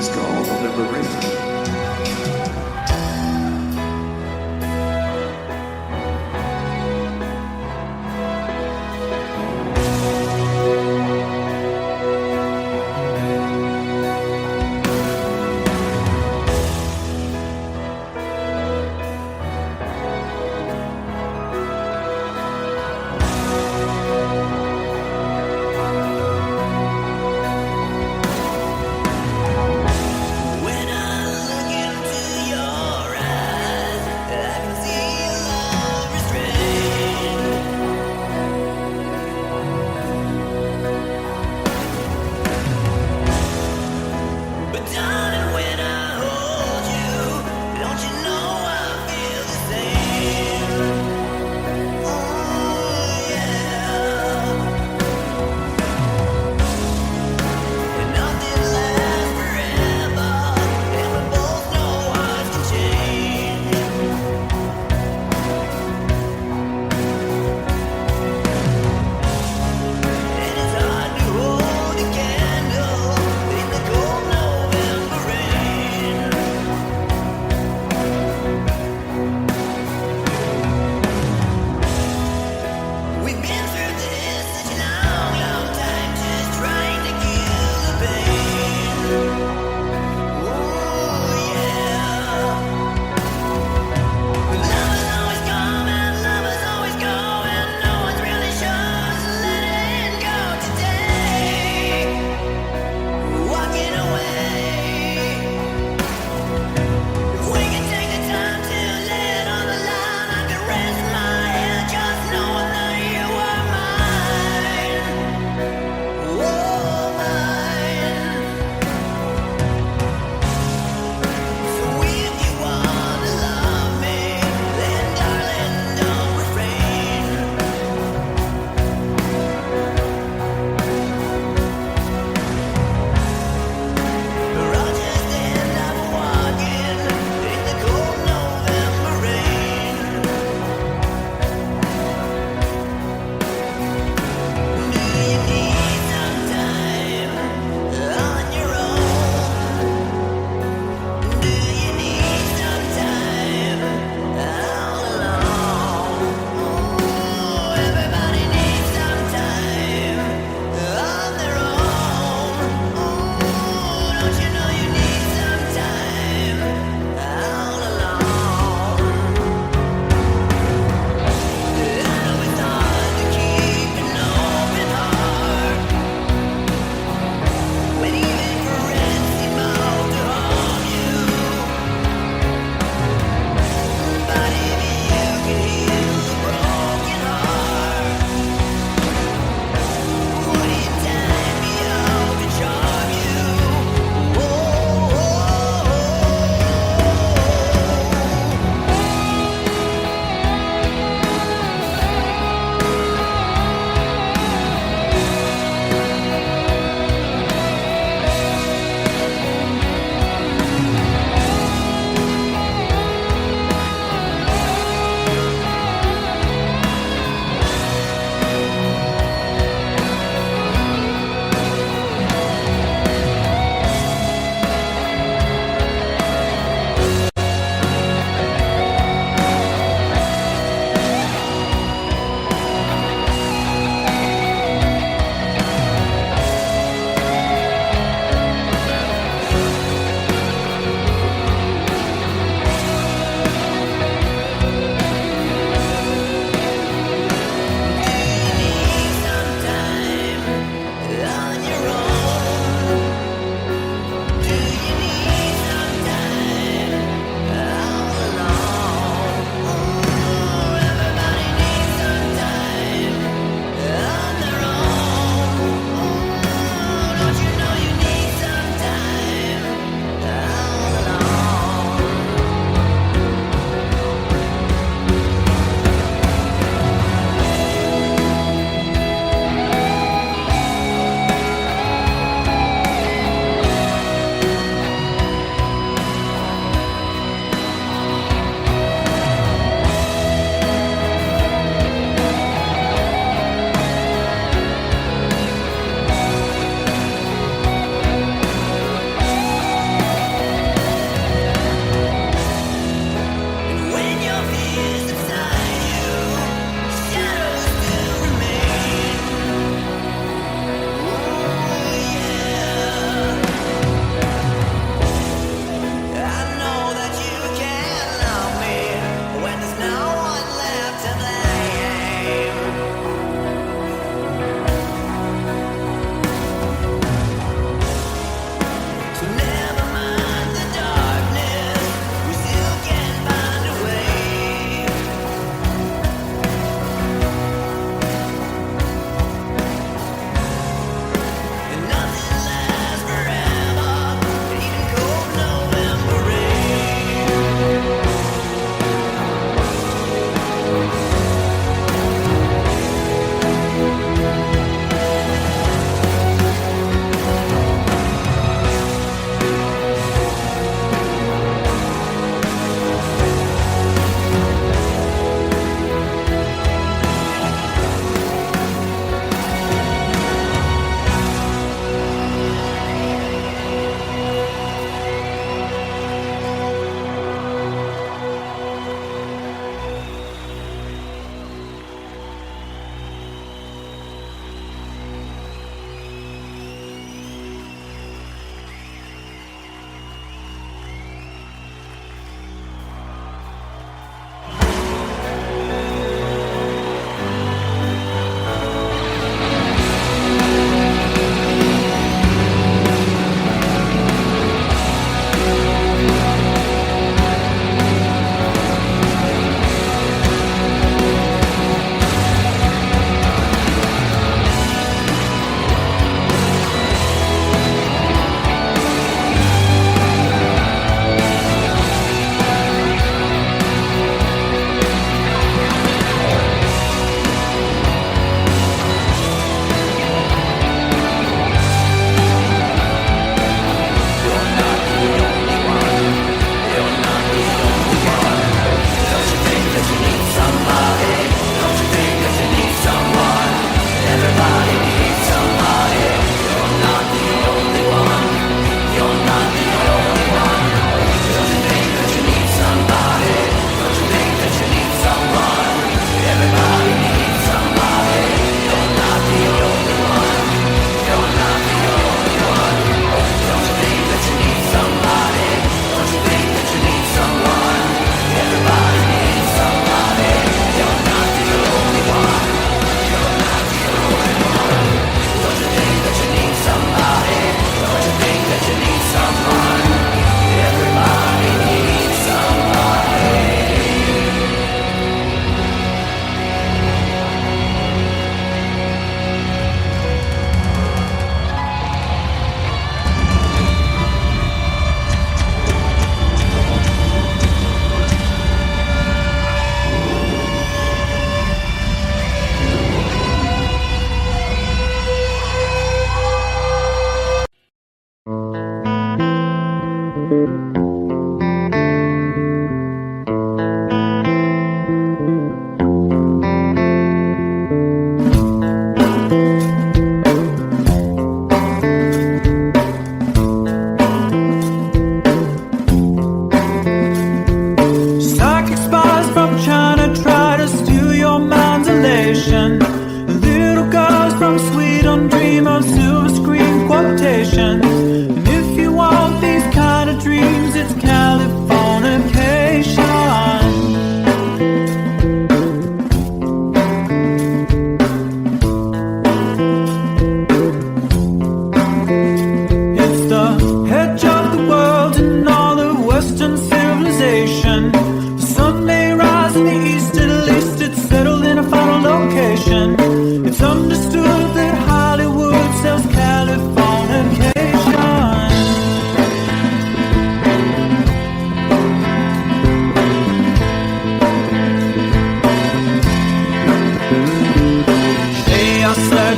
is called Liberator. When I look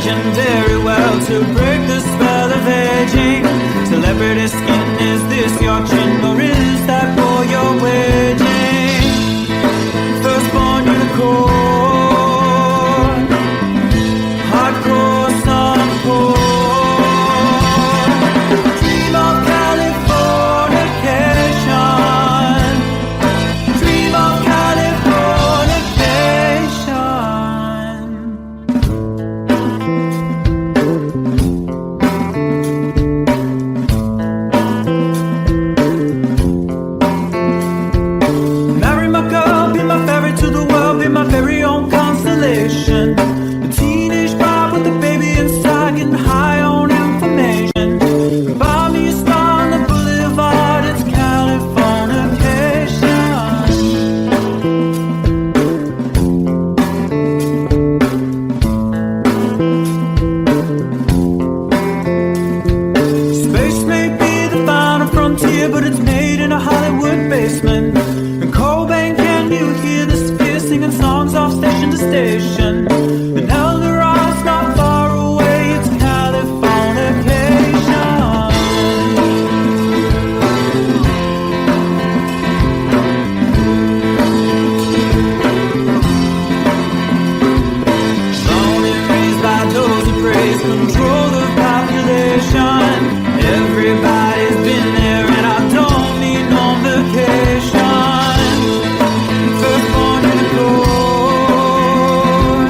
imagine very well to break the spell of aging. Celebrity skin, is this your chin or is that for your waging? Firstborn unicorn, hardcore sun core. Dream of Californication, dream of Californication. Marry my girl, be my ferry to the world, be my very own constellation. A teenage vibe with a baby inside, getting high on information. Buy me a star on the boulevard, it's Californication. Space may be the final frontier, but it's made in a Hollywood basement. And Cobain, can you hear the sphere singing songs off station to station? And Eldorad's not far away, it's Californication. Born and raised by those who praise control the population. Everybody's been there and I don't need no vacation. Firstborn unicorn,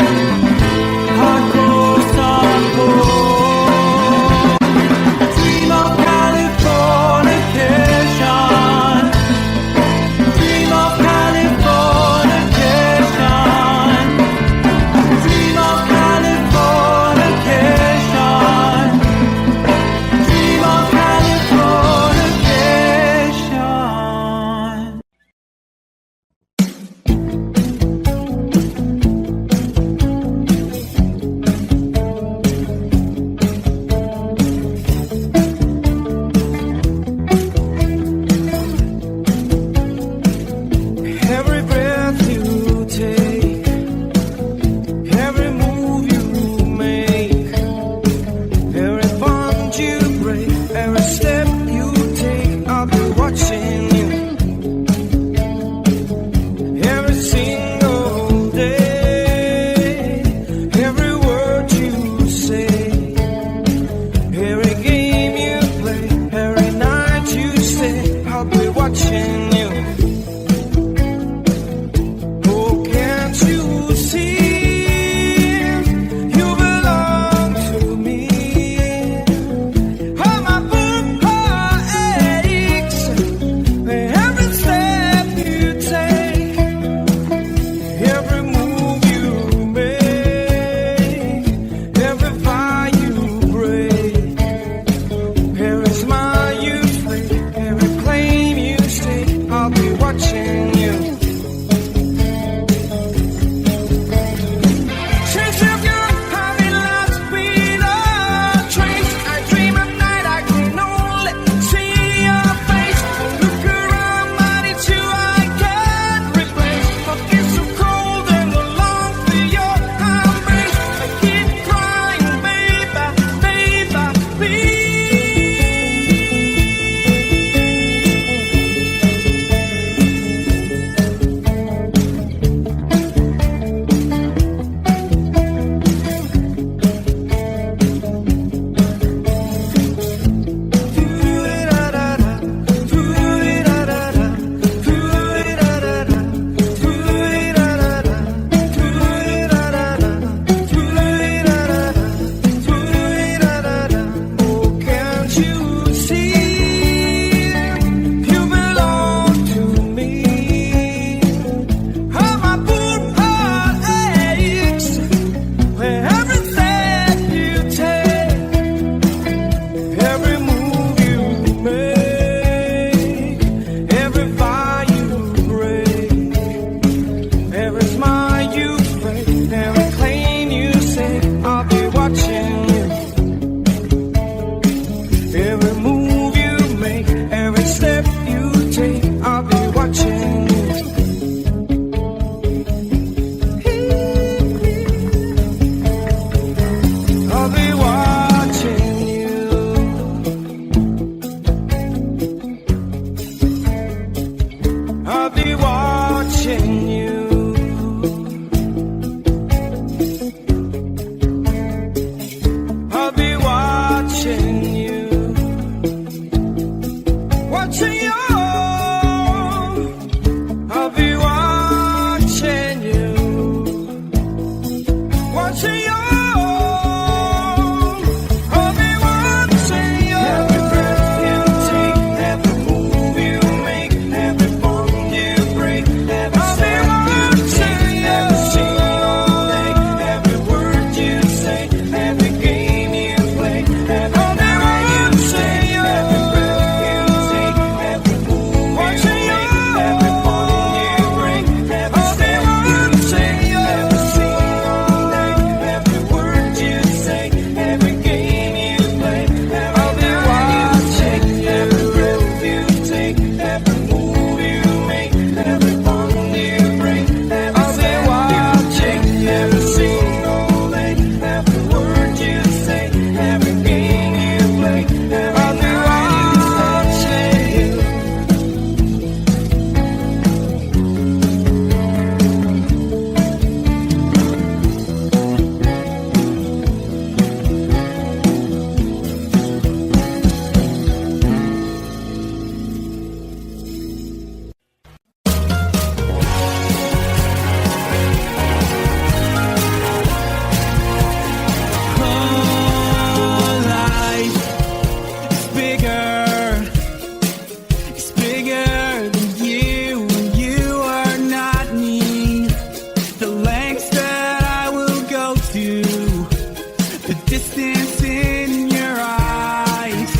distance in your eyes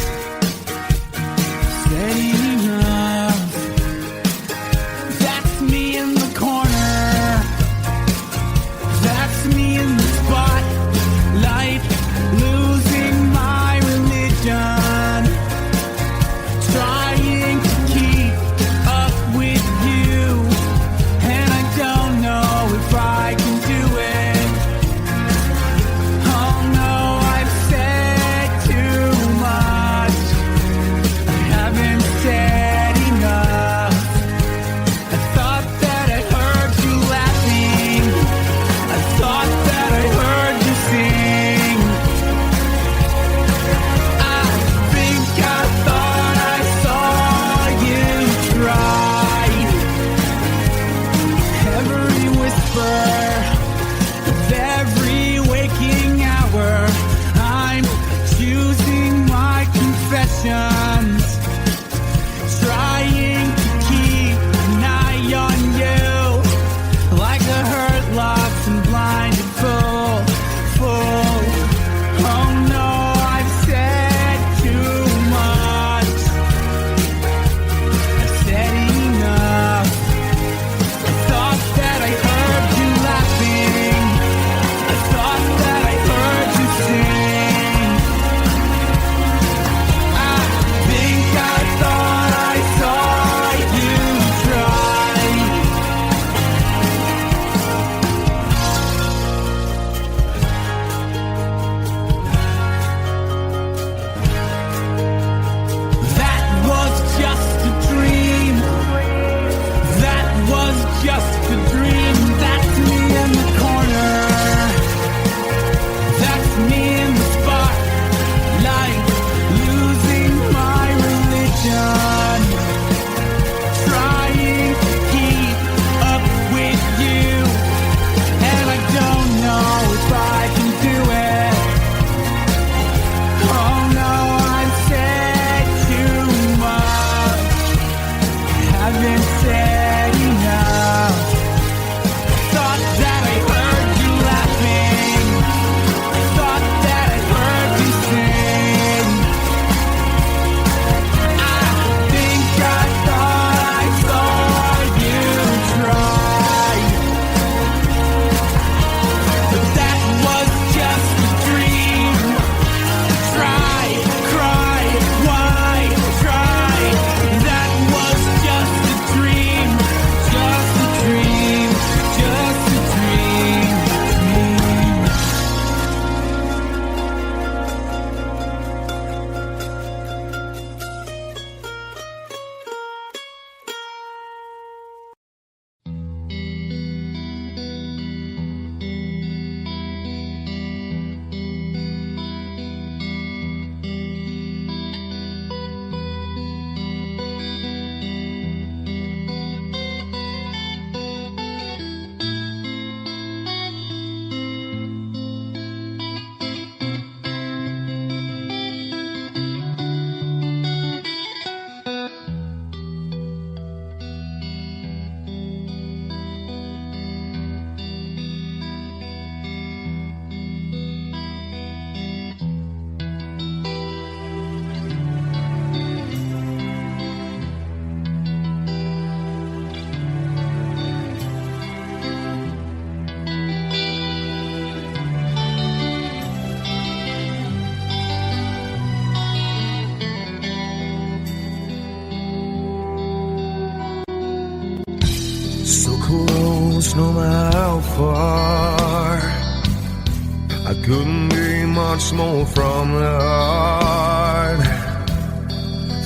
said enough. That's me in the corner. That's me in the spotlight, losing my religion, trying to keep up with you, and I don't know if I can do it. Oh no, I've said too much. I haven't said enough. I thought that I heard you laughing. I thought that I heard you sing. I think I thought I saw you try. Every whisper of every waking hour, I'm choosing my confessions, trying to keep an eye on you, like a hurt, lost and blinded fool. Oh no, I've said too much. I've said enough. I thought that I heard you laughing. I thought that I heard you sing. I think I thought I saw you try. That was just a dream. That was just a dream. That's me in the corner. That's me in the spotlight, losing my religion, trying to keep up with you, and I don't know if I can do it. Oh no, I've said too much. Haven't said enough. Thought that I heard you laughing. I thought that I heard you sing. I think I thought I saw you try. But that was just a dream. Try, cry, why try? That was just a dream, just a dream, just a dream. So close, no matter how far. I couldn't be much more from the heart.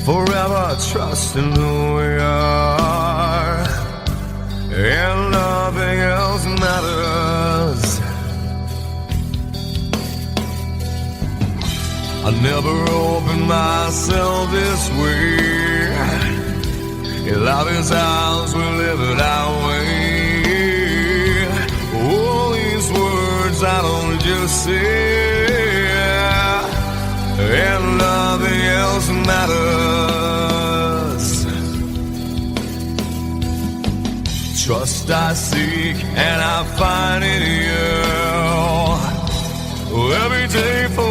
Forever trusting who we are, and nothing else matters. I never opened myself this way. Love is ours, we live it our way. All these words I don't just say, and nothing else matters. Trust I seek and I find in you. Every day for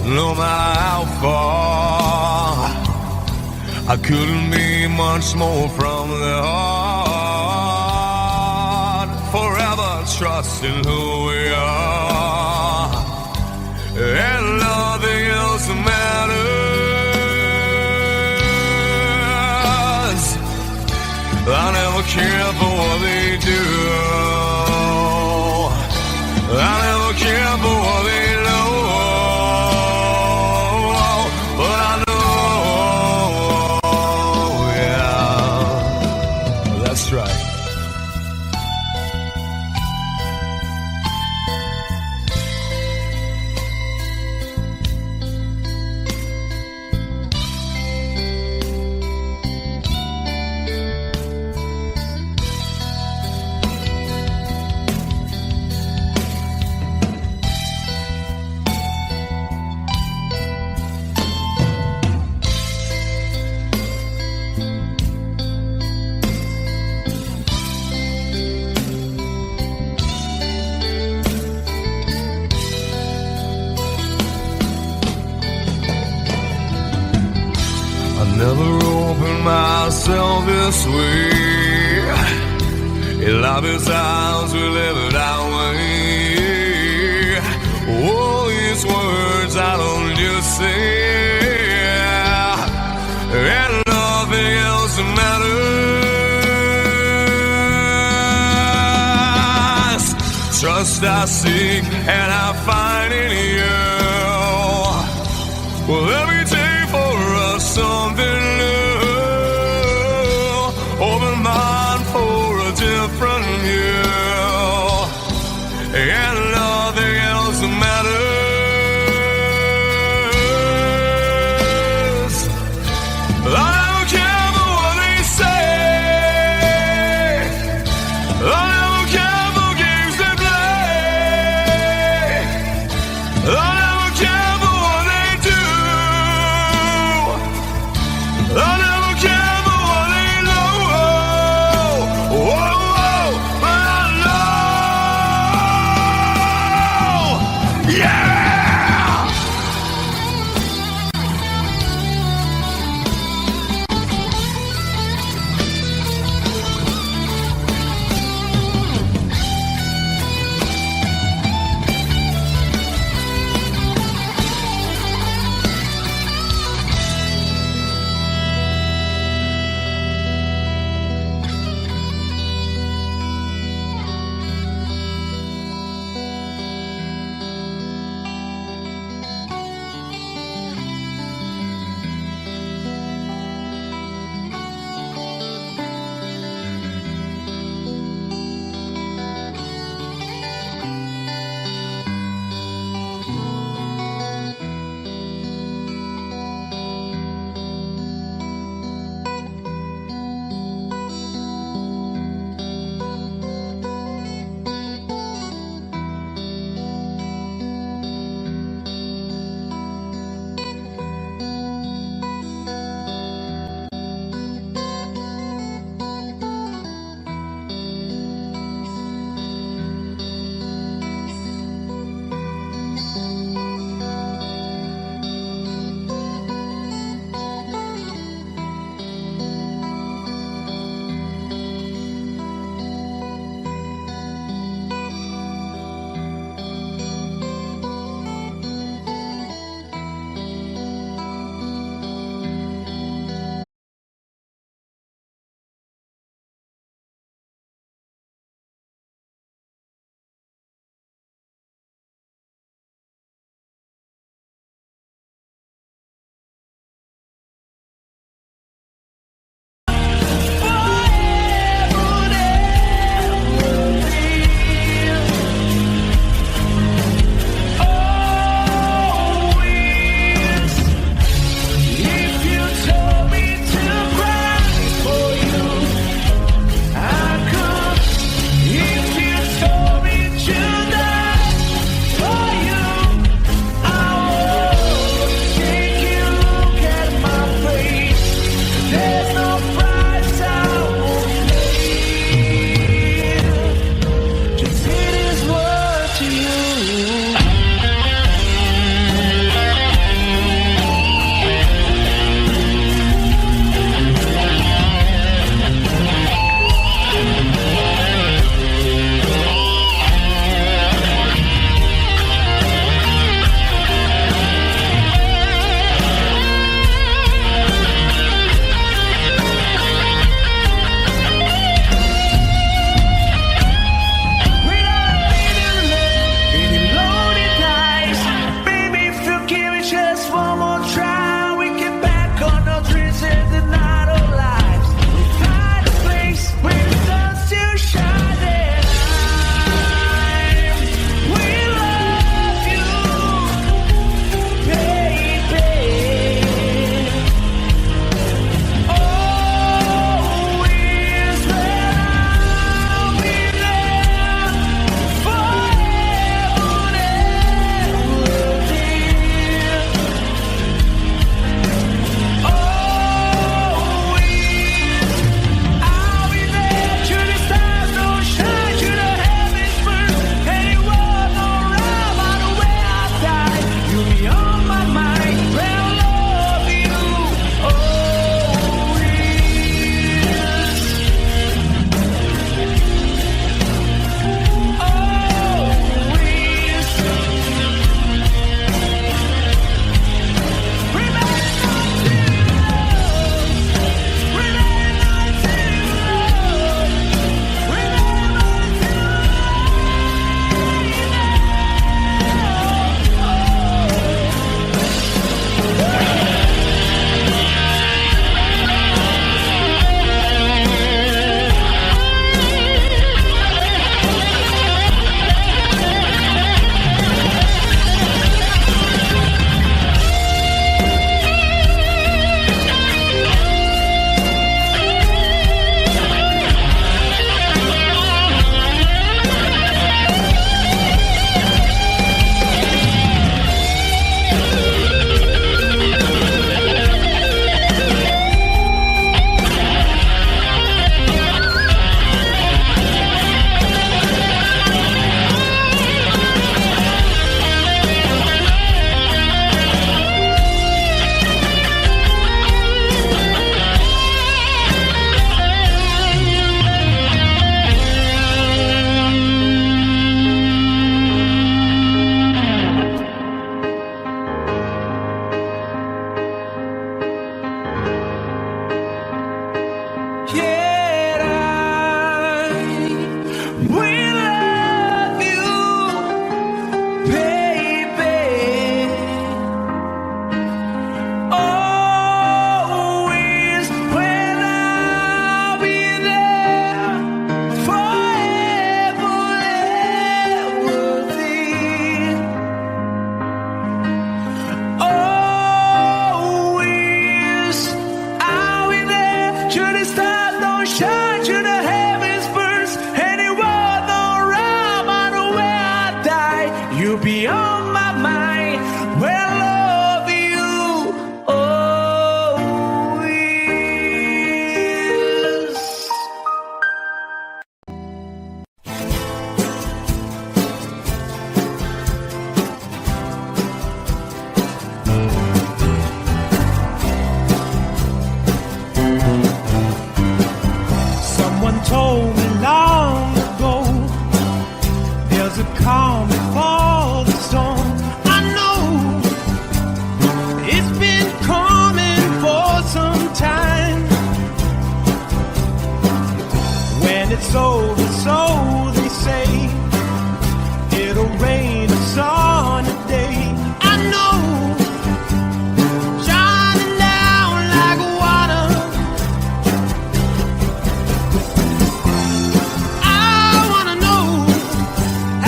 no matter how far. I couldn't be much more from the heart. Forever trusting who we are, and nothing else matters. I never care for what they do. I never care for what they know. But I know, yeah, that's right. Never opened myself this way. In life's times we live it our way. All these words I don't just say, and nothing else matters. Trust I seek and I find in you. Well, every day for us something new. Open mind for a different view, and nothing else matters. I don't care for what they say. I don't care for games they play. I never care for what they do. I never care for what they know. Whoa, whoa, but I know. We love you, baby. Always when I'll be there, forever, ever thee. Always I'll be there. Should the stars don't shine, should the heavens burst, any world don't rhyme, I know where I die. You'll be on my mind. Well, love you always. Someone told me long ago, there's a calm before the storm. I know it's been coming for some time. When it's over, so they say, it'll rain a sunny day. I know, shining down like water. I wanna know,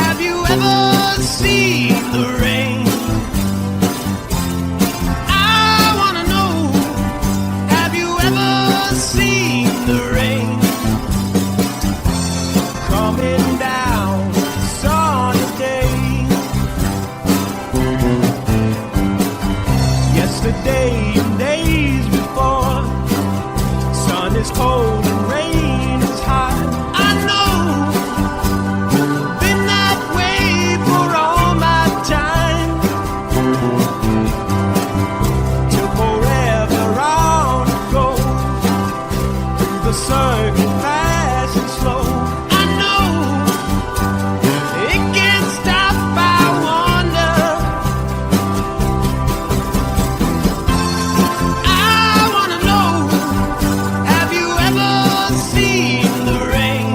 have you ever seen the rain? I wanna know, have you ever seen the rain? Coming down sunny day. Yesterday and days before, sun is cold and rain is hot. I know, been that way for all my time. Till forever on it goes, through the circle fast and slow. I know, it can't stop, I wonder. I wanna know, have you ever seen the rain?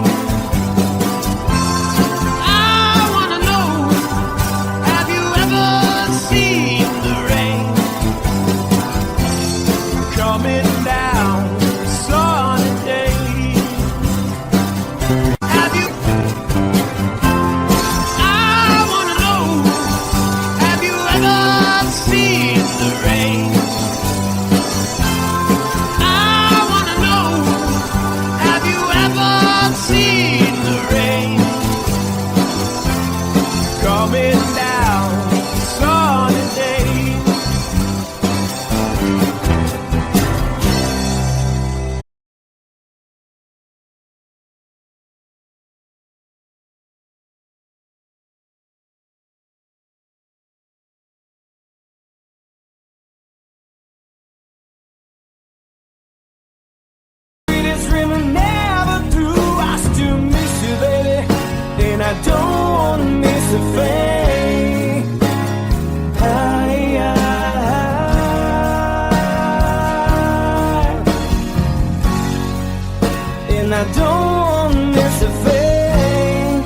I wanna know, have you ever seen the rain? Coming down sunny day. Have you? I wanna know, have you ever seen the rain? I wanna know, have you ever seen the rain? Coming down sunny day. Sweetest dream I never through. I still miss you, baby, and I don't wanna miss a thing. And I don't wanna miss a thing.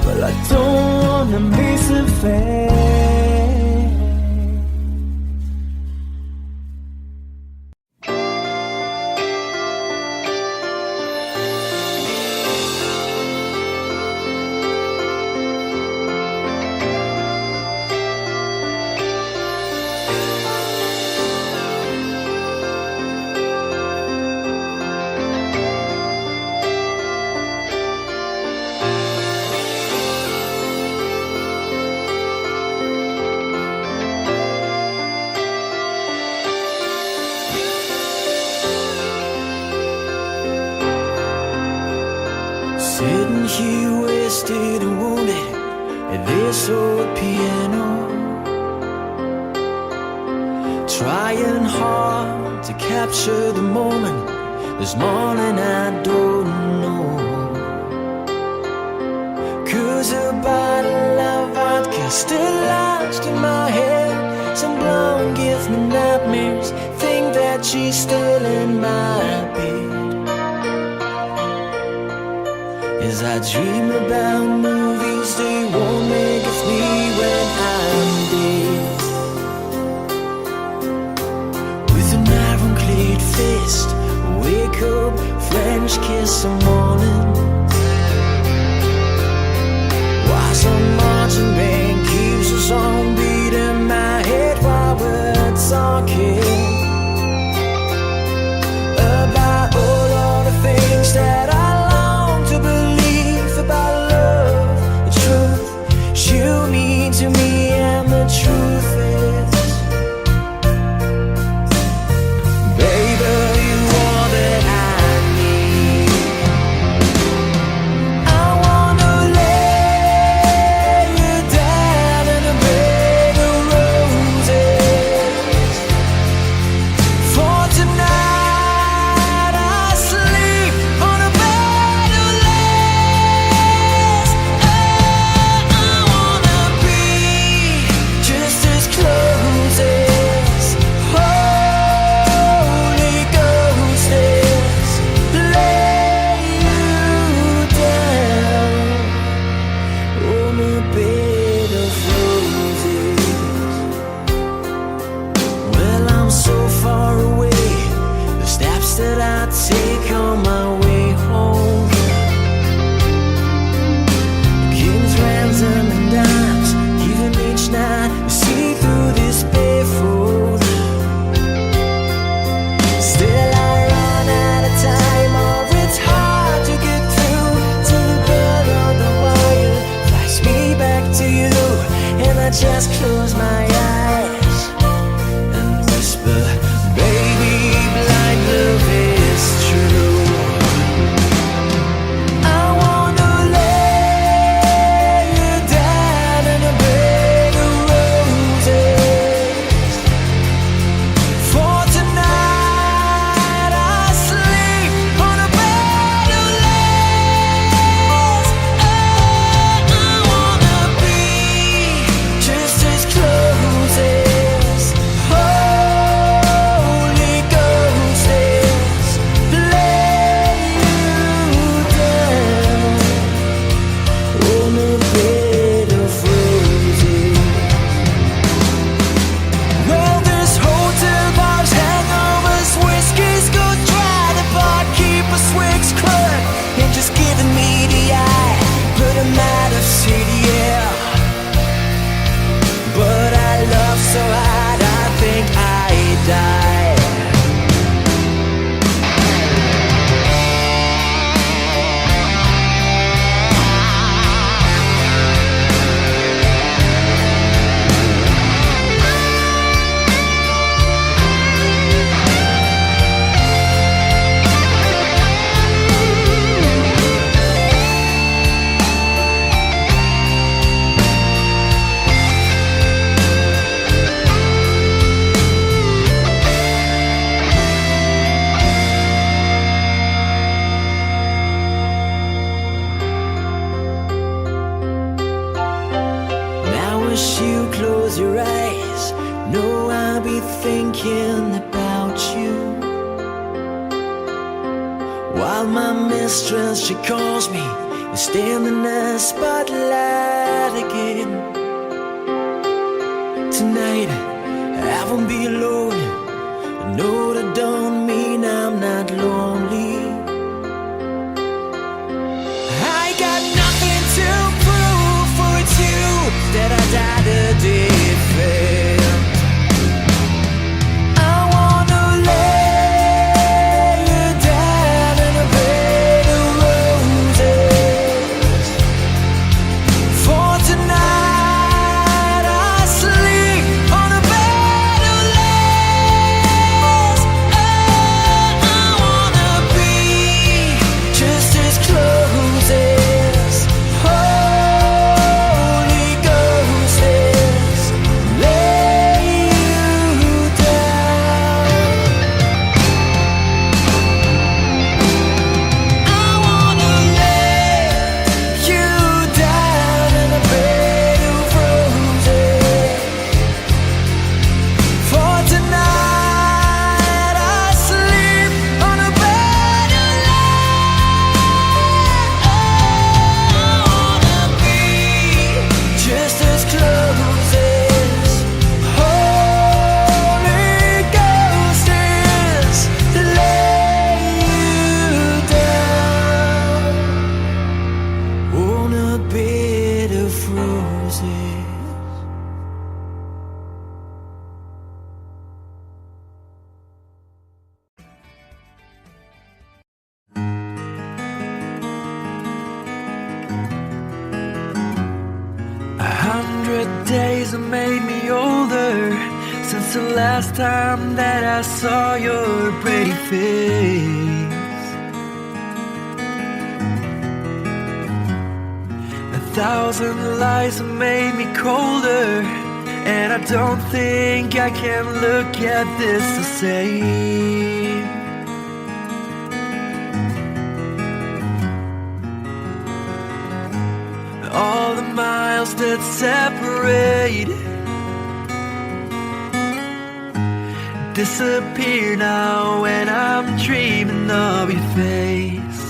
Well, I don't wanna miss a thing. Sitting here wasted and wounded at this old piano, trying hard to capture the moment. This morning I don't know, 'cause a bottle of vodka still lodged in my head, Some blonde gives me nightmares. Think that she's still in my bed. As I dream about movies they won't make of me when I'm dead. With an ironclad fist, wake up, French kiss some morning. While some marching band keeps us on beating my head while we're talking about all the things that I long to believe about love, the truth you mean to me, and the truth is, baby, you are that I need. I wanna lay you down in a bed of roses. For tonight I sleep on a bed of lace. I wanna be just as close as Holy Ghost is. Lay you down on a bed of roses. Well, I'm so far away. The steps that I take on my way home, kings, ransom, and dimes, even each night we see through this barefoot. Still I run out of time, or it's hard to get through to the bell on the wire. Flies me back to you, and I just close my eyes and whisper, baby, blind love is true. I wanna lay you down in a bed of roses. For tonight I sleep on a bed of lace. I wanna be just as close as Holy Ghost is. Lay you down on a bed of roses. Well, this hotel bar's hangovers, whiskey's go dry. The barkeeper swigs crud and just giving me the eye. Put him out of city, yeah. But I love so hard, I think I die. Now as you close your eyes, know I'll be thinking about you. While my mistress, she calls me and stand in the spotlight again. Tonight I won't be alone. I know that don't mean I'm not lonely. I got nothing to prove, for it's you that I died a defend. I wanna lay you down in a bed of roses. For tonight I sleep on a bed of lace. I wanna be just as close as Holy Ghost is. have made me older since the last time that I saw your pretty face. 1,000 lies have made me colder, and I don't think I can look at this the same. All the miles that separate disappear now when I'm dreaming of your face.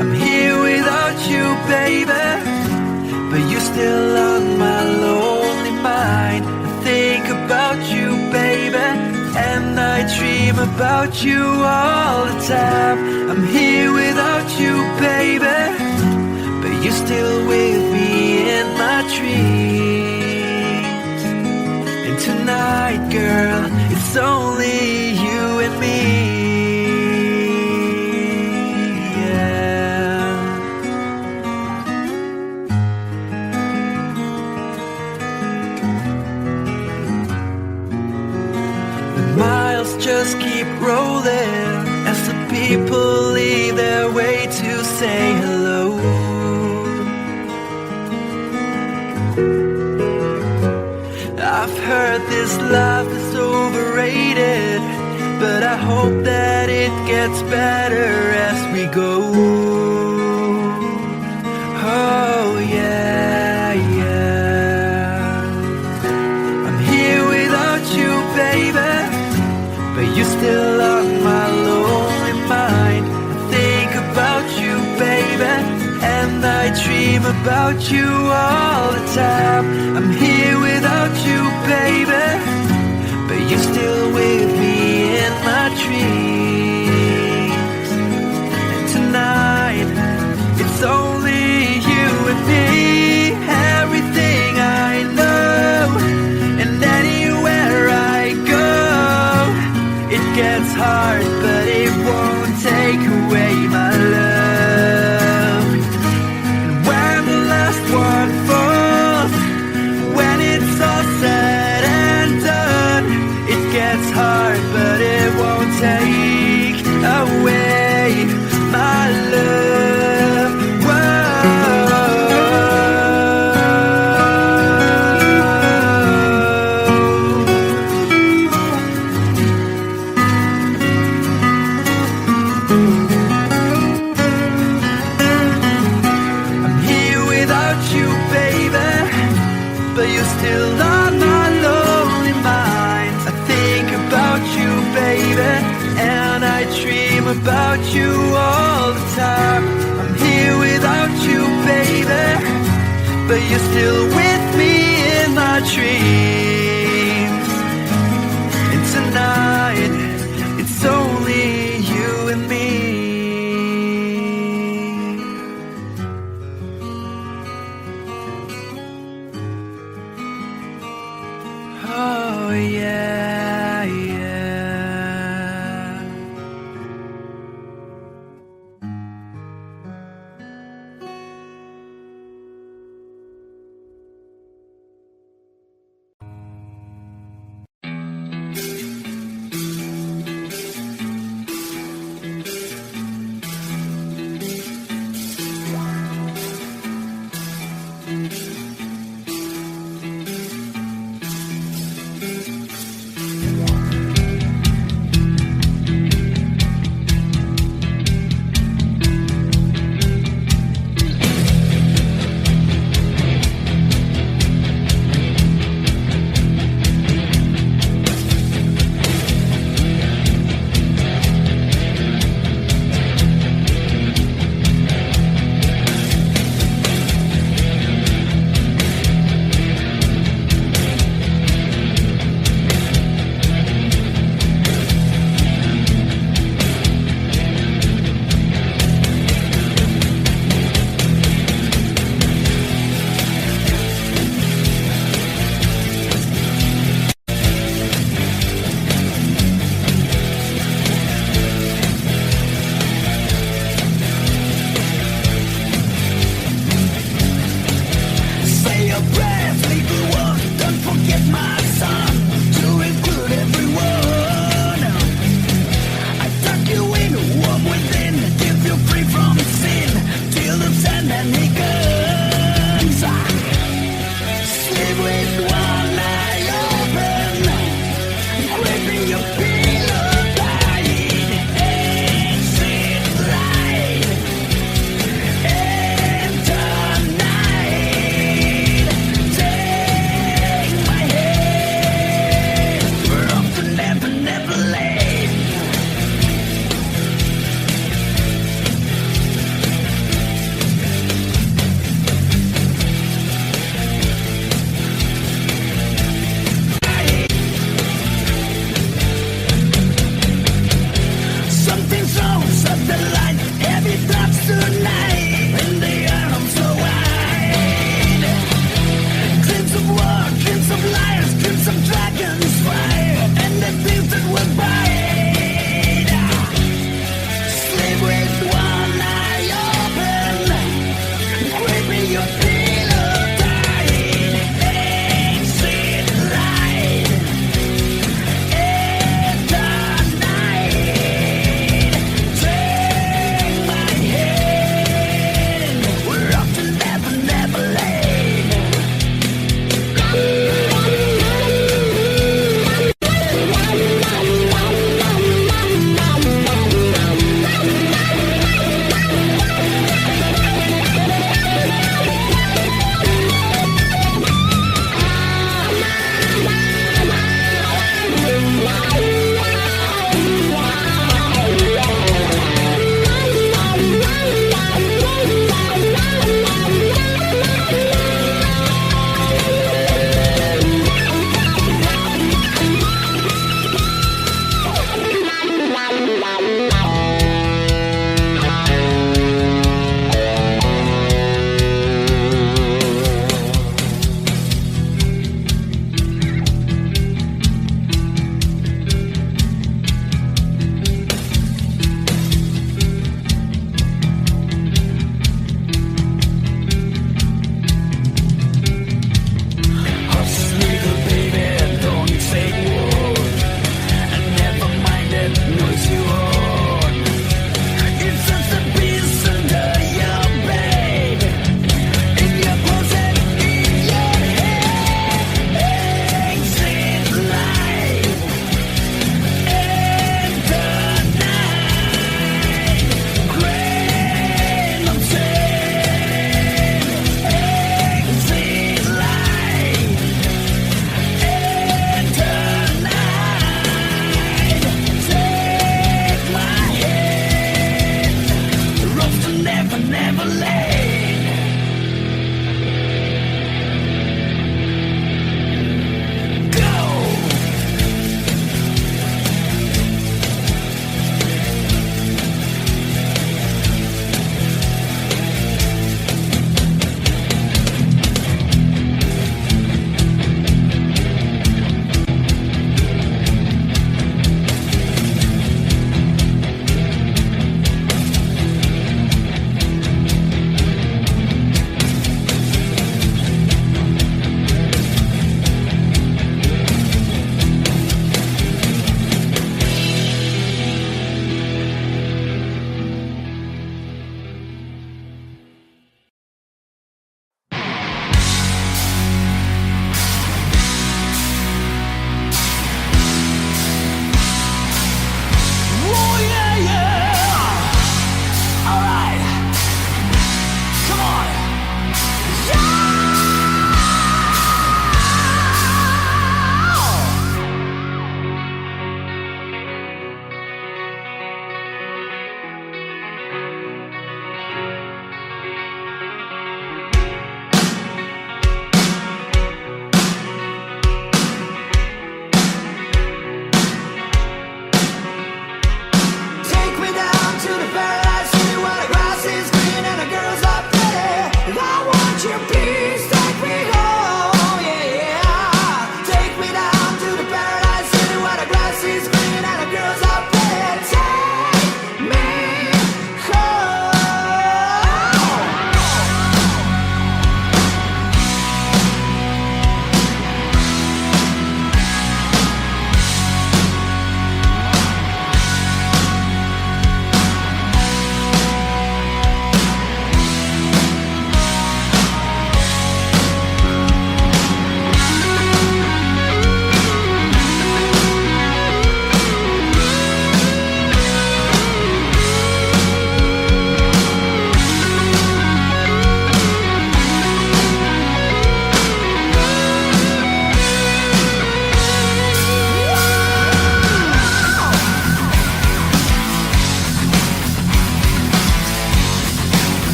I'm here without you, baby, but you're still on my lonely mind. I think about you, baby, and I dream about you all the time. I'm here without you, baby, but you're still with me in my dreams. And tonight, girl, it's only you and me. Miles just keep rolling as the people leave their way to say hello. I've heard this life is overrated, but I hope that it gets better as we go. Oh yeah, yeah. I'm here without you, baby, but you're still on my lonely mind. I think about you, baby, and I dream about you all the time. I'm here without you, baby, but you're still with me in my dreams. And tonight, it's only you and me. Everything I know, and anywhere I go, it gets hard, but it won't take away my love. And when the last one falls, when it's all said and done, it gets hard, but it won't take away my love. Still on my lonely mind. I think about you, baby, and I dream about you all the time. I'm here without you, baby, but you're still with me in my dreams. And tonight, it's only you and me. Oh yeah, yeah.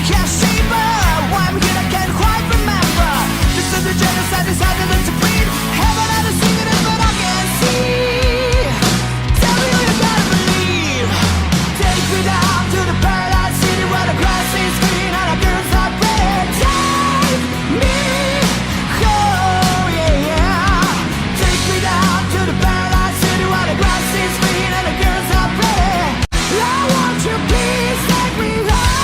can't see, but why I'm here I can't quite remember. This is the genocide decided to breed. Heaven had a secret but I can't see. Tell me who you gotta believe. Take me down to the paradise city where the grass is green and the girls are pretty. Take me home, yeah, yeah. Take me down to the paradise city where the grass is green and the girls are pretty. I want you, please take me home.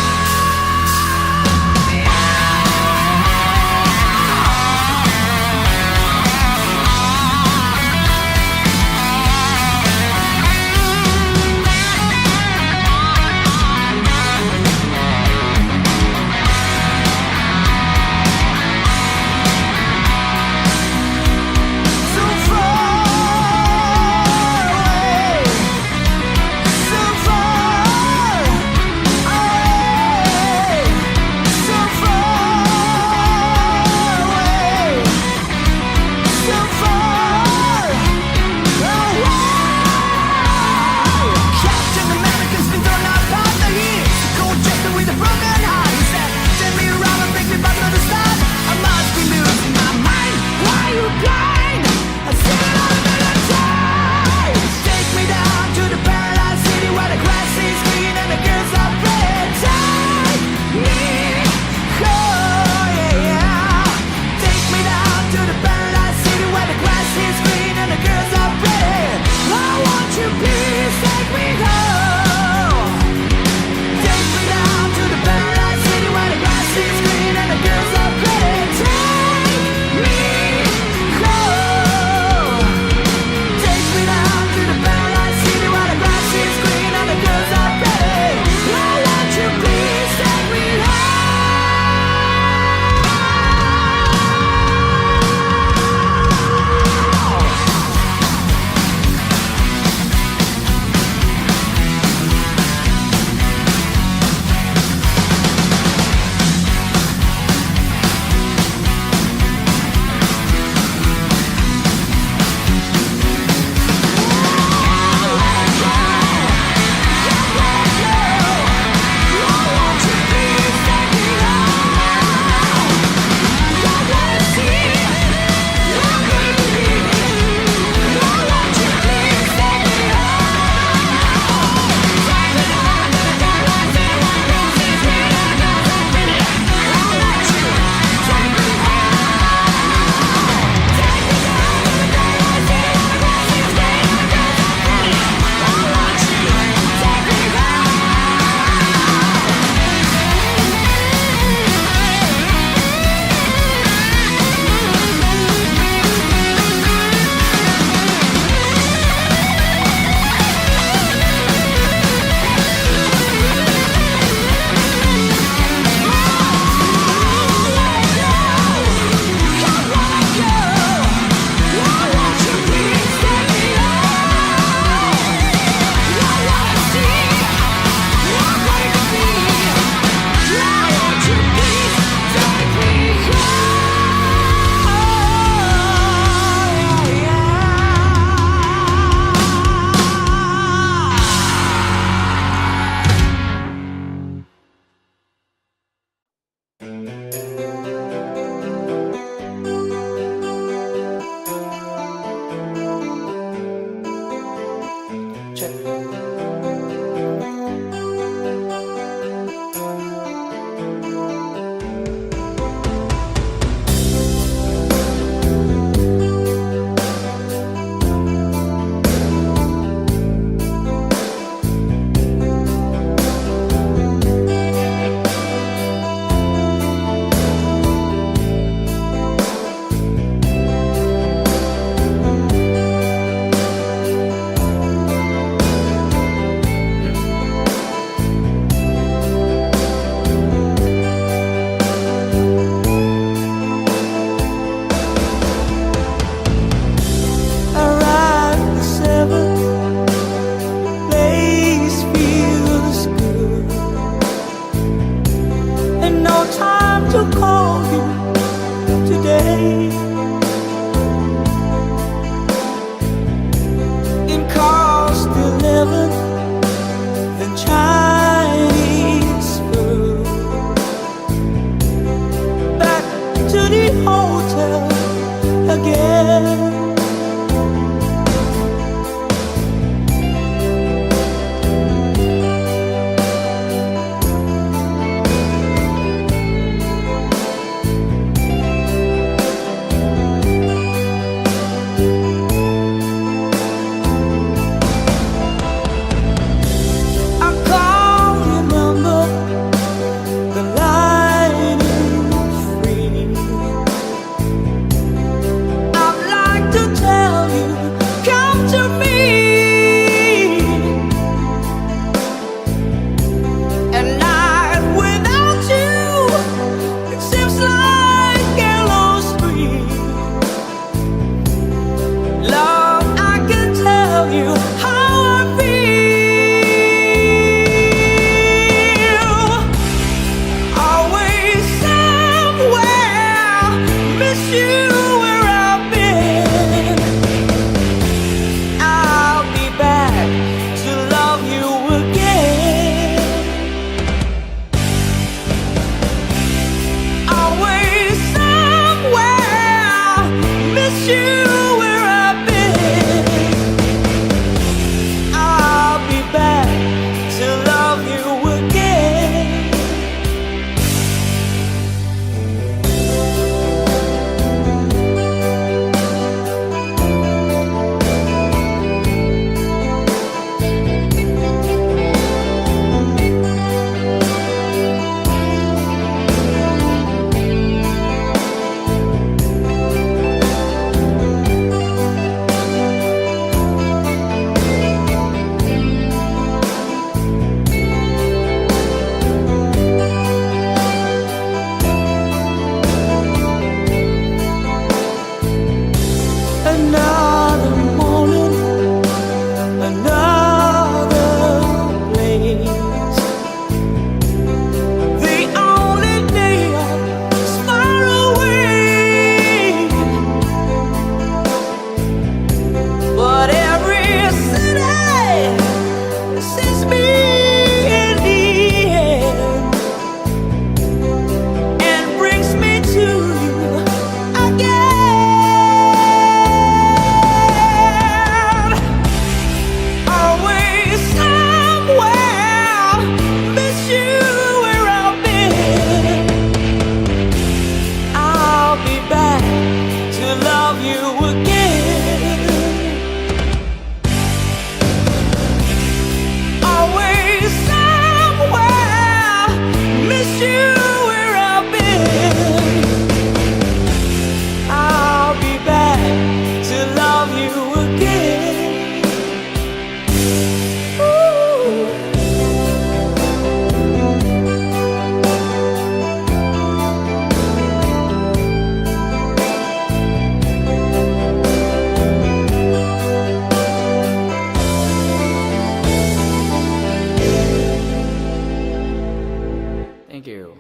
Thank you.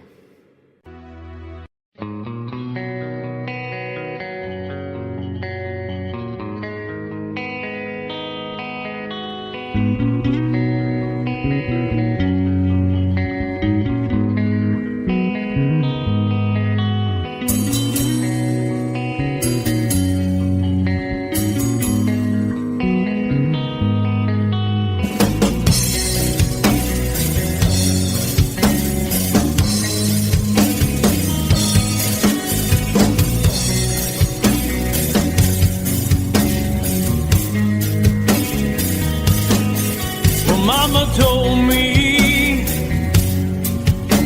Mama told me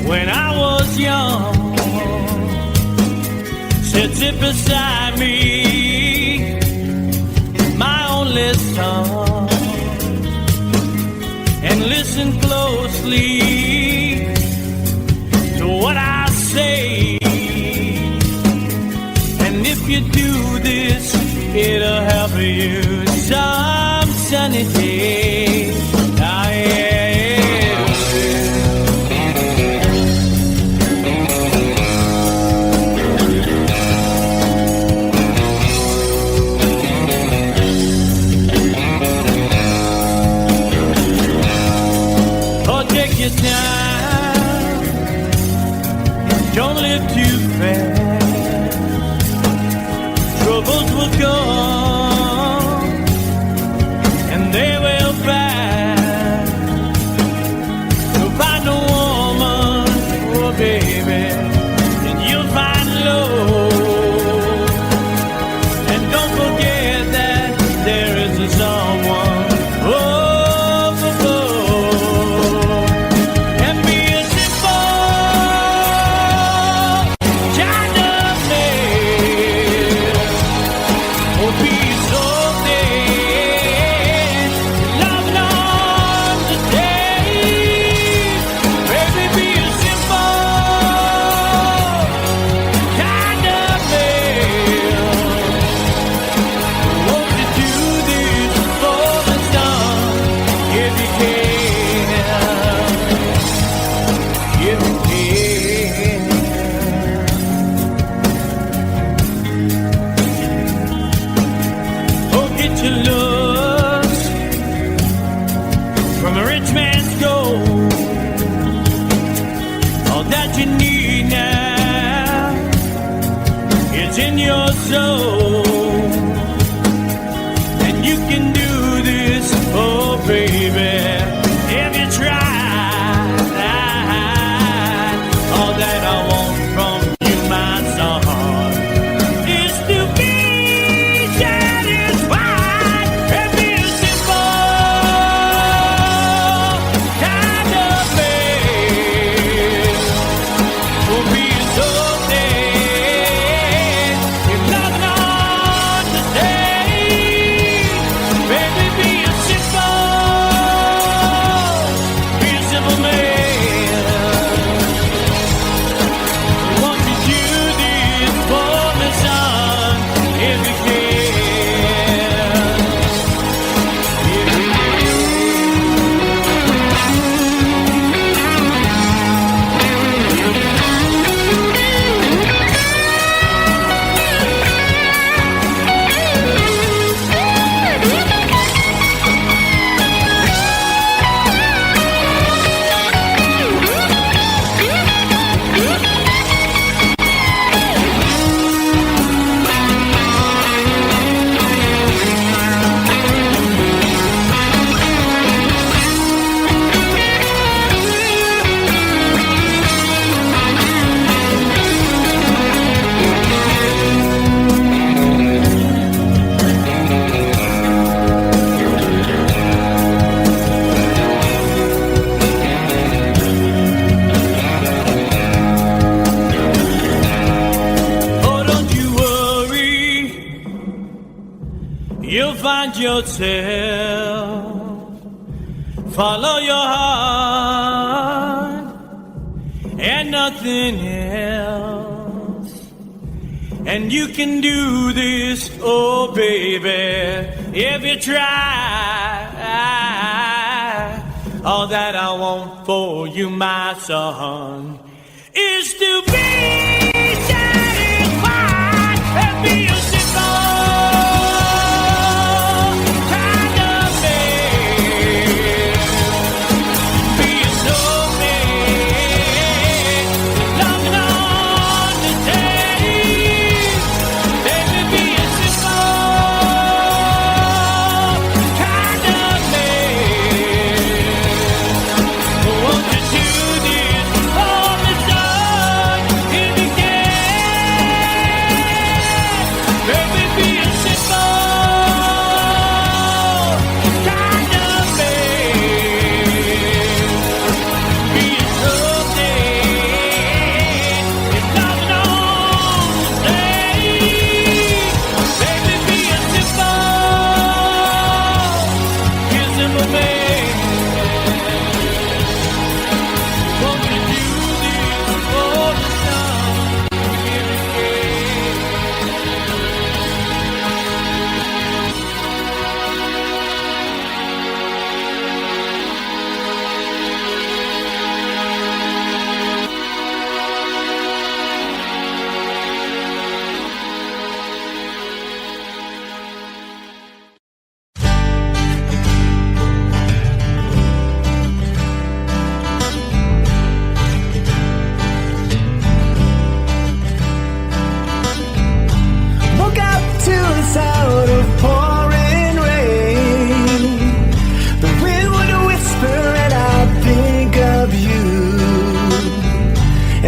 when I was young, said sit beside me, my only son, and listen closely to what I say. And if you do this, it'll help you some sunny day. Time. Don't live too fast. Troubles will come and they will pass. You'll find a woman, oh baby, and you'll find love. And don't forget that there is a someone. You need now, it's in your soul, and you can do this, oh baby, if you try. All that I want from you, my son, is to be satisfied and be a simple kind of man. Will be so dead if nothing on today. Baby, be a simple man. Won't you do this for me, son, if you can? You'll find yourself, follow your heart and nothing else. And you can do this, oh baby, if you try. All that I want for you, my son, is to be satisfied and be a simple kind of man. Be a snowman, loving on the day. Baby, be a simple kind of man. Won't you do this for the sun in the game? Baby, be a simple kind of man. Be a snowman, it's loving on the day. Baby, be a simple man. Won't you do this for the sun in the game? Woke up to the sound of pouring rain. The wind would whisper and I'd think of you.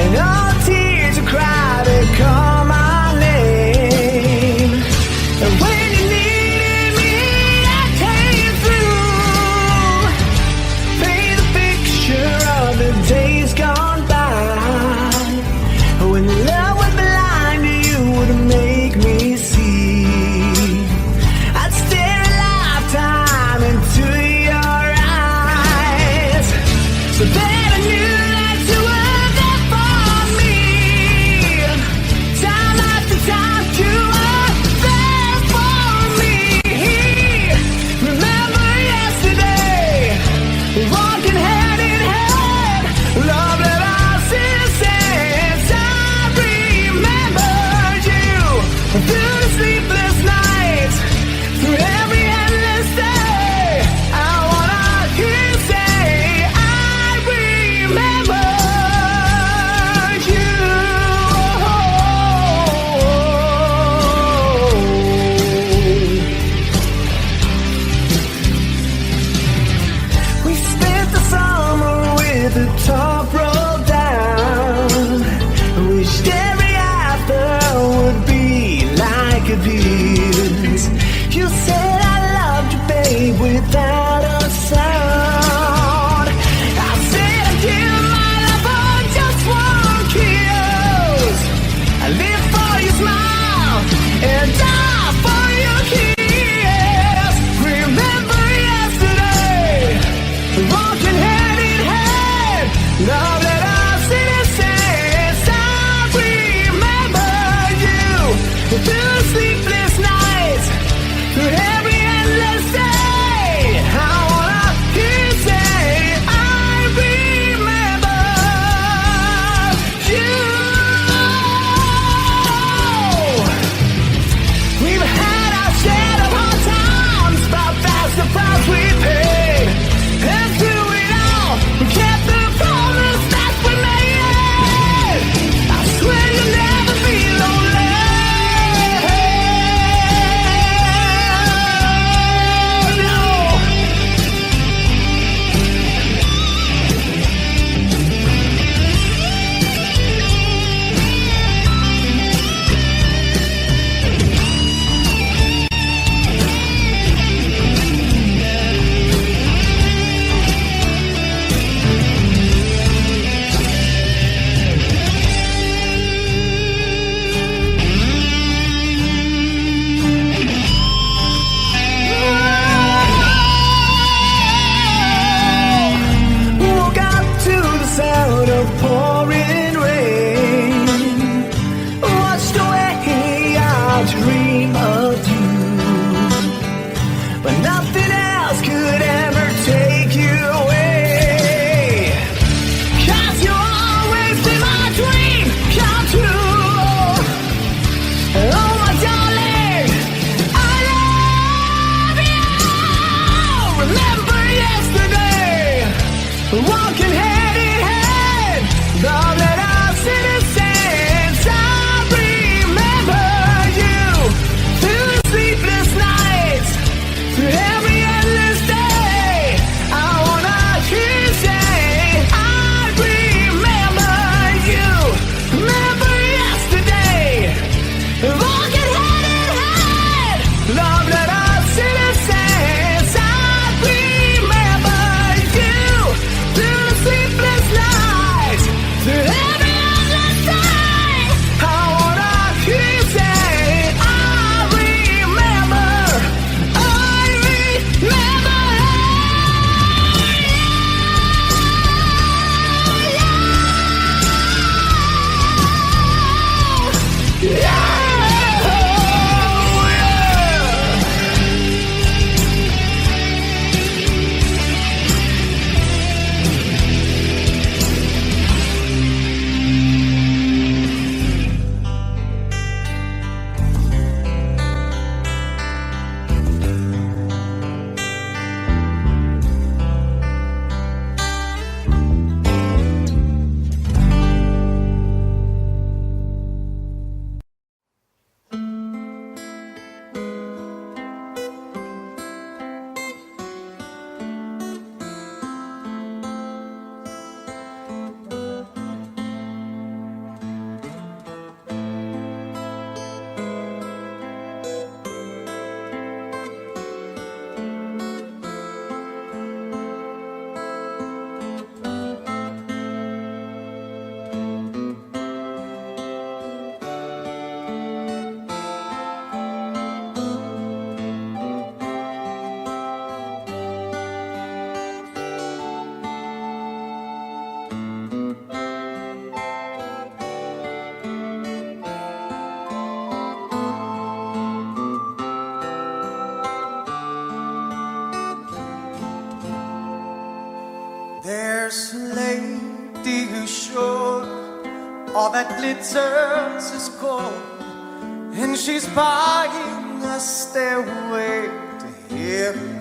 And all tears would cry to call my name. And when you needed me, I came through. Paint the picture of the days gone by. When love was blind, you would make me see. I'd stare a lifetime into your eyes, so that I knew that you were there for me. Time after time, you were there for me. Remember yesterday, walking hand in hand, love that I since I remembered you through the sleepless nights, through every endless day. I wanna hear you say, I remembered you. We spent the summer with the top rolled down. Wished every after would be like this. You said I loved you, babe, without a sound. I said I'd give my love for just one kiss. I live for your smile and die for your kiss. Remember yesterday, walking hand in hand, love that I since I remember you through sleepless nights, through every endless day. I wanna hear you say, I remember you. We've had our share of hard times, but that's the price we paid. And through it all, we kept the promise that you sure all that glitters is gold? And she's buying a stairway to heaven.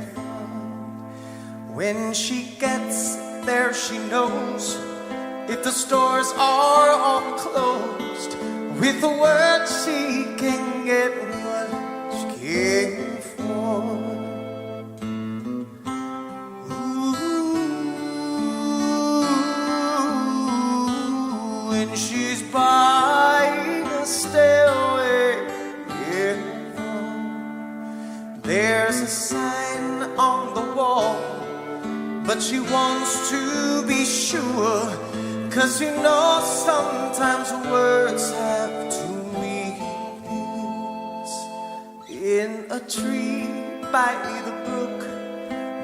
When she gets there, she knows if the stores are all closed, with a word she can get what she came for. Ooh, and she's buying a stairway. Yeah. There's a sign on the wall, but she wants to be sure, 'cause you know sometimes words have two meanings. In a tree by the brook,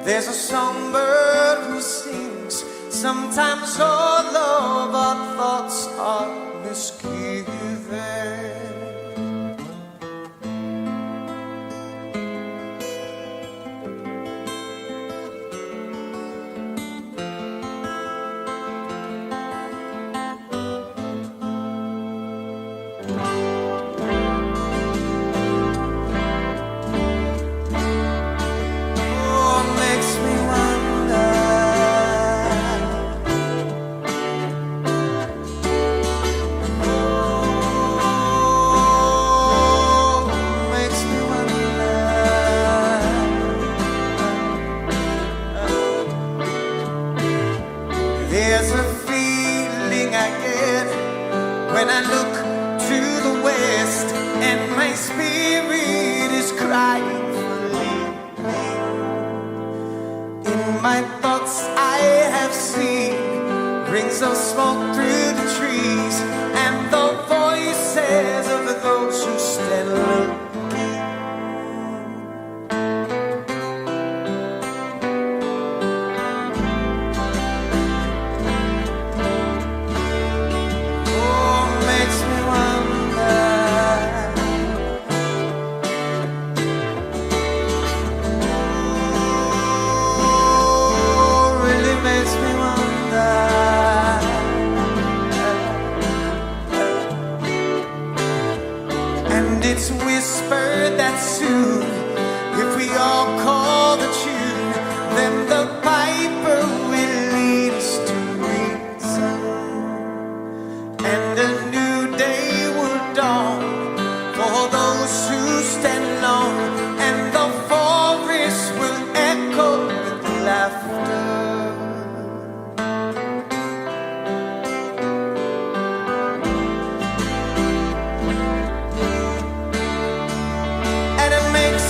there's a songbird who sings. Sometimes all of our thoughts are misgiven. There's a feeling I get when I look to the west, and my spirit is crying for leaving. In my thoughts I have seen rings of smoke through the trees, and the voices of those who stand looking. It's whispered that soon, if we all call the tune, then the piper will lead us to reason, and a new day will dawn for those who stand alone, and the forest will echo with laughter. Makes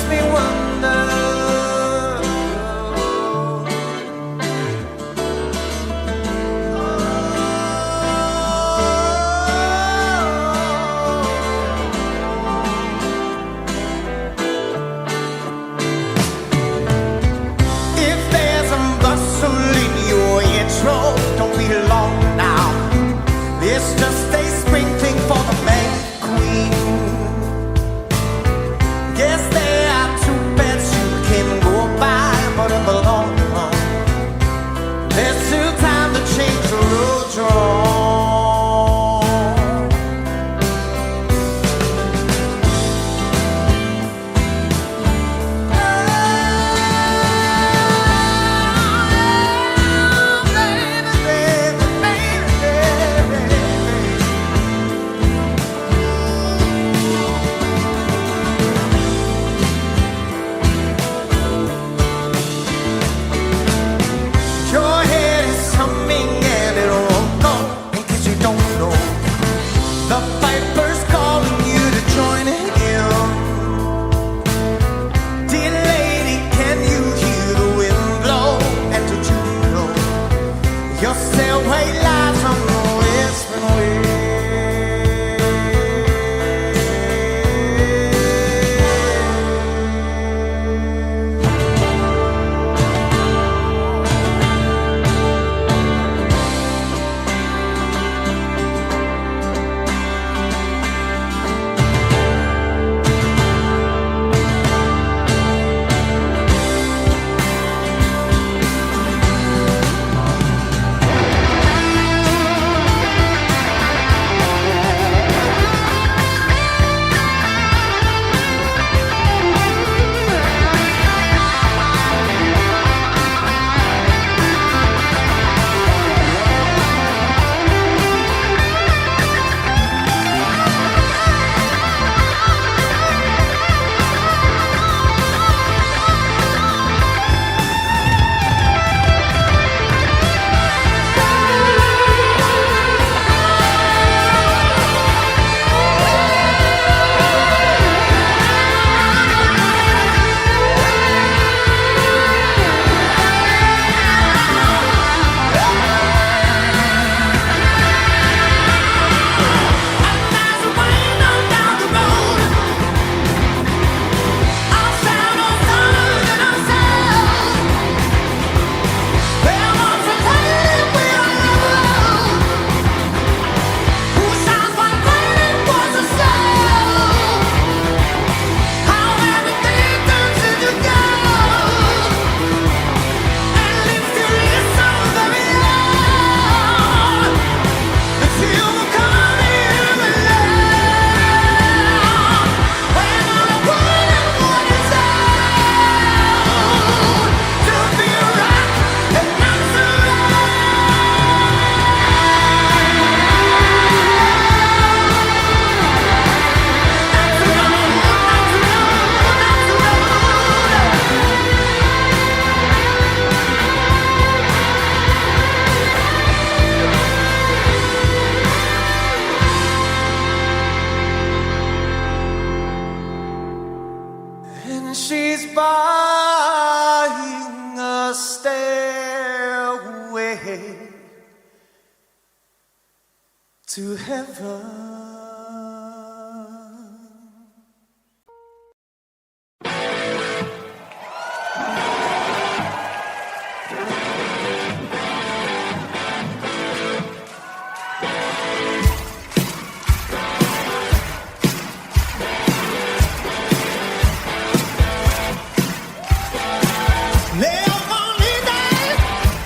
to heaven.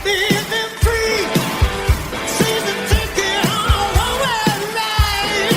Living free, season ticket on a one-way ride.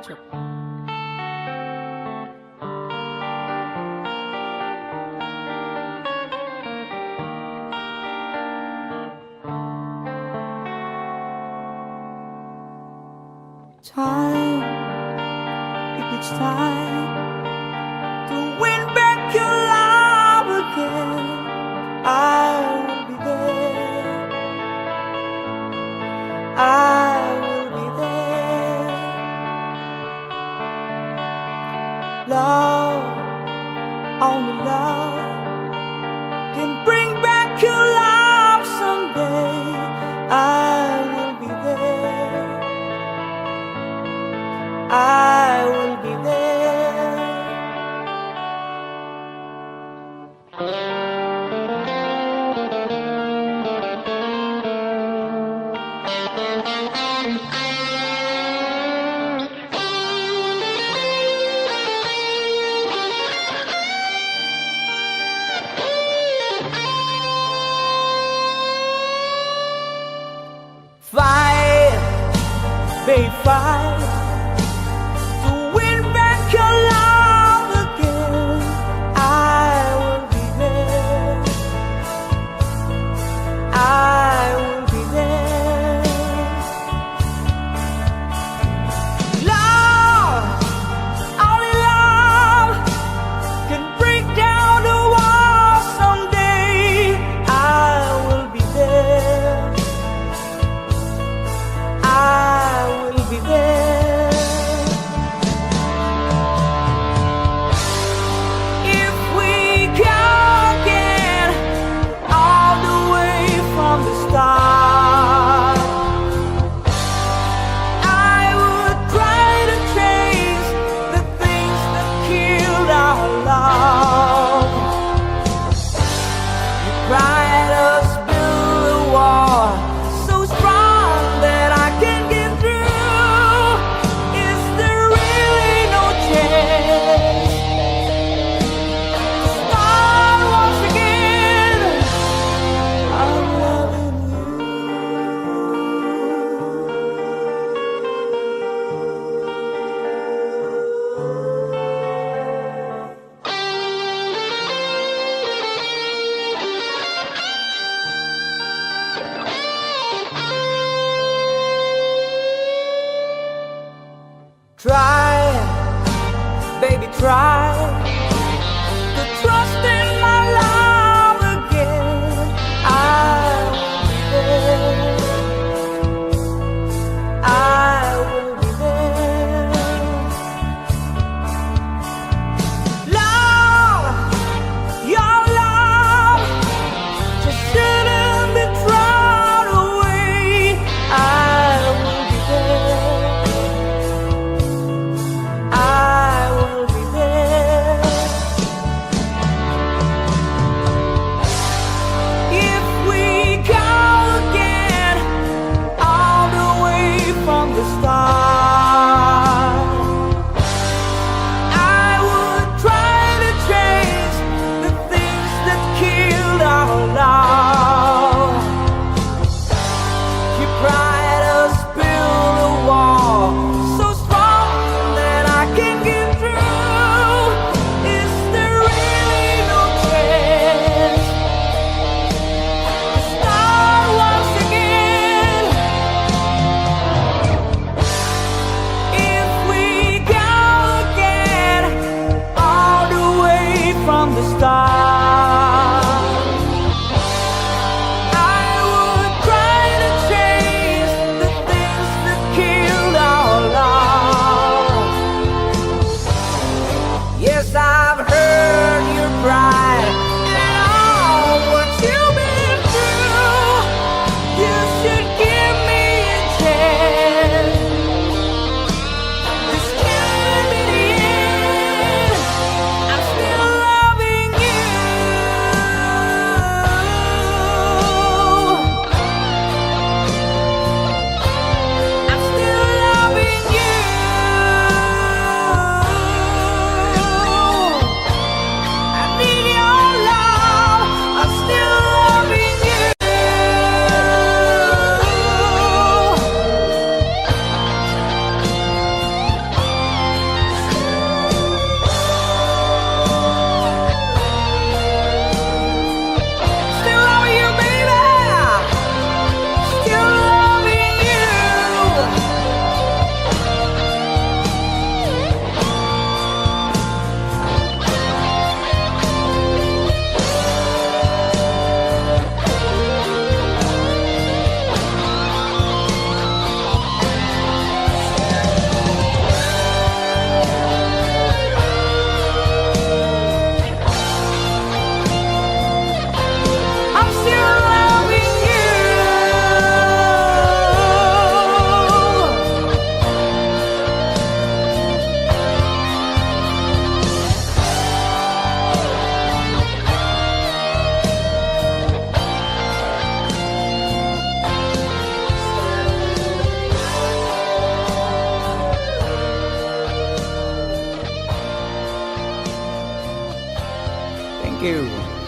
tuk. Time, if it's time to win back your love again, I will be there. I will be there. Love, only love can bring back your love someday. I will be there. I will be there. Fight, babe, fight. Try, baby, try to trust in my love again. I will be there. I will be there. Love, your love just shouldn't be thrown away. I will be there. I will be there. If we go again, all the way from the start, I would try to change the things that killed our love. You tried to build a wall so strong that I can get through. Is there really no chance to start once again? Thank you.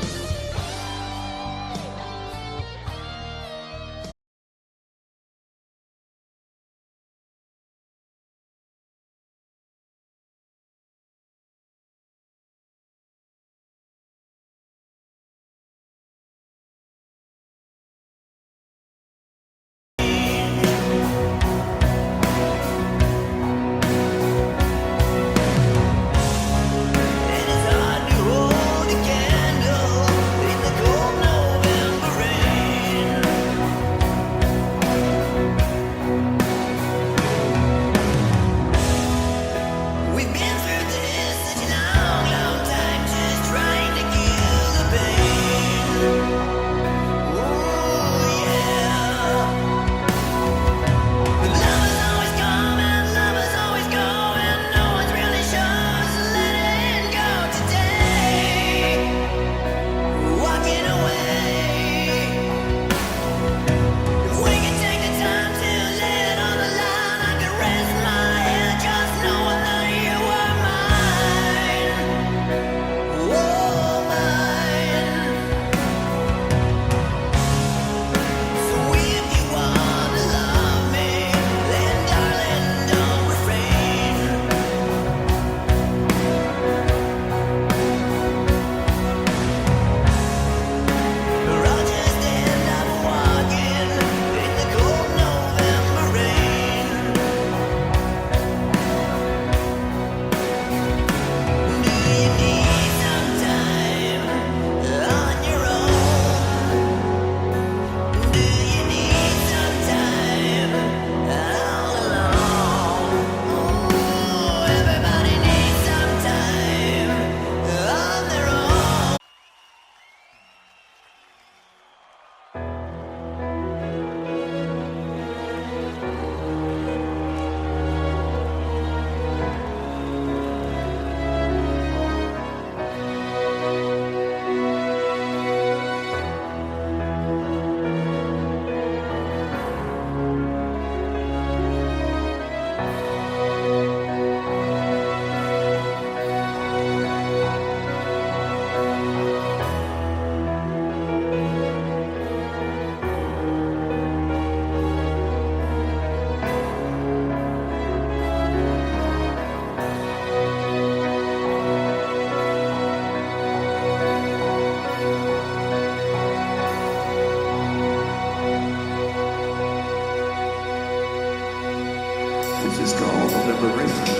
This is called liberation.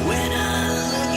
When I look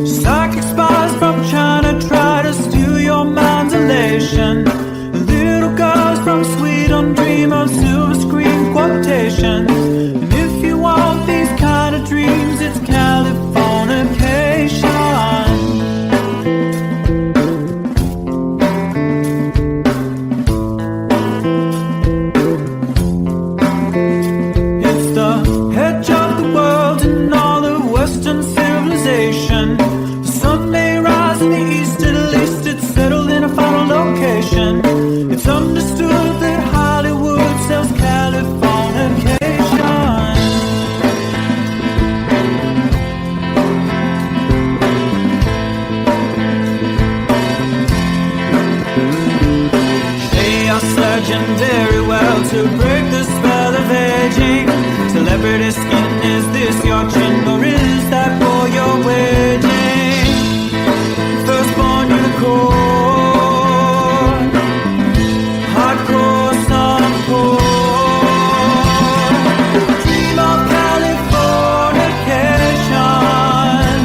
Psychic spies from China try to steal your mind's elation. Little girls from Sweden dream of silver screen quotations. And if you want these kind of dreams, it's Californication. It's the edge of the world and all of Western civilization. The sun may rise in the east, at least it's settled in a final location. It's understood that Hollywood sells Californication. They are searching very well to break the spell of aging. Celebrity skin, is this your chin or is that for your wedding? Firstborn unicorn, hardcore son of porn. Dream of Californication.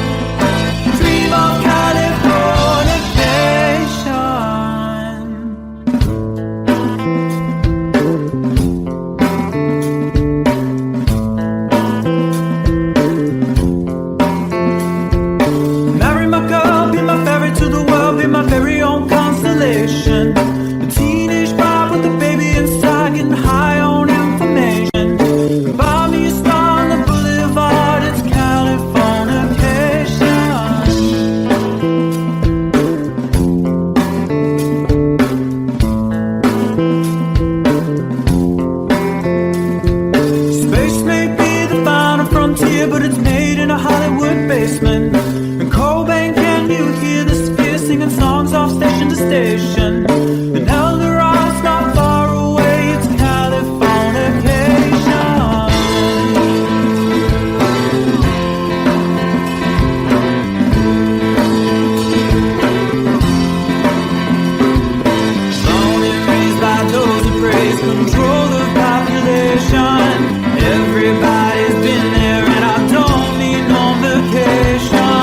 Dream of Californication. Marry my girl, be my ferry to the world, be my very own constellation. A teenage vibe with a baby inside, getting high on information. Buy me a star on the boulevard, it's Californication. Space may be the final frontier, but it's made in a Hollywood basement. And Cobain, can you hear the sphere singing songs off station to station? And Eldorad's not far away, it's Californication. Born and raised by those who praise control the population. Everybody's been there and I don't need no vacation.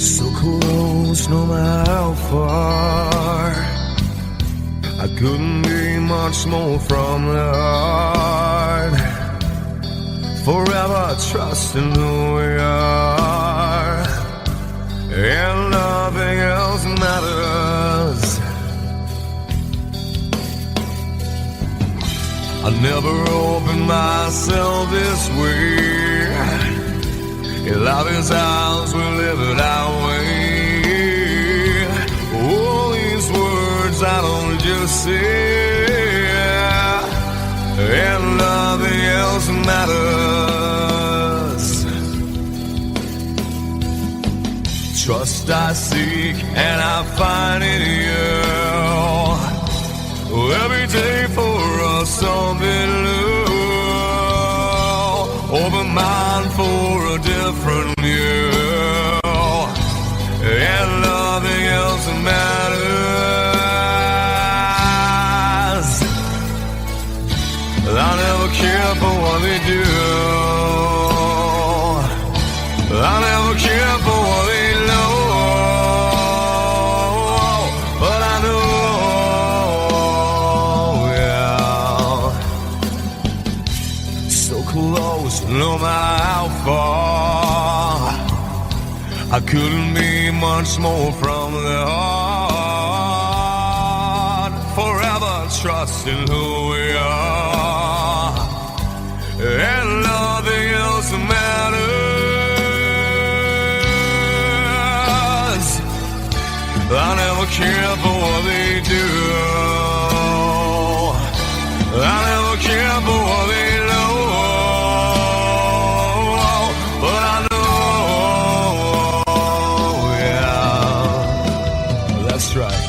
So close, no matter how far. I couldn't be much more from the heart. Forever trusting who we are, and nothing else matters. I never opened myself this way. In love is ours, we live it our way. All these words I don't just say, and nothing else matters. Trust I seek and I find in you. Every day for us something new. Open mind for a different view, and nothing else matters. I never care for what they do. I never care for what they know. But I know, yeah, so close, no matter how far. I couldn't be much more from the heart. Forever trusting who we are, and nothing else matters. I never care for what they do. I never care for what they know. But I know, yeah, that's right.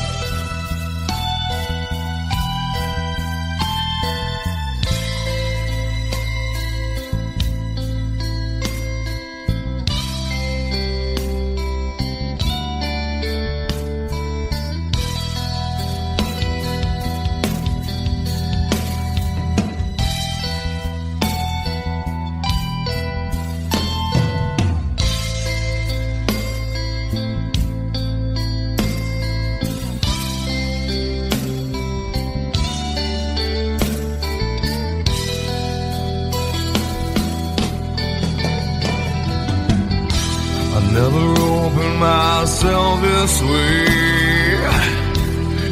Never opened myself this way.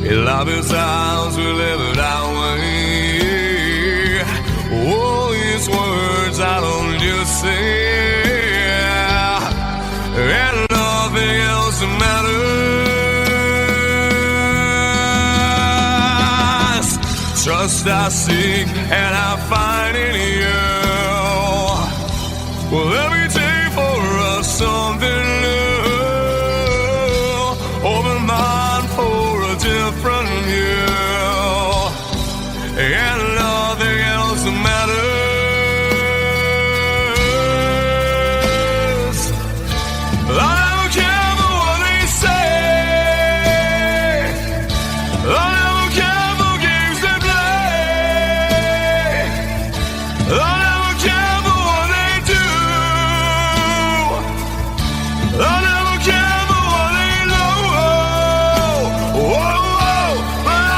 In love is ours, we live it our way. All these words I don't just say, and nothing else matters. Trust I seek and I find in you. Well, every day for us something new. Open mind for a different view, and nothing else matters. I never care for what they say. I never care for games they play. I never care for what they do. I never care for what they know. Whoa, whoa, but I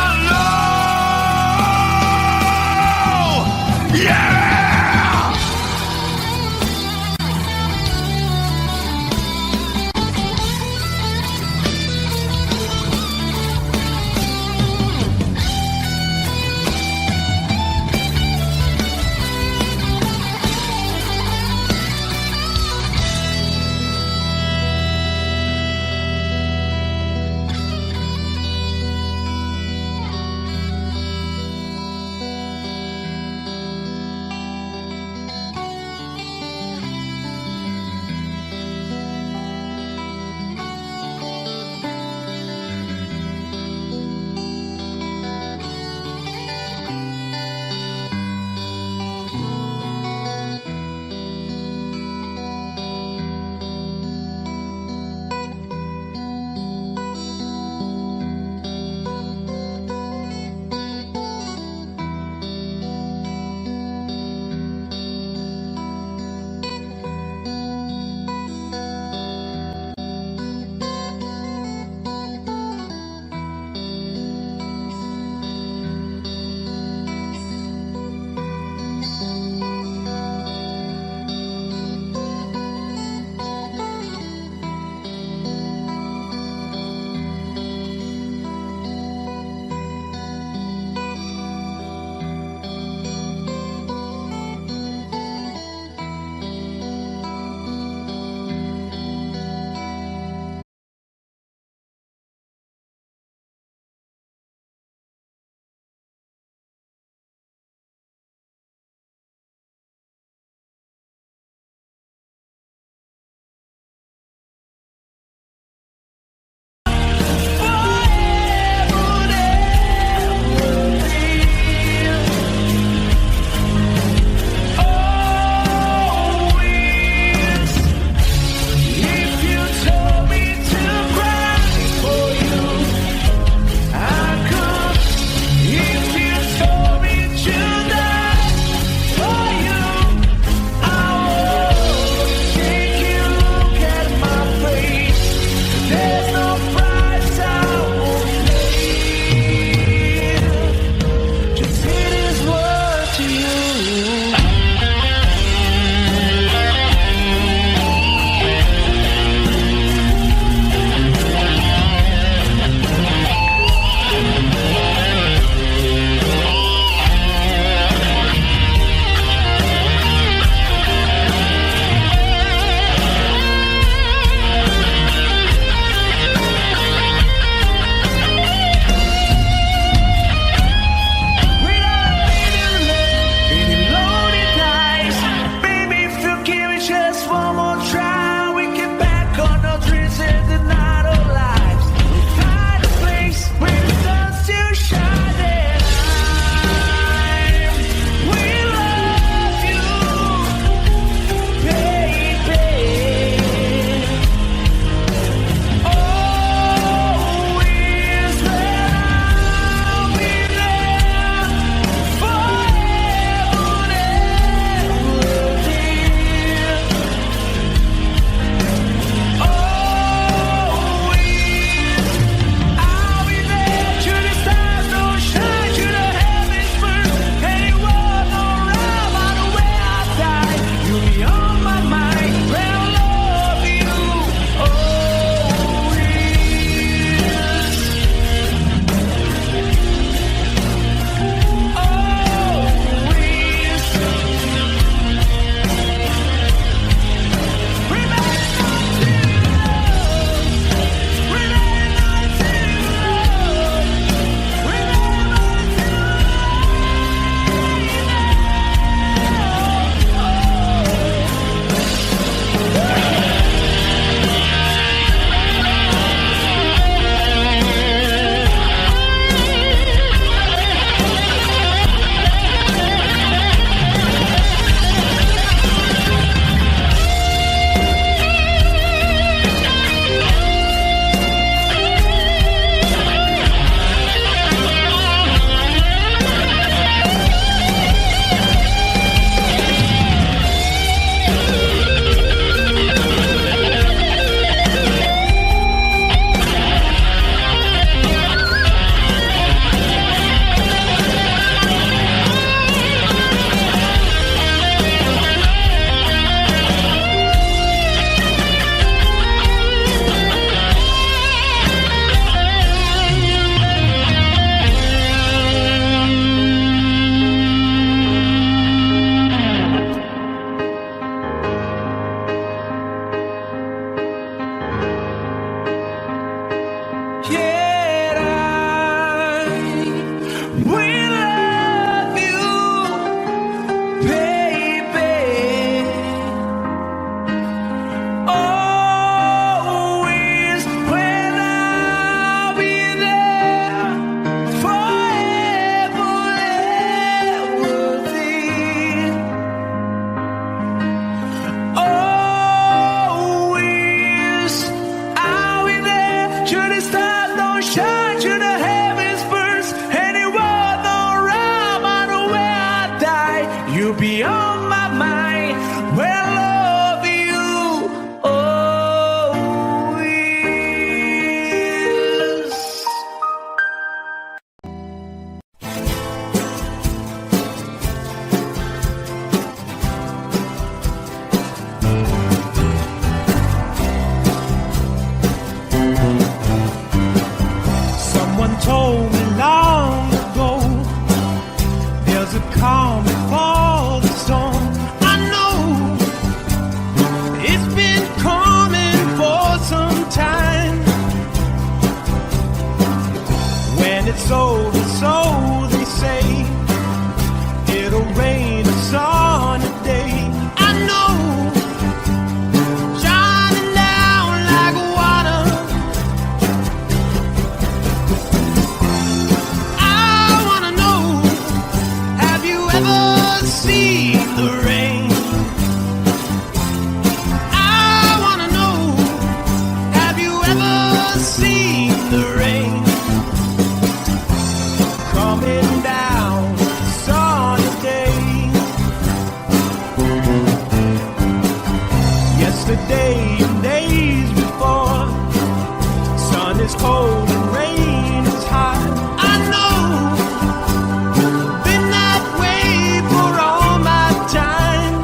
yesterday and days before. Sun is cold and rain is hot. I know, been that way for all my time.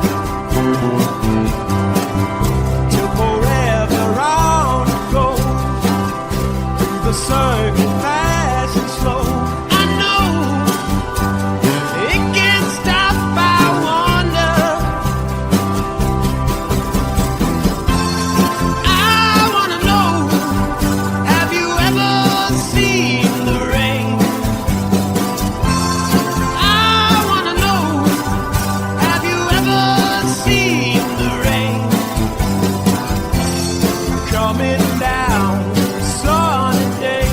Till forever on it goes, through the circle fast and slow. I know, it can't stop, I wonder. I wanna know, have you ever seen the rain? I wanna know, have you ever seen the rain? Coming down sunny day.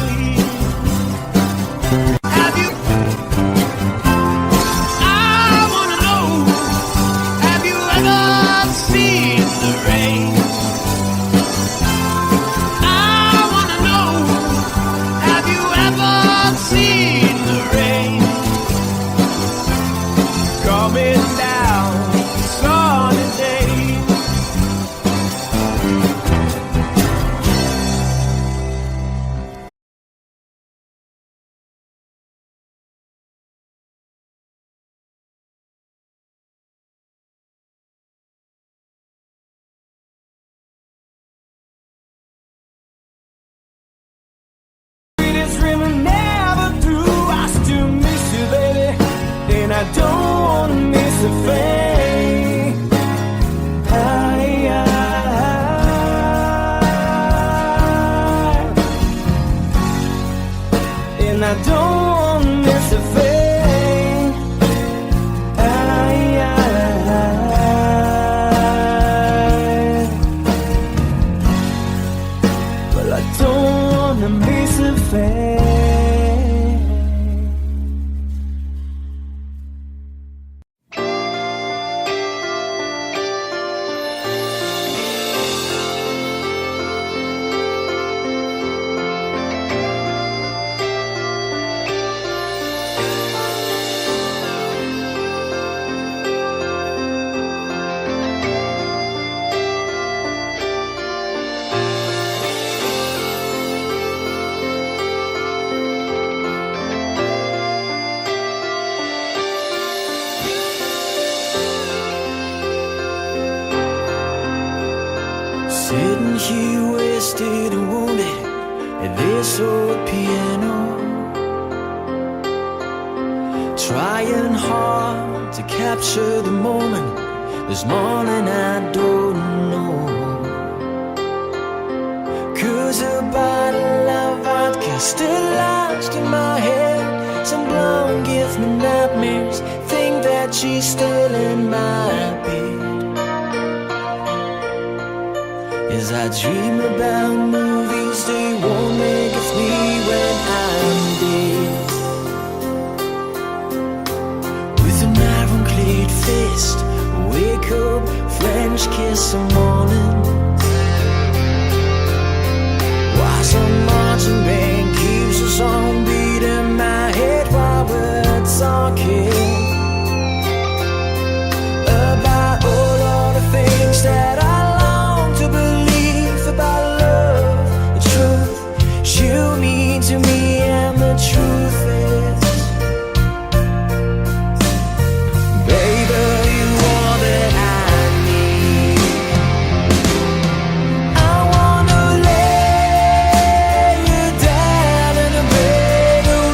Have you? I wanna know, have you ever seen the rain? I wanna know, have you ever seen the rain? Coming down sunny day. Sweetest river never through. I still miss you, baby, and I don't wanna miss a thing. And I don't wanna miss a thing. Well, I don't wanna miss a thing. Sitting here wasted and wounded at this old piano, trying hard to capture the moment. This morning I don't know, 'cause a bottle of vodka still lodged in my head. Some blonde gives me nightmares, think that she's still in my bed. As I dream about movies, they won't make us me when I'm dead. With an ironclad fist, wake up, French kiss some morning. While some marching band keeps us on beat in my head while we're talking about all of the things that I long to believe about love, the truth you mean to me, and the truth is, baby, you are that I need. I wanna lay you down in a bed of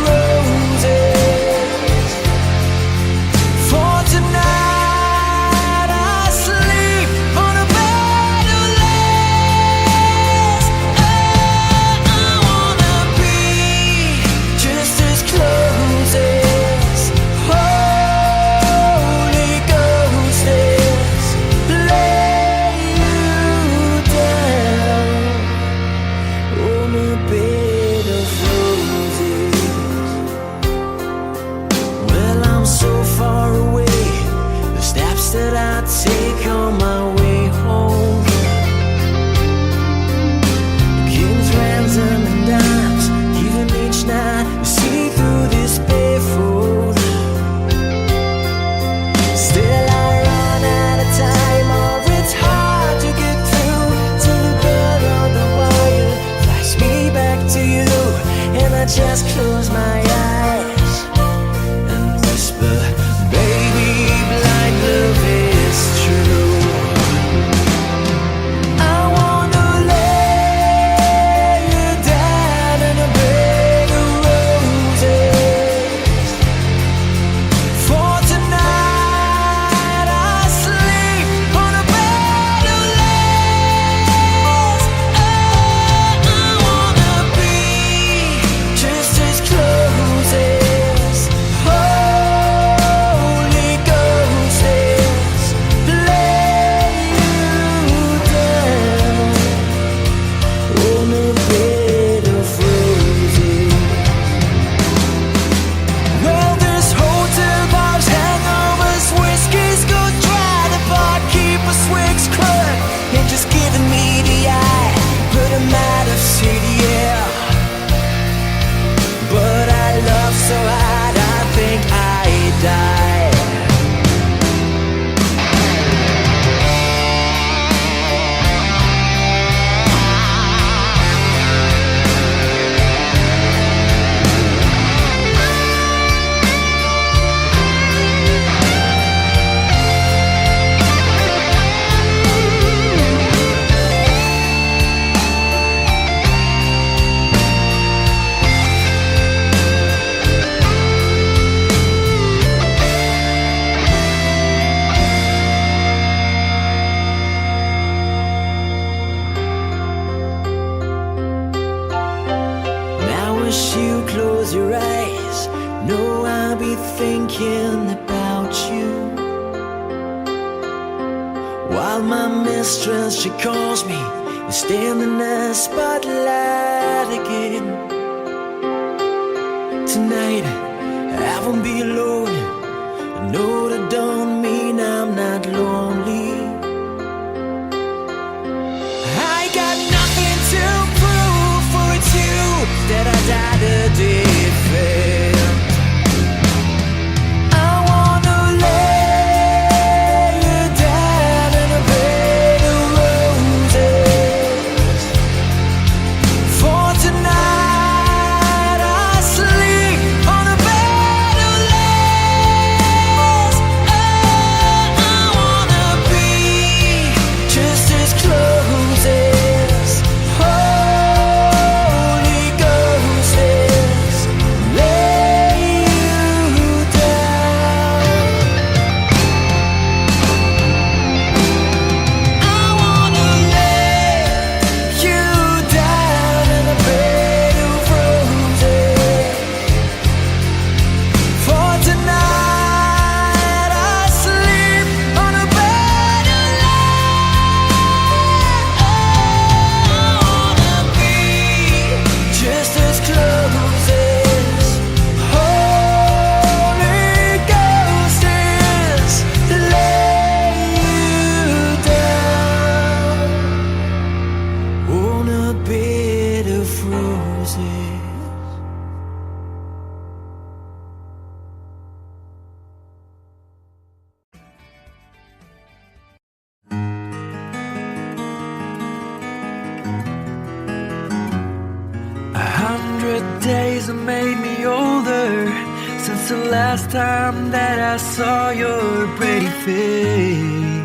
to the air. But I love so hard, I think I die. You close your eyes, know I'll be thinking about you. While my mistress, she calls me, you stand in the spotlight again. Tonight, I won't be alone. I know that don't mean I'm not lonely. I got nothing to prove, for it's you that I died a defend. I wanna lay you down in a bed of roses. For tonight I sleep on a bed of lace. Oh, I wanna be just as close as Holy Ghost is. Lay you down. I wanna lay you down in a bed of roses. For tonight I sleep on a bed of lace. I wanna be just as close as Holy Ghost is. Lay you down on a bed of roses. A 100 days have made me older since the last time that I saw your pretty face.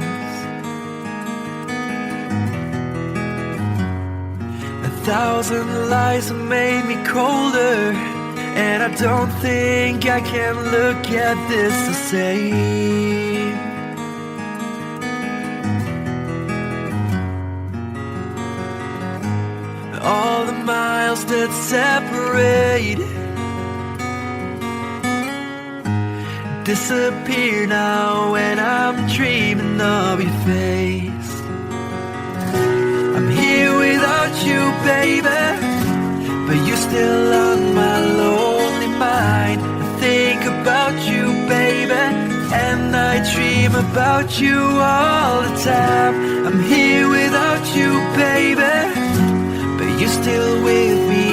1,000 lies have made me colder, and I don't think I can look at this the same. All the miles that separate disappear now when I'm dreaming of your face. I'm here without you, baby, but you're still on my lonely mind. I think about you, baby, and I dream about you all the time. I'm here without you, baby, but you're still with me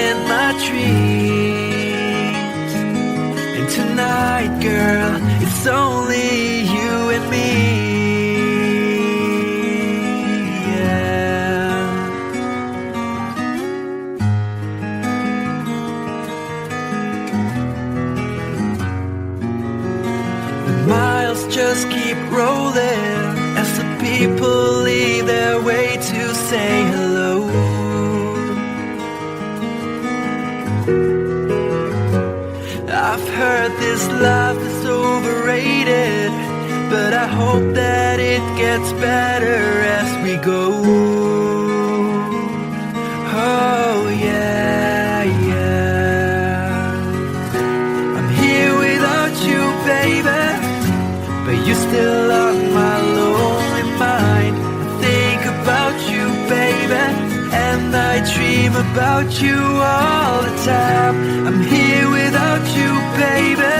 in my dreams. And tonight, girl, it's only you and me. Yeah. The miles just keep rolling as the people leave their way to say hello. I've heard this life is overrated, but I hope that it gets better as we go. Oh yeah, yeah. I'm here without you, baby, but you're still on my lonely mind. I think about you, baby, and I dream about you all the time. I'm here without you, baby,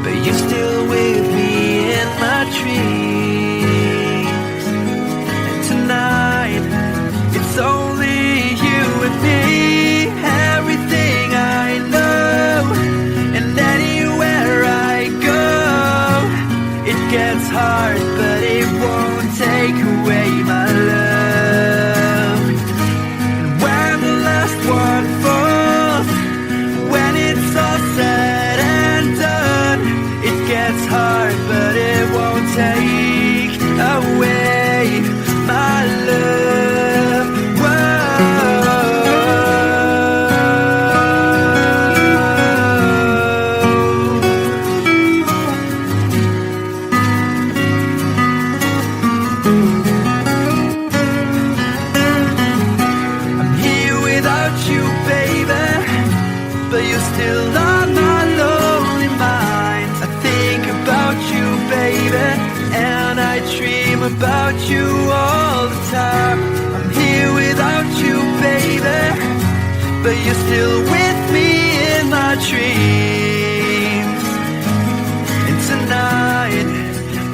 but you're still with me in my dreams. And tonight, it's only you and you're still with me in my dreams. And tonight,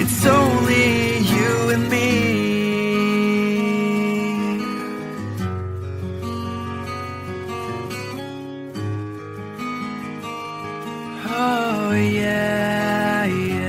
it's only you and me. Oh yeah, yeah.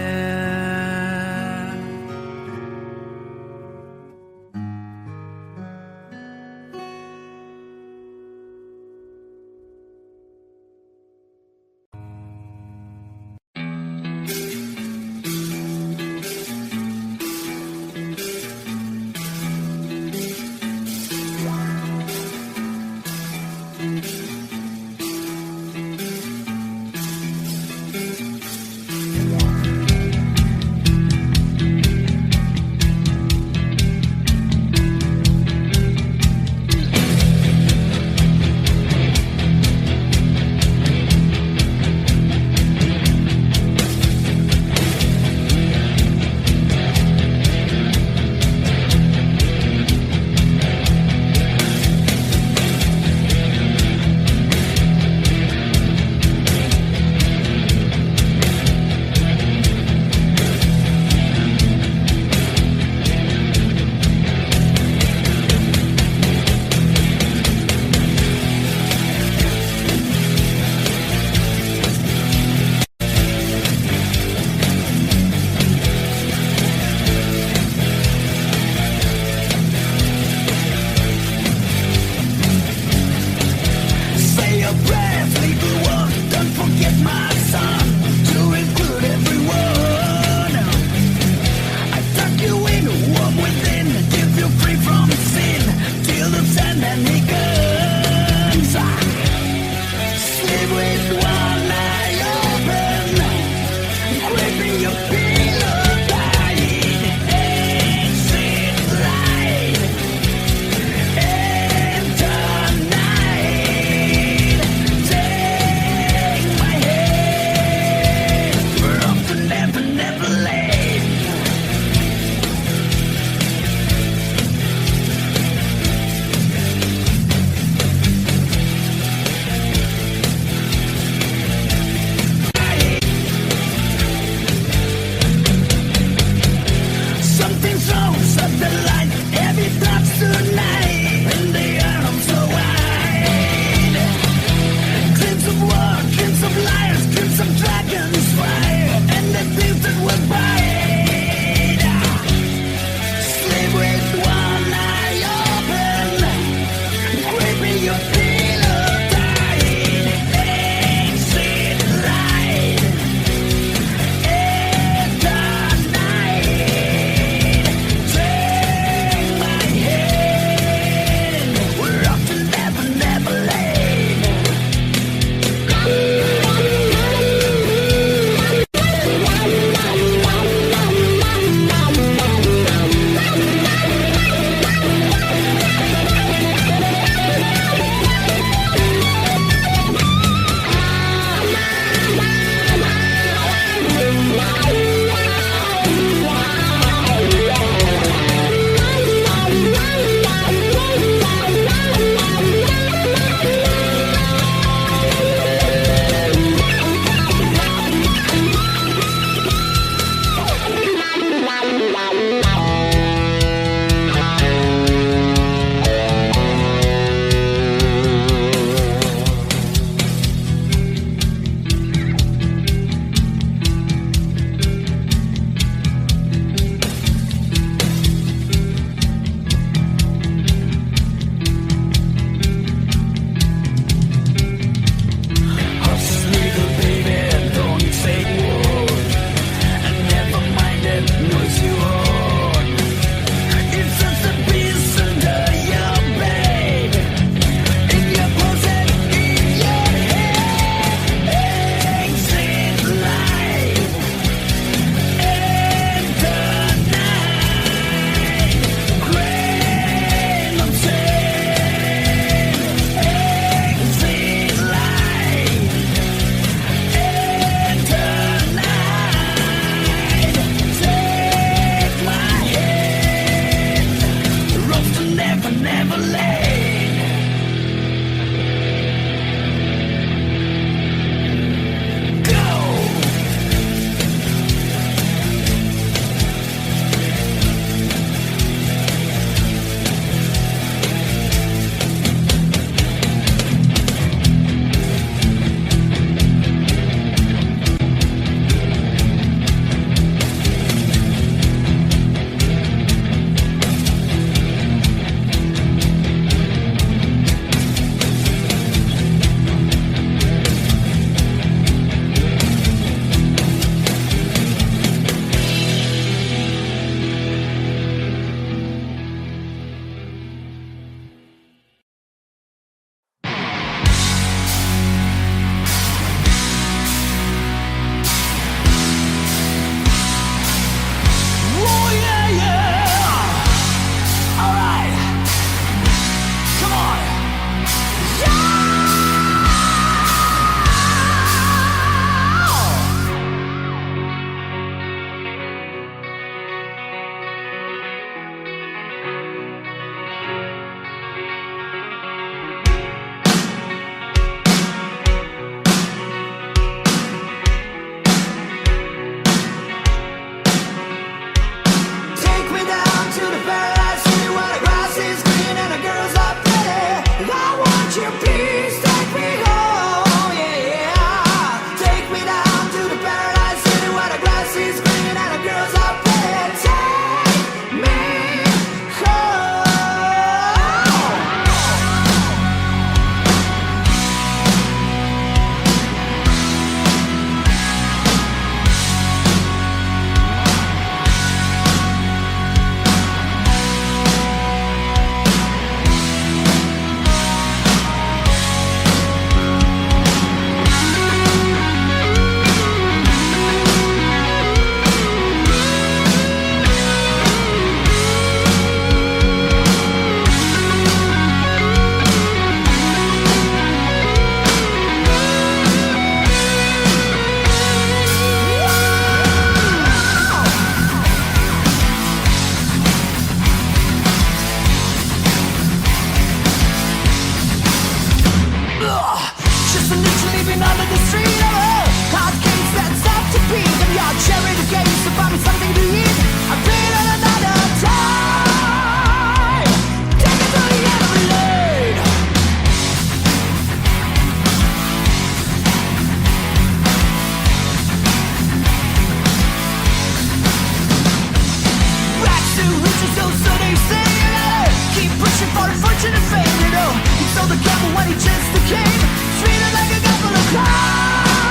When he just became sweeter like a couple of clouds.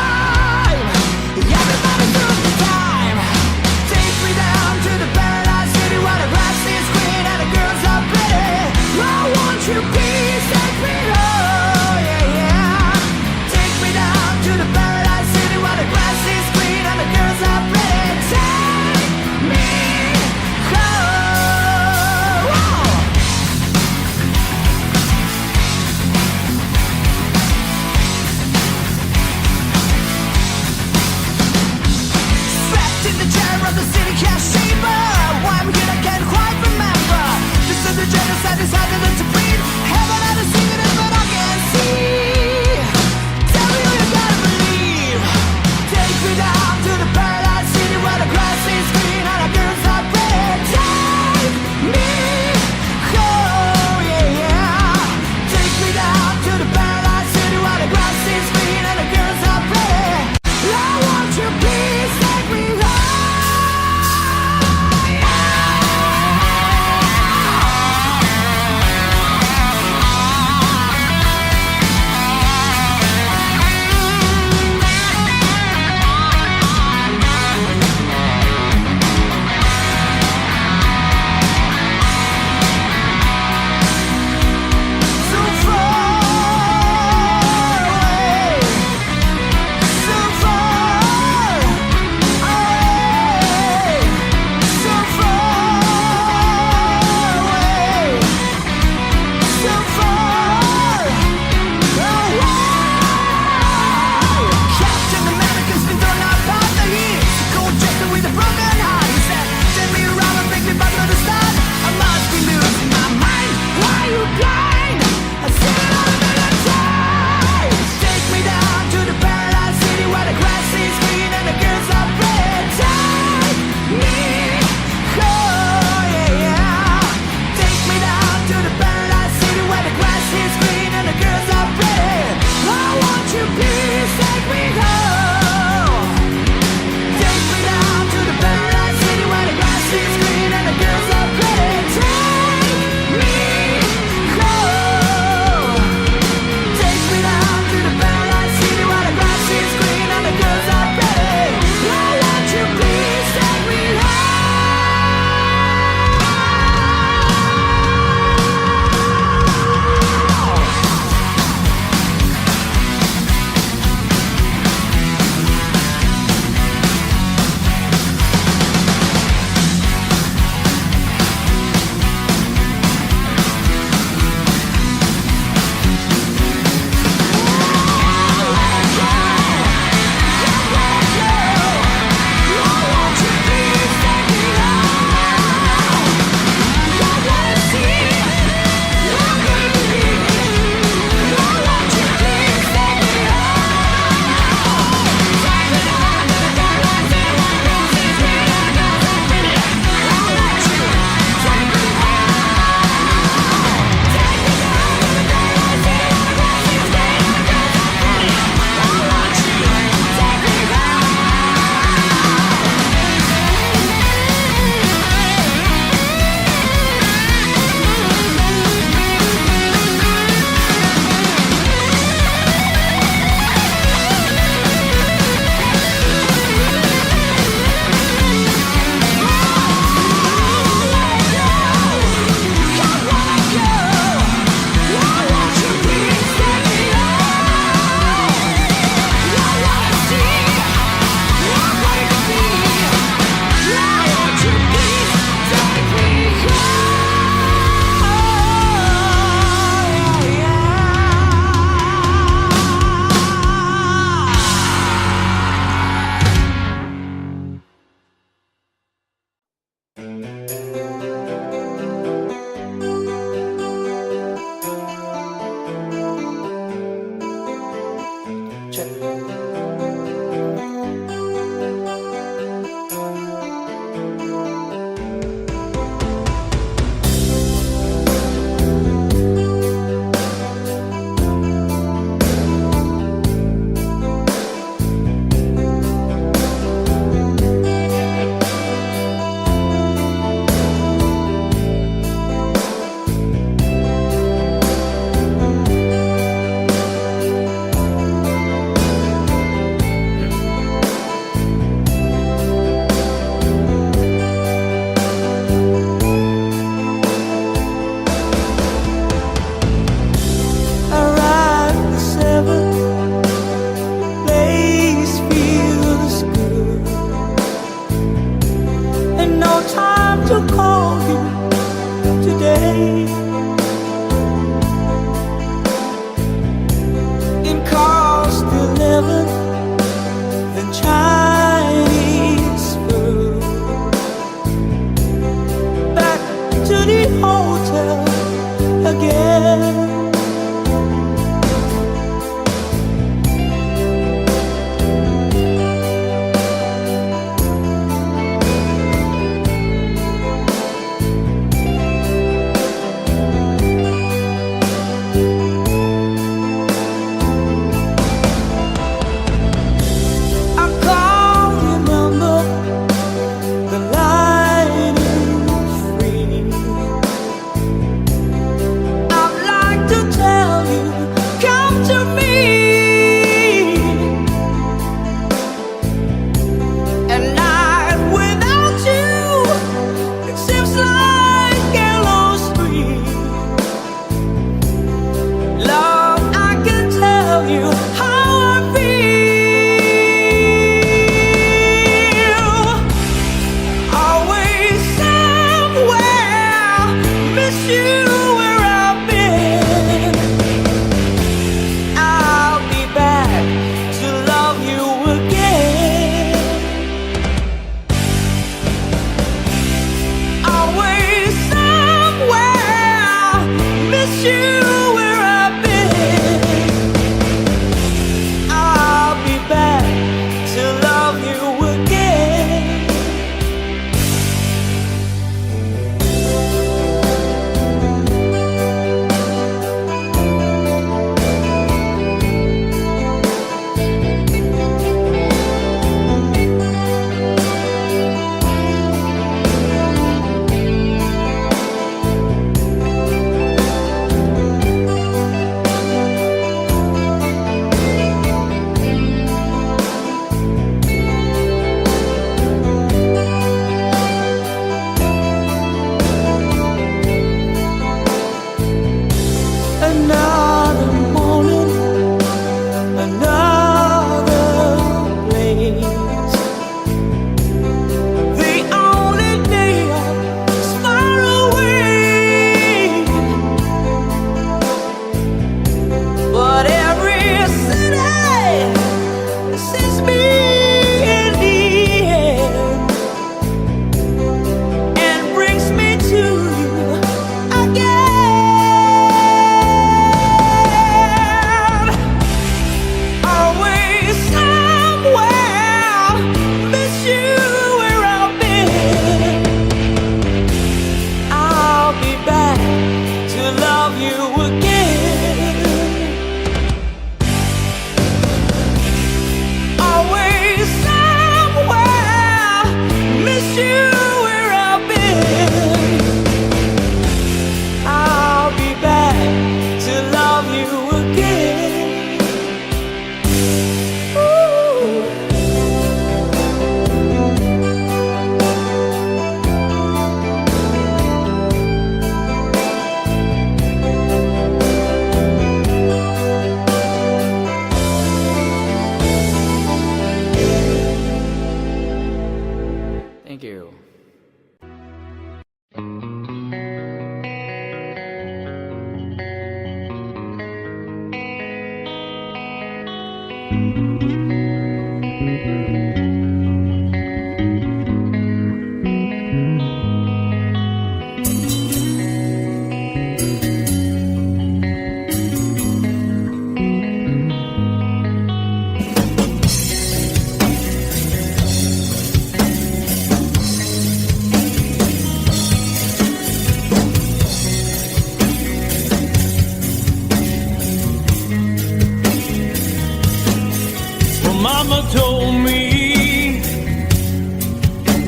Mama told me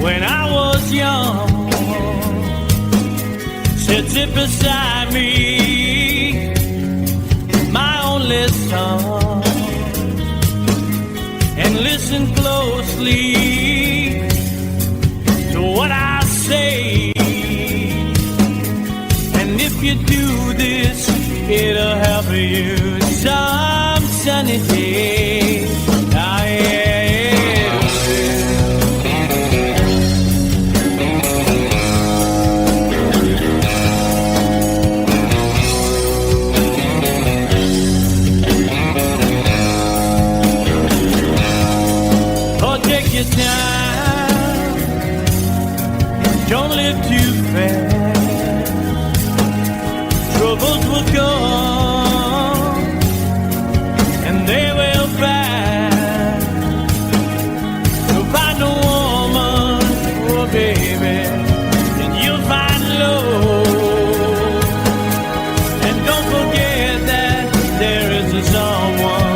when I was young, said sit beside me, my only son, and listen closely to what I say. And if you do this, it'll help you some sunny day. Your time, don't live too fast. Troubles will come and they will pass. So find a woman, oh baby, and you'll find love. And don't forget that there is a someone.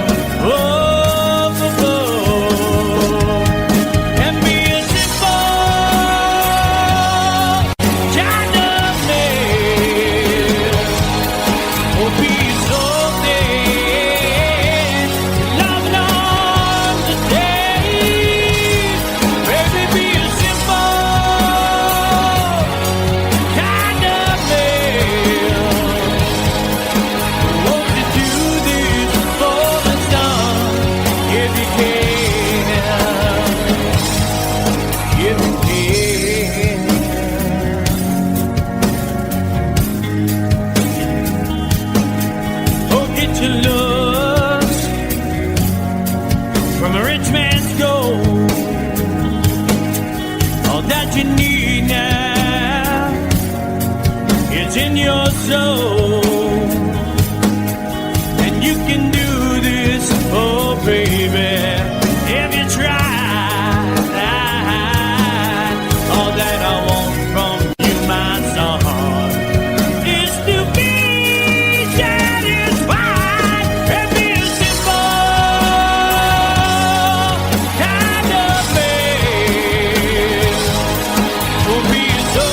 And you can do this, oh baby, if you try. All that I want from you, my son, is to be satisfied and be a simple kind of man. Oh, be so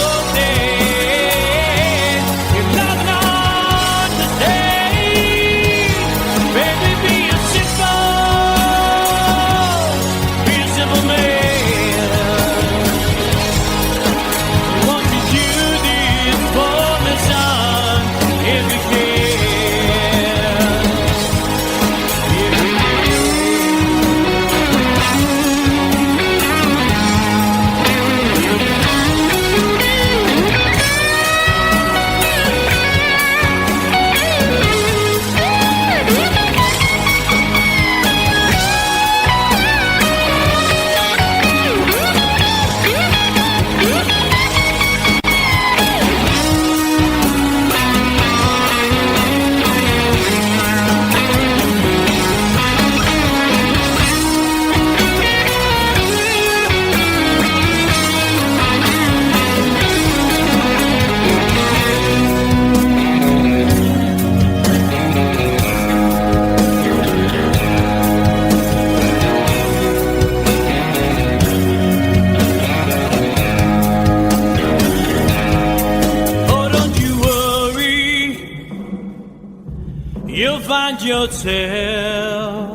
find yourself,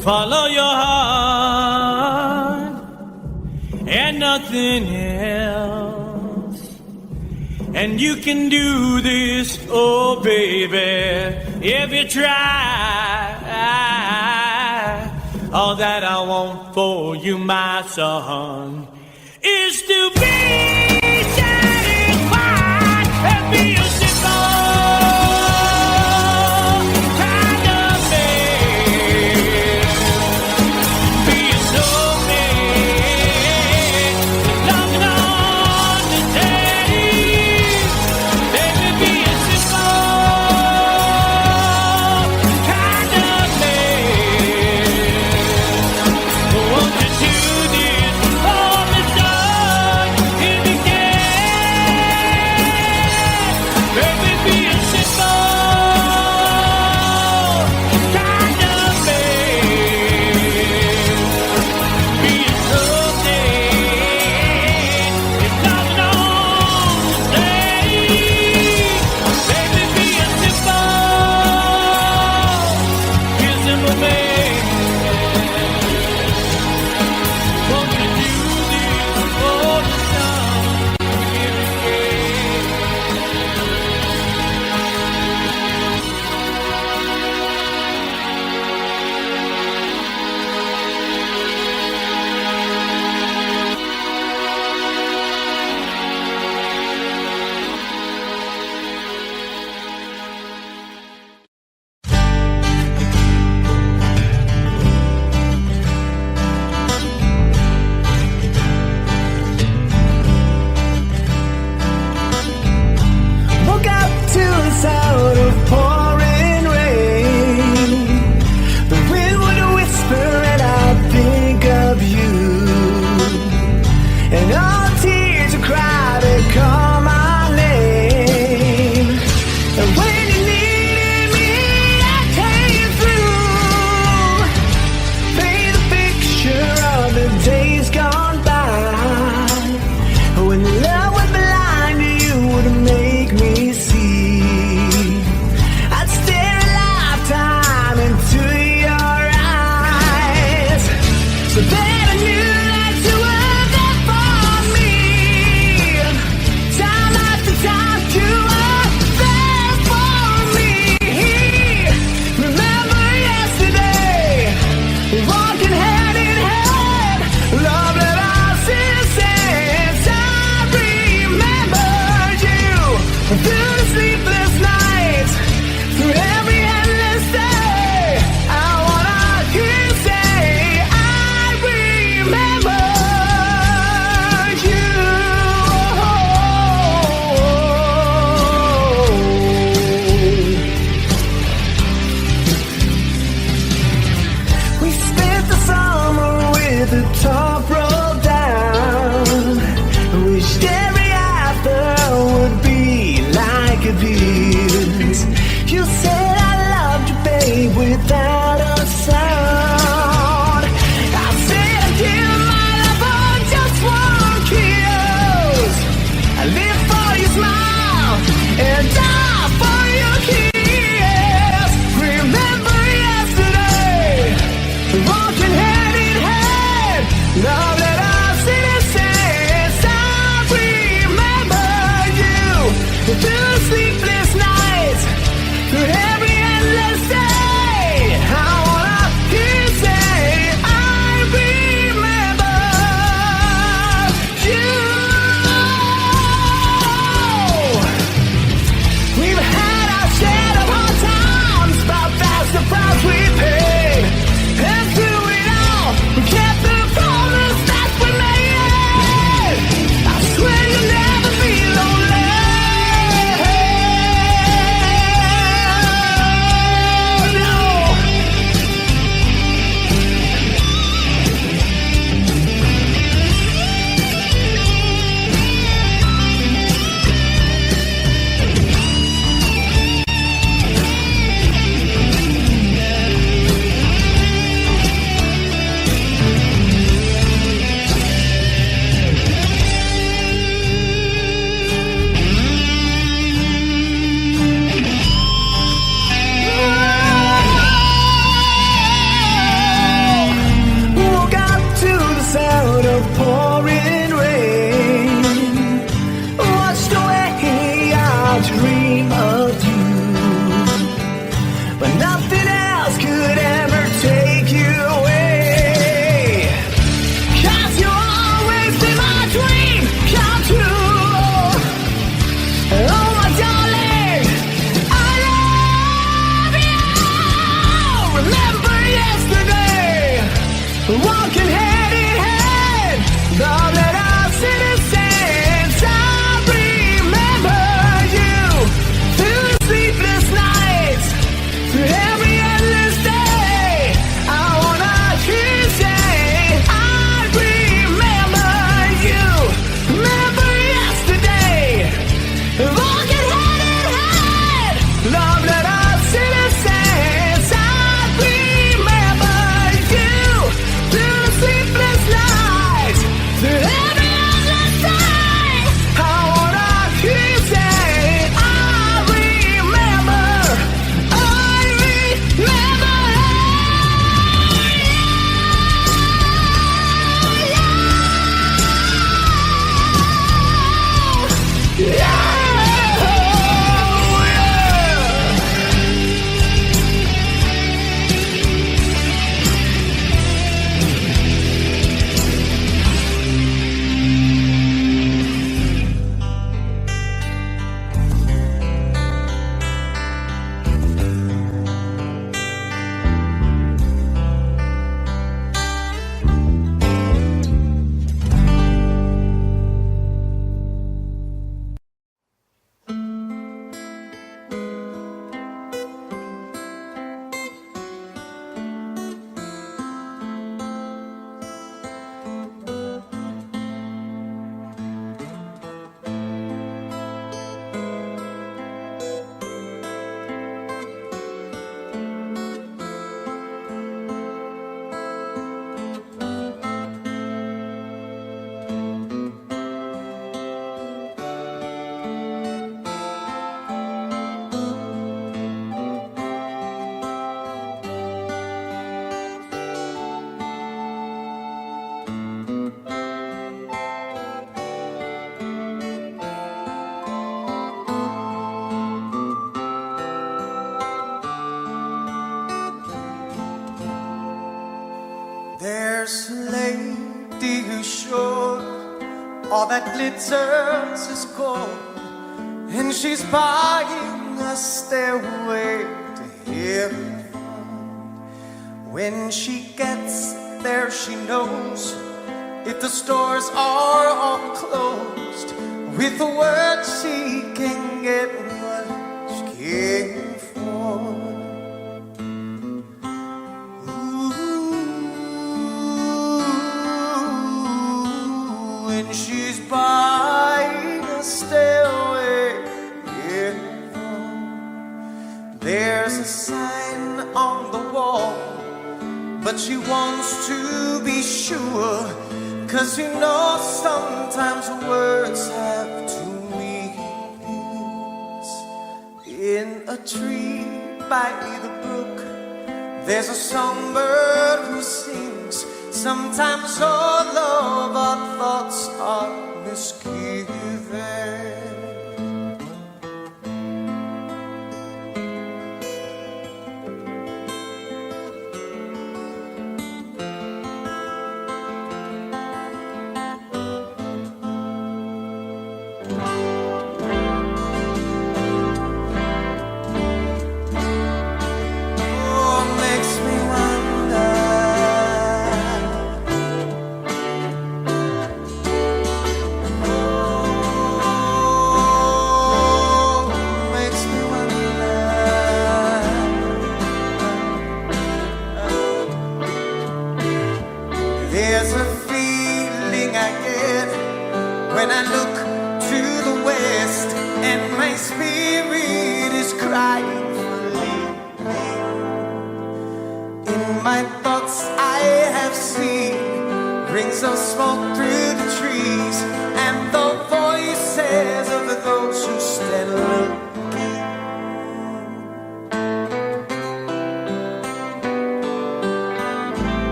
follow your heart and nothing else. And you can do this, oh baby, if you try. All that I want for you, my son, is to be satisfied and be a simple kind of man. appears. You said I loved you, babe, without a sound. I said I'd give my love for just one kiss. I live for your smile and die for your kiss. Remember yesterday, walking hand in hand. Now that I've seen it since, I remember you through sleepless nights, through every endless day. I wanna hear you say, I remember you. We've had our share of hard times, but that's the price we paid. And through it all, we kept the promise that we made. I swear you'll never be lonely. No. Woke up to the sound of pouring rain. Watched away our dream of you, but nothing else could ever take you away. 'Cause you always been my dream come true. Oh my darling, I love you. Remember yesterday, walking hand in hand. Now that I've seen it since, I remember you through sleepless nights, through every endless day. I wanna hear you say, I remember you. Remember yesterday, walking hand in hand. Love that I've seen it since, I remember you through the sleepless nights, through every endless day. I wanna hear you say, I remember There's a lady who's sure all that glitters is gold, and she's buying a stairway to heaven. When she gets there, she knows if the stores are all closed, with a word she can get what she came for. When she's buying a stairway in There's a sign on the wall, but she wants to be sure, 'cause you know sometimes words have two meanings. In a tree by the brook, there's a songbird who sings. Sometimes all of our thoughts are misgiven. There's a feeling I get when I look to the west, and my spirit is crying for leaving. In my thoughts I have seen rings of smoke through the trees, and the voices of those who stand looking.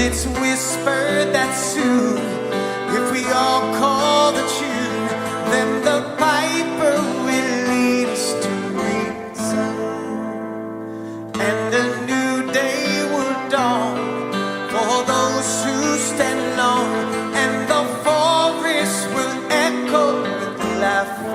It's whispered that soon, if we all call the tune, then the piper will lead us to reason, and a new day will dawn for those who stand alone, and the forest will echo with laughter.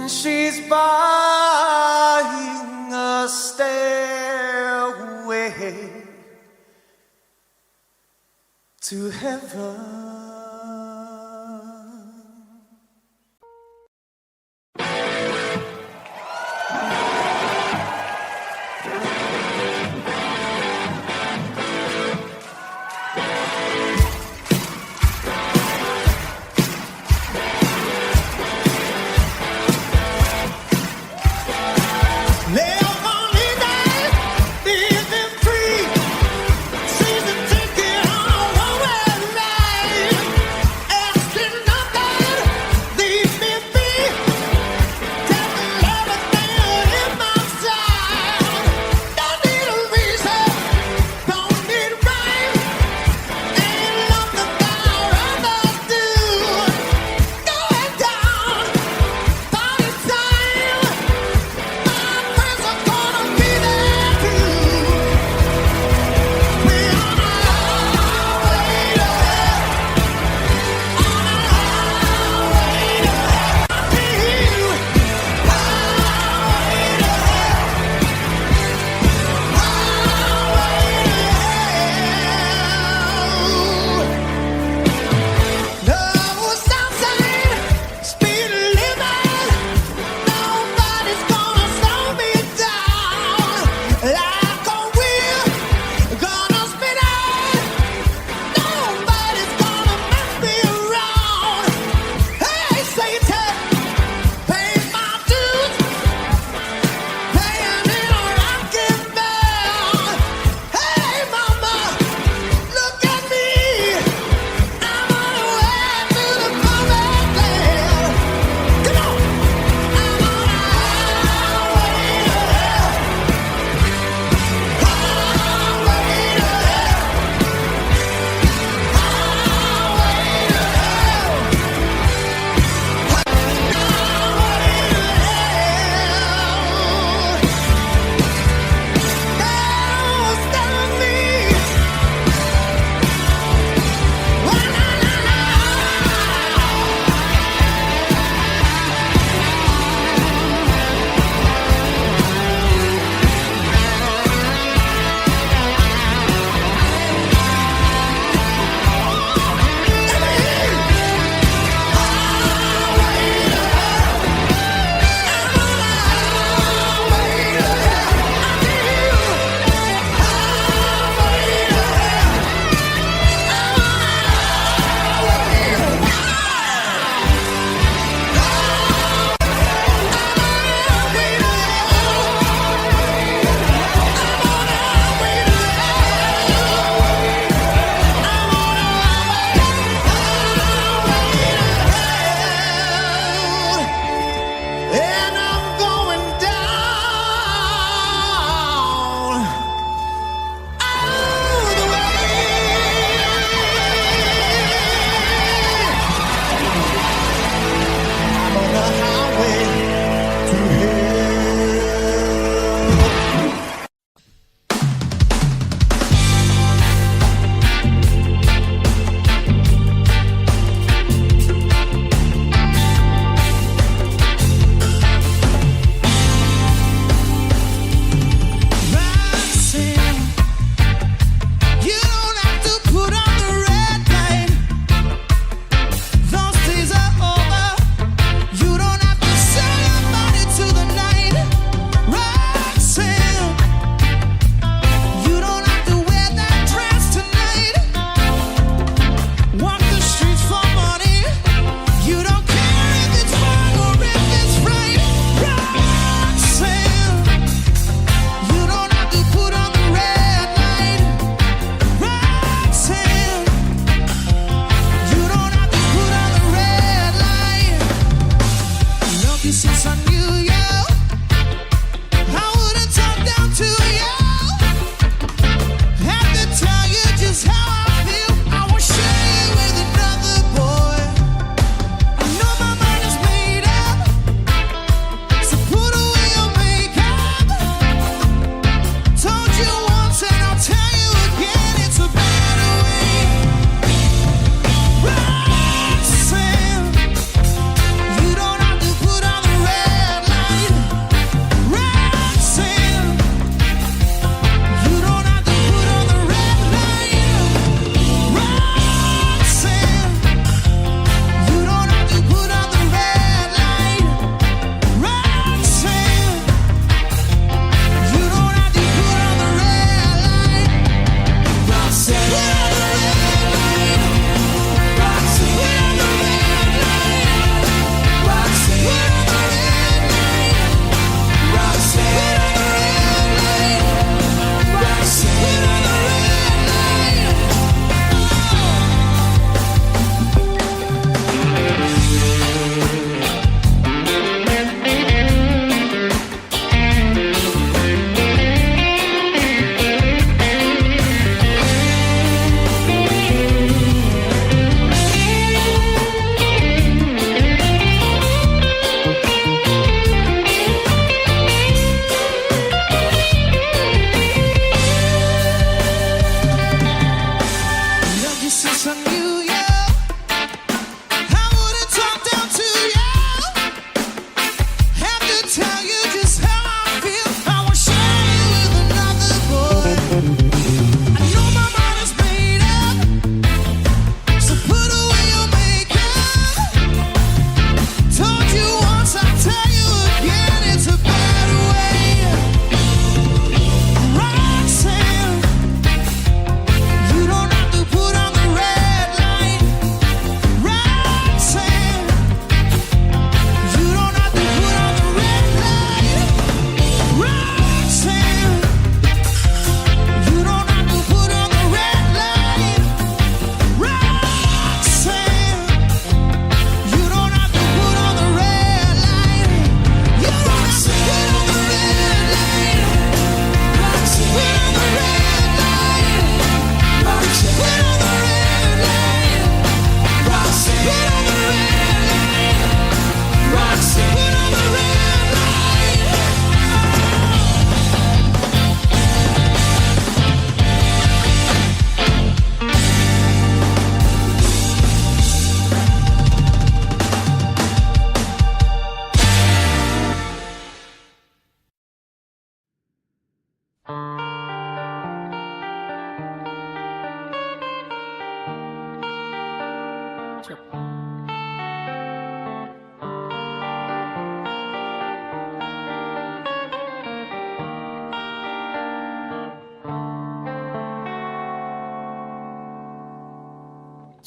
She's buying a stairway to heaven. Red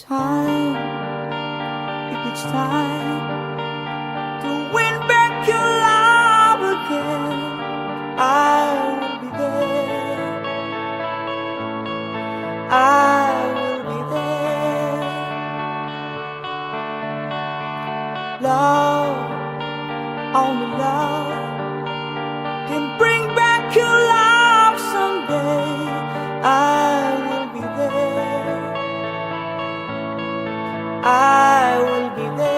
time, if it's time to win back your love again, I will be there. I will be there. Love, only love can bring back your love someday. I will be there. I will be there.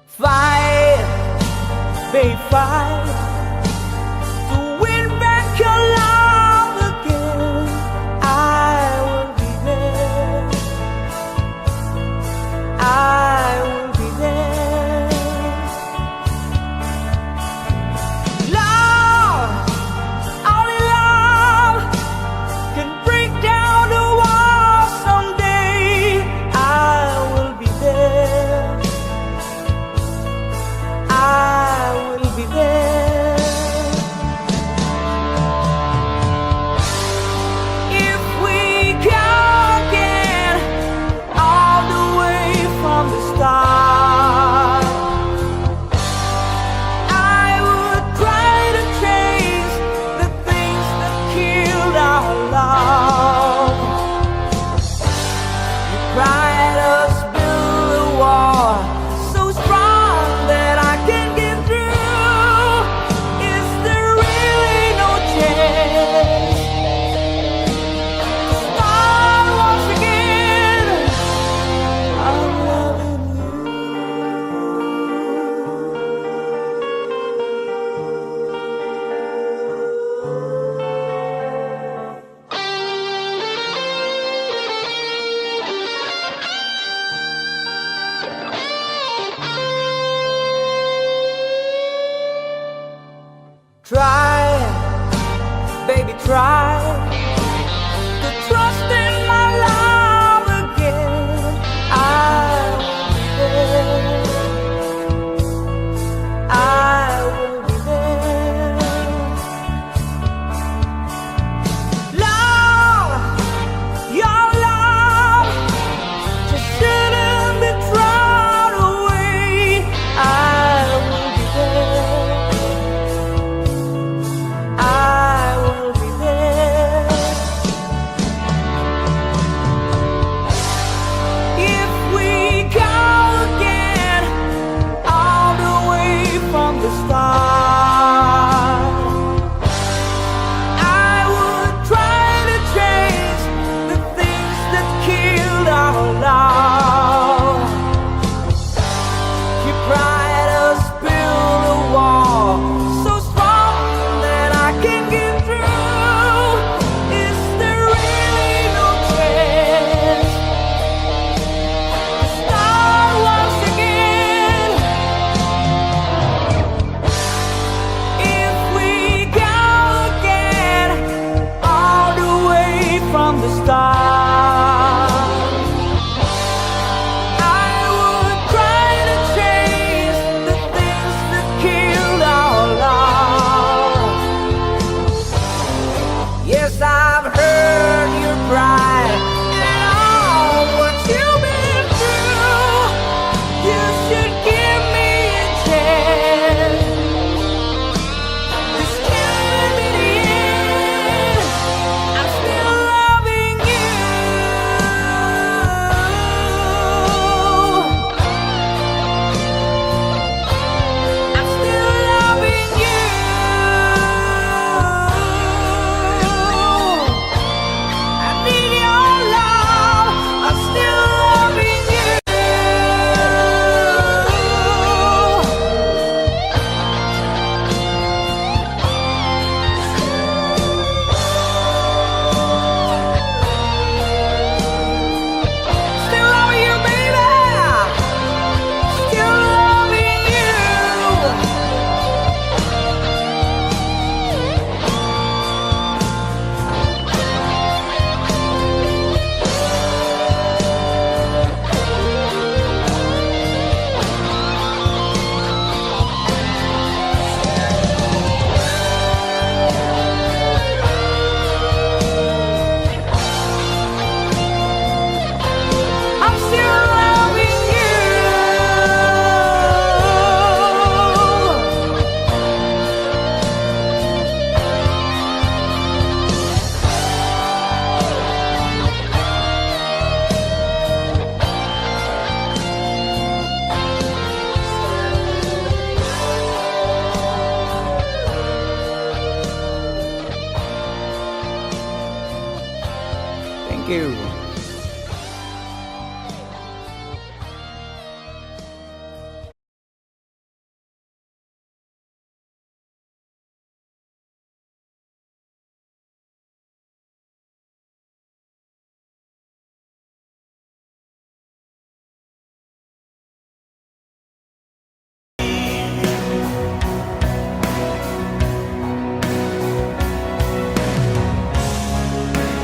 Fight, babe, fight to win back your love again. I will be there. I will be there. Love, only love can break down the walls someday. I will be there. I will be there. If we go again, all the way from the start, I would try to change the things that killed our love. You cried us build a wall so strong that I can get through. Is there really no chance to start once again? I'm loving Try, baby, try to trust in my love again. I will be there. I will be there. Love, your love just shouldn't be thrown away. I will be there. I will be there. If we go again, all the way from the start, I would try to change the things that killed our love. You cried us build a wall so strong that I can get through. Is there really no chance to start once again? If we go again, all the way from the start, I would try to change the things that killed our love. Yes, I've heard your cry and all what you've been through. You should give me a chance. This can't be the end. I'm still loving you. Thank you.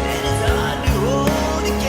And it's hard to hold a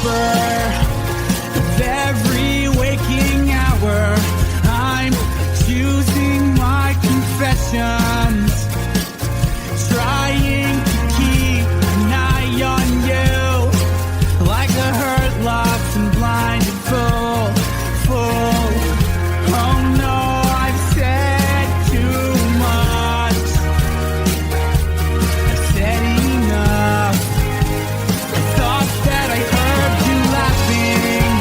vapor of every waking hour. I'm choosing my confessions, trying to keep an eye on you, like a hurt, lost, and blinded fool. Oh no, I've said too much. I've said enough. I thought that I heard you laughing.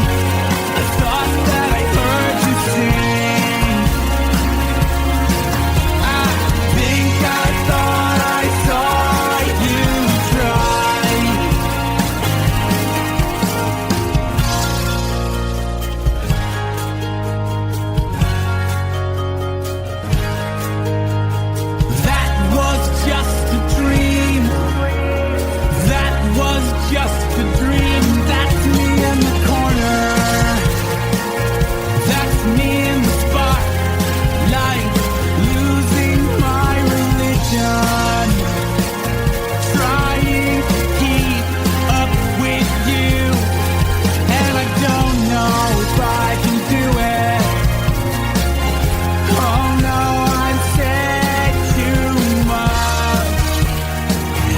I thought that I heard you sing. I think I thought I saw you try. That was just a dream. That was just a dream. That's me in the corner. That's me in the spotlight, losing my religion, trying to keep up with you, and I don't know if I can do it. Oh no, I've said too much.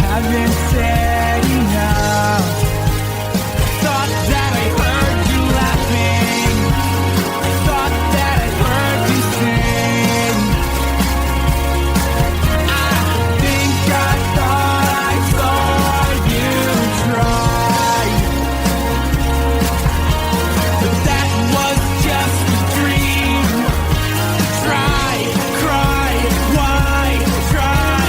Haven't said enough. Thought that I heard you laughing. I thought that I heard you sing. I think I thought I saw you try. But that was just a dream. Try, cry, why try?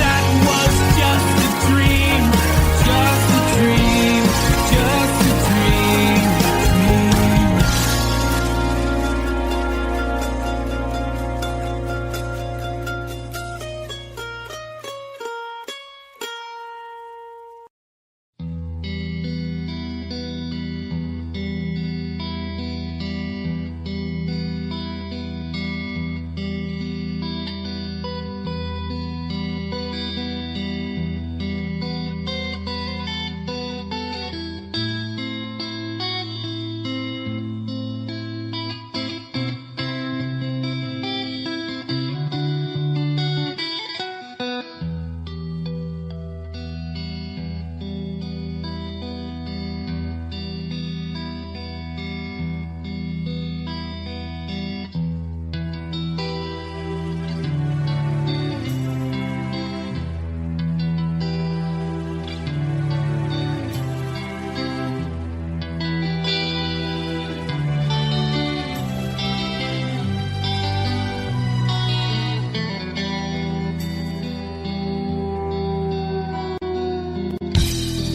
That was just a dream, just a dream, just a dream, dream.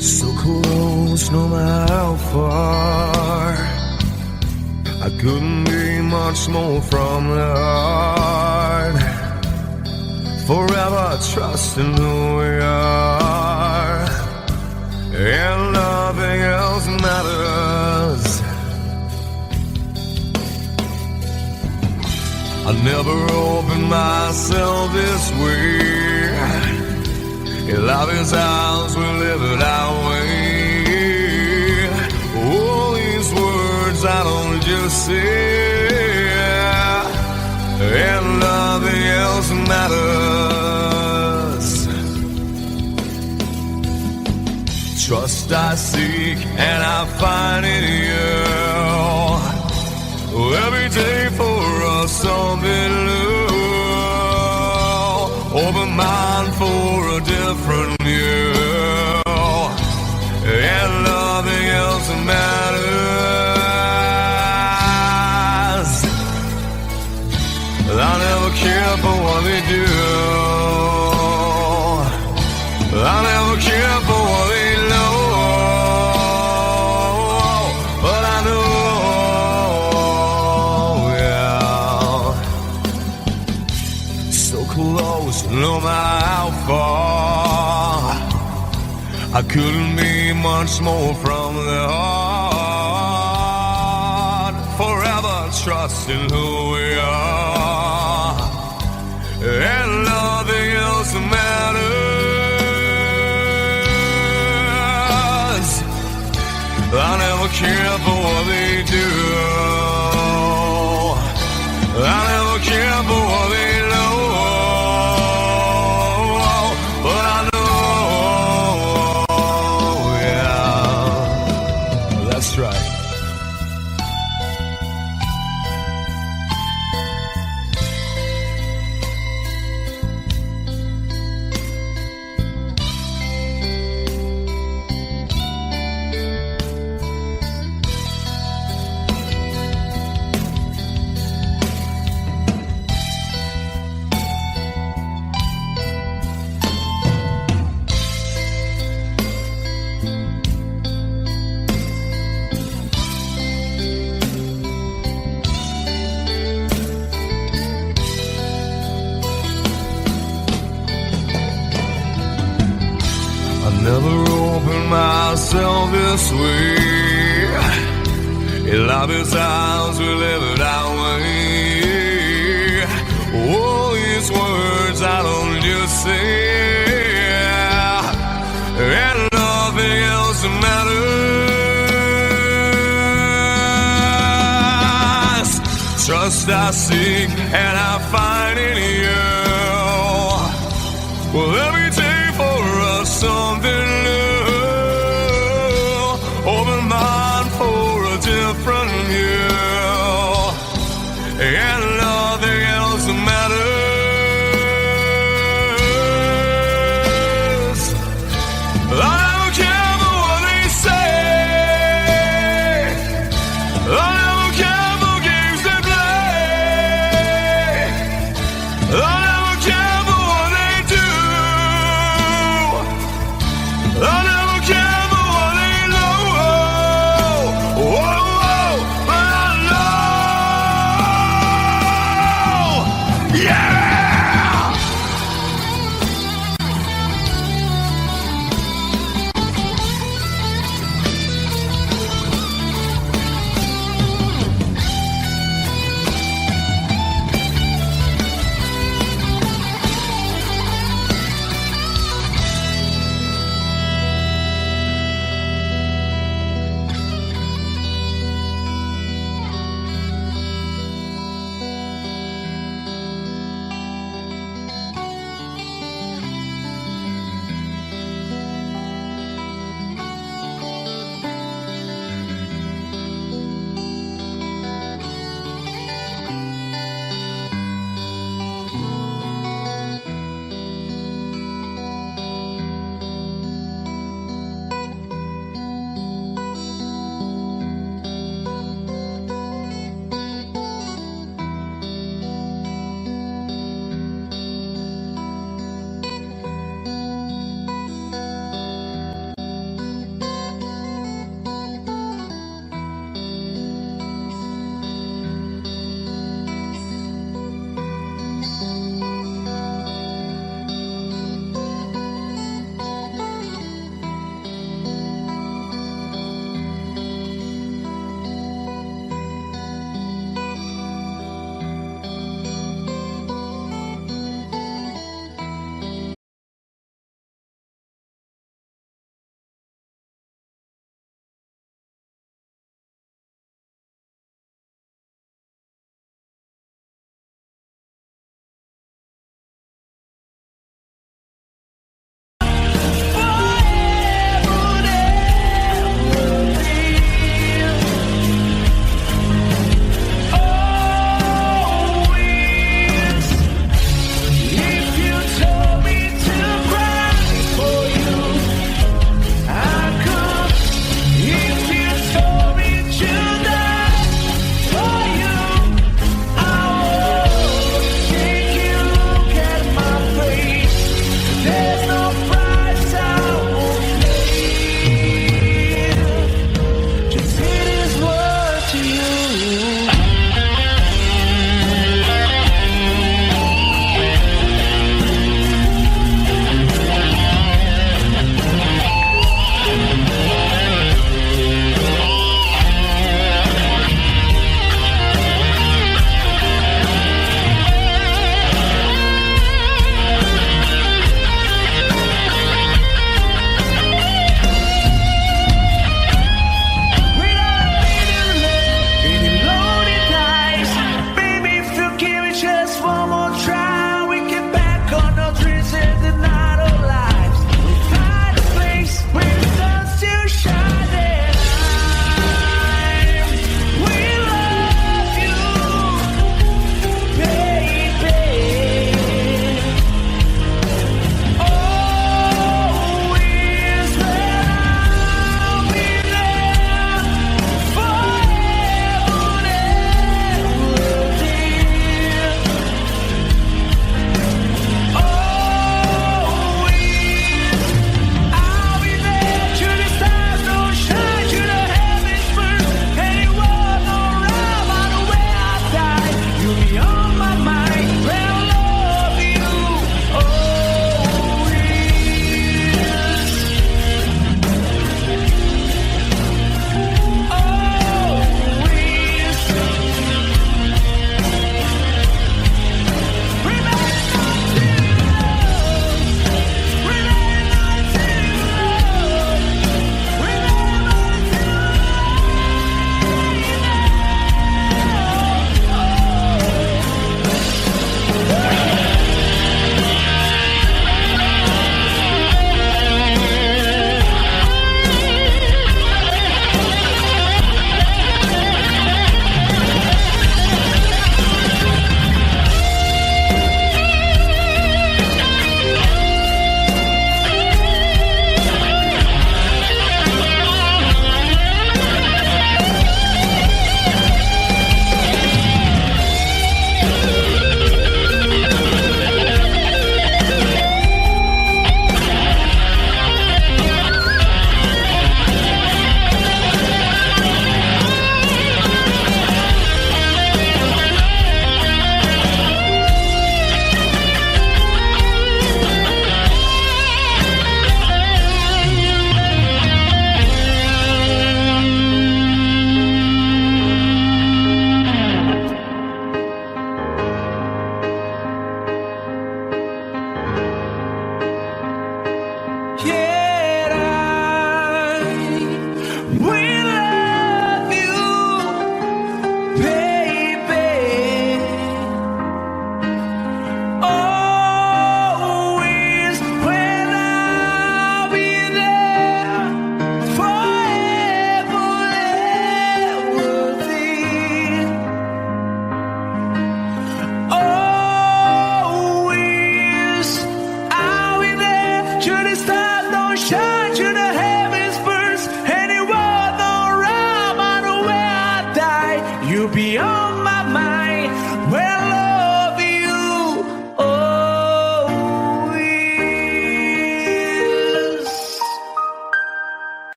So close, no matter how far. I couldn't be much more from the heart. Forever trusting who we are, and nothing else matters. I never opened myself this way. Love is ours, we live it our way. All these words I don't just say, and nothing else matters. Trust I seek and I find in you. Every day for us something new. Open mind for a different view, and nothing else matters. I never care for what they do. I never care for what they know, but I know, yeah. So close, no matter how far. I couldn't be much more from the heart. Forever trusting who we are, and nothing else matters. I never care for what they do. I never care for what they know. But I know, yeah, that's right. Never opened myself this way. In life is ours, we live it our way. All these words I don't just say, and nothing else matters. Trust I seek and I find in you. Well, every day for us something new. Open mind for a different view, and nothing else matters. I don't care for what they say. I don't care for games they play. I don't care for what they do. I never care for what they know. Whoa, whoa, but I know.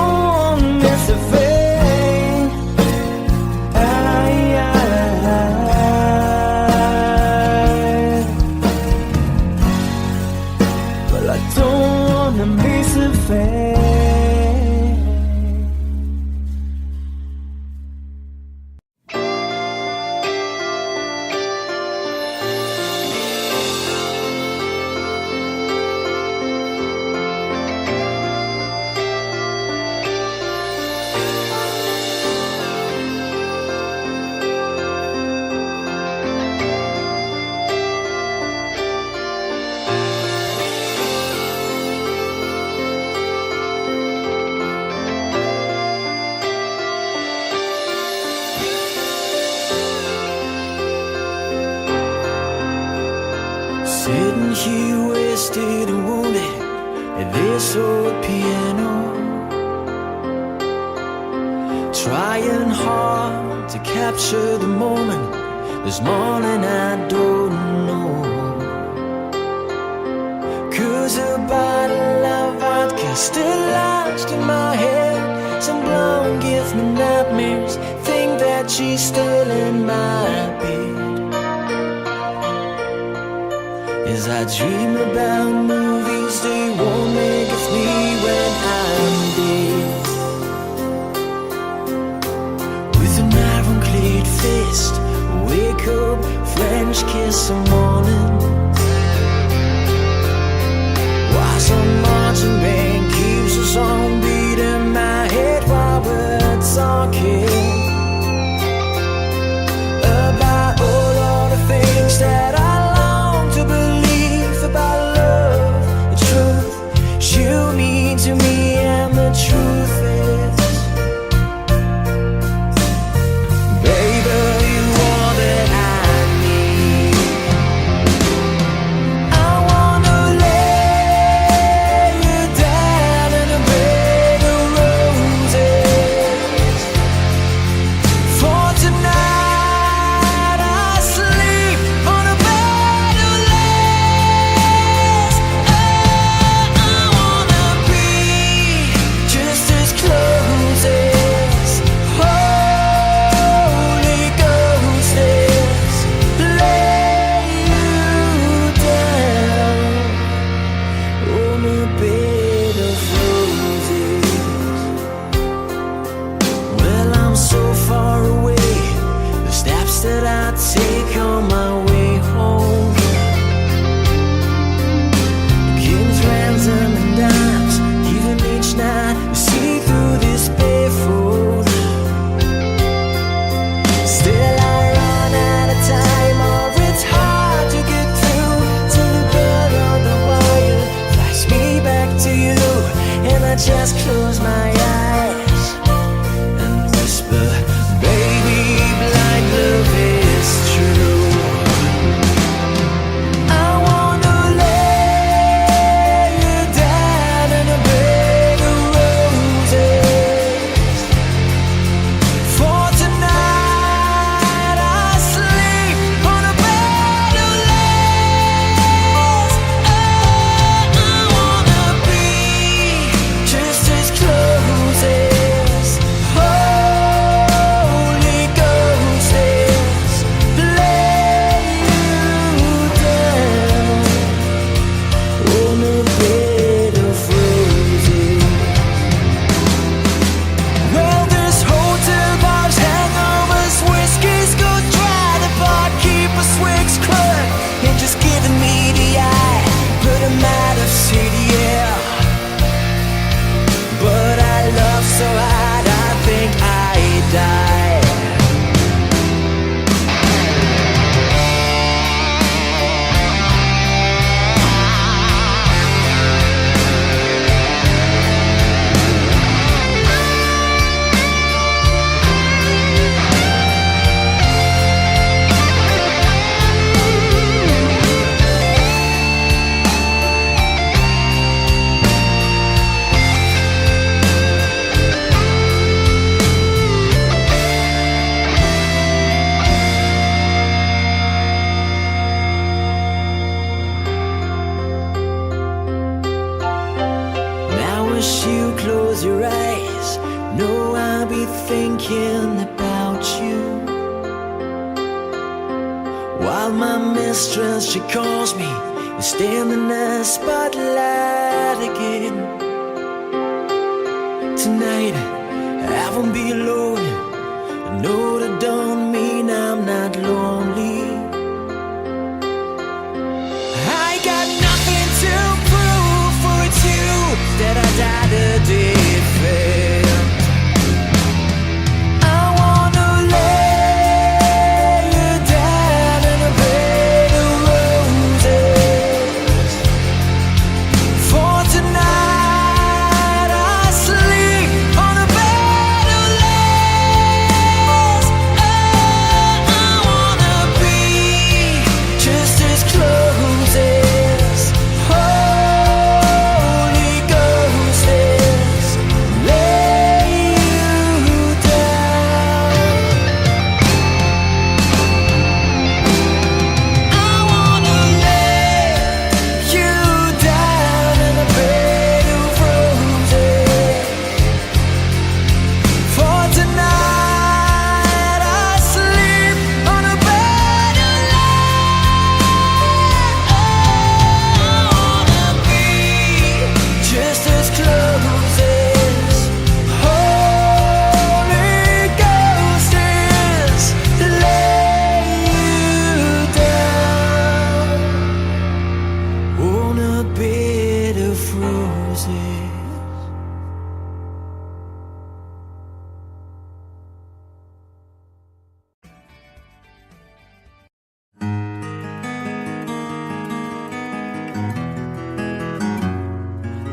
don't miss a thing. Well, I don't wanna miss a thing. Sitting here wasted and wounded at this old piano, trying hard to capture the moment. This morning I don't know, 'cause a bottle of vodka still lodged in my head. Some blonde gives me nightmares, think that she's still in my bed. As I dream about movies, they won't make us me when I'm dead. With an iron-clad fist, wake up, French kiss some morning. Why some marching band keeps us on beat in my head while we're talking about all of the things that I long to believe about love, the truth. She days. No, I'll be thinking about you. While my mistress, she calls me and stand in the spotlight again. Tonight, I won't be alone. I know that don't mean I'm not lonely. I got nothing to prove, for it's you that I died a defend. I wanna lay you down in a bed of roses. For tonight I sleep on a bed of lace. Oh, I wanna be just as close as Holy Ghost is. Lay you down. I wanna lay you down in a bed of roses. For tonight I sleep on a bed of lace. I wanna be just as close as Holy Ghost is. Lay you down on a bed of roses.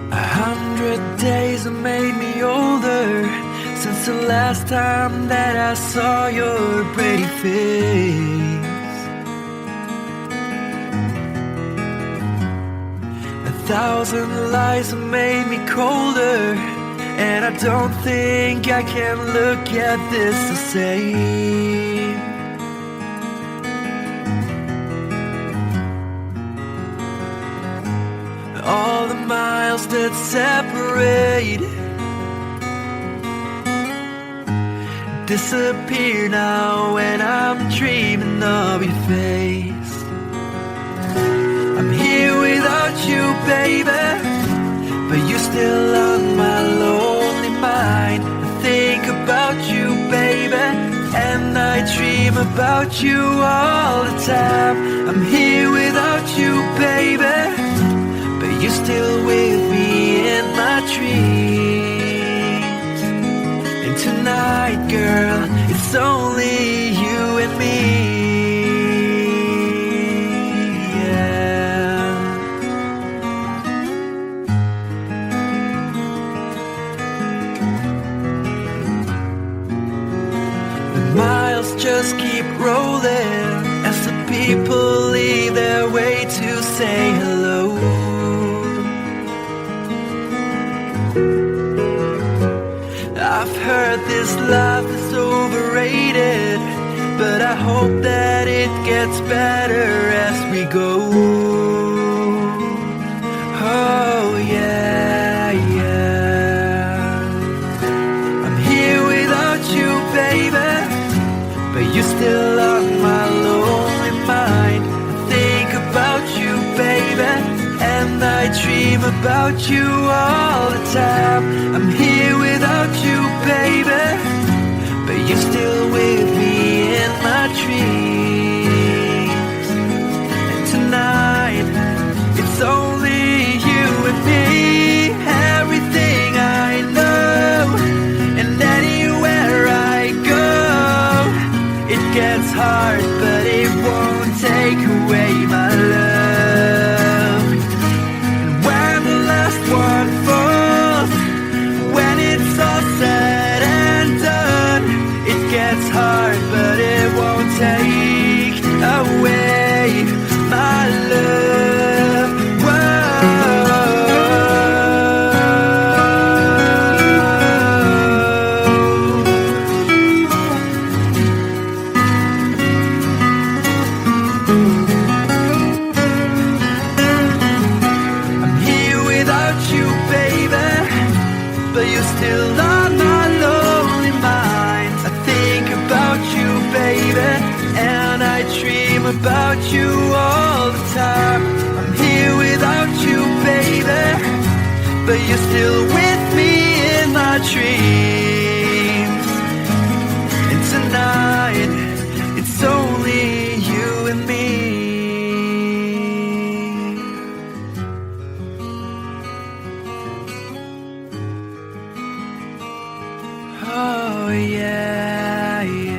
A 100 days have made me older since the last time that I saw your pretty face. 1,000 lies have made me colder, and I don't think I can look at this the same. All the miles that separate disappear now when I'm dreaming of your face. I'm here without you, baby, but you're still on my lonely mind. I think about you, baby, and I dream about you all the time. I'm here without you, baby, but you're still with me in my dreams. And tonight, girl, it's only you and me. Yeah. The miles just keep rolling as the people leave their way to say hello. I've heard this life is overrated, but I hope that it gets better as we go. Oh yeah, yeah. I'm here without you, baby, but you're still on my lonely mind. I think about you, baby, and I dream about you all the time. I'm here without you, baby, but you're still with me in my dreams. And tonight, it's only you and me. Everything I know, and anywhere I go, it gets hard, but it won't take away my love. And when the last one falls, when about you all the time. I'm here without you, baby, but you're still with me in my dreams. And tonight, it's only you and me. Oh yeah, yeah.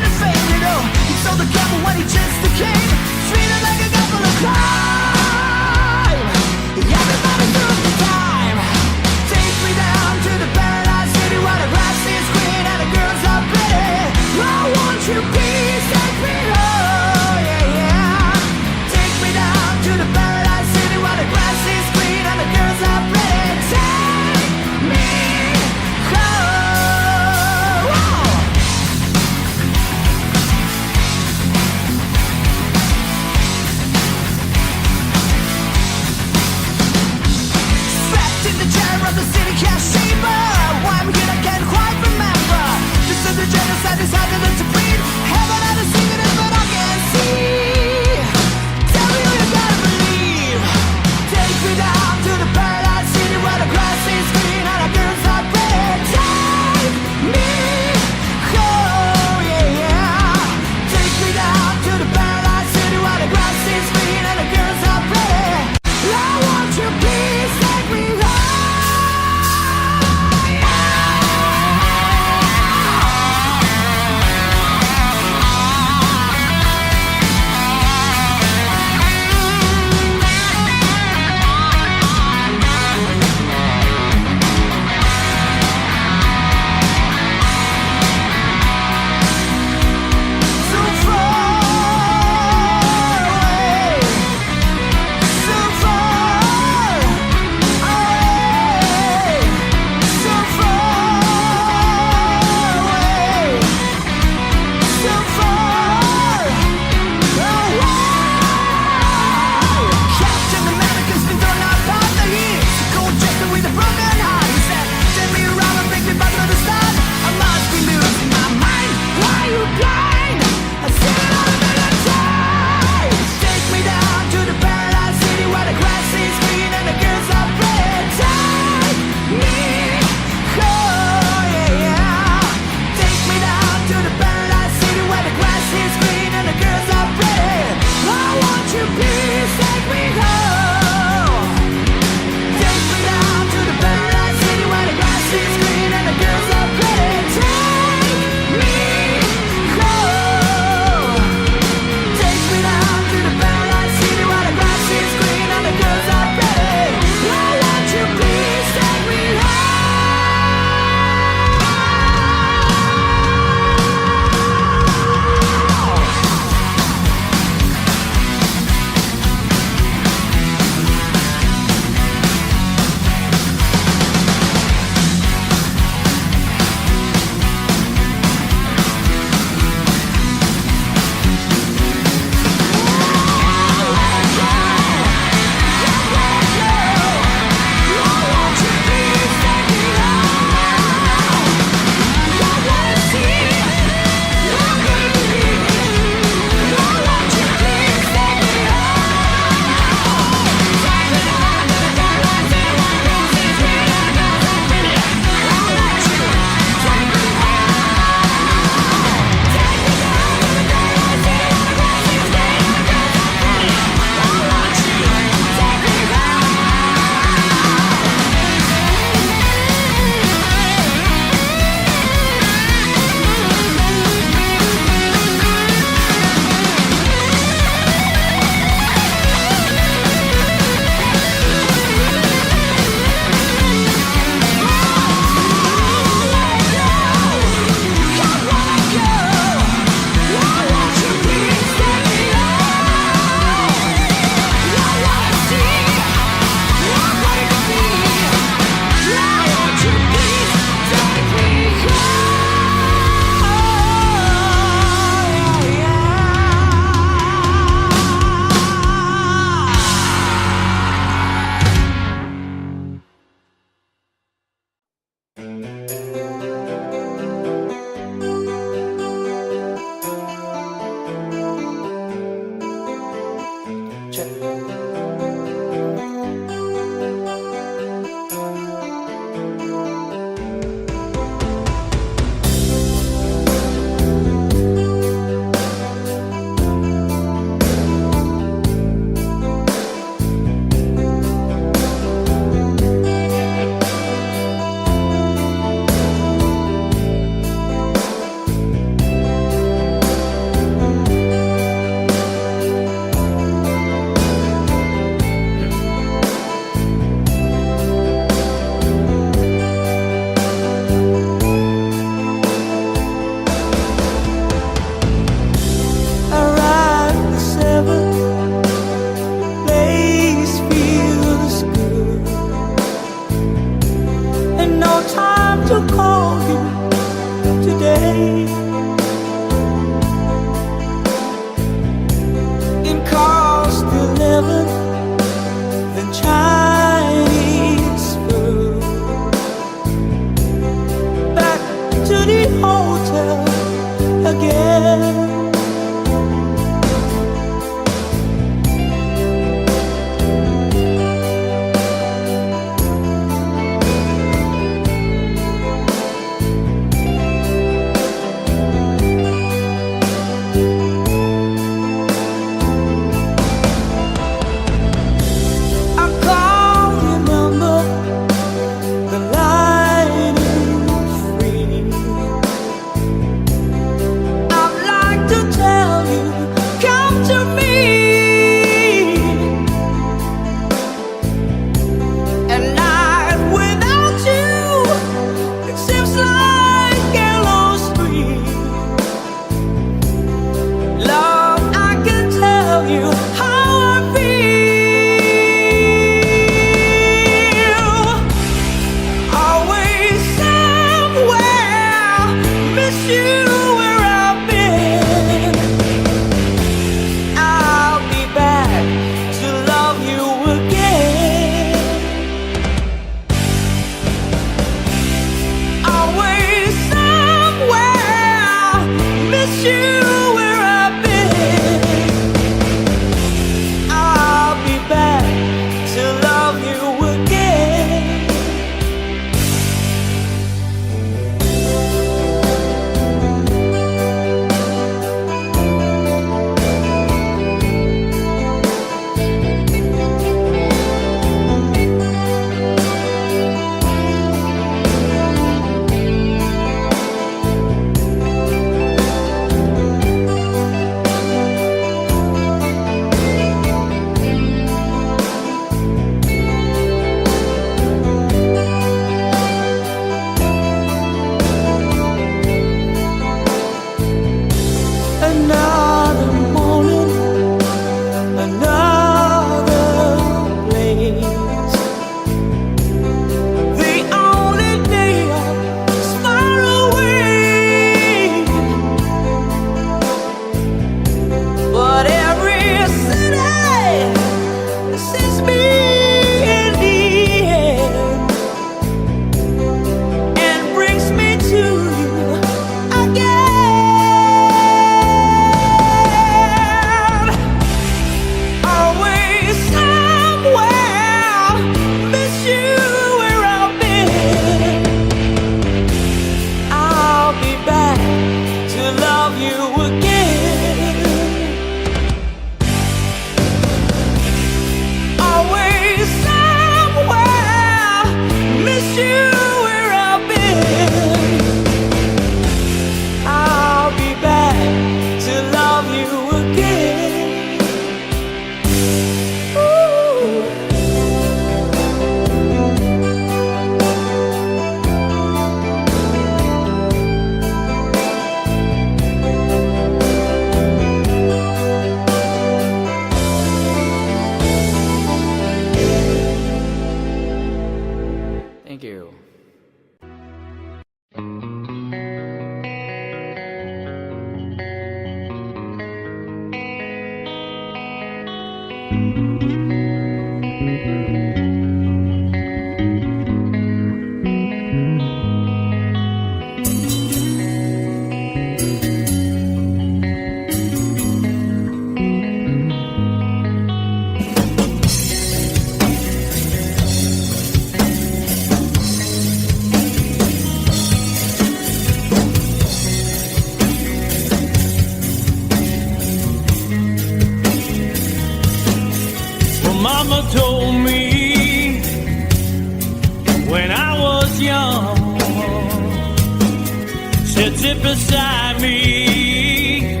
beside me,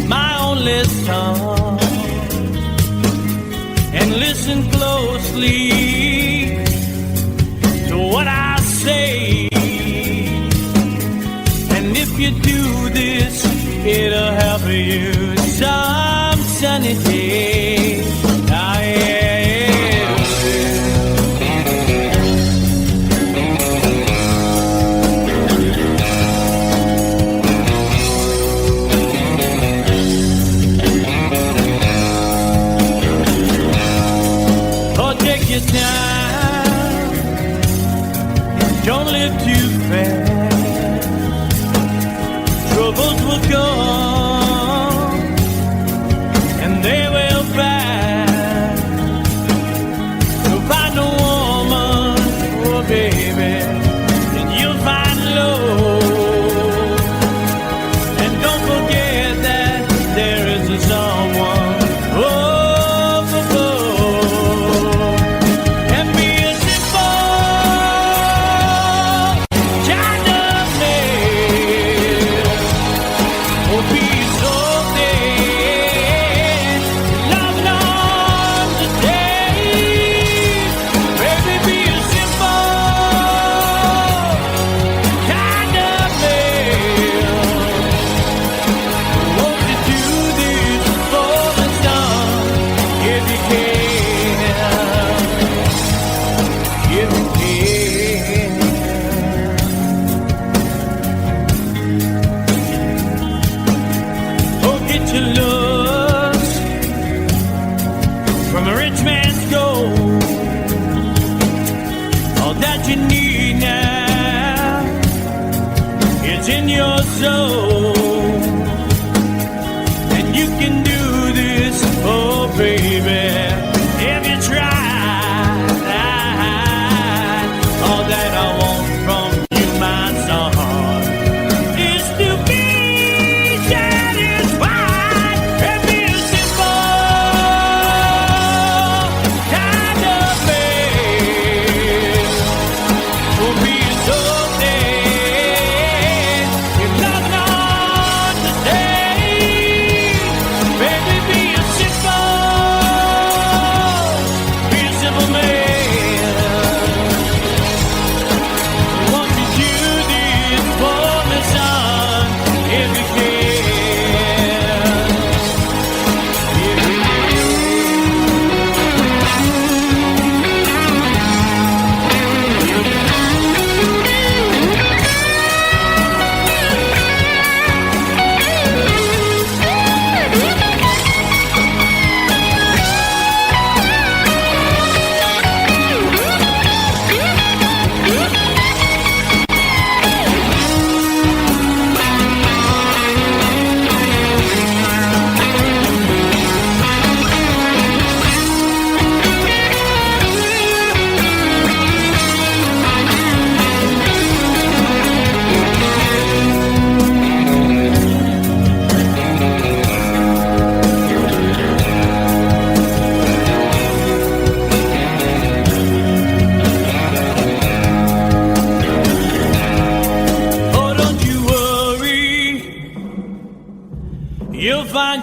my only son, and listen closely to what I say. And if you do this, it'll help you some sunny day. Ah, yeah. Time. Don't live too fast. Troubles will come and they will pass. So find a woman, oh baby, and you'll find love. And don't forget that there is a someone.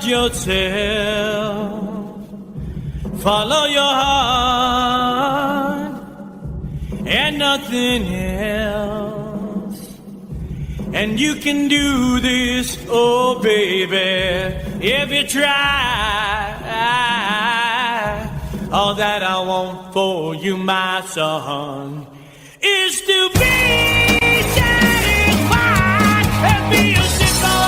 Yourself, follow your heart and nothing else, and you can do this, oh baby, if you try. All that I want for you, my son, is to be satisfied and be a simple.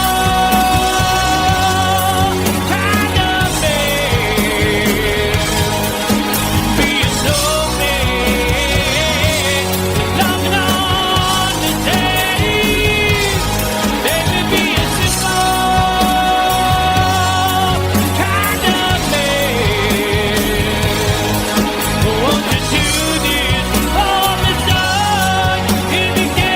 Won't you do this for me, son? If you can.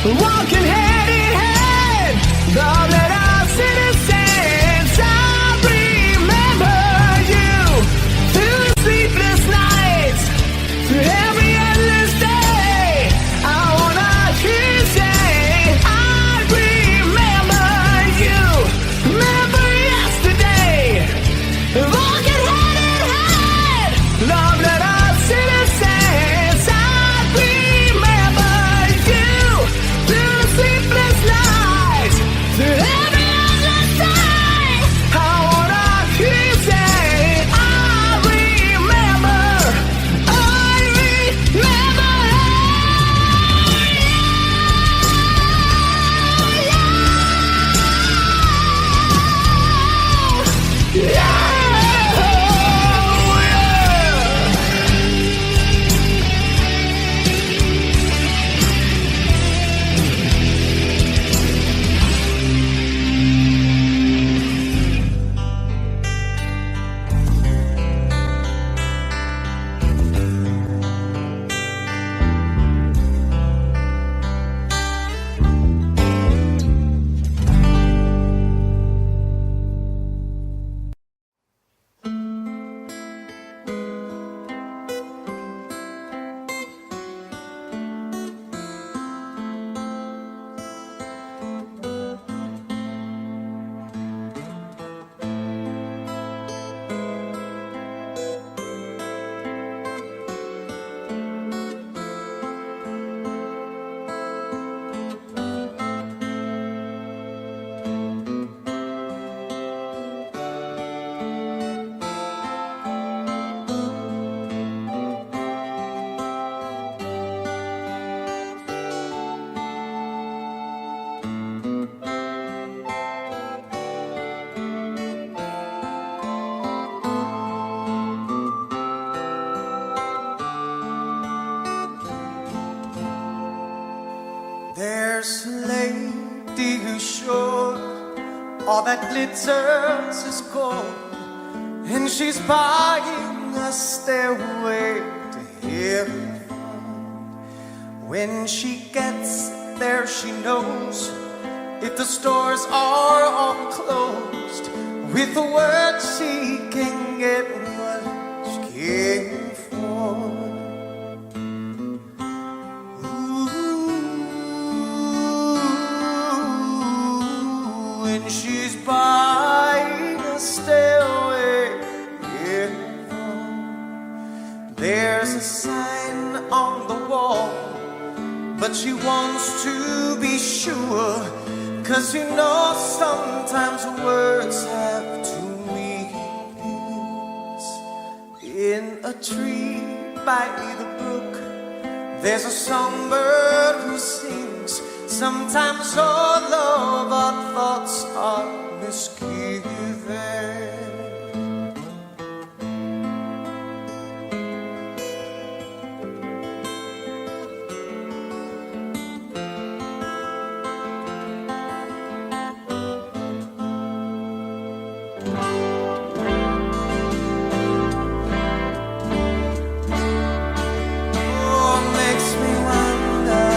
walking hand in hand, love that our citizens. I remember you through the sleepless nights, through every endless day. I wanna hear you say, I remember you. Remember yesterday, walking hand in hand, love that our citizens. I remember you through the sleepless nights, through every endless day. I wanna hear you say, I remember, I remember. There's a lady who's sure all that glitters is gold, and she's buying a stairway to heaven. When she gets there, she knows if the stores are all closed, with a word she can get what she came for. When she's buying a stairway, yeah. There's a sign on the wall, but she wants to be sure, 'cause you know sometimes words have two meanings. In a tree by the brook, there's a songbird who sings. Sometimes all of our thoughts are misgiven. Oh, it makes me wonder.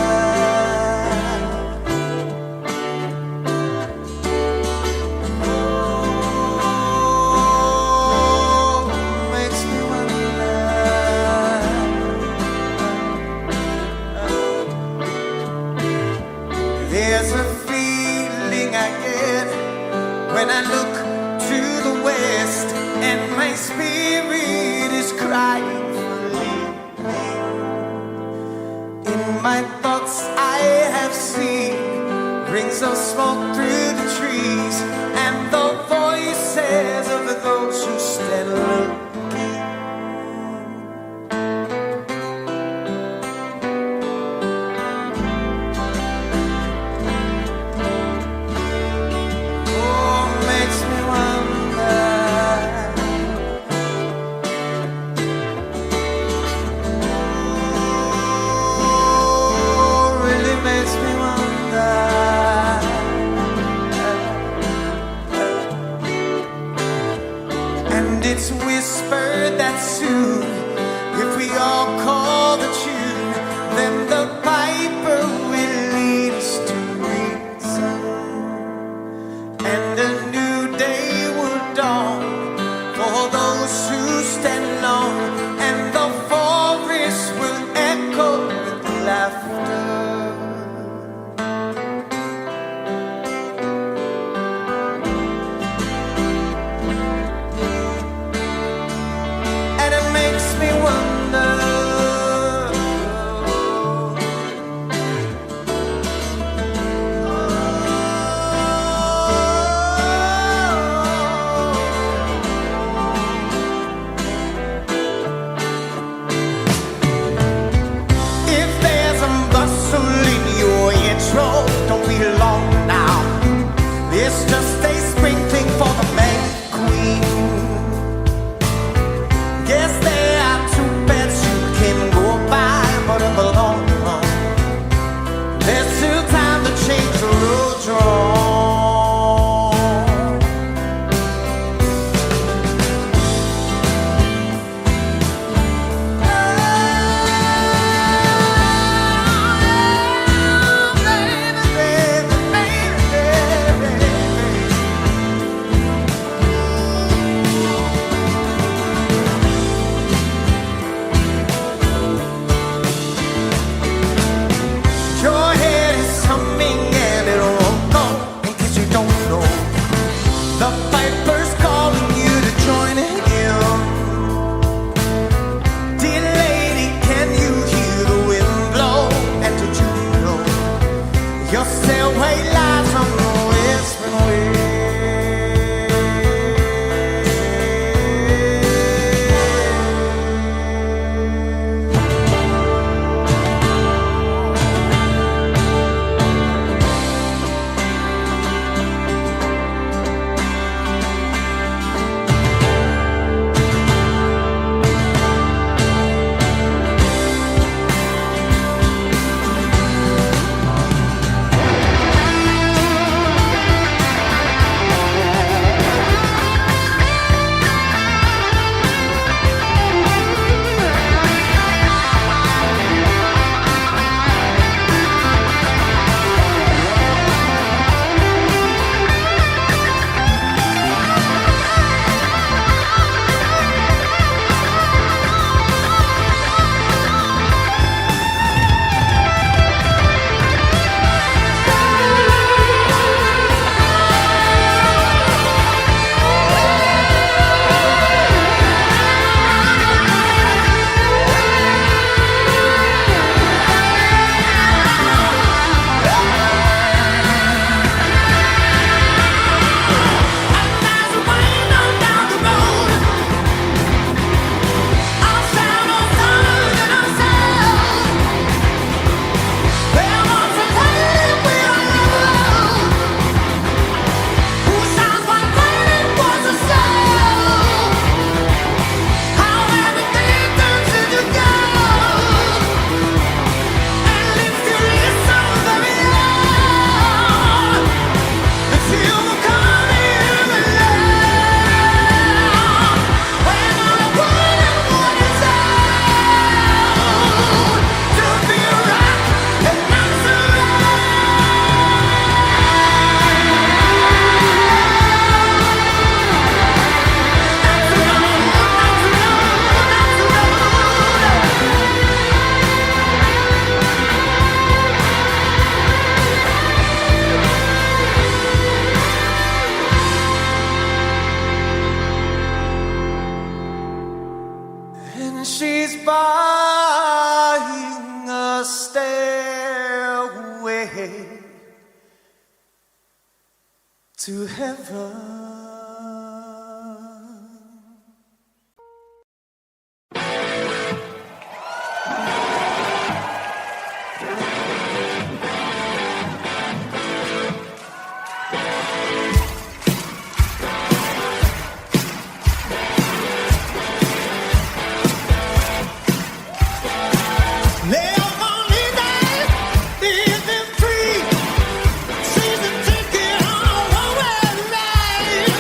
There's a feeling I get when I look to the west, and my spirit is crying for leaving. In my thoughts I have seen rings of smoke through the trees, and the voices of those who stand looking. white lights on the whispering wind. She's buying a stairway to heaven. Living free, season ticket on a one-way ride.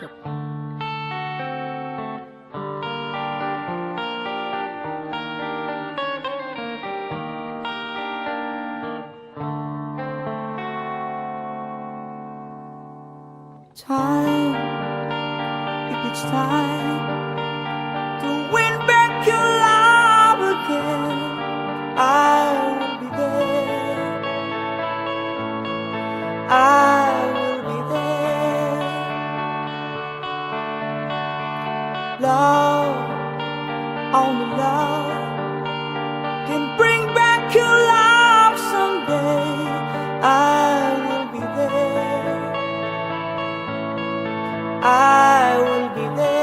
จบTime, if it's time to win back your love again, I will be there. I will be there. Love, only love can bring back your love someday. I will be there. I will be there.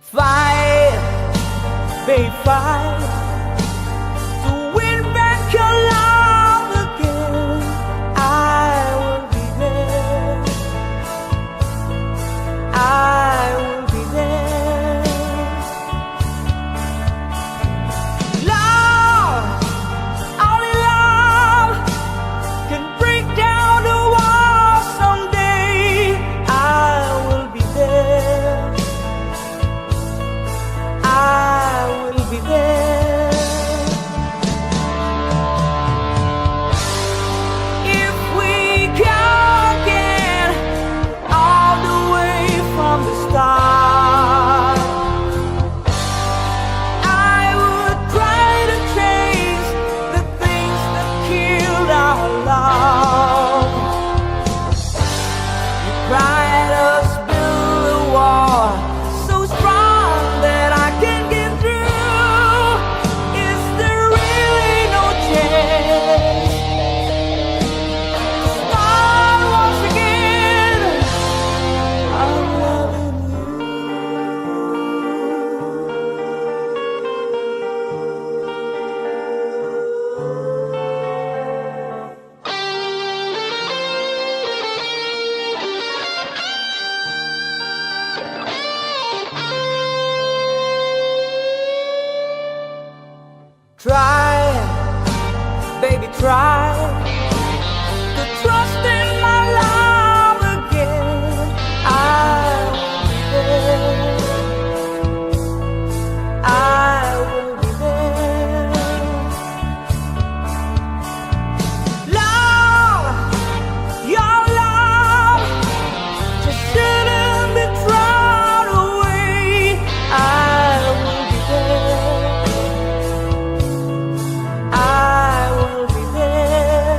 Fight, babe, fight. Try, baby, try to trust in my love again. I will be there. I will be there. Love, your love just shouldn't be thrown away. I will be there. I will be there.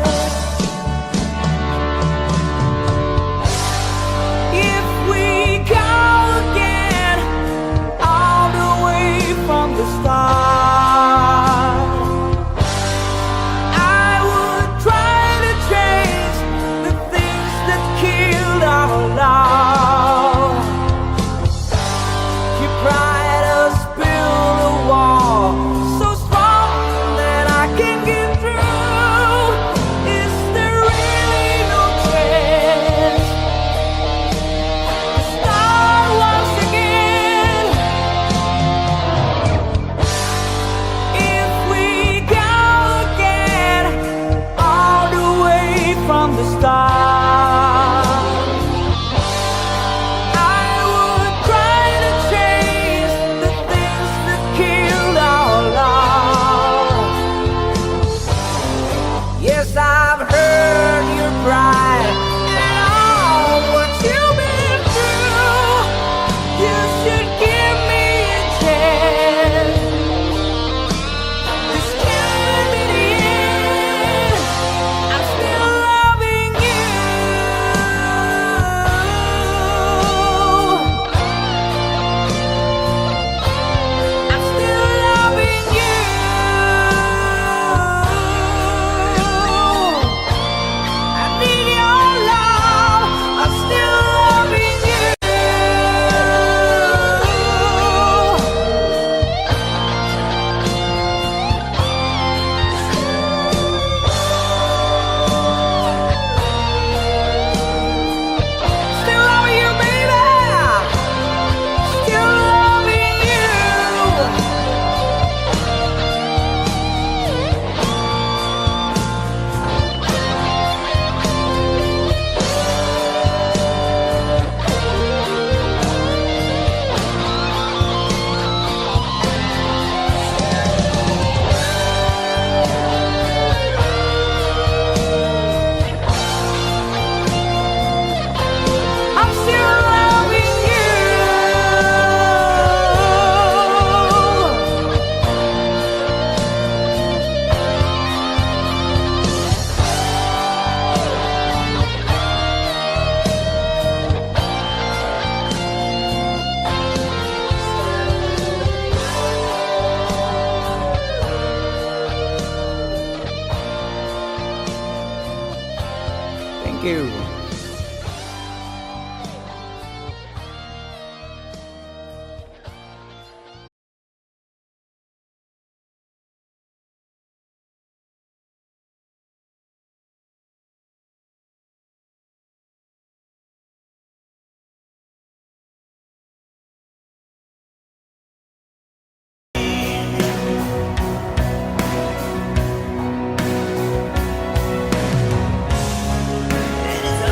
you. And it's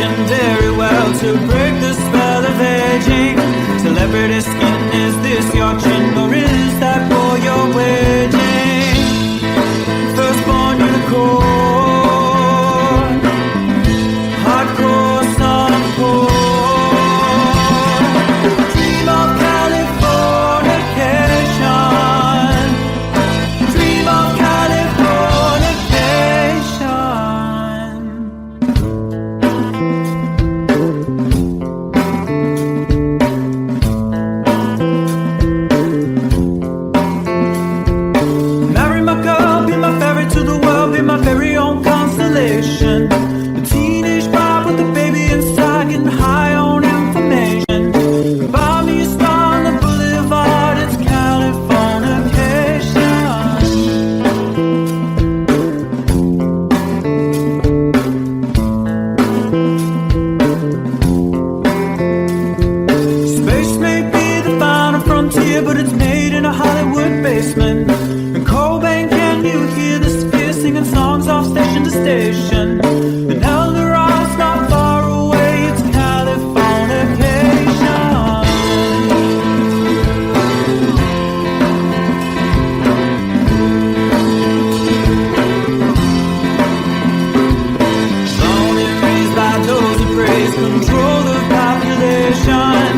position very well to break the spell of aging. Celebrity skin, is this your chin or is that for your waging? Firstborn unicorn, hardcore son of porn. Dream of Californication, dream of Californication. Marry my girl, be my ferry to the world, be my very own constellation. A teenage bride with a baby inside, getting high on information. Buy me a star on the boulevard, it's Californication. Space may be the final frontier, but it's made in a Hollywood basement. And Cobain, can you hear the sphere singing songs off station to station? And Eldorad's not far away, it's Californication. Born and raised by those who praise control the population.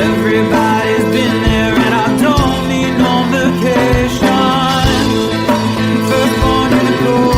Everybody's been there and I don't need no vacation. Firstborn unicorn,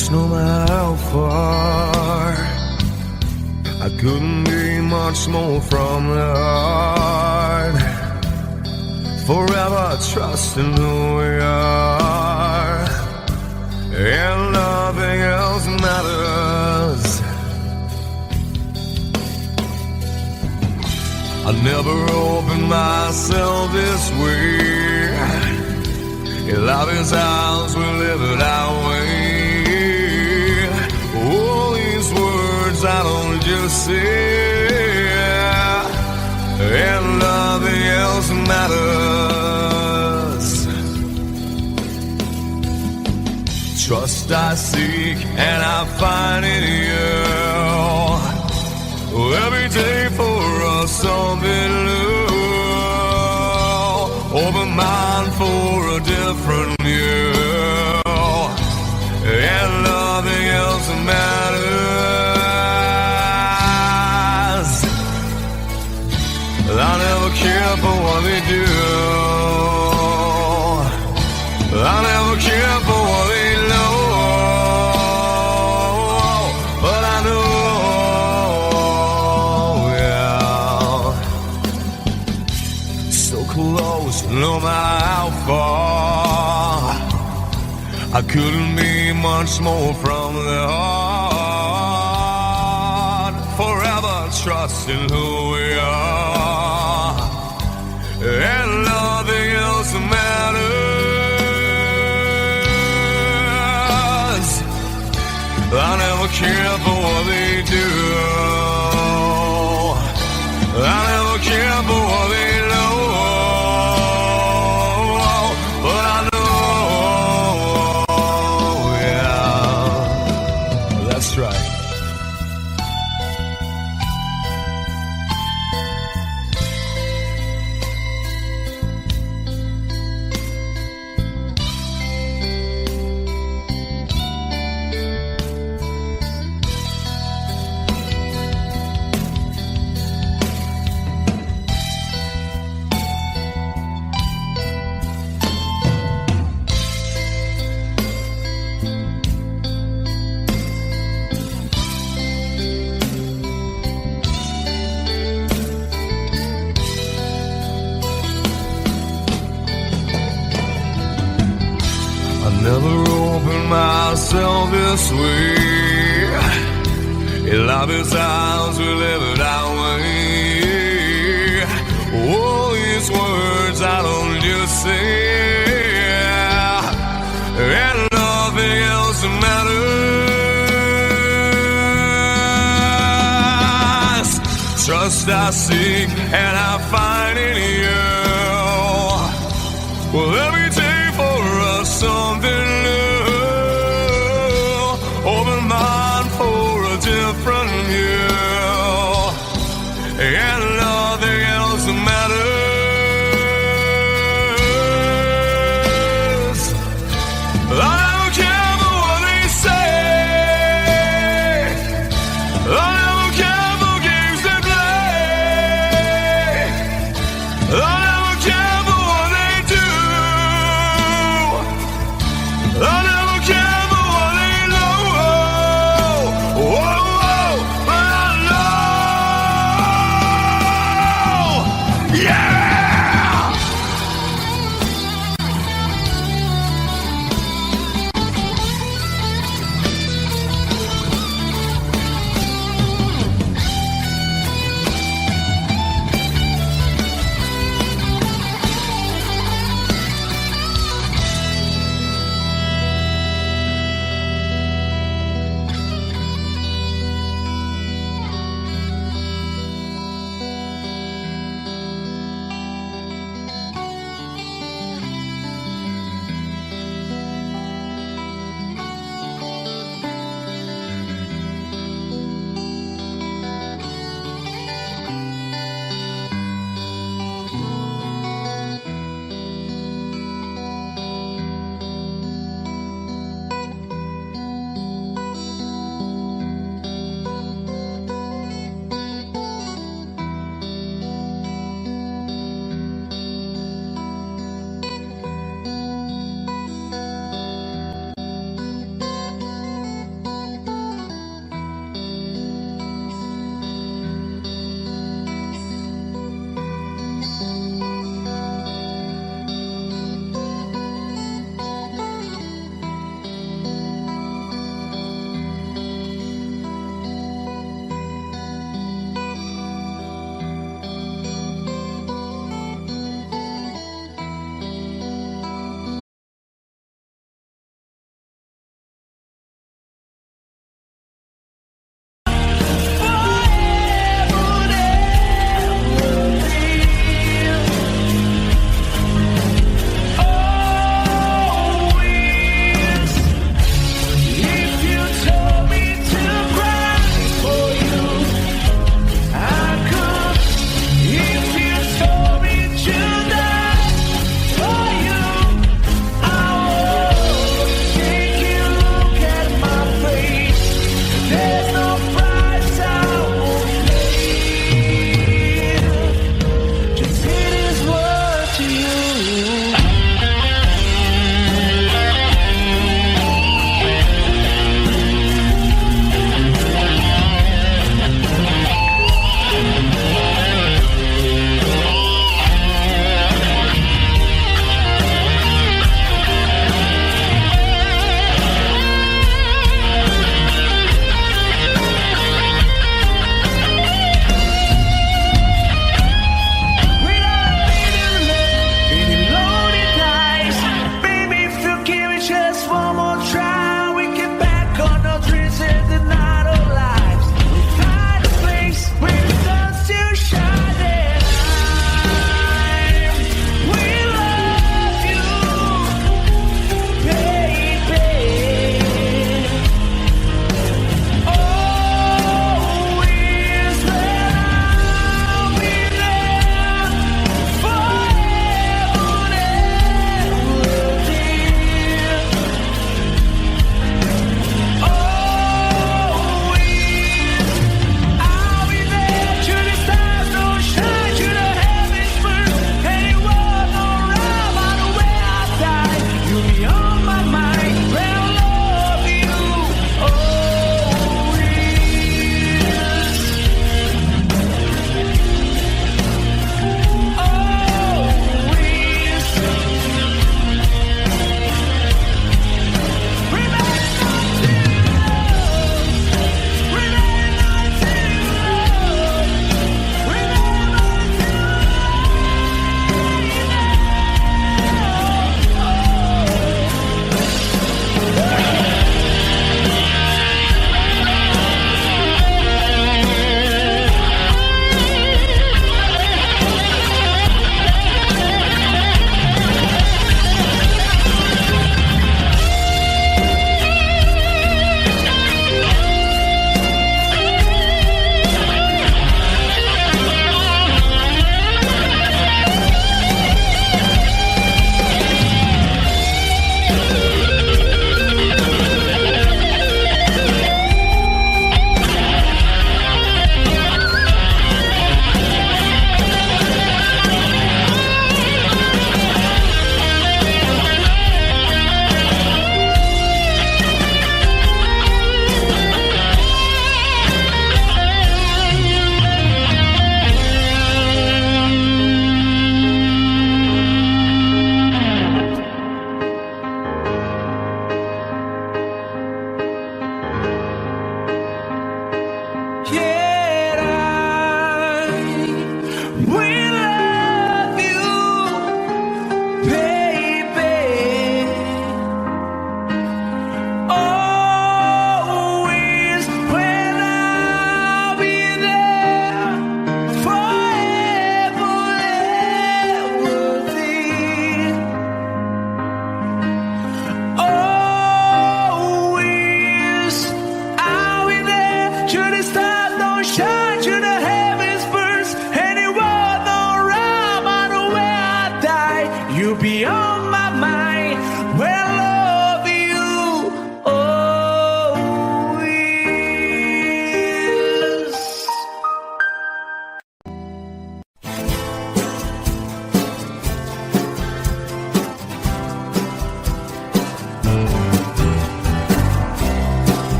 close, no matter how far. I couldn't be much more from the heart. Forever trusting who we are, and nothing else matters. I never opened myself this way. In love is ours, we live it our way. All these words I don't just say, and nothing else matters. Trust I seek and I find in you. Every day for us something new. Open mind for a different view, and nothing else matters. I never care for what they do. I never care for what they know. But I know, yeah, so close, no matter how far. I couldn't be much more from the heart. Forever trusting who we are, and nothing else matters. I never care for what they do. I never care for what they know. But I know, yeah, that's right. Never opened myself this way. In love is ours, we live it our way. All these words I don't just say, and nothing else matters. Trust I seek and I find in you. Well, every day for us something new. Open mind for a different view, and nothing else matters. I don't care for what they say. I don't care for games they play. I don't care for what they do.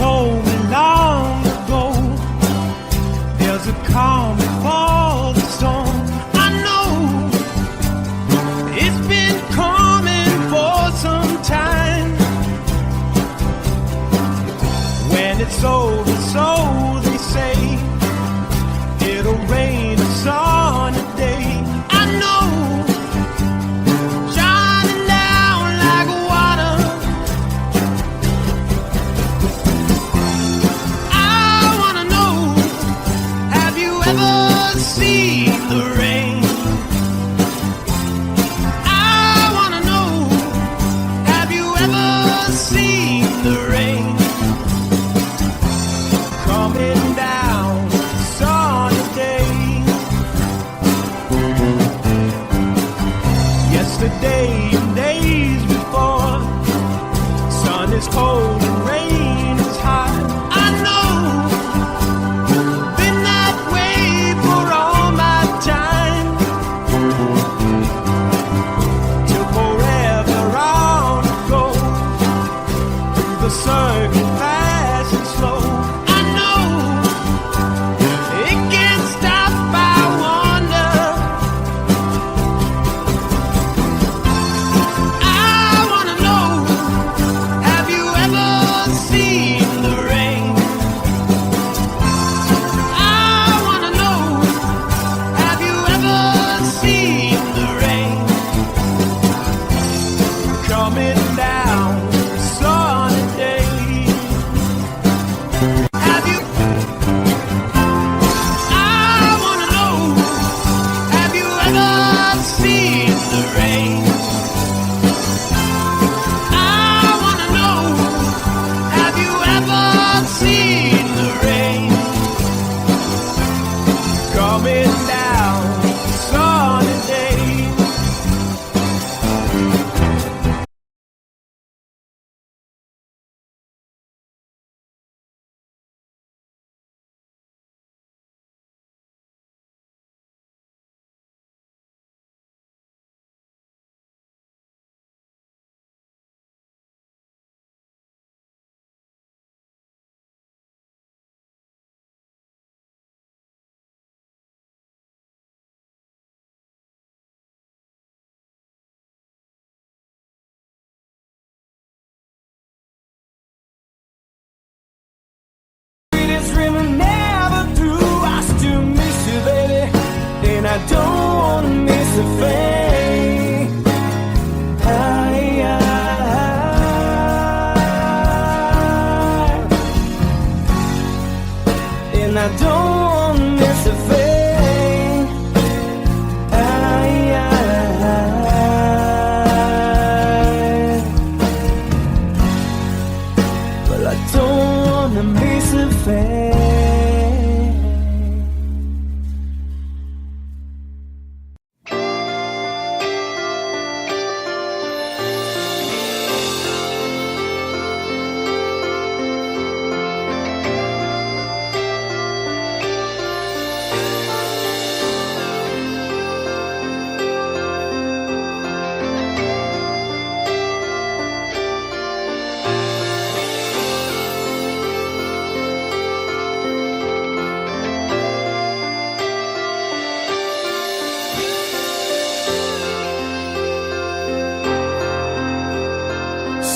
told me long ago, there's a calm before the storm. I know it's been coming for some time. When it's over, so they say, it'll rain a sunny day. I know, shining down like water. I wanna know, have you ever seen the rain? I wanna know, have you ever seen the rain? Coming down sunny day. Yesterday and days before, sun is cold and rain is hot. I know, been that way for all my time. Took forever on to go through the circuit fast and slow. I know, it can't stop, I wonder. I wanna know, have you ever seen the rain? I wanna know, have you ever seen the rain? Coming down sunny day. Have you? I wanna know, have you ever seen the rain? I wanna know, have you ever seen the rain? Coming down sunny day. Sweetest river never through. I still miss you, baby, and I don't wanna miss a thing. And I don't wanna miss a thing. Well, I don't wanna miss a thing.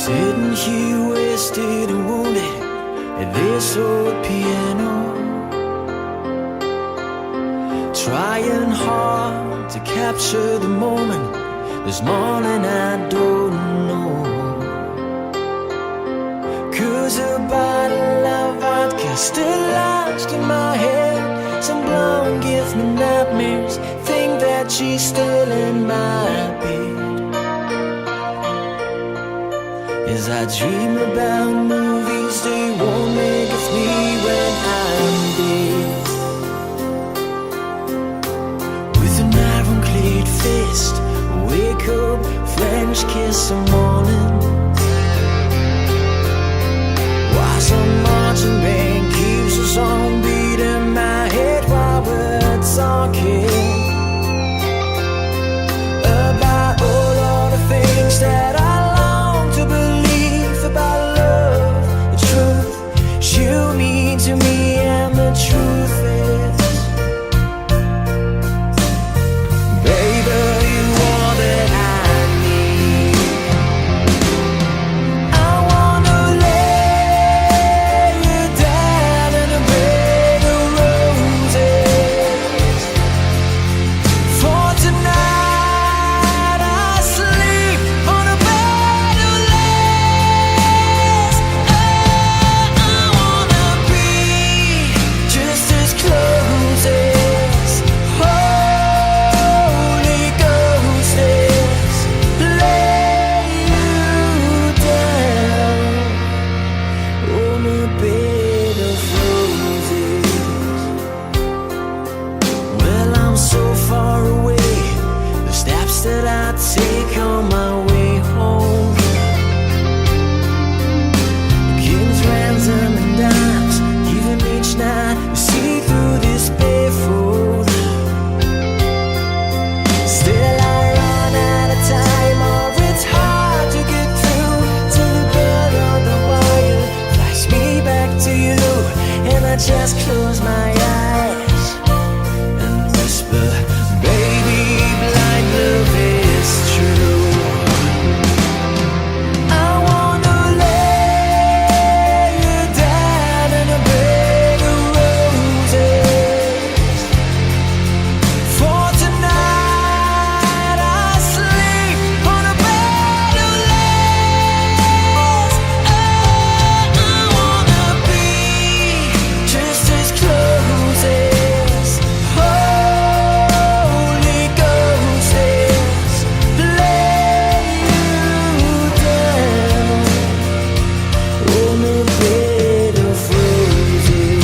Sitting here wasted and wounded at this old piano, trying hard to capture the moment. This morning I don't know, 'cause a bottle of vodka still lodged in my head. Some blonde gives me nightmares, think that she's still in my bed. As I dream about movies, they won't make us me when I'm dead. With an ironclad fist, wake up, French kiss some morning. While some marching band keeps us on beating my head while we're talking about all of the things that I long to believe about love, the truth, just close my eyes and whisper, baby, blind love is true. I wanna lay you down in a bed of roses. For tonight I sleep on a bed of lace. Oh, I wanna be just as close as Holy Ghost is. Lay you down on a bed of roses.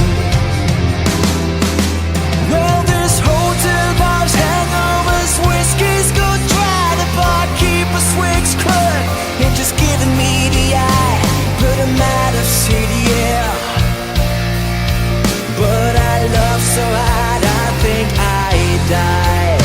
Well, there's hotel bars, hangovers, whiskey's go dry. The barkeeper swigs club and just giving me the eye. But I'm out of city, yeah. But I love so hard, I think I die.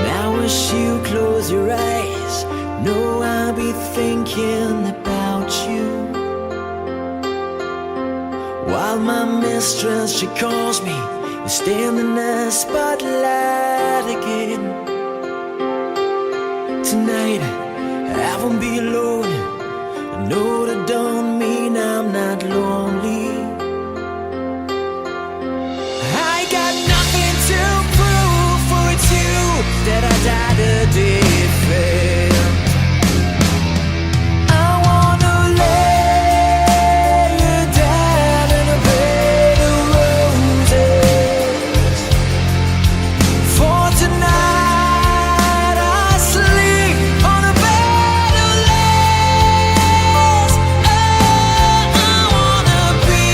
Now as you close your eyes, know I'll be thinking about you. While my mistress, she calls me, you stand in the spotlight again. Tonight, I won't be alone. I know that don't mean I'm not lonely. I got nothing to prove, for it's you that I died to defend. I wanna lay you down in a bed of roses. For tonight I sleep on a bed of lace. Oh, I wanna be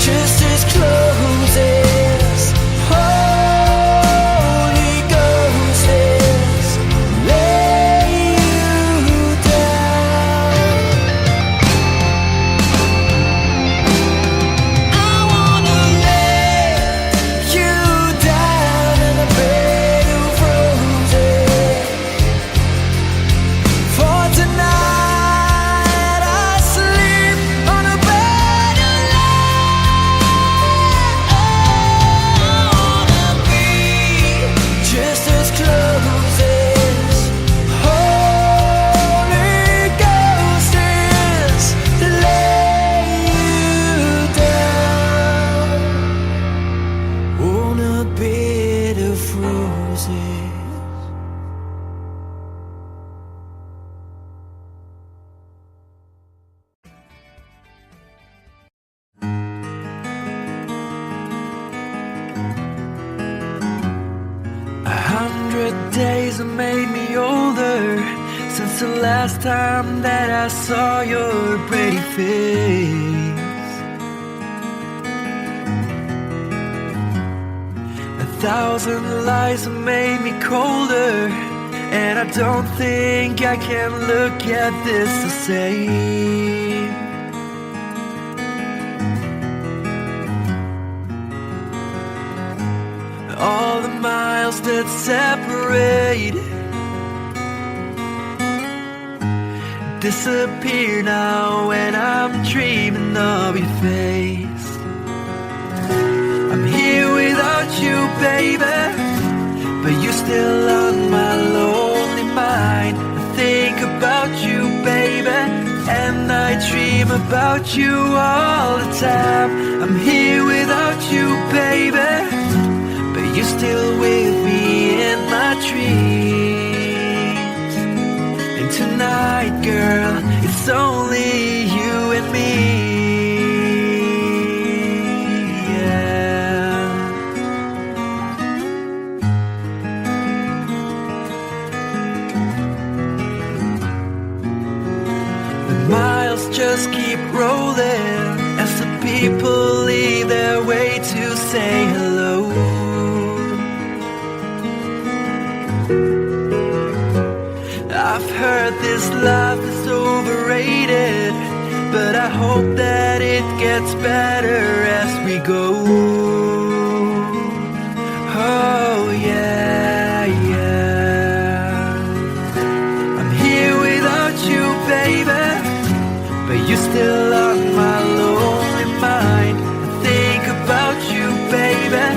just as close as Holy Ghost is. Lay you down. I wanna lay you down in a bed of roses. For tonight I sleep on a bed of lace. I wanna be just as close as Holy Ghost is. Lay you down on a bed of roses. A 100 days have made me older since the last time that I saw your pretty face. 1,000 lies have made me colder, and I don't think I can look at this the same. All the miles that separate disappear now when I'm dreaming of your face. I'm here without you, baby, but you're still on my lonely mind. I think about you, baby, and I dream about you all the time. I'm here without you, baby, but you're still with me in my dreams. And tonight, girl, it's only you and me. Yeah. say hello. I've heard this life is overrated, but I hope that it gets better as we go. Oh yeah, yeah. I'm here without you, baby, but you're still on my lonely mind. I think about you, baby,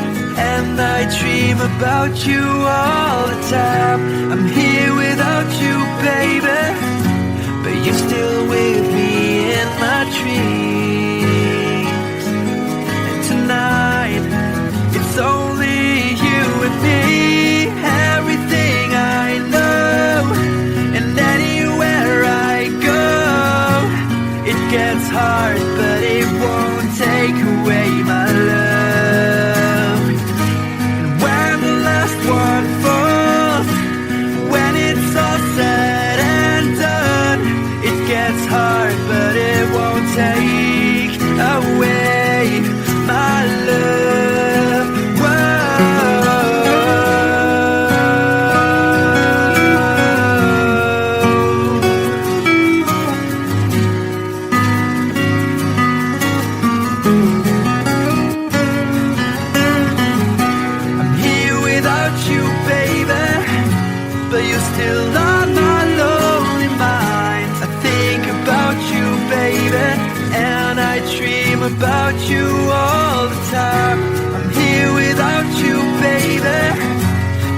and I dream about you all the time. I'm here without you, baby, but you're still with me in my dreams. And tonight, it's only you and me. Everything I know, and anywhere I go, it gets hard, but it won't take away my love. And when the last one falls, when it's all said and done, it gets hard, but it won't take away my love. I'm here without you, baby, but you're still on my lonely mind. I think about you, baby, and I dream about you all the time. I'm here without you, baby,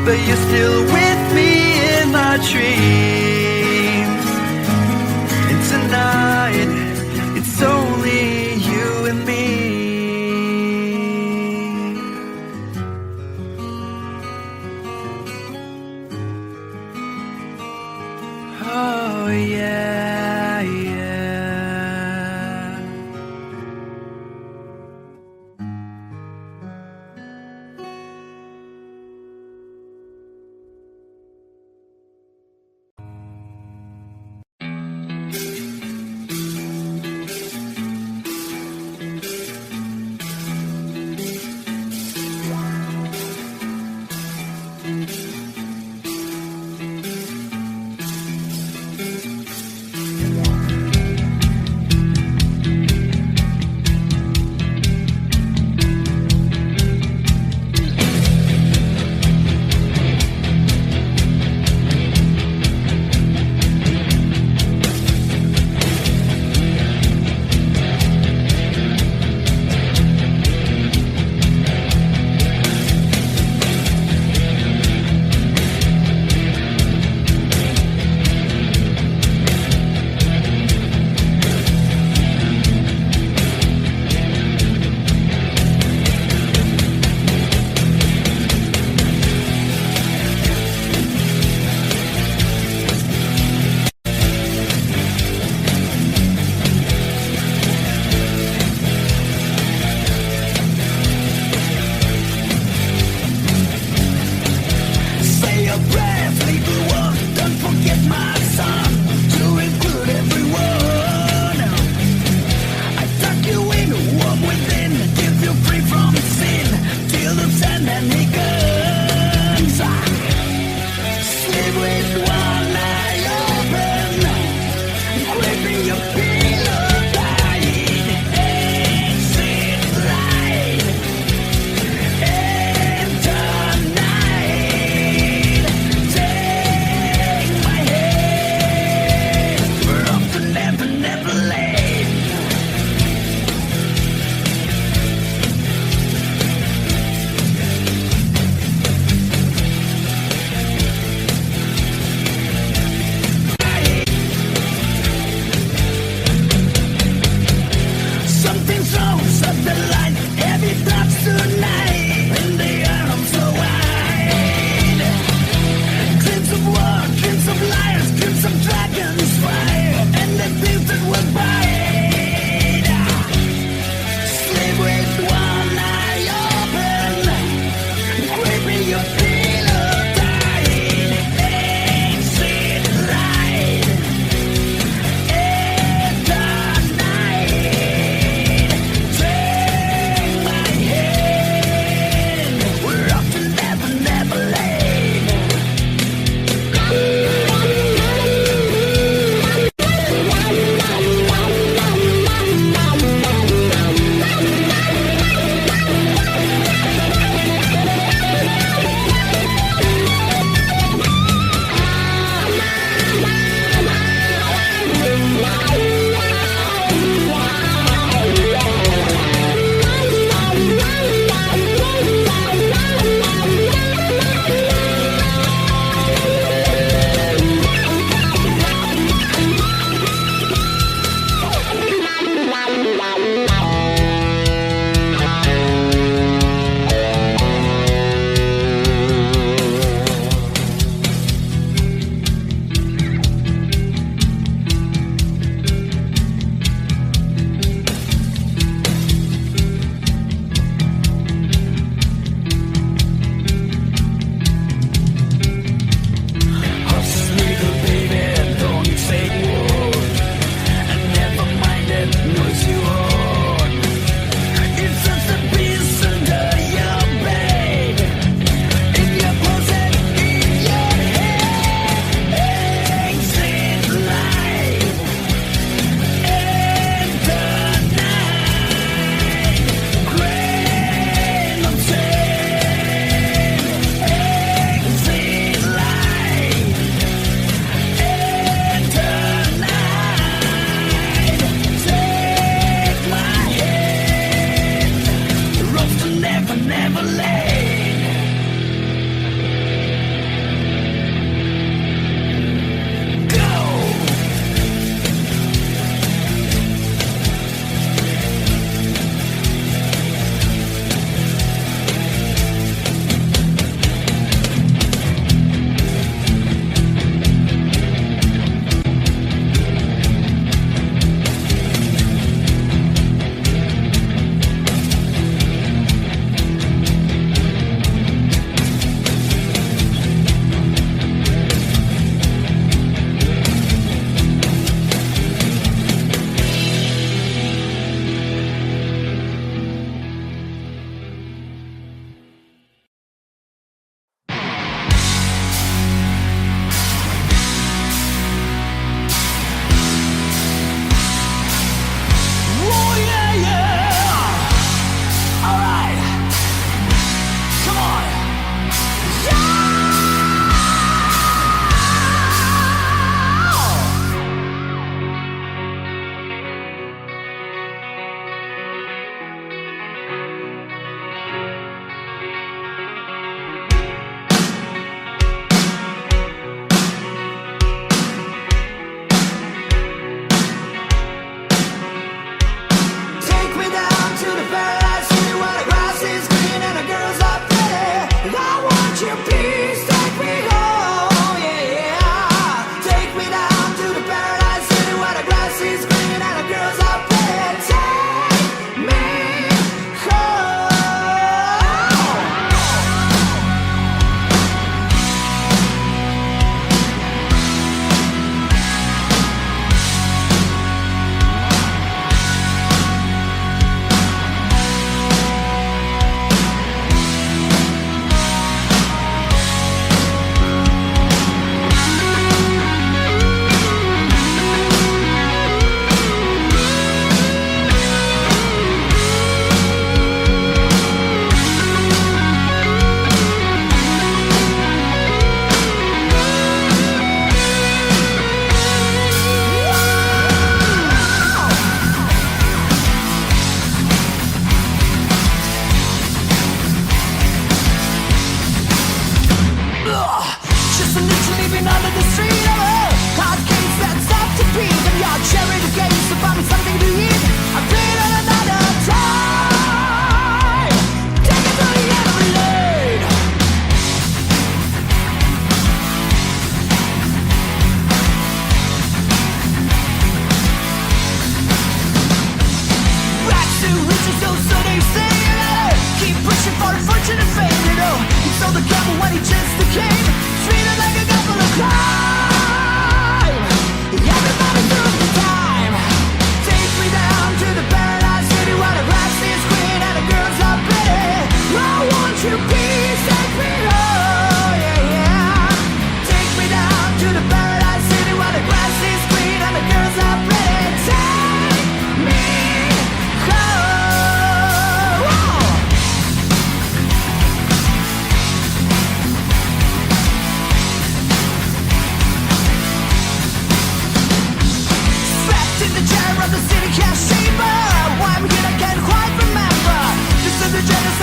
but you're still with me in my dreams. And tonight, it's only you and me. Oh yeah, yeah.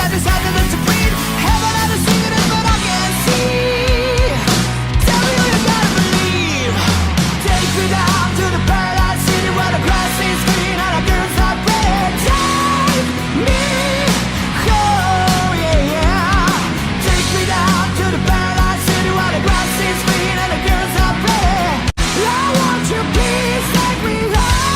I decided not to breathe. Heaven had a secret, but I can't see. Tell me you gotta believe. Take me down to the paradise city where the grass is green and the girls are red. Take me home, yeah, yeah. Take me down to the paradise city where the grass is green and the girls are red. I want you, please take me home.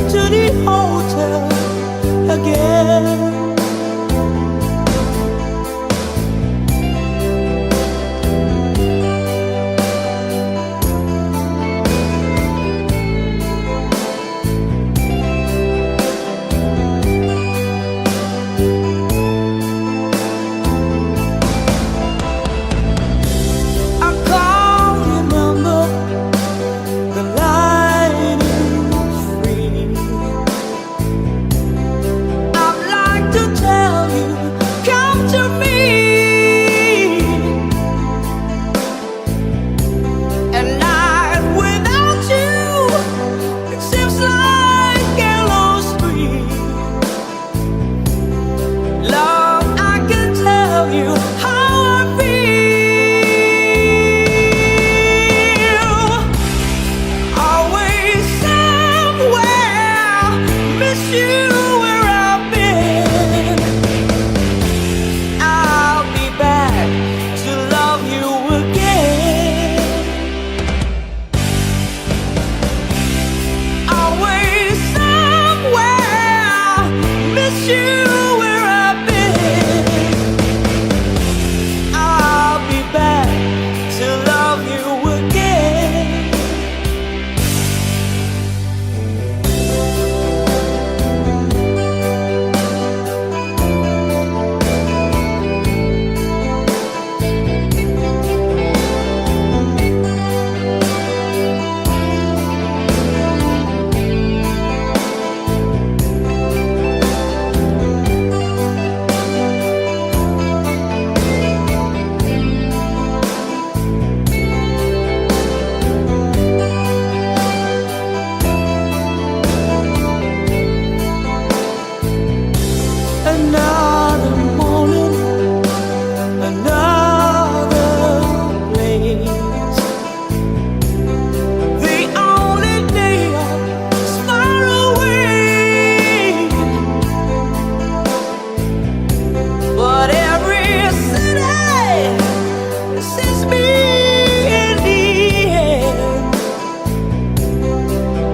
to the hotel you where I've been. I'll be back to love you again. Another morning, another place. The only day is far away, but every city sends me in the end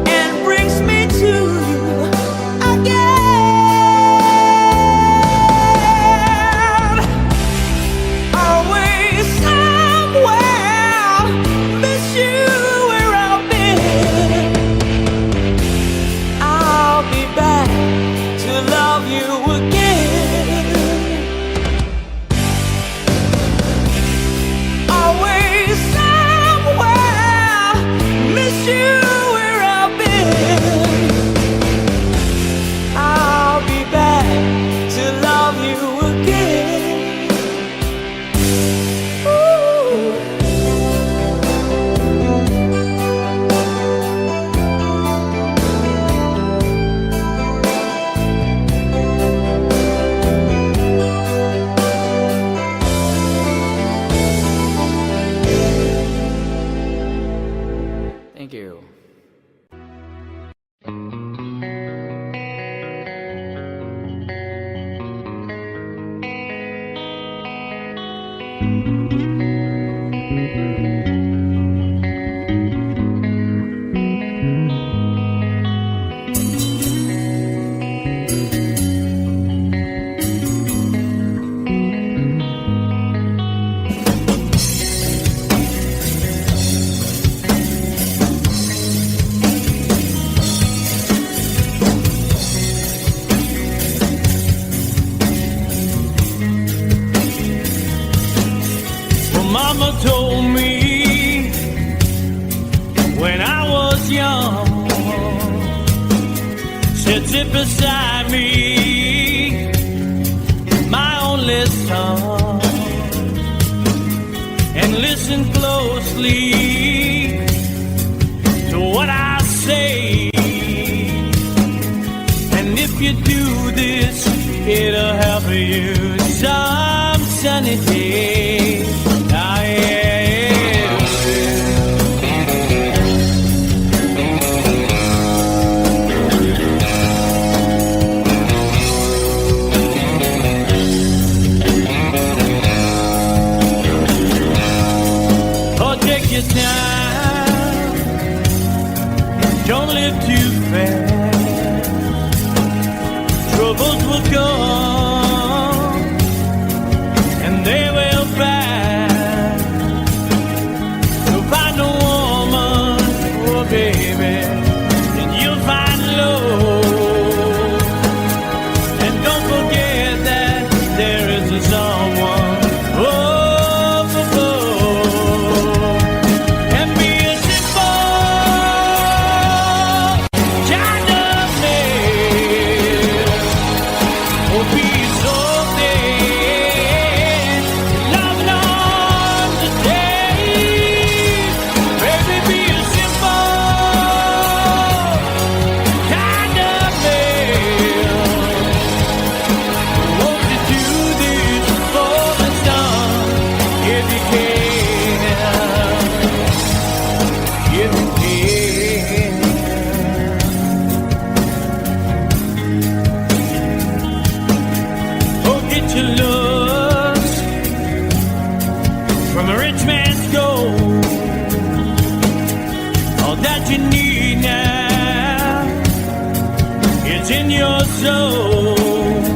and brings me to you again. Always somewhere, miss you where I've been. I'll be back to love you again. Always somewhere, miss you where I've been. I'll be back to love you again. Ooh. Thank you. Well, Mama told me when I was young, said sit beside me, my only son, and listen closely to what I say. And if you do this, it'll help you some sunny day. Ah, yeah. Oh, take your time, don't live too fast. Troubles will come and they will pass. So find a woman, oh baby, and you'll find love. And don't forget that there is a someone up above. And be a simple child of man, or be something loving on the day. Baby, be a simple kind of man. Won't you do this for the sun if you can? If you can. Oh, get your looks from a rich man's gold. All that you need now is in your soul.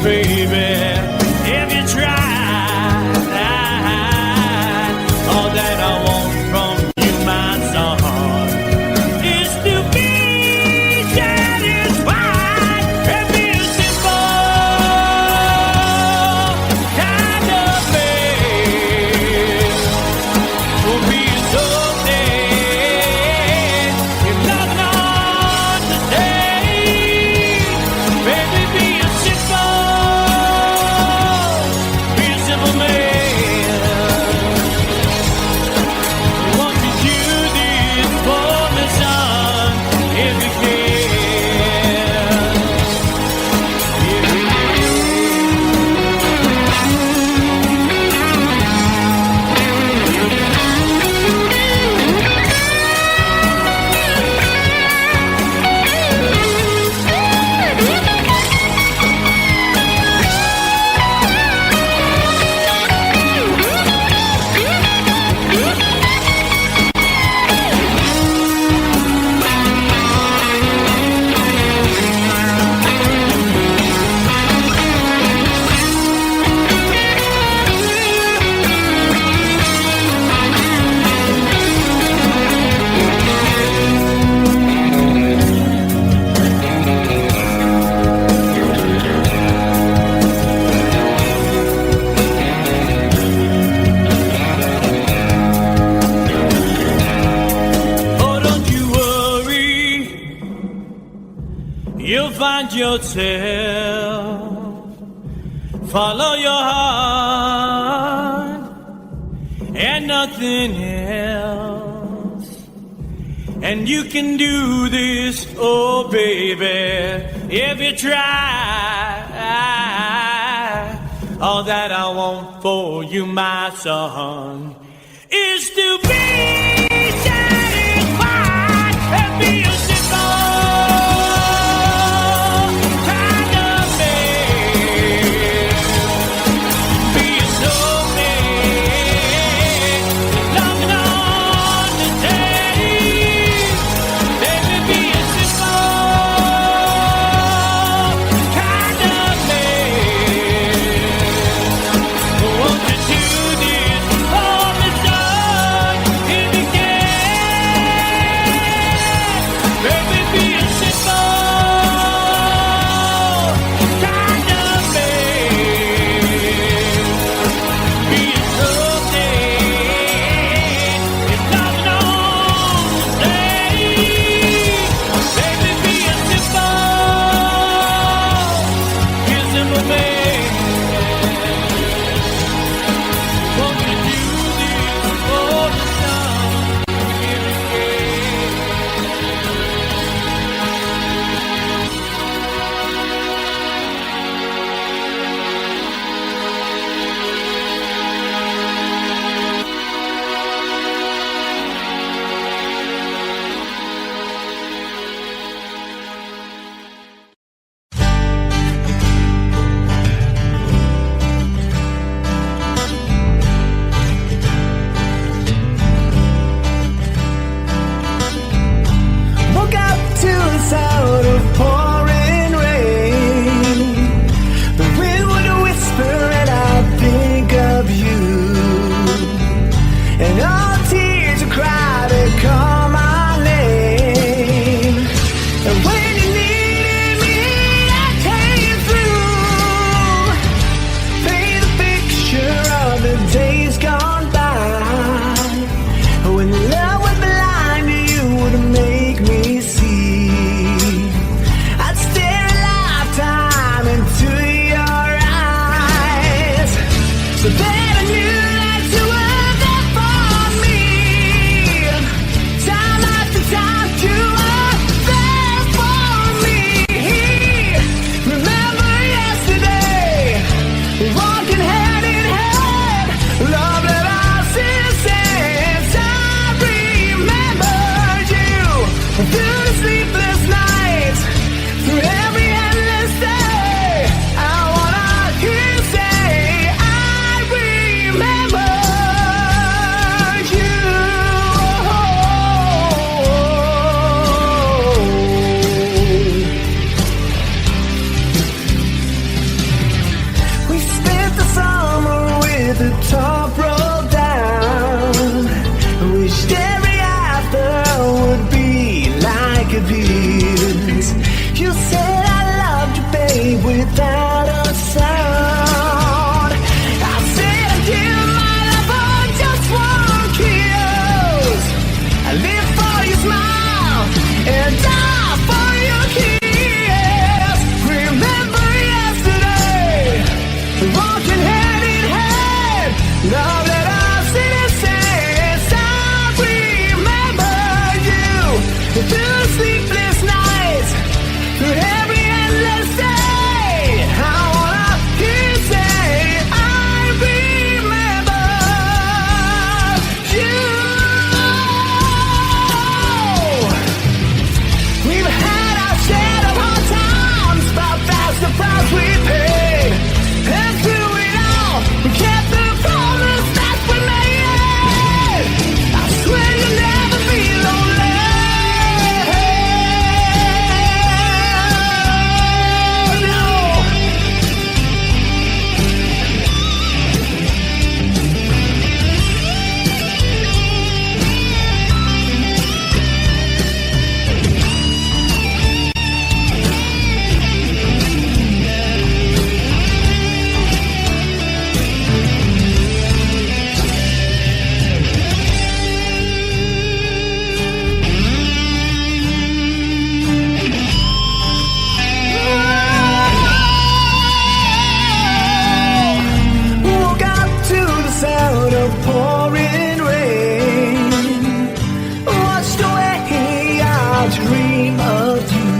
baby, if you try. All that I want from you, my son, is to be satisfied and be a simple kind of man. Will be so dead if nothing on the day. Baby, be a simple man. Won't you do this for me, son, if you can? If you you'll find yourself. Follow your heart and nothing else. And you can do this, oh baby, if you try. All that I want for you, my son, is to be satisfied and be a if you can. and die for your kiss. Remember yesterday, walking hand in hand. Now that I've seen it since, I remember you through sleepless nights, through every endless day. I wanna hear you say, I remember you. We've had our share of hard times, but that's the price we paid. And through it all, we kept the promise that we made. I swear you'll never be lonely. No. Woke up to the sound of pouring rain. Watched away, I dream of you,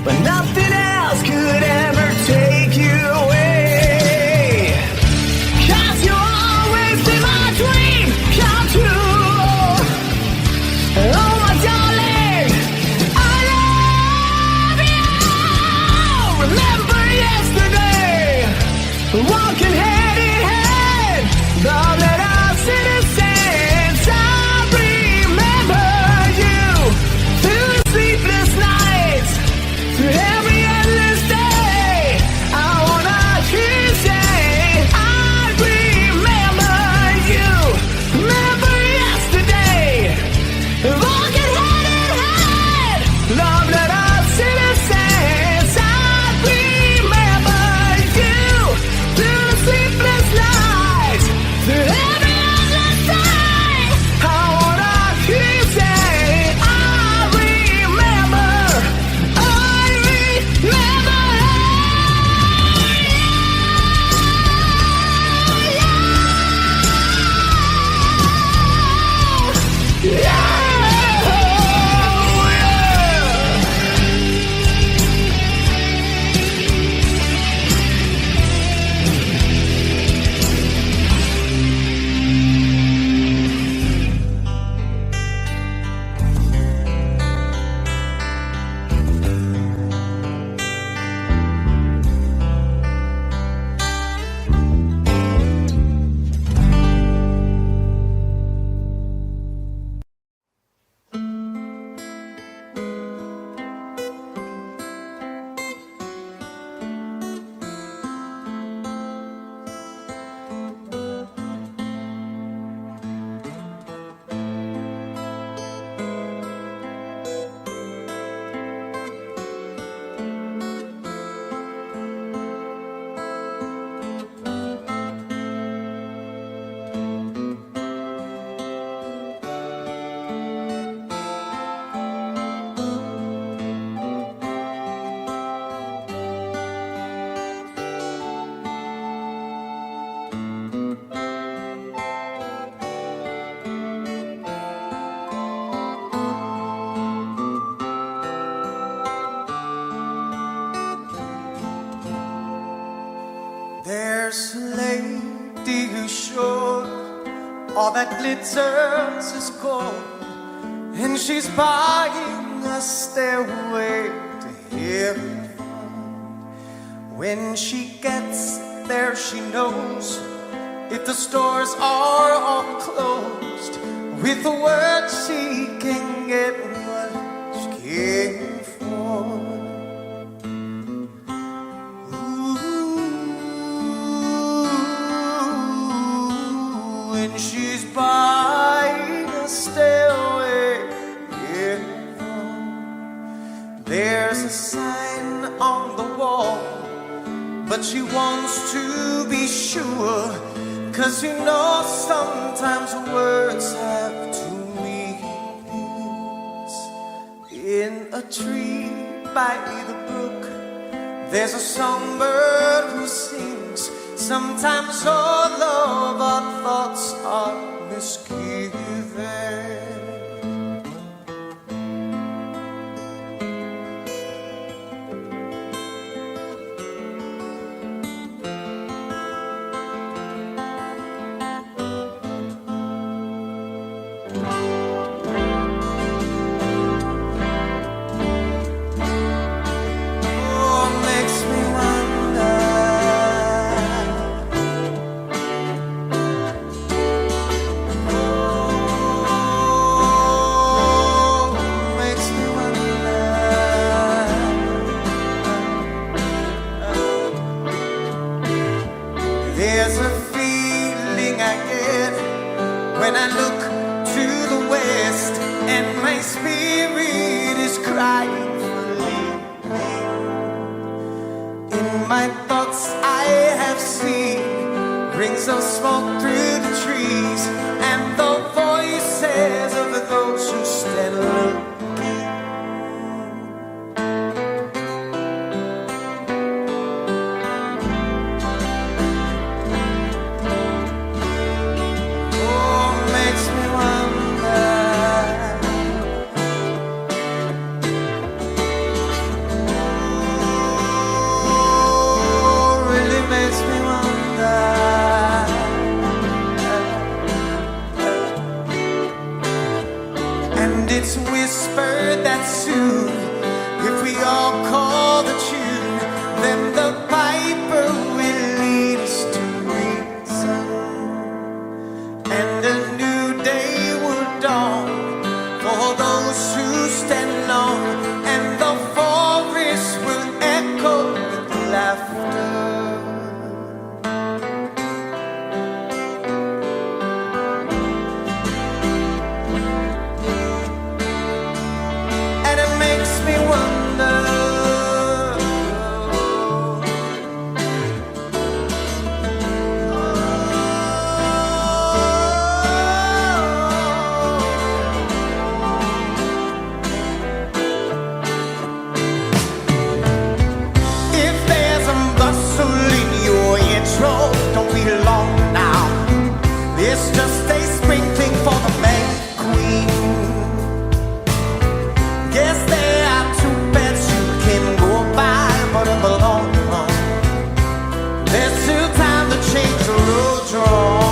but nothing else could ever take you away. 'Cause you always be my dream come true. Oh my darling, I love you. Remember yesterday, walking hand in hand. Now that I've seen it since, I remember you through the sleepless nights, through every endless day. I wanna hear you say, I remember you. Remember yesterday, walking hand in hand. Love that I've seen it since, I remember you through the sleepless nights, through every endless day. I wanna hear you say, I remember, I remember you. Yeah. There's a lady who's sure all that glitters is gold, and she's buying a stairway to heaven. When she gets there, she knows if the stores are all closed, with a word she can get what she came for. When she's buying a stairway, yeah. There's a sign on the wall, but she wants to be sure, 'cause you know sometimes words have two meanings. In a tree by the brook, there's a songbird who sings. Sometimes all of our thoughts are misgiven. There's a feeling I get when I look to the west, and my spirit is crying for leaving. In my thoughts I have seen rings of smoke through the trees, and the voices of those who stand looking. It's whispered that soon, if we all call the tune, then the piper will lead us to reason, and a new day will dawn for those who stand alone, and the forest will echo with laughter. Don't be long now. It's just a spring thing for the May Queen. Guess there are two beds you can go by, but in the long run, there's still time to change the road drawn.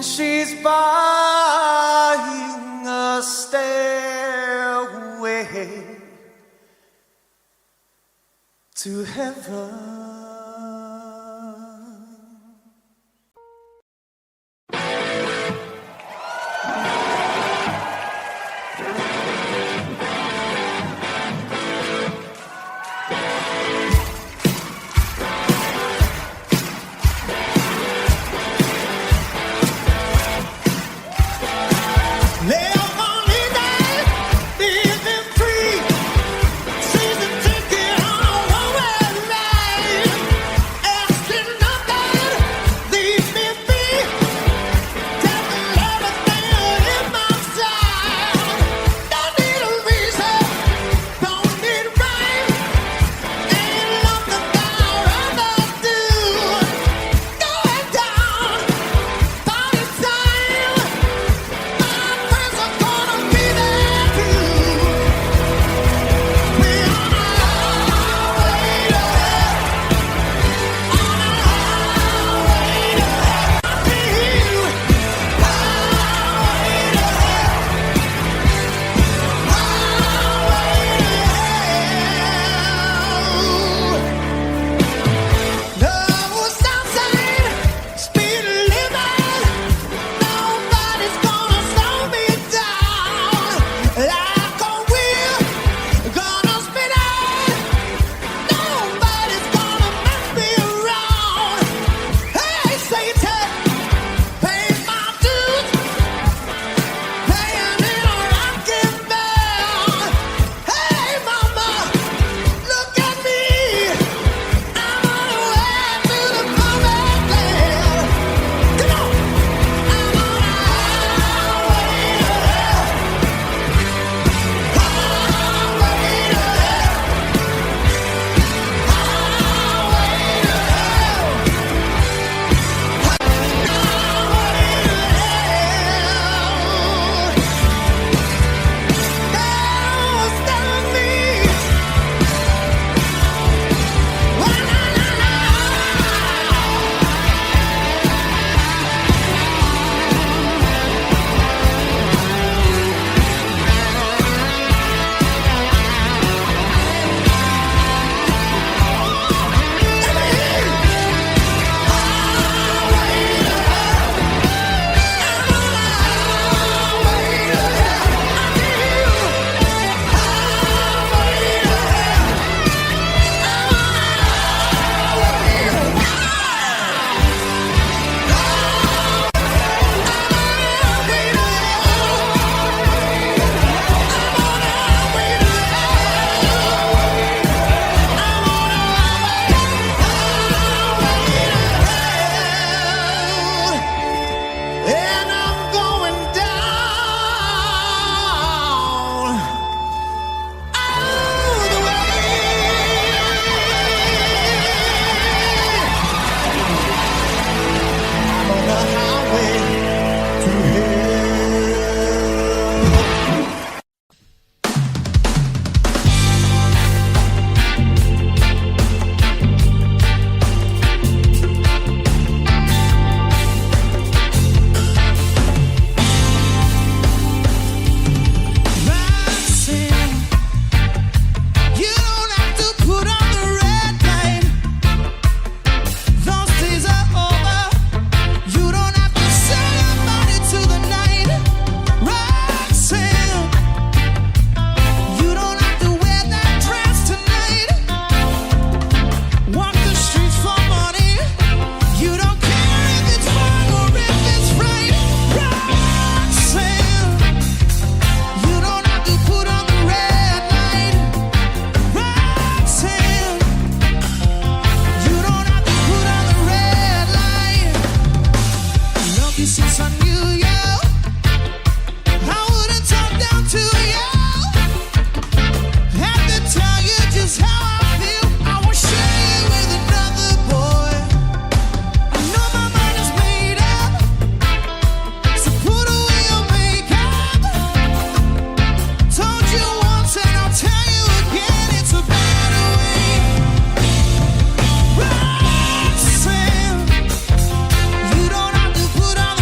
She's buying a stairway to heaven.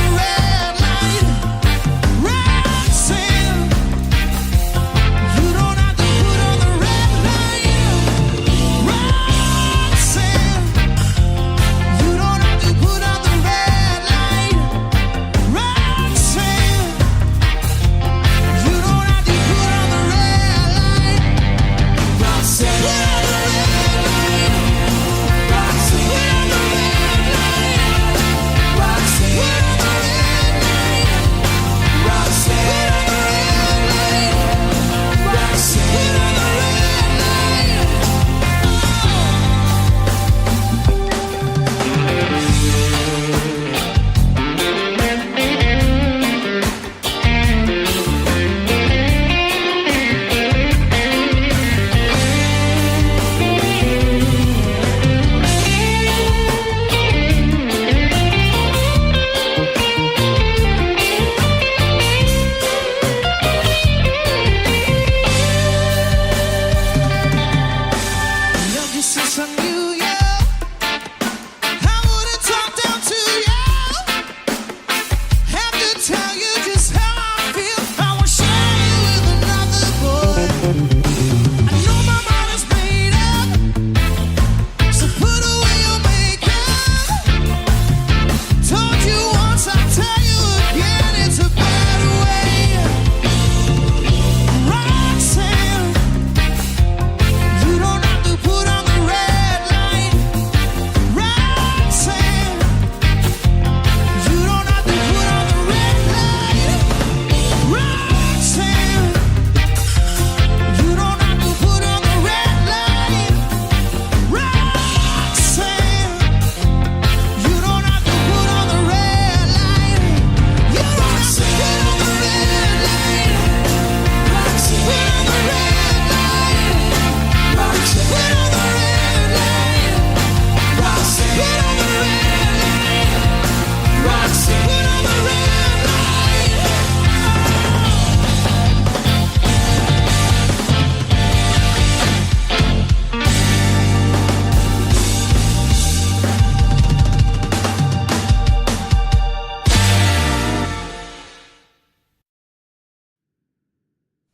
Red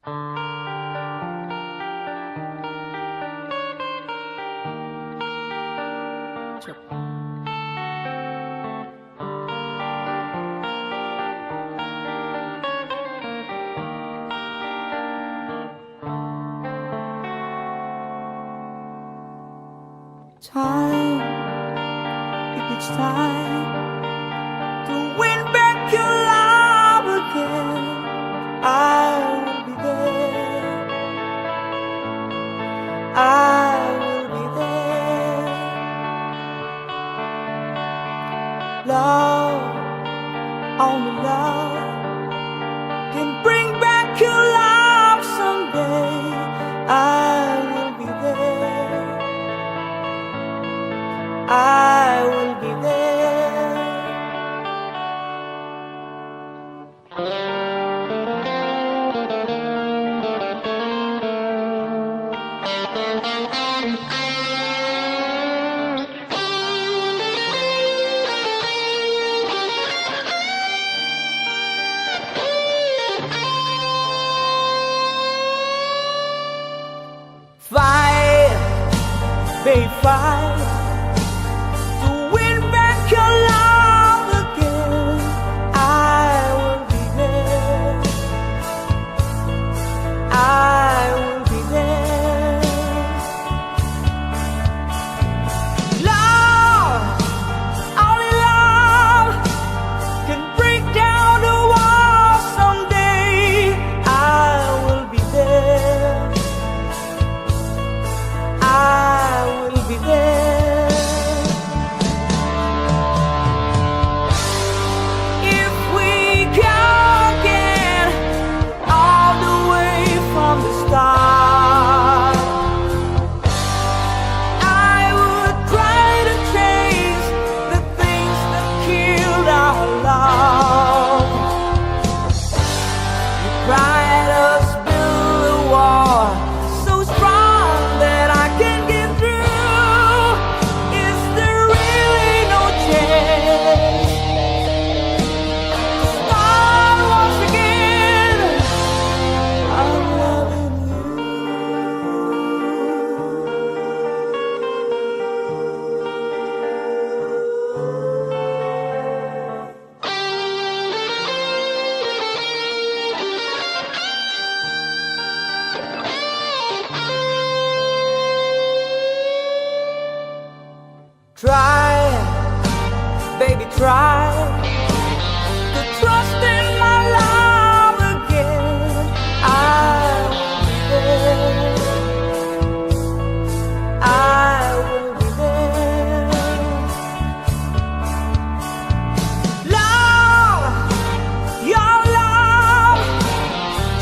Time, if it's time to win back your love again, I will be there. I will be there. Love, only love can bring back your love someday. I will be there. I will be there. Fight, babe, fight. Try, baby, try to trust in my love again. I will be there. I will be there. Love, your love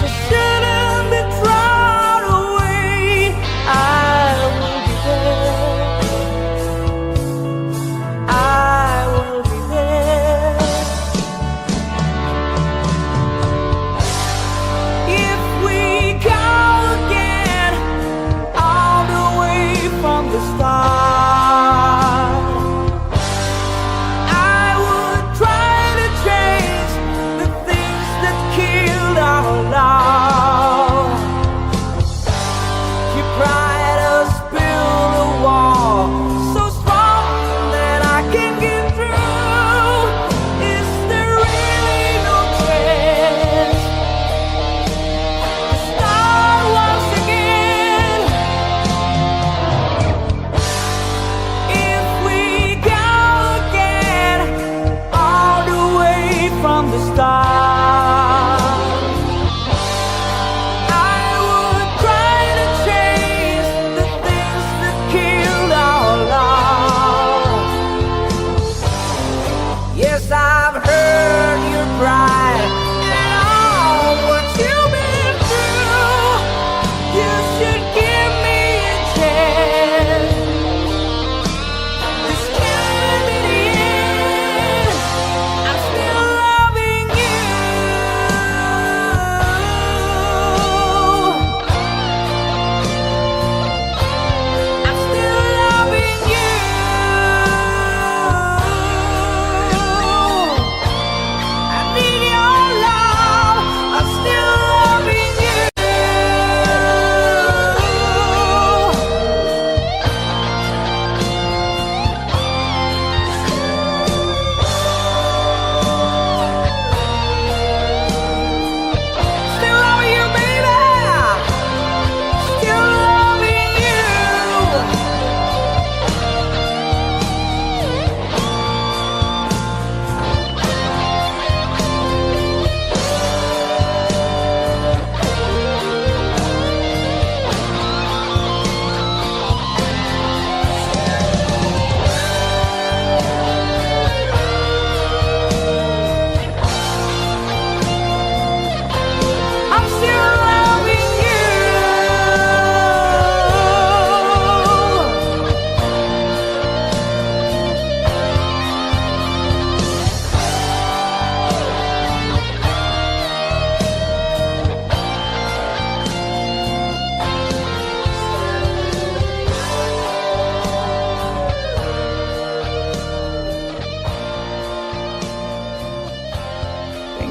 just shouldn't be thrown away. I will be there.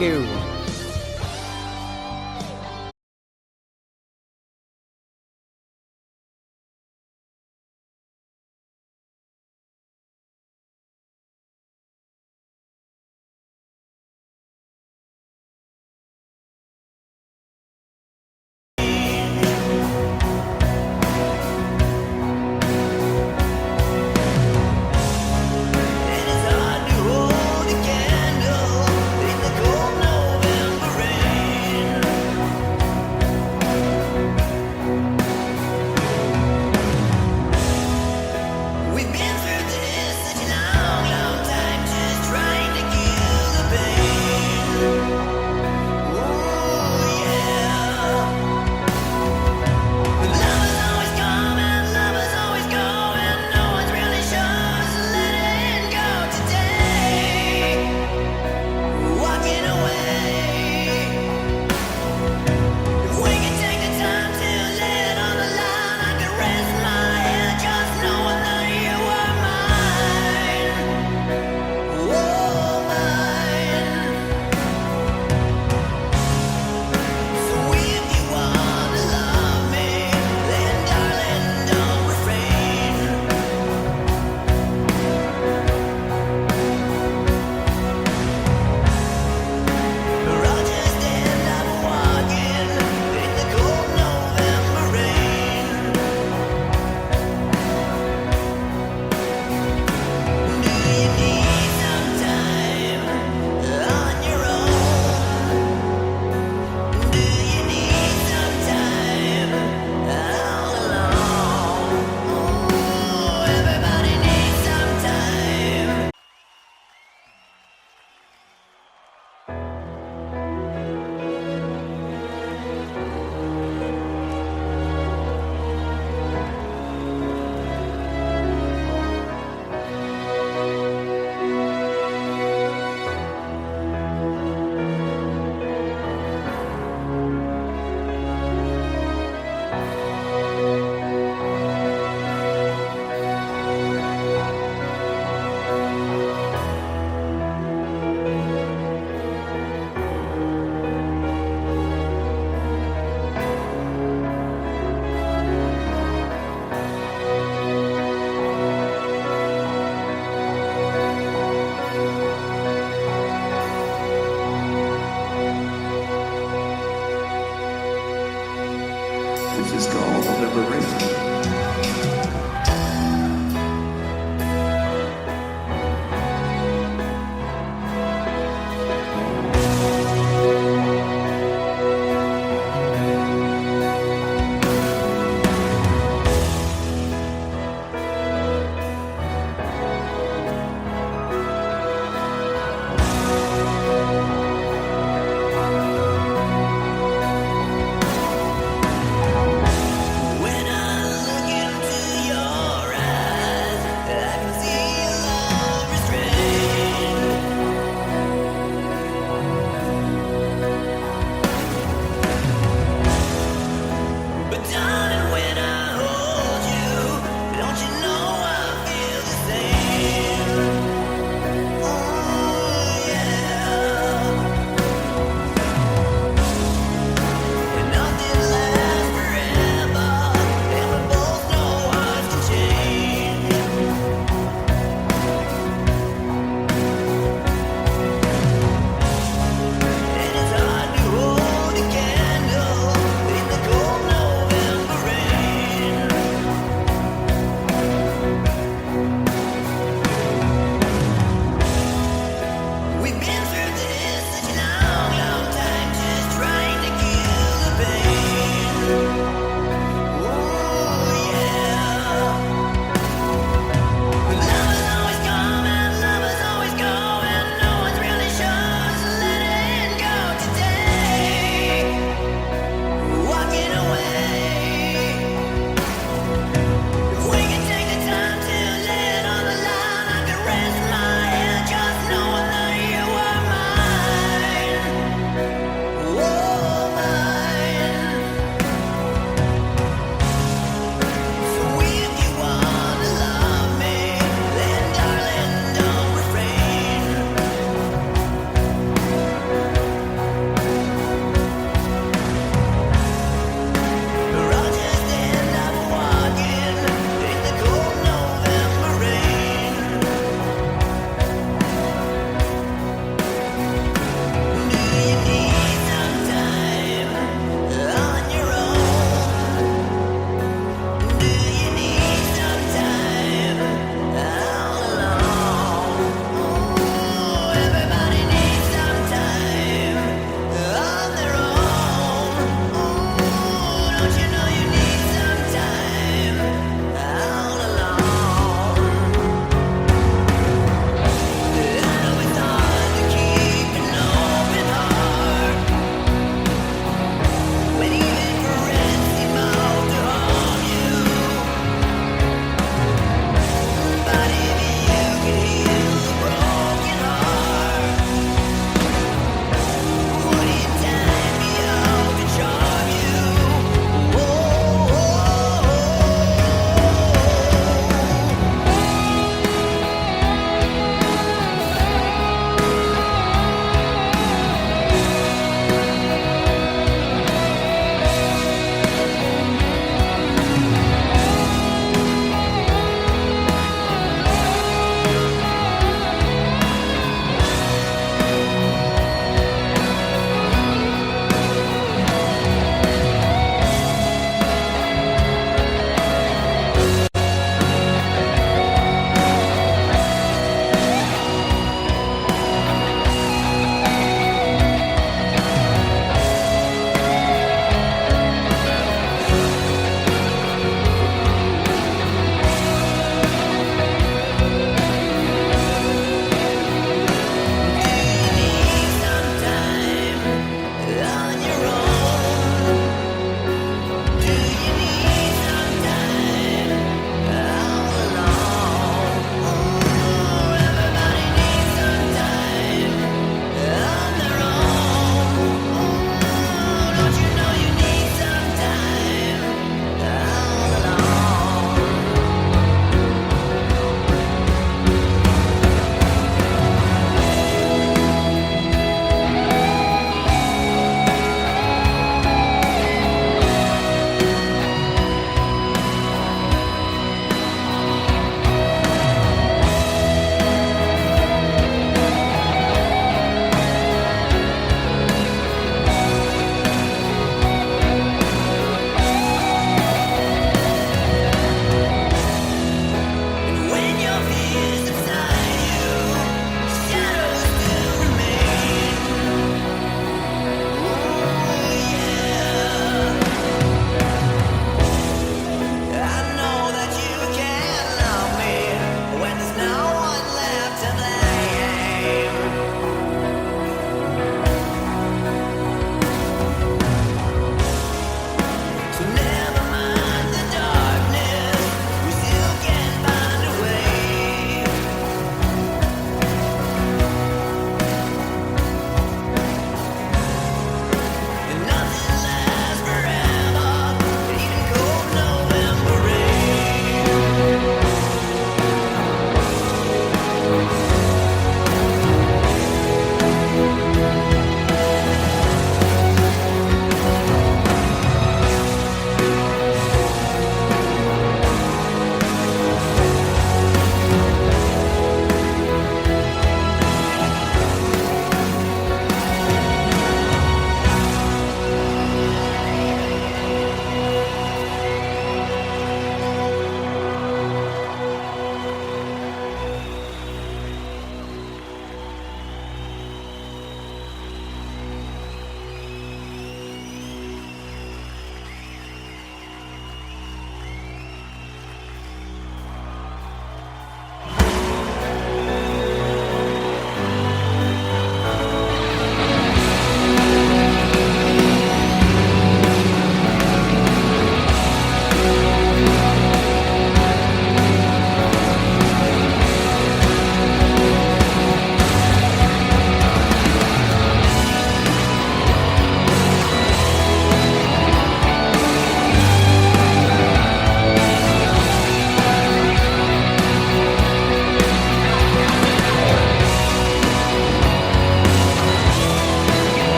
you. It is hard to hold a candle in the cold November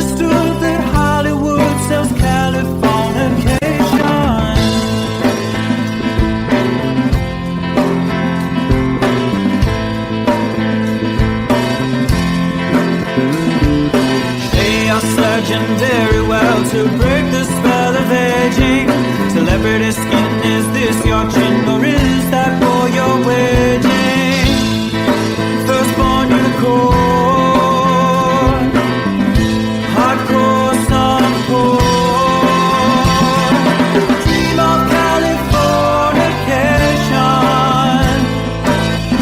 understood that Hollywood sells Californication. They are surgeon very well to break the spell of aging. Celebrity skin, is this your chin or is that for your waging? Firstborn unicorn, hardcore softcore. Dream of Californication.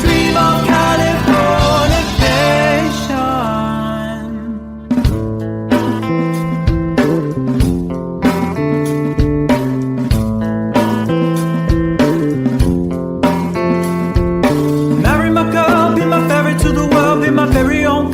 Dream of Californication. Marry my girl, be my ferry to the world, be my very own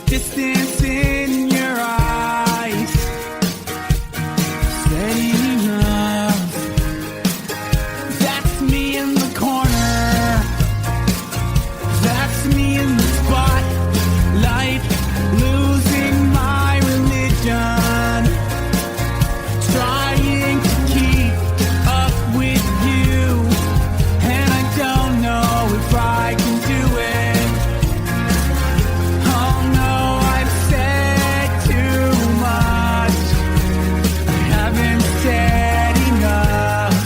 distance in your eyes. Steady enough. That's me in the corner. That's me in the spotlight, losing my religion, trying to keep up with you, and I don't know if I can do it. Oh no, I've said too much. I haven't said enough.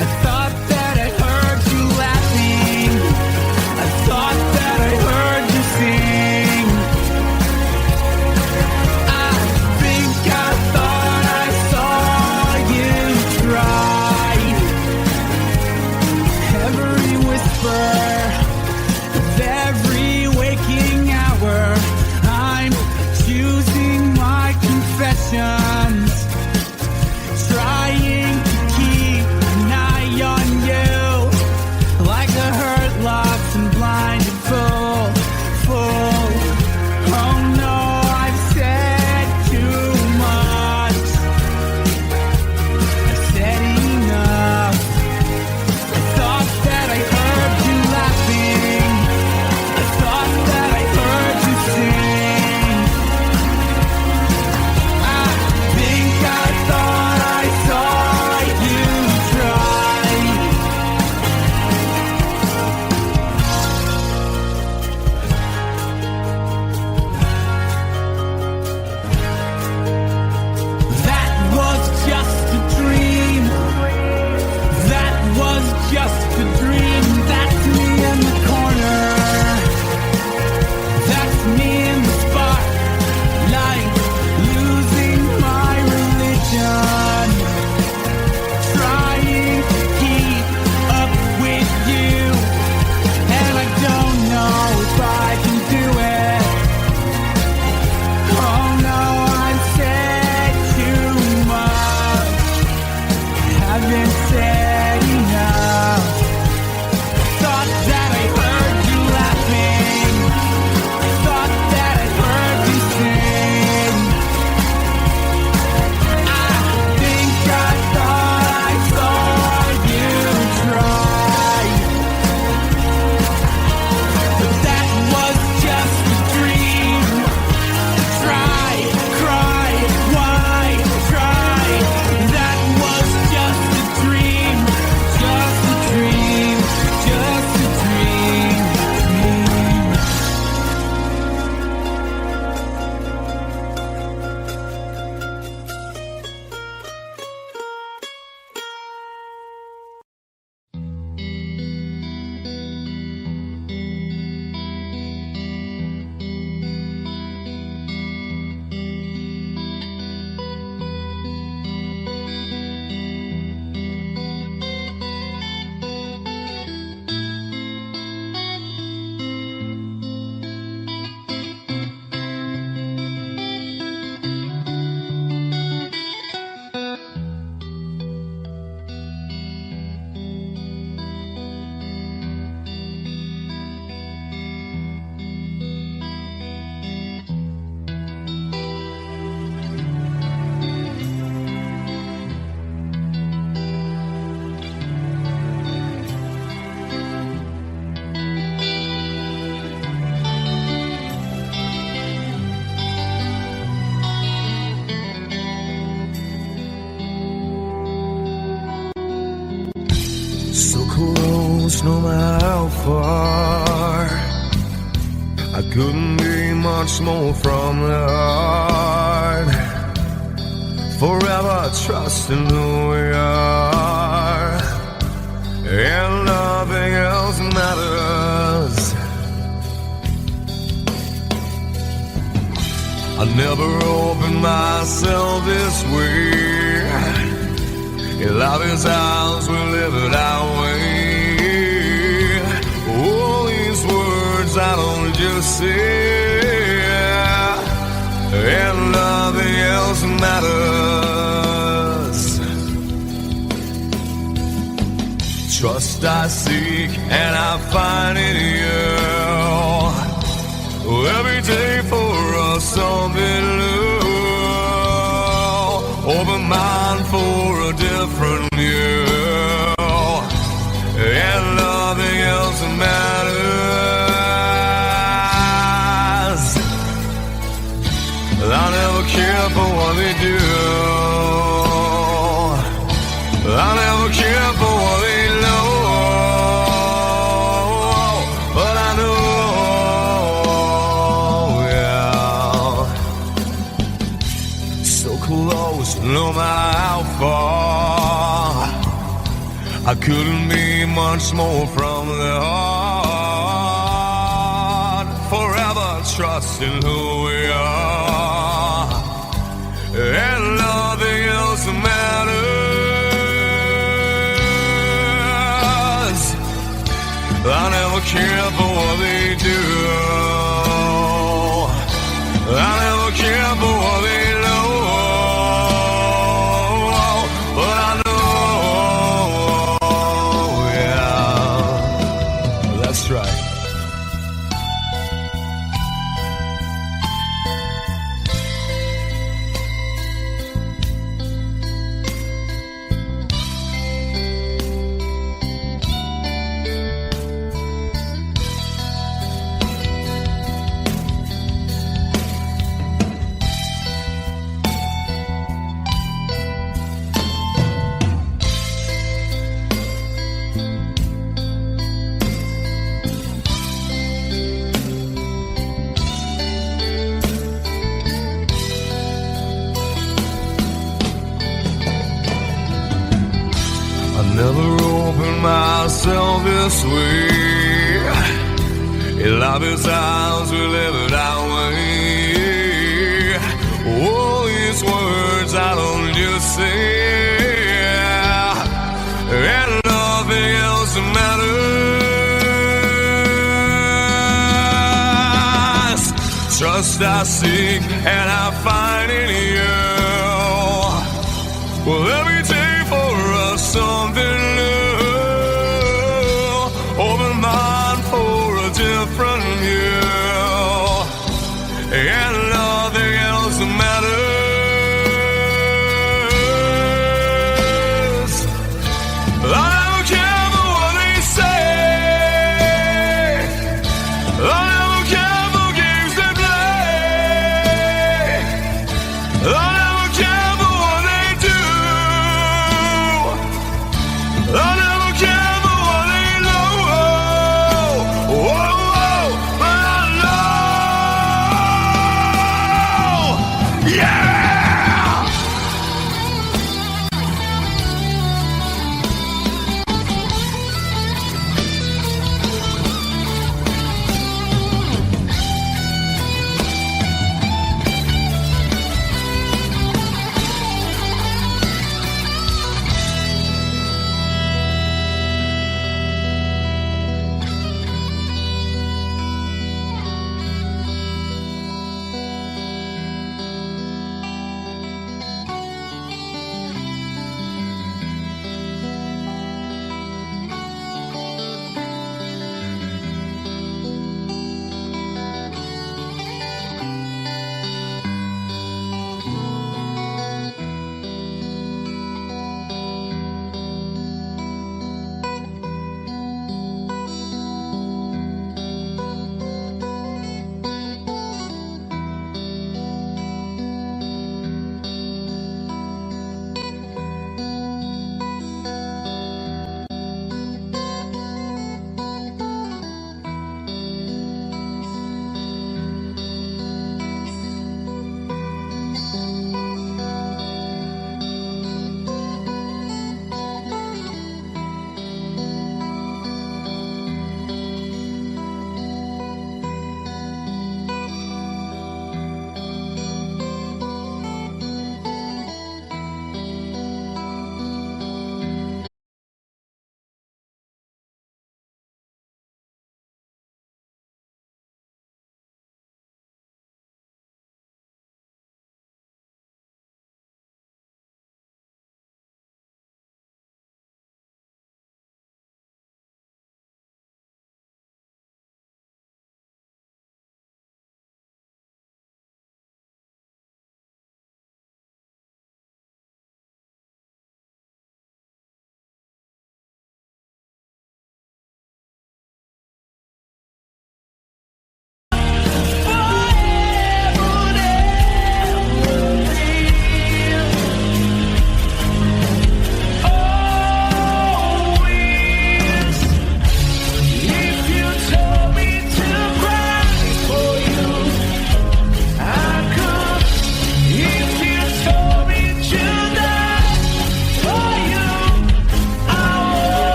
I thought that I heard you laughing. I thought that I heard you sing. I think I thought I saw you try. Every whisper of every waking hour, I'm choosing my confessions, trying to keep an eye on you, like a hurt, lost and blinded fool. Oh no, I've said too much. I've said enough. I thought that I heard you laughing. I thought that I heard you sing. I think I thought I saw you try. That was just a dream. That was just a dream. That's me in the corner. That's me in the spotlight, losing my religion, trying to keep up with you, and I don't know if I can do it. Oh no, I've said too much. Haven't said enough. Thought that I heard you laughing. I thought that I heard you sing. I think I thought I saw you try. But that was just a dream. Try, cry, why try? That was just a dream, just a dream, just a dream. So close, no matter how far. I couldn't be much more from the heart. Forever trusting who we are, and nothing else matters. I never opened myself this way. In love is ours, we live it our way. All these words I don't just say, and nothing else matters. Trust I seek and I find in you. Every day a different view, and nothing else matters. I never care for what they do. I never care for what they know. But I know, yeah, so close, no matter how far. I couldn't be much more from the heart. Forever trusting who we are, and nothing else matters. I never care for what they do. I never care for what they know. But I know, yeah, that's right. Never opened myself this way. In love is ours, we live it our way. All these words I don't just say, and nothing else matters. Trust I seek and I find in you. Well, every day for us something new. Open mind for a different view, and nothing else matters. I don't care for what they say. I don't care for games they play. I never care for what they do.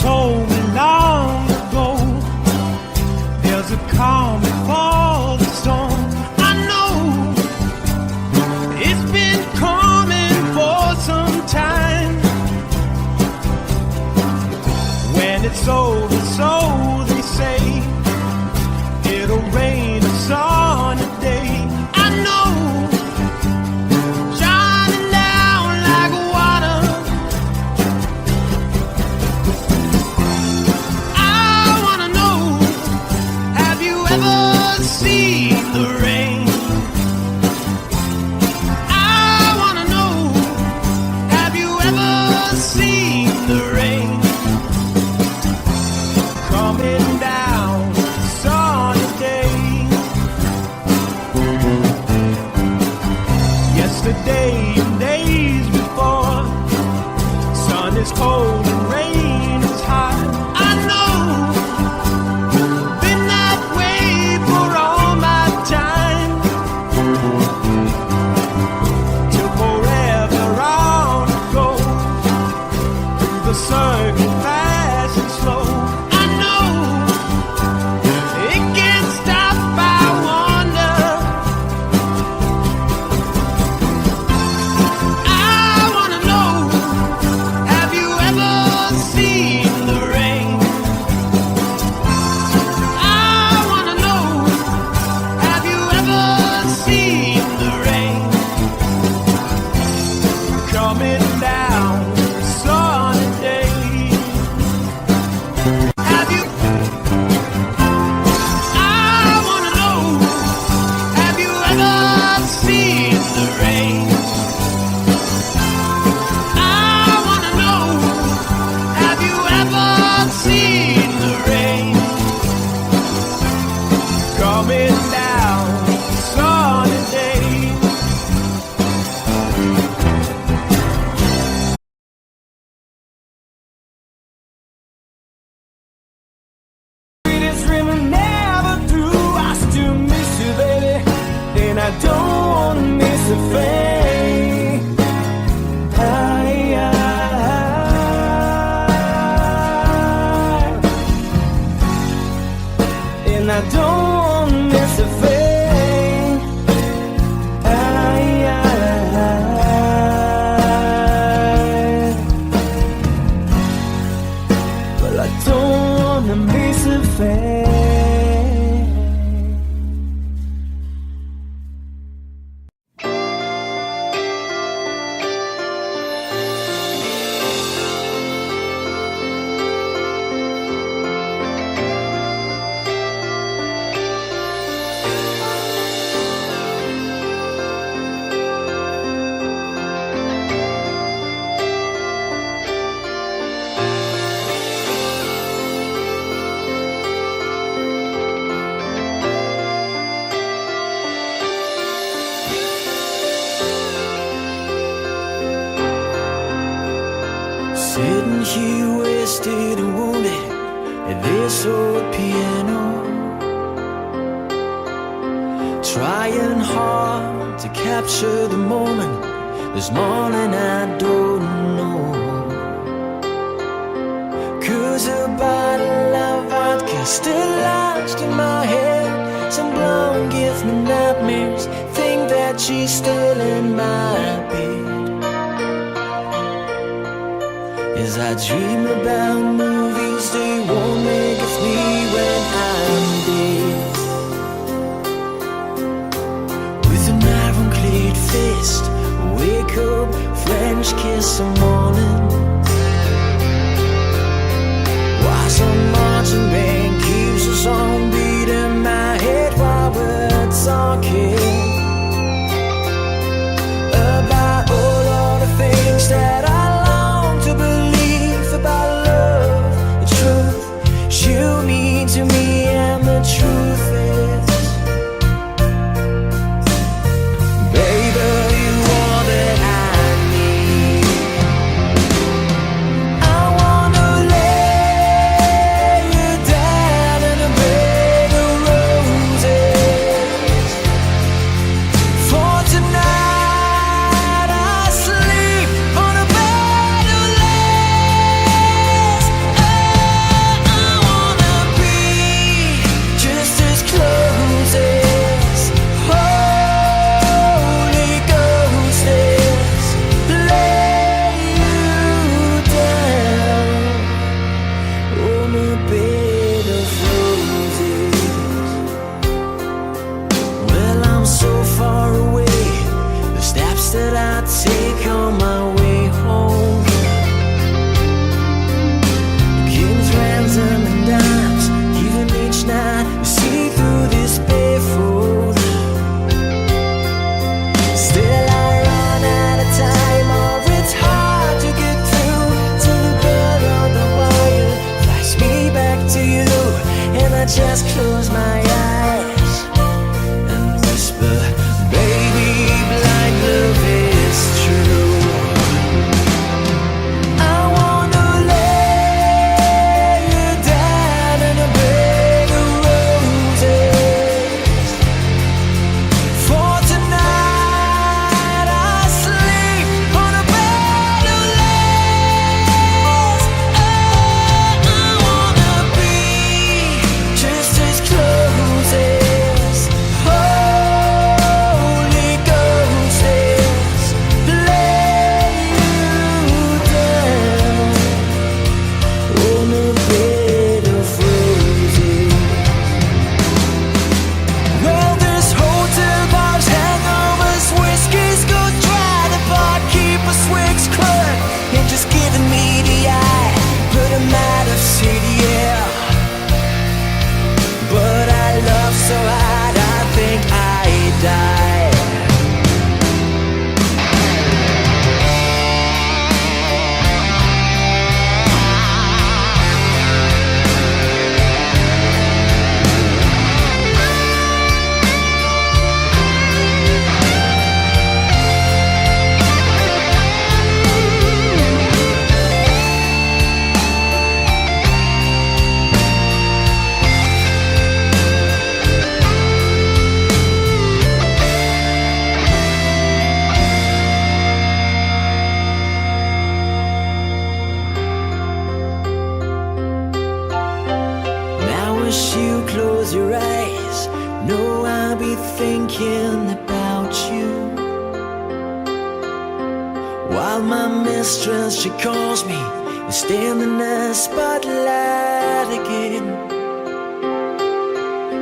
told me long ago, there's a calm before the storm. I know it's been coming for some time. When it's over, so they say, it'll rain a sunny day. I know, shining down like water. I wanna know, have you ever seen the rain? I wanna know, have you ever seen the rain? Coming down sunny day. Yesterday and days before, sun is cold and rain is hot. I know, been that way for all my time. Till forever on it goes, through the circle fast and slow. I know, it can't stop, I wonder. I wanna know, have you ever seen the rain? I wanna know, have you ever seen the rain? Coming down sunny day. Have you? I wanna know, have you ever seen the rain? I wanna know, have you ever seen the rain? Coming down sunny day. Sweetest dreaming never through. I still miss you, baby, and I don't wanna miss a thing. And I don't wanna miss a thing. Well, I don't wanna miss a thing. Sitting here wasted and wounded at this old piano, trying hard to capture the moment. This morning I don't know, 'cause a bottle of vodka still lodged in my head. Some blonde gives me nightmares, think that she's still in my bed. As I dream about movies they won't make of me when I'm dead. With an ironclad fist, wake up, French kiss some morning. While some marching band keeps us on beat in my head while we're talking about all of the things that I long to believe about love. As you close your eyes, know I'll be thinking about you. While my mistress, she calls me, you stand in the spotlight again.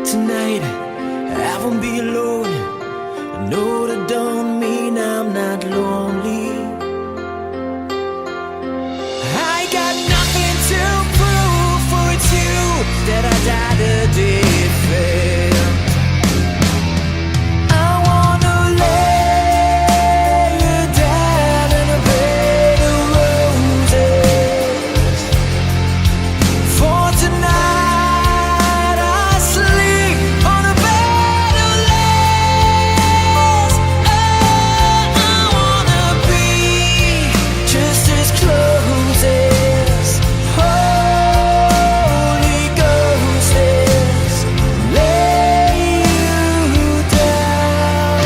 Tonight, I won't be alone. I know that don't mean I'm not lonely. I got nothing to prove, for it's you that I died a day it failed. I wanna lay you down in a bed of roses. For tonight I sleep on a bed of lace. Oh, I wanna be just as close as Holy Ghost is. Lay you down.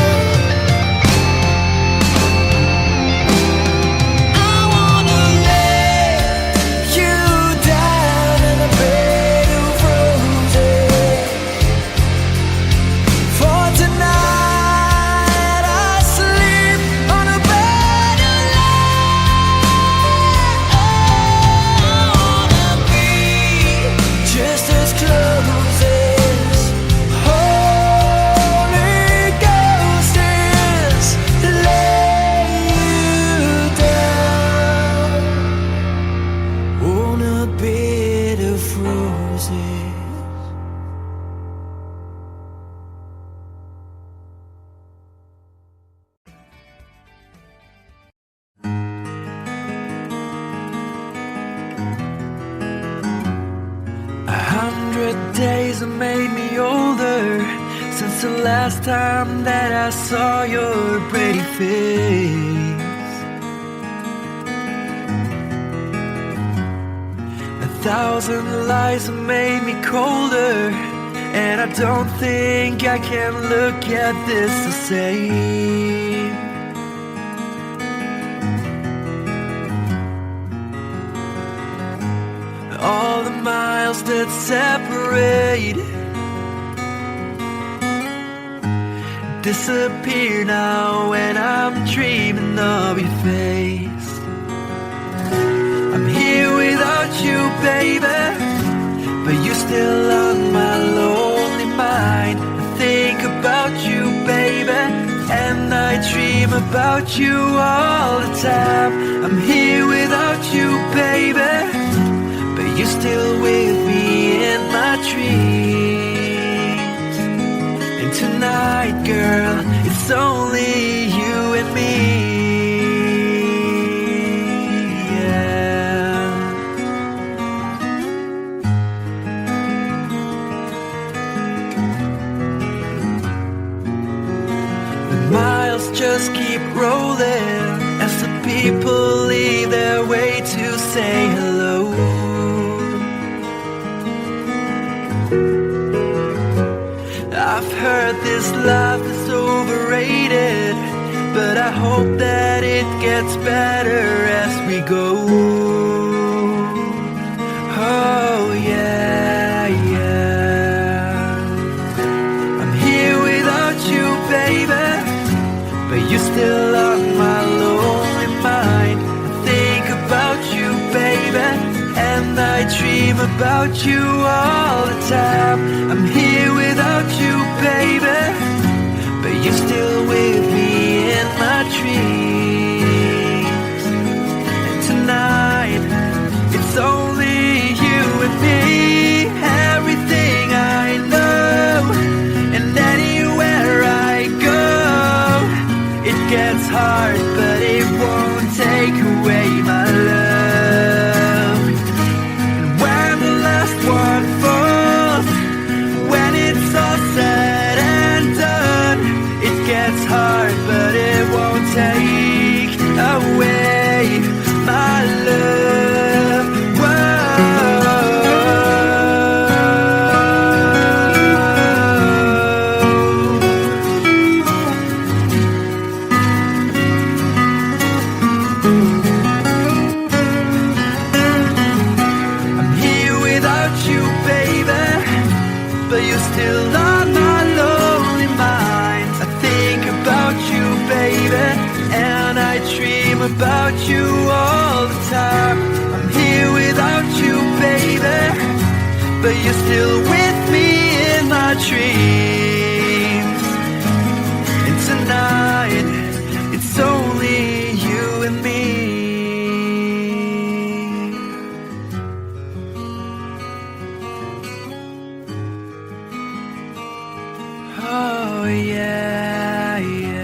I wanna lay you down in a bed of roses. For tonight I sleep on a bed of lace. I wanna be just as close as Holy Ghost is. Lay you down on a bed of roses. A 100 days have made me older since the last time that I saw your pretty face. 1,000 lies have made me colder, and I don't think I can look at this the same. All the miles that separate disappear now when I'm dreaming of your face. I'm here without you, baby, but you're still on my lonely mind. I think about you, baby, and I dream about you all the time. I'm here without you, baby, but you're still with me in my dreams. And tonight, girl, it's only you and me. Yeah. The miles just keep rolling as the people leave their way to say hello. I've heard this life is overrated, but I hope that it gets better as we go. Oh yeah, yeah. I'm here without you, baby, but you're still on my lonely mind. I think about you, baby, and I dream about you all the time. I'm here without you, baby, but you're still with me in my dreams. And tonight, it's only you and me. Everything I know, and anywhere I go, it gets hard, but it won't take away my love. And when the last one falls, when it's all said and done, it gets hard, but it won't take away my love. still on my lonely mind. I think about you, baby, and I dream about you all the time. I'm here without you, baby, but you're still with me in my dreams. And tonight, it's only you and me. Oh yeah, yeah.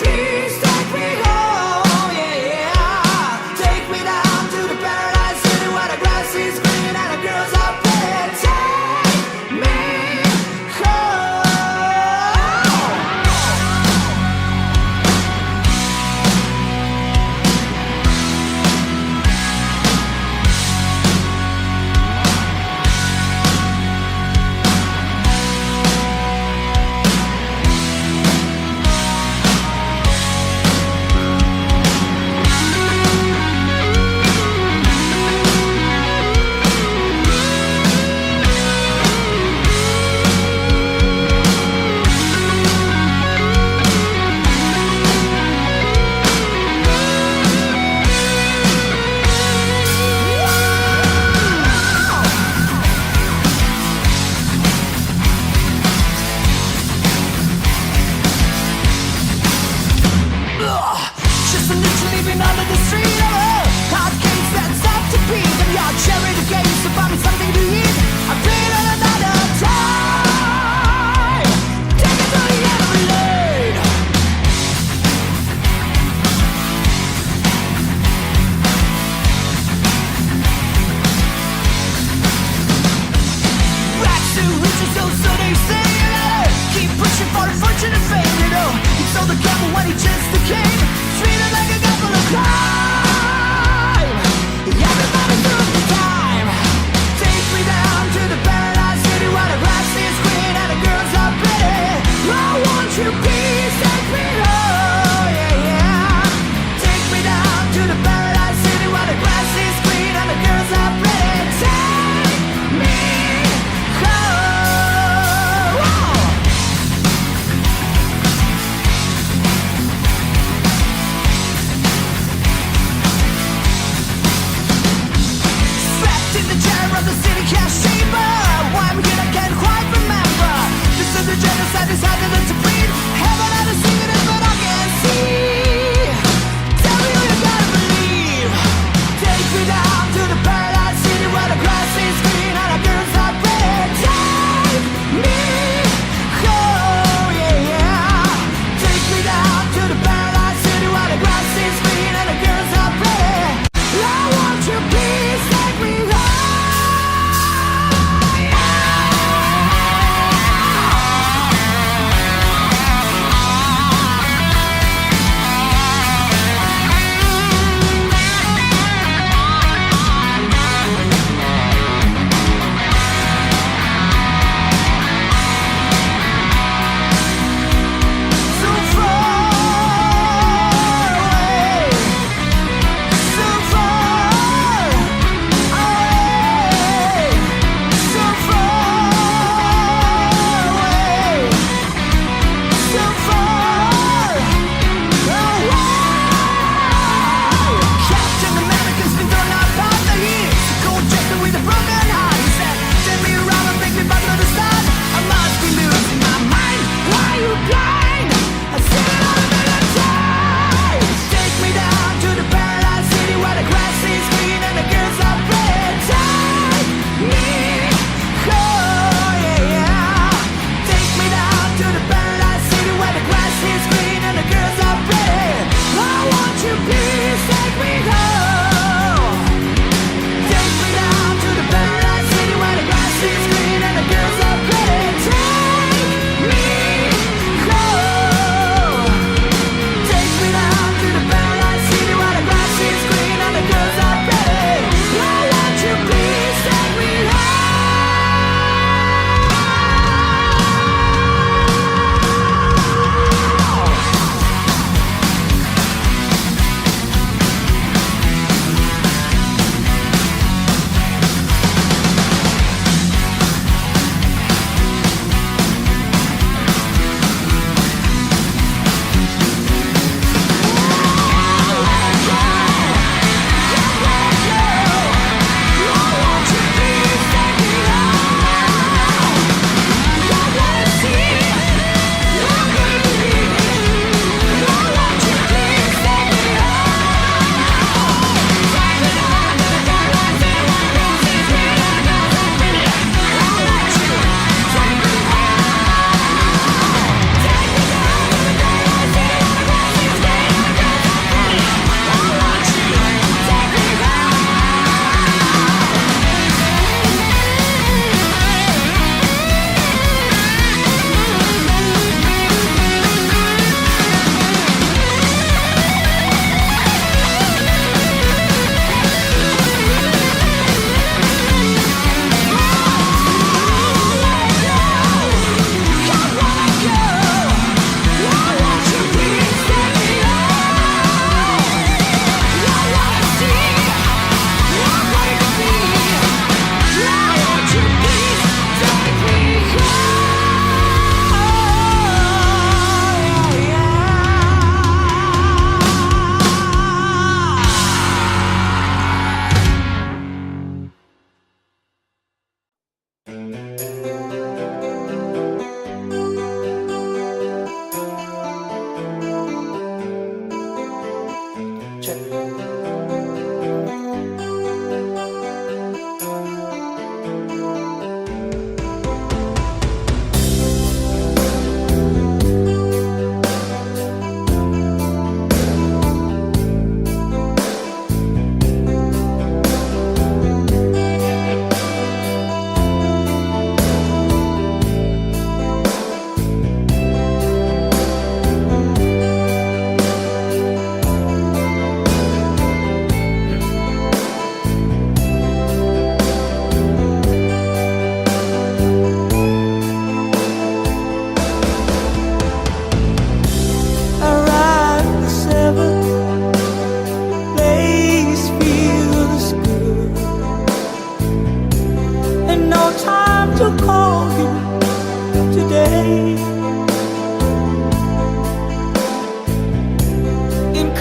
Please take me home, yeah. Take me down to the paradise city where the grass is green and the girls are pretty. Take me home. Just a little leaving under the street of a hard case that's up to beat. And your cherry the games to find me something to eat. I feel it another time. Take it to the end of the lane. Back to riches, so they say, you know. Keep pushing for the fortune and fame, you know. He sold the gamble when he just came. Treated like a couple of crime. Everybody took the time.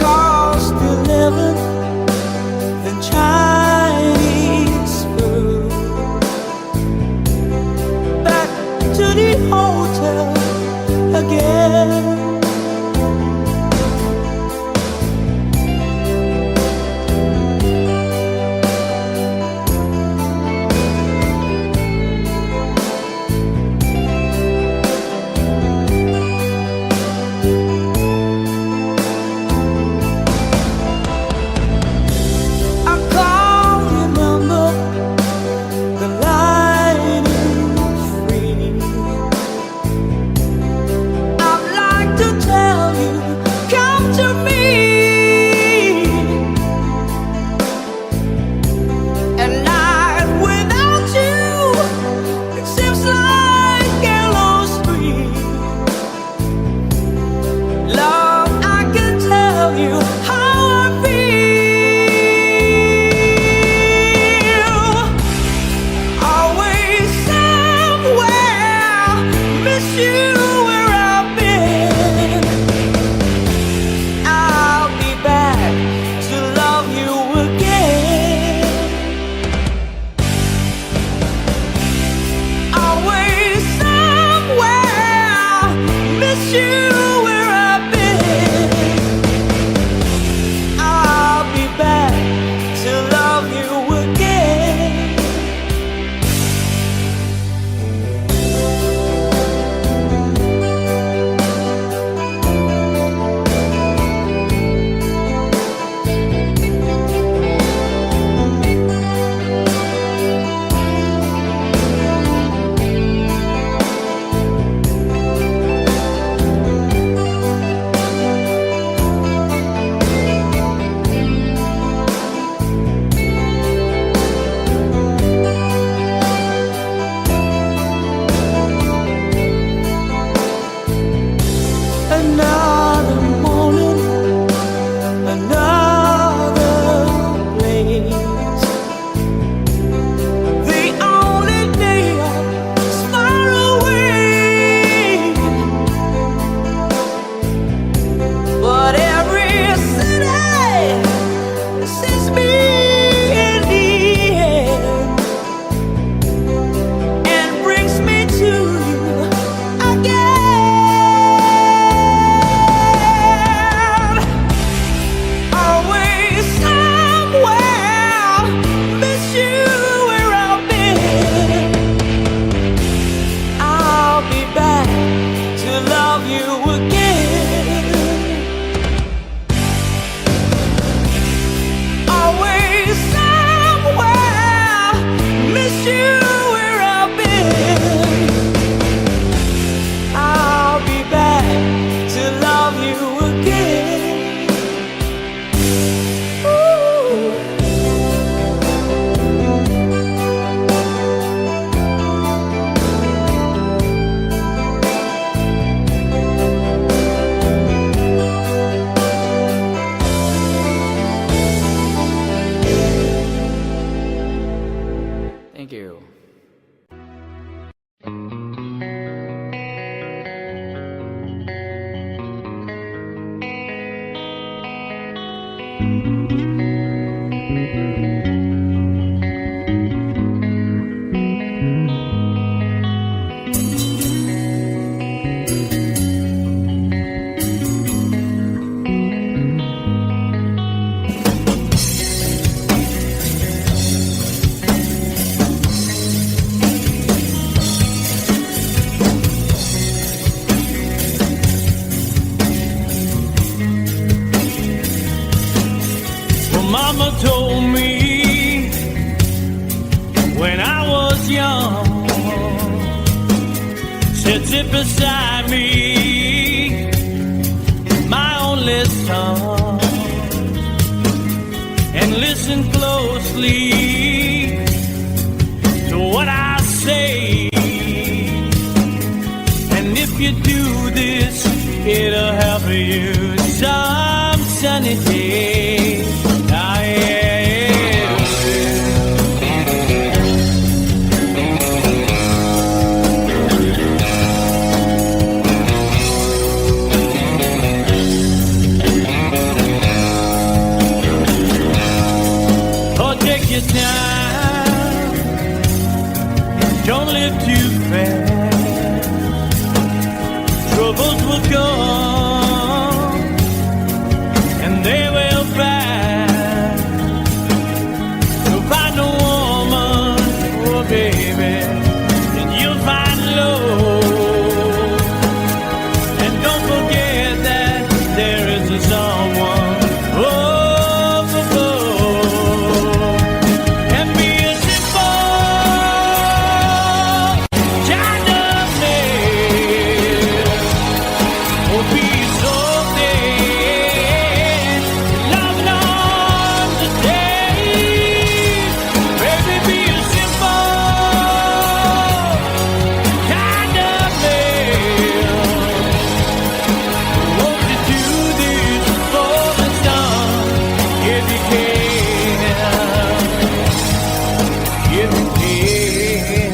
cost 11 than Chinese food. Back to the hotel again. Mama told me when I was young, said sit beside me, my only son, and listen closely to what I say. And if you do this, it'll help you some sunny day. Ah, yeah, yeah. to someone overboard and be a simple kind of man, or be something loving on the day. Baby, be a simple kind of man. Won't you do this for the sun if you can? If you can.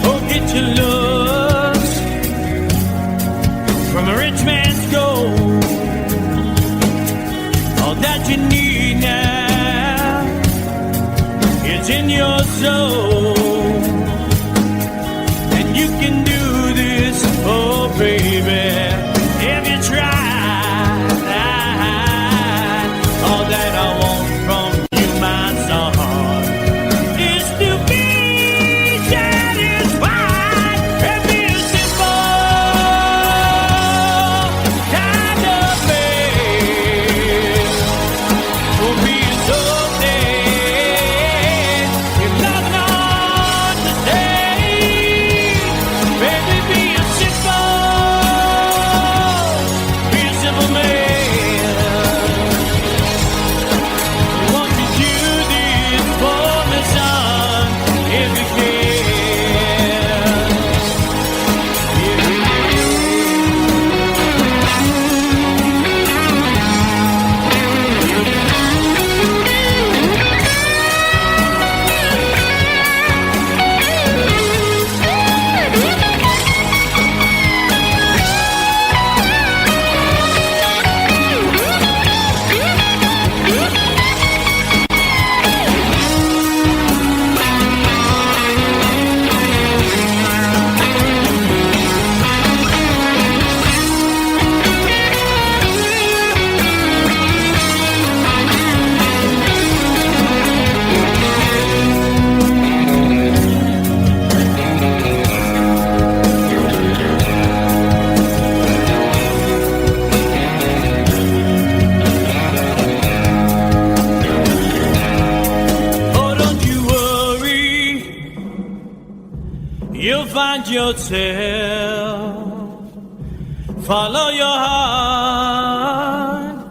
Oh, get your looks from a rich man's gold. All that you need now is in your soul. And you can do this, oh baby, if you try. All that I want from you, my son, is to be satisfied and be a simple kind of man. Will be something you're loving on the day. Baby, be a simple man. Won't you do this for me, son, if you can? If you Oh, don't you worry, you'll find yourself. Follow your heart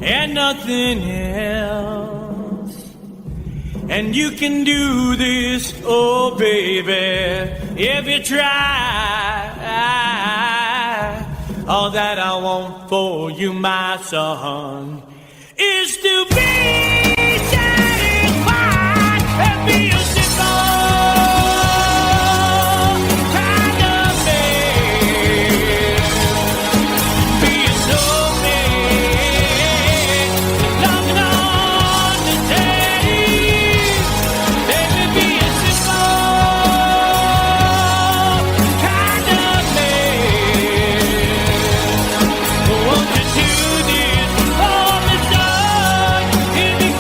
and nothing else. And you can do this, oh baby, if you try. All that I want for you, my son, is to be satisfied and be a simple kind of man. Be a snowman, loving on the day. Baby, be a simple kind of man. Won't you do this for me, son, if you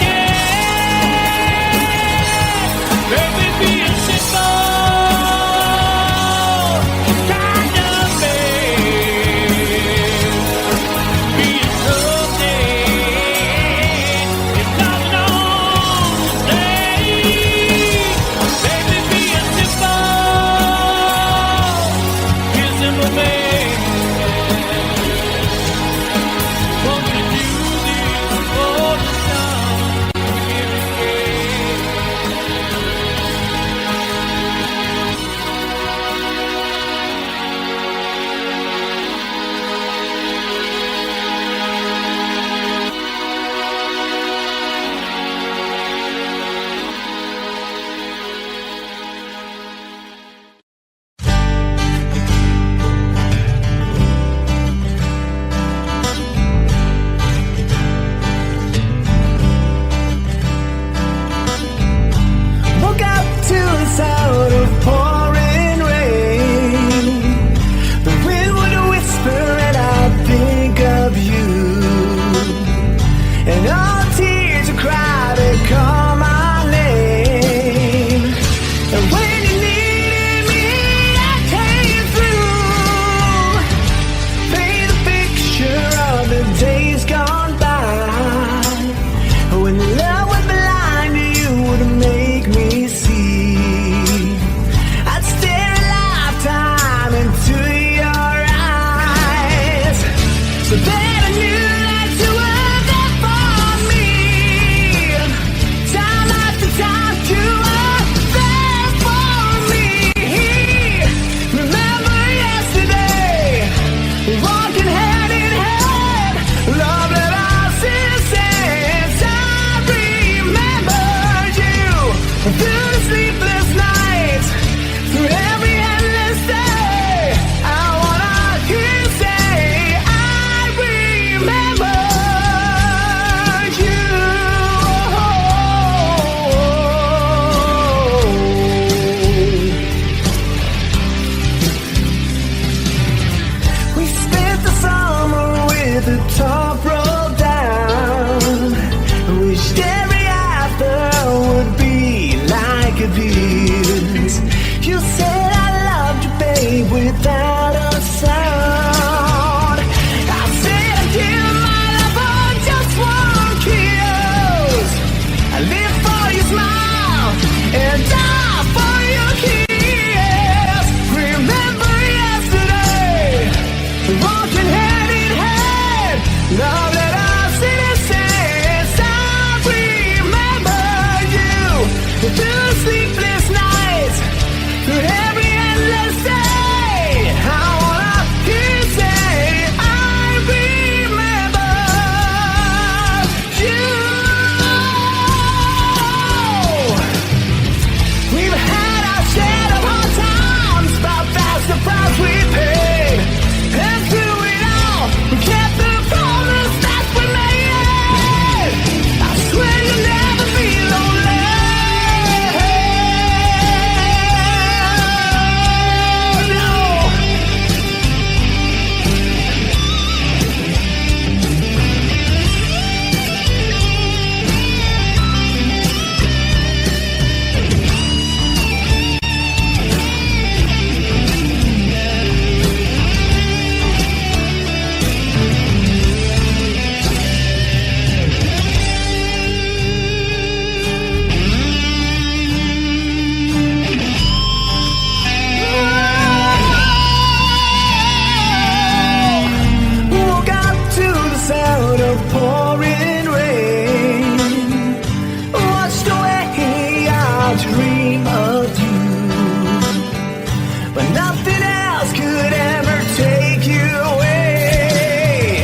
Nothing else could ever take you away.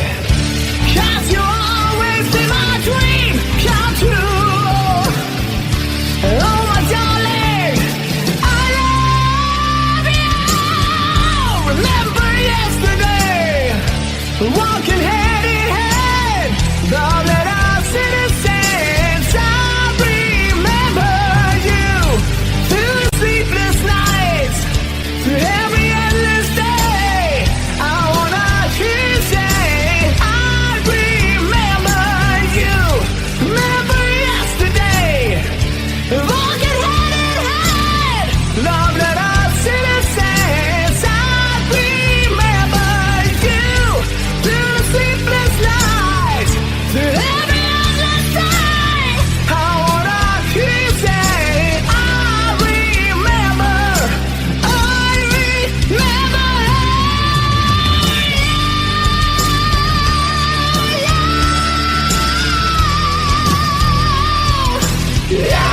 'Cause you always be my dream come true. Oh my darling, I love you. Remember yesterday, walking hand in hand, love that us innocence. I remember you through the sleepless nights, through every endless day. I wanna hear you say, I remember you. Remember yesterday, walking hand in hand, love that us innocence. I remember you through the sleepless nights, through every endless day. I wanna hear you say, I remember, I remember you. Yeah.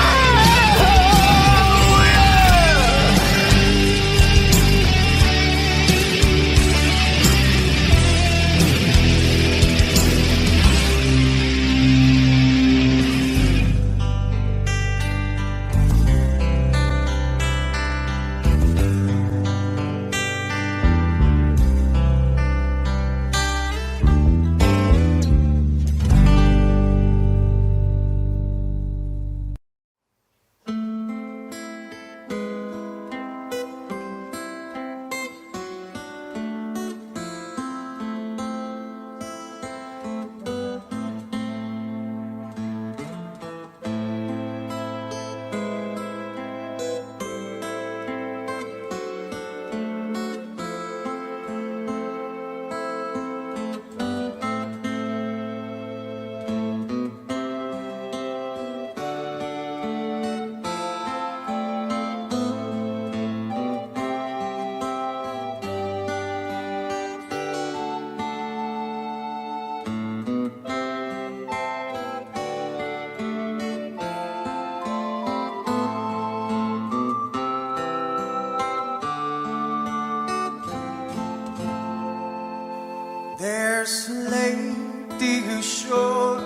There's a lady who's sure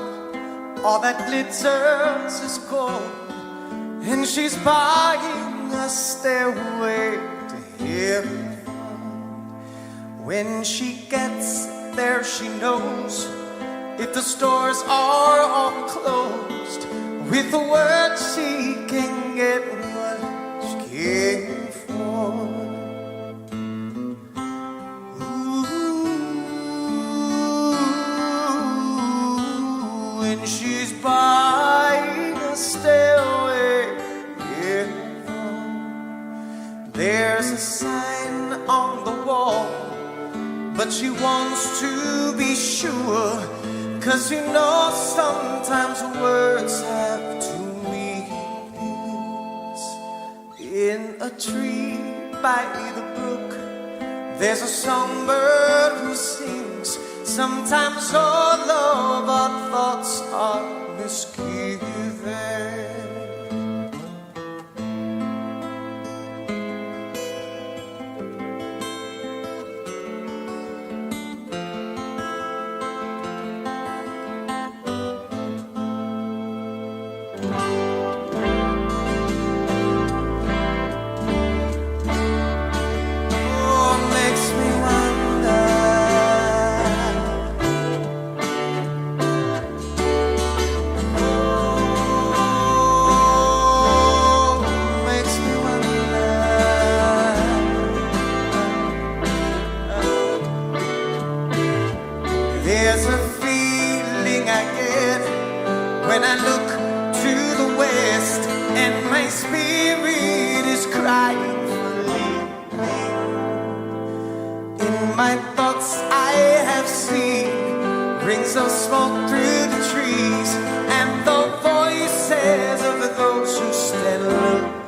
all that glitters is gold, and she's buying a stairway to heaven. When she gets there, she knows if the stores are all closed, with the word she can get what she came for. When she's buying a stairway, yeah. There's a sign on the wall, but she wants to be sure, 'cause you know sometimes words have two meanings. In a tree by the brook, there's a songbird who sings. Sometimes all of our thoughts are misgiven. Oh, makes me wonder. There's a feeling I get when I look to the west, and my spirit is crying for leaving. In my thoughts I have seen rings of smoke through the trees, and the voices of those who stand looking.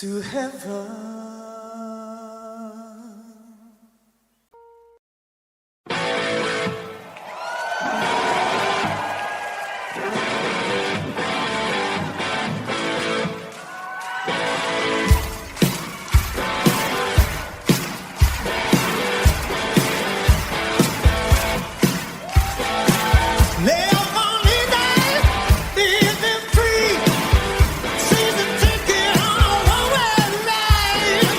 to heaven. Free, season ticket on a one-way ride.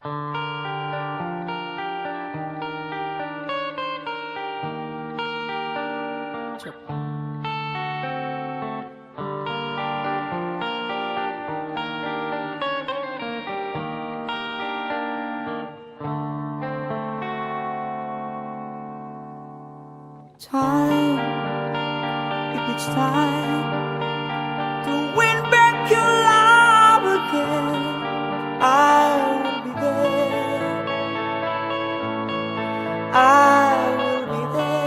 Time, if it's time to win back your love again, I will be there. I will be there.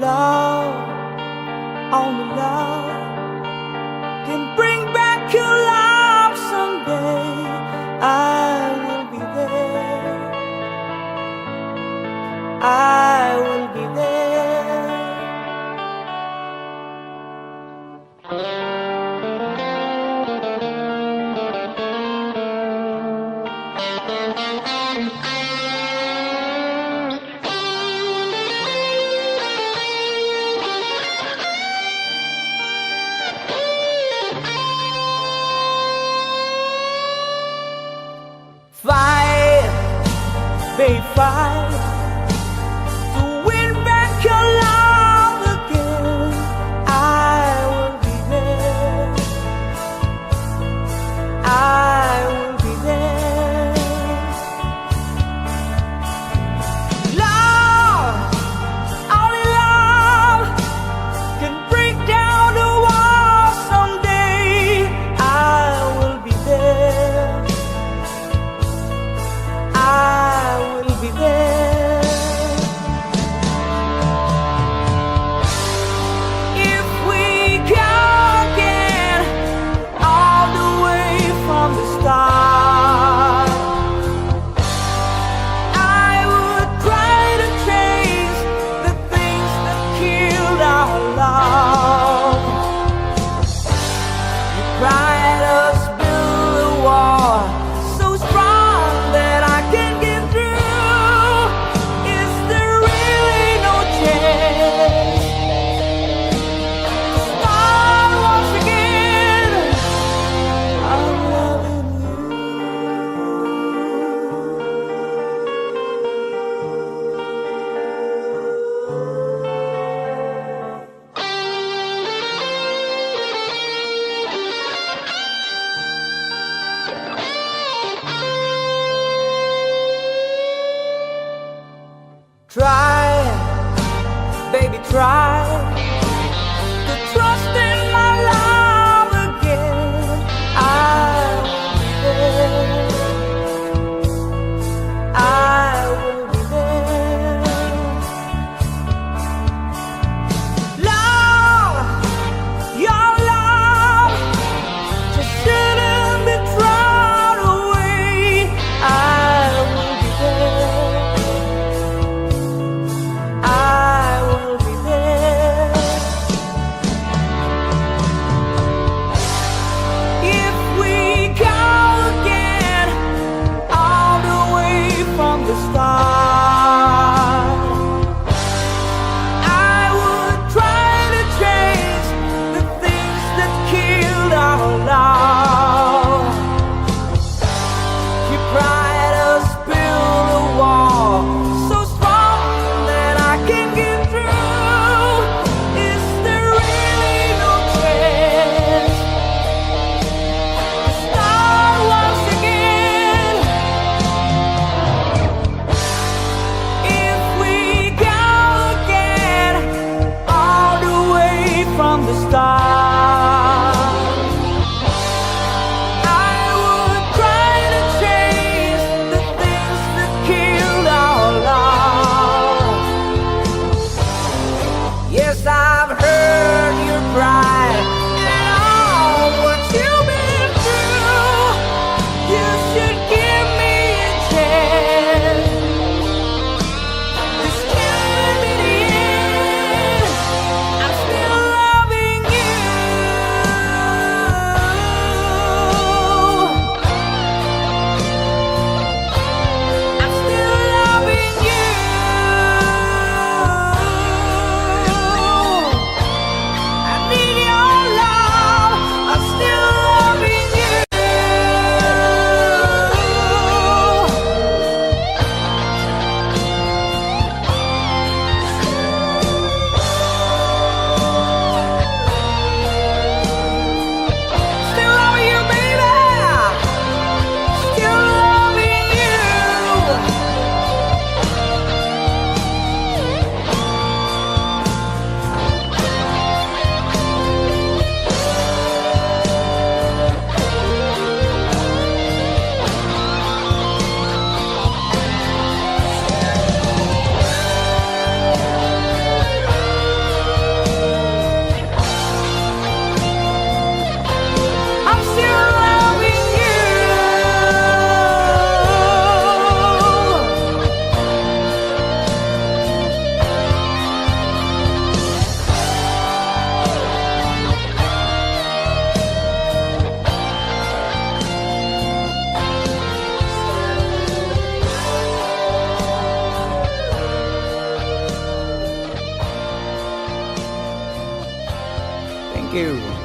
Love, only love can bring back your love someday. I will be there. I will be there. Fight, babe, fight. Thank you.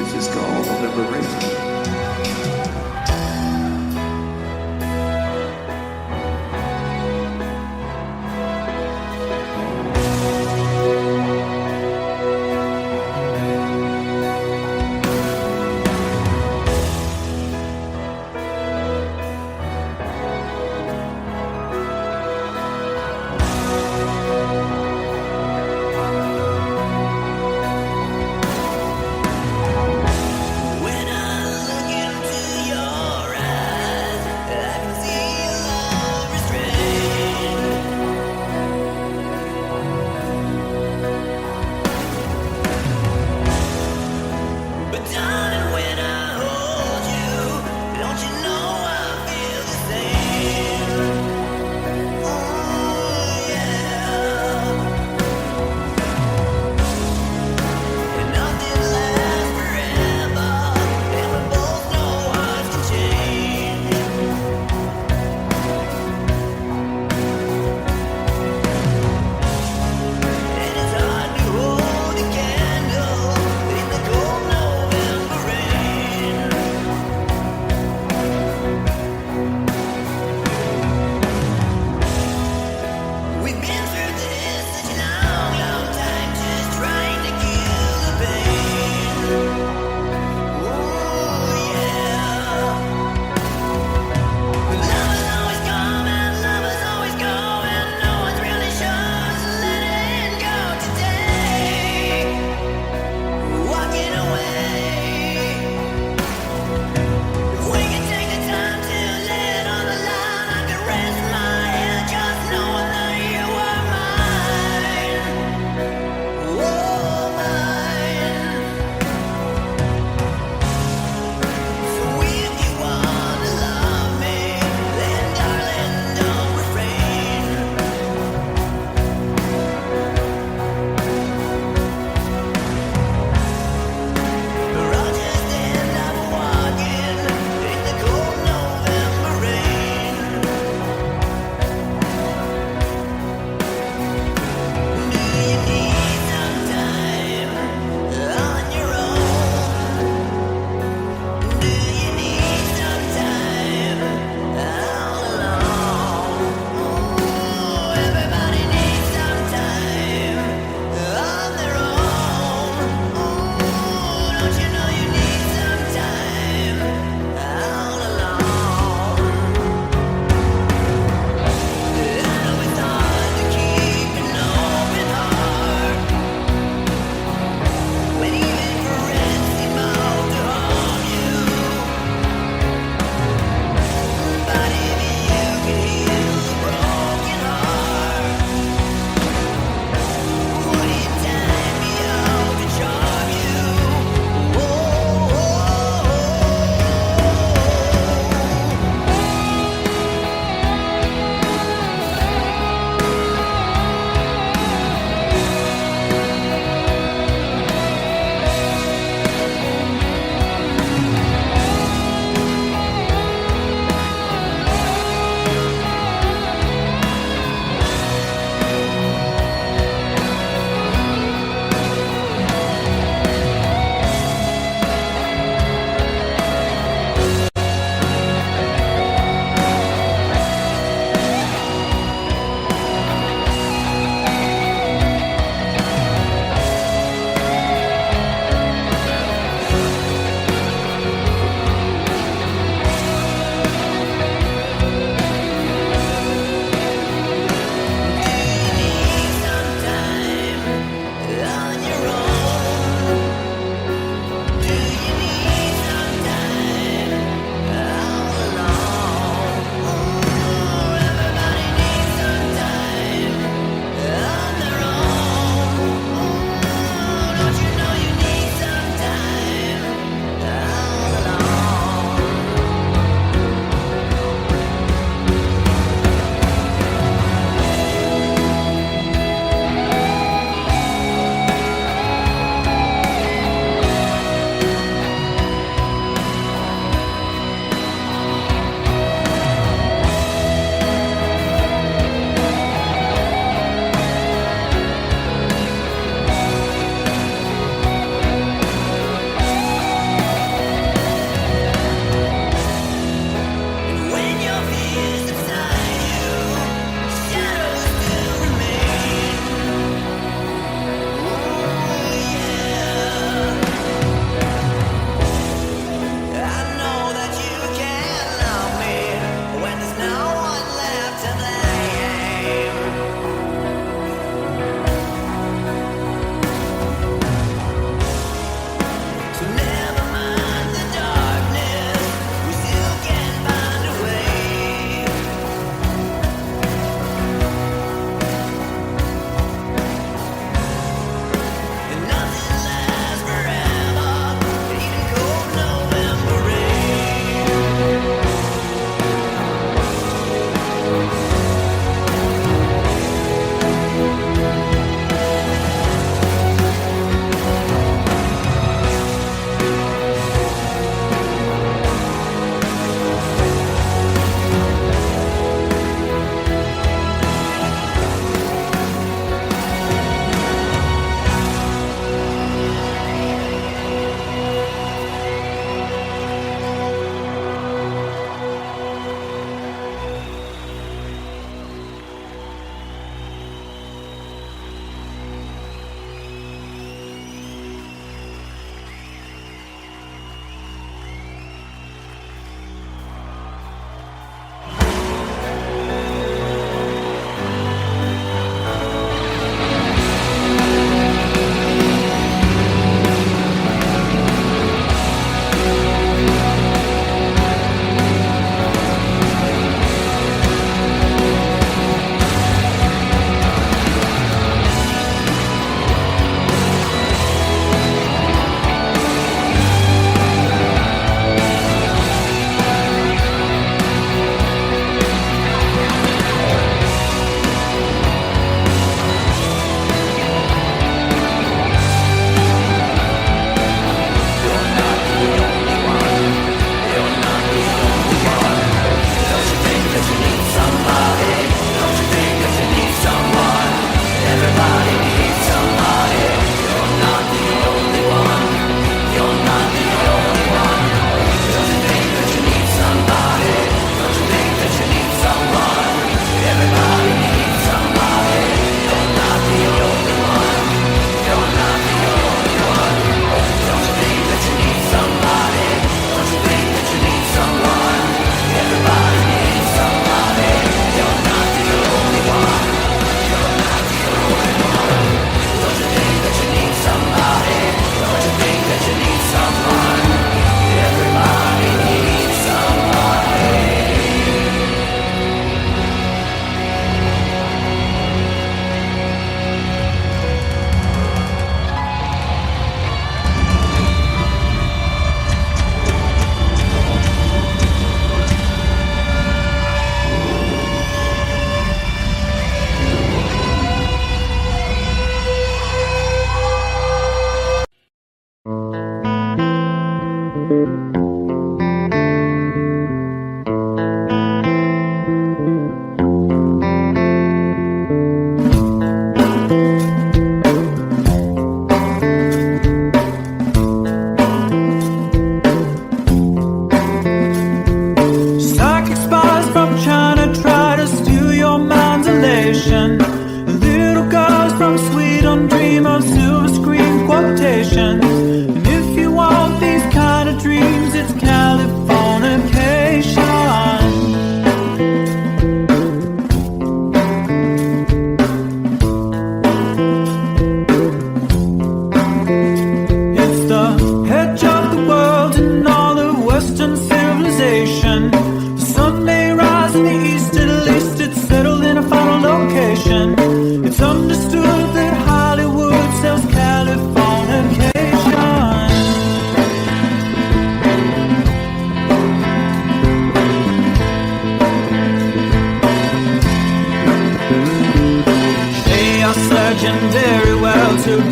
This is called liberation. When I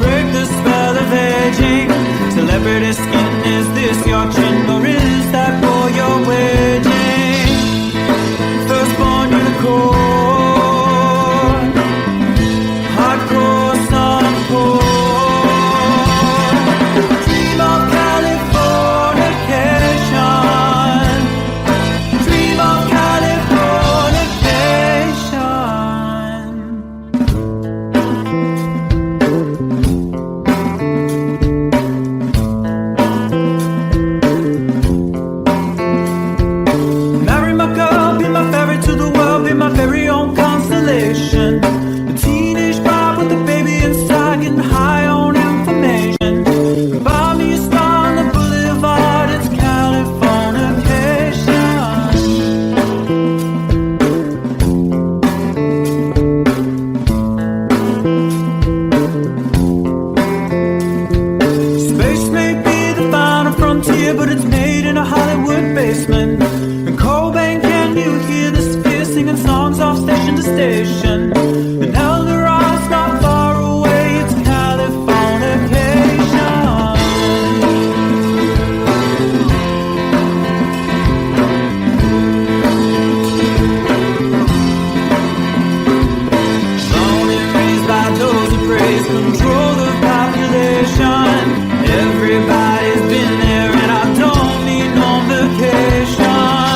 break the spell of aging. Celebrity skin, is this your chin or is that for your waging? Firstborn unicorn, hardcore softcore. Dream of Californication. Dream of Californication. Marry my girl, be my ferry to the world, be my very own constellation. A teenage bride with a baby inside, getting high on information. Buy me a star on the boulevard, it's Californication. Space may be the final frontier, but it's made in a Hollywood basement. And Cobain, can you hear the sphere singing songs off station to station? And Eldorad's not far away, it's Californication. Born and raised by those who praise control the population. Everybody's been there and I don't need no vacation.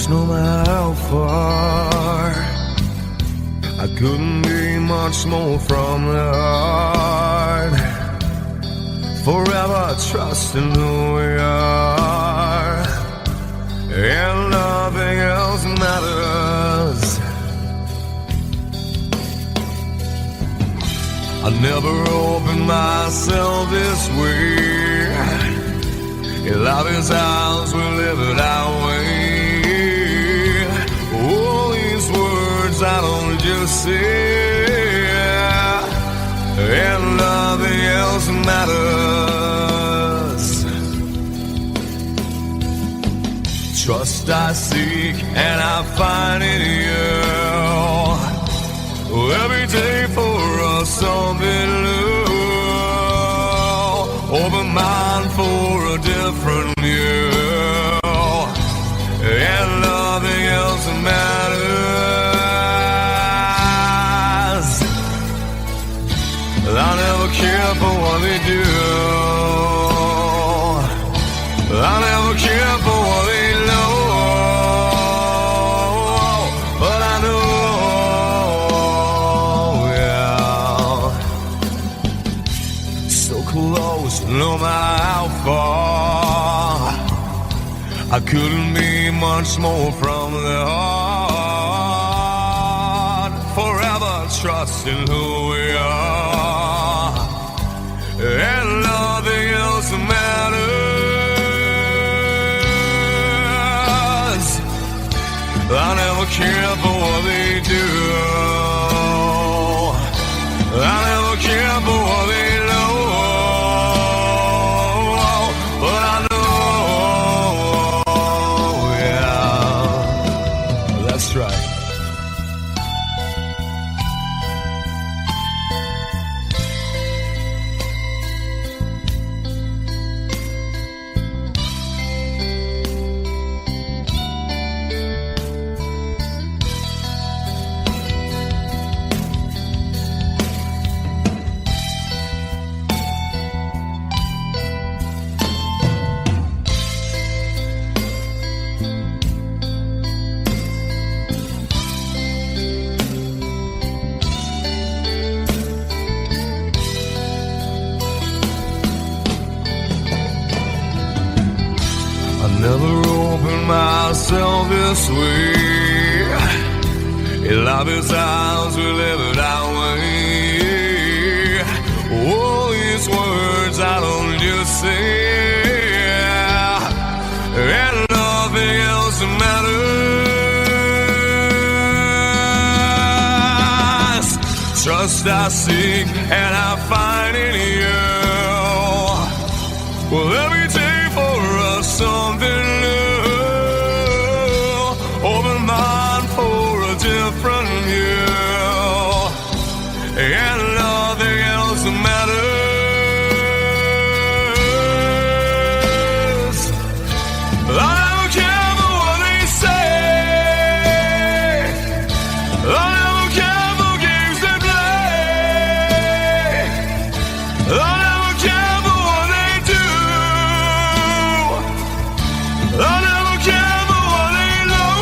close no matter how far. I couldn't be much more from the heart. Forever trusting who we are, and nothing else matters. I never opened myself this way. In love is ours, we live it our way. All these words I don't just say, and nothing else matters. Trust I seek and I find in you. Every day for us something new. Open mind for a different view, and nothing else matters. I never care for what they do. I never care for what they know. But I know, yeah, so close, no matter how far. I couldn't be much more from the heart. Forever trusting who we are, and nothing else matters. I never care for what they do. I never care for what they know. But I know, yeah, that's right. Never opened myself this way. In love is ours, we live it our way. All these words I don't just say, and nothing else matters. Trust I seek and I find in you. Well, every day for us something new. Open mind for a different view, and nothing else matters. I don't care for what they say. I don't care for games they play. I never care for what they do. I never care for what they know.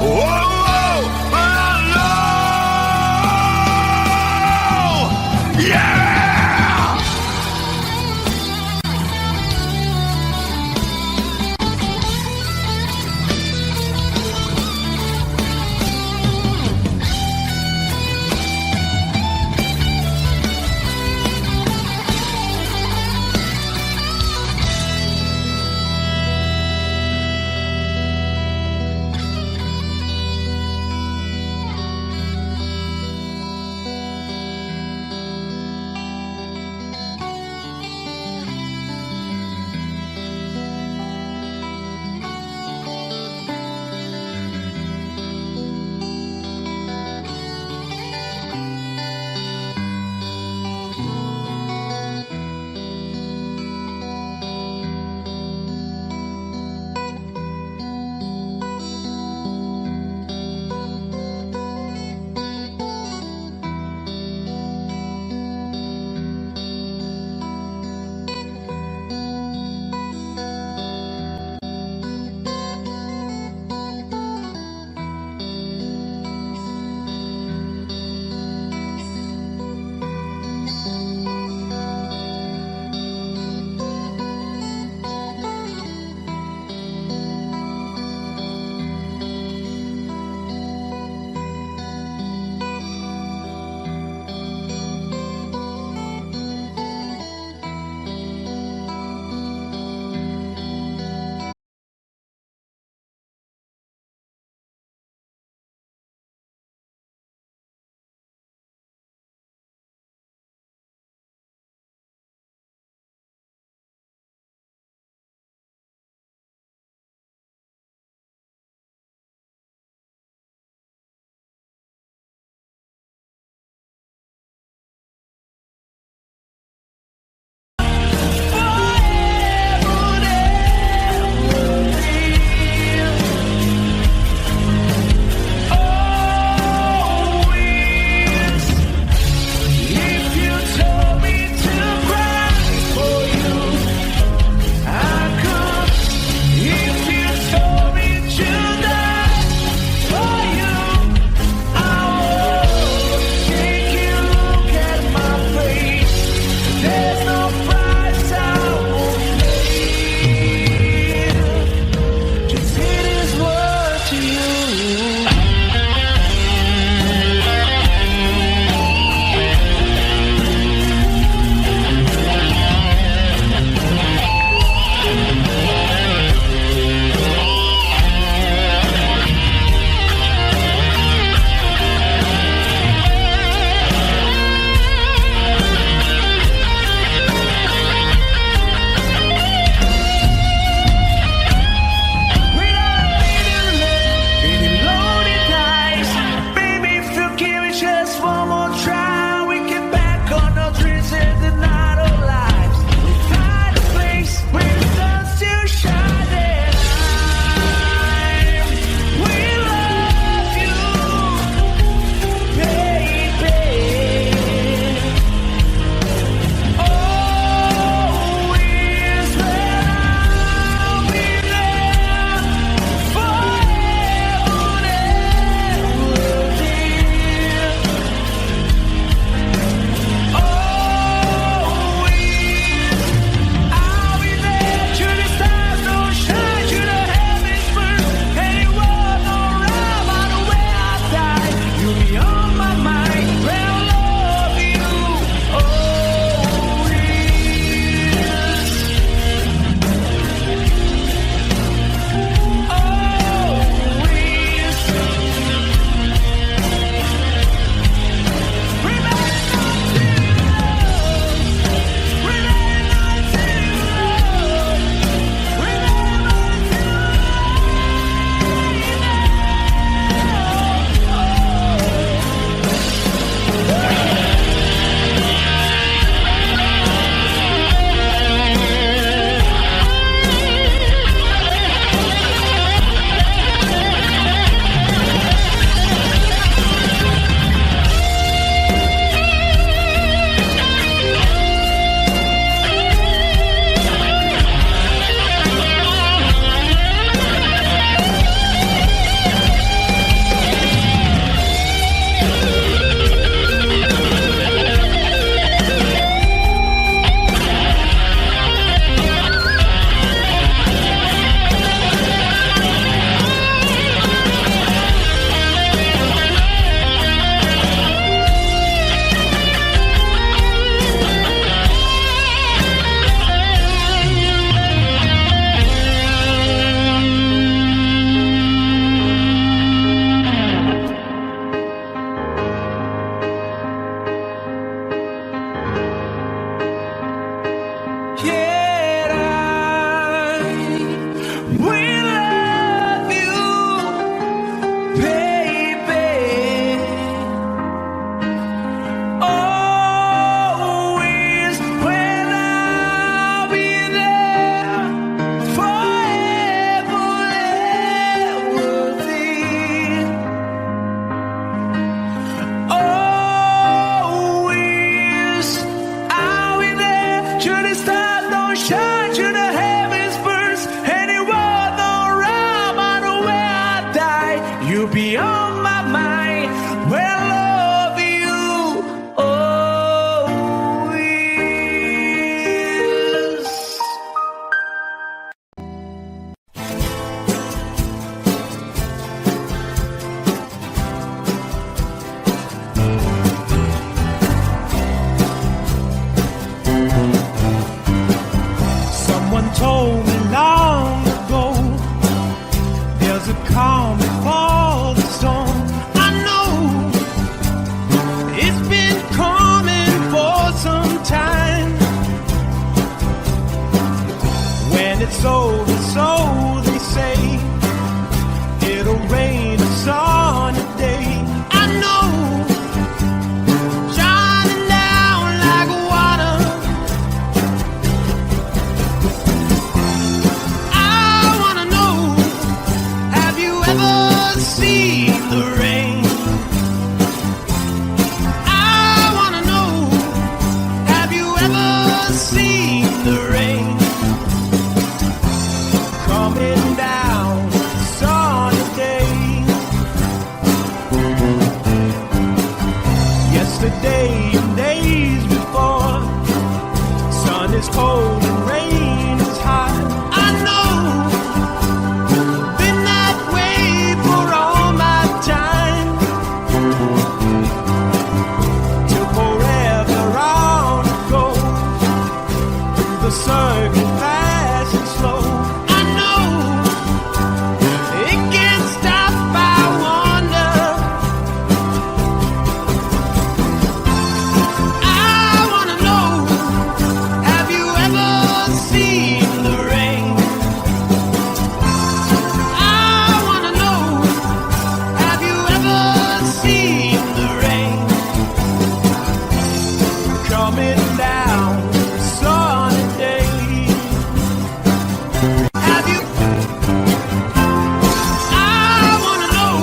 Whoa, whoa, but I know. Yeah! coming down sunny day. Have you? I wanna know.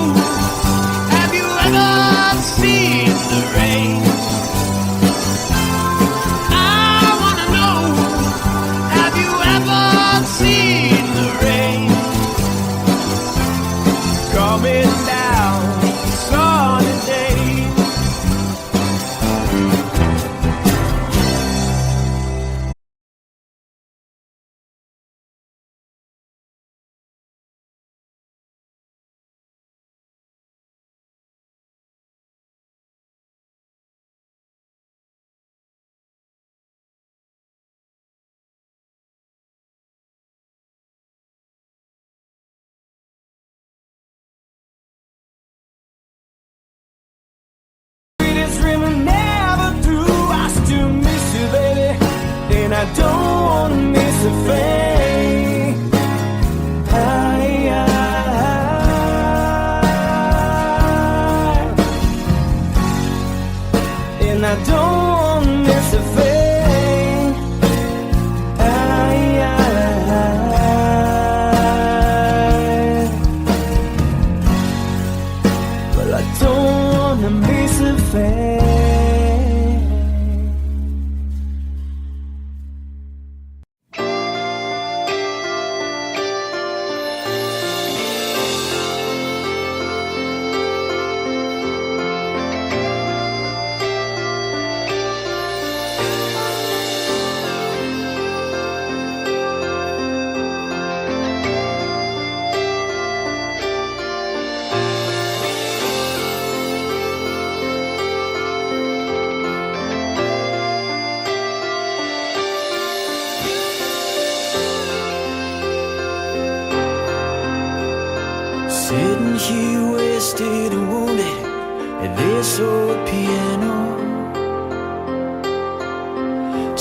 Have you ever seen the rain? I wanna know. Have you ever seen the rain coming down sunny day? I don't wanna miss a thing. And I don't wanna miss a thing. Well, I don't wanna miss a thing. Sitting here wasted and wounded at this old piano,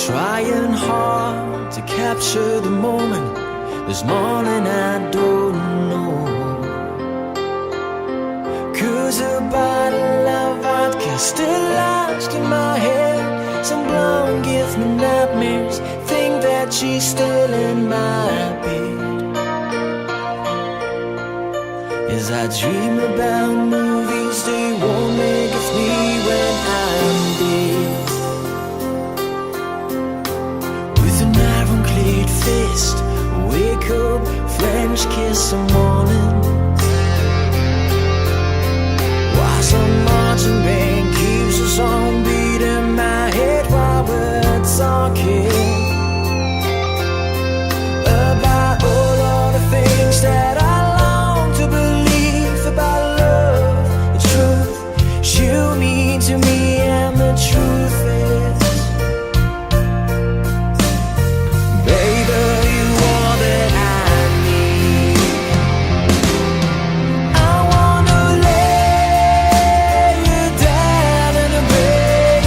trying hard to capture the moment. This morning I don't know, 'cause a bottle of vodka still lodged in my head. Some blonde gives me nightmares, think that she's still in my bed. As I dream about movies they won't make of me when I'm dead. With an iron-clad fist, wake up, French kiss some morning. While some marching band keeps us on beating my head while we're talking about all of the things that I long to believe about love, the truth you mean to me, and the truth is, baby, you are that I need. I wanna lay you down in a bed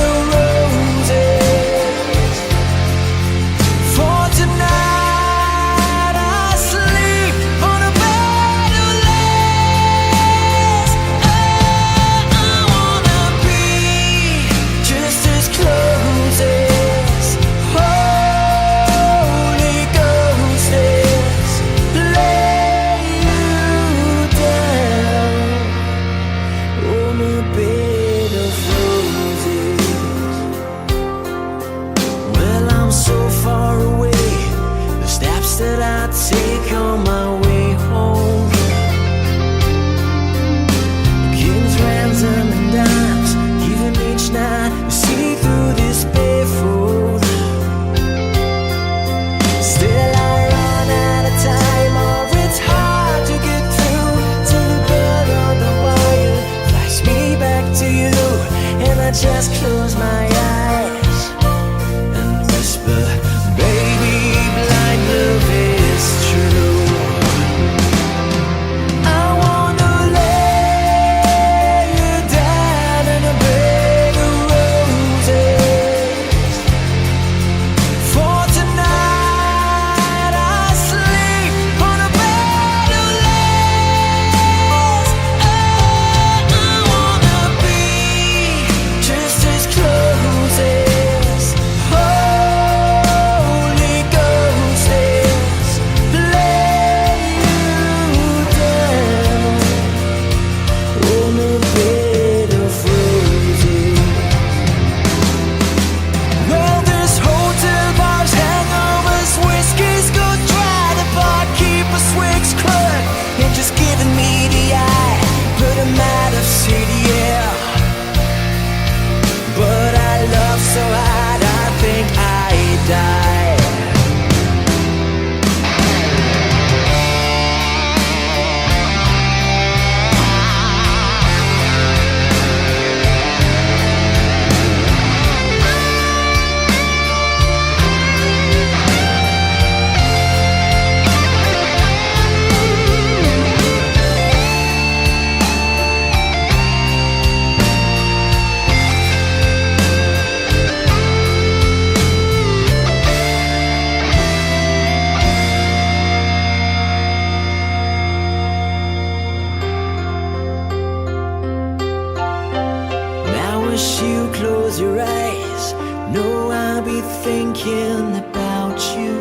thinking about you.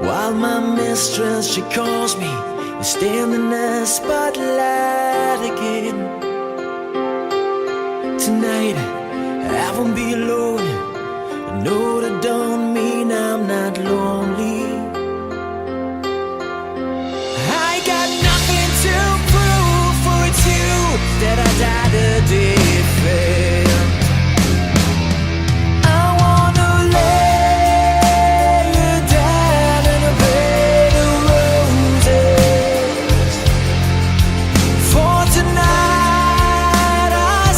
While my mistress, she calls me, we stand in the spotlight again. Tonight, I won't be alone. I know that don't mean I'm not lonely. I got nothing to prove, for it's you that I died a defend. I wanna lay you down in a bed of roses. For tonight I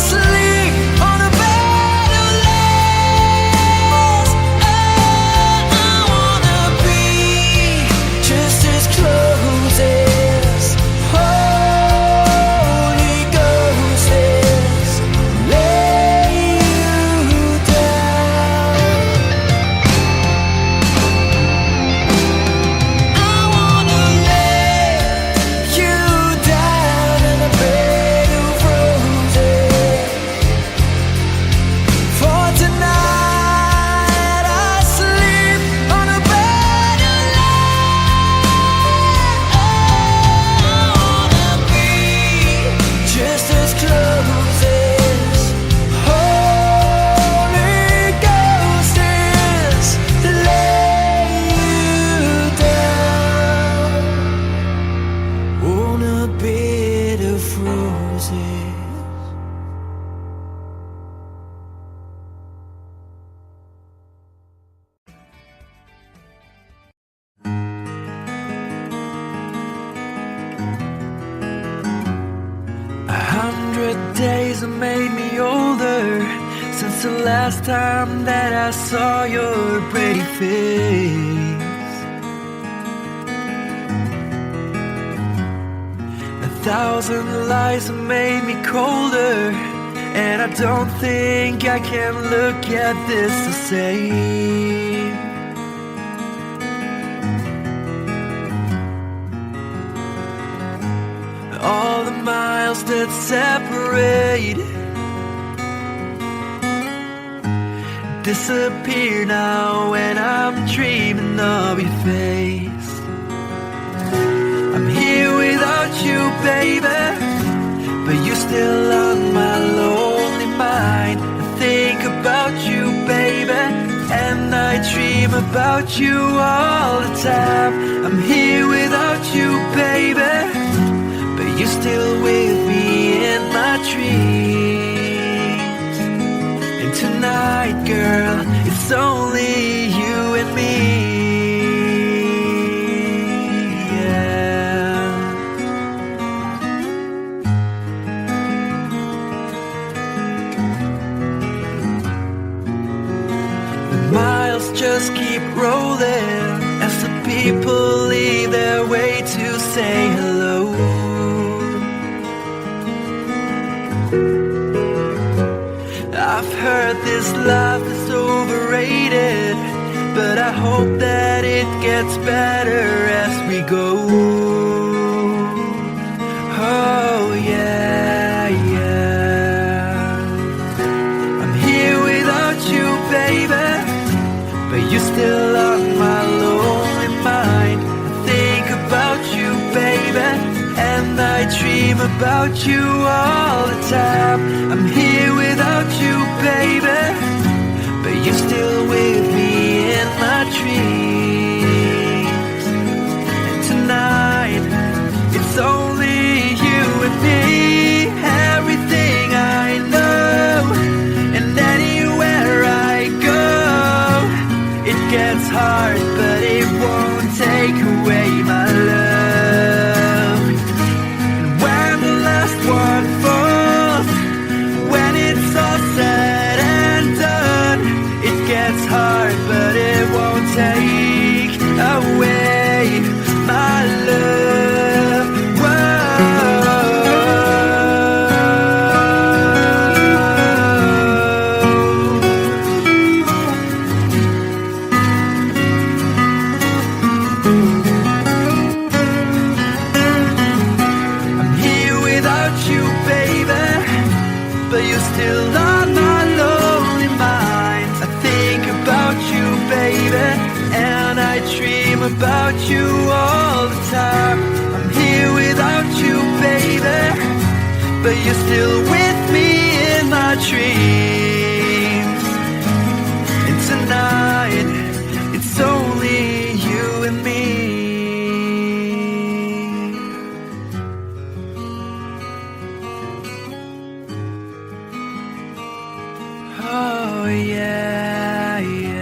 sleep on a bed of lace. Oh, I wanna be just as close as Holy Ghost is. Lay you down. I wanna lay you down in a bed of roses. For tonight I sleep on a bed of lace. I wanna be just as close as Holy Ghost is to lay you down on a bed of roses. A 100 days have made me older since the last time that I saw your pretty face. 1,000 lies have made me colder, and I don't think I can look at this the same. All the miles that separate disappear now when I'm dreaming of your face. I'm here without you, baby, but you're still on my lonely mind. I think about you, baby, and I dream about you all the time. I'm here without you, baby, but you're still with me in my dreams. And tonight, girl, it's only you and me. Yeah. The miles just keep rolling as the people leave their way to say hello. I've heard this life is overrated, but I hope that it gets better as we go. Oh yeah, yeah. I'm here without you, baby, but you're still on my lonely mind. I think about you, baby, and I dream about you all the time. I'm here without you, baby, but you're still with me in my dreams. And tonight, it's only you and me. Everything I know, and anywhere I go, it gets hard, but it won't take away my love. And when the last one falls, when it's about you all the time. I'm here without you, baby, but you're still with me in my dreams. And tonight, it's only you and me. Oh yeah, yeah.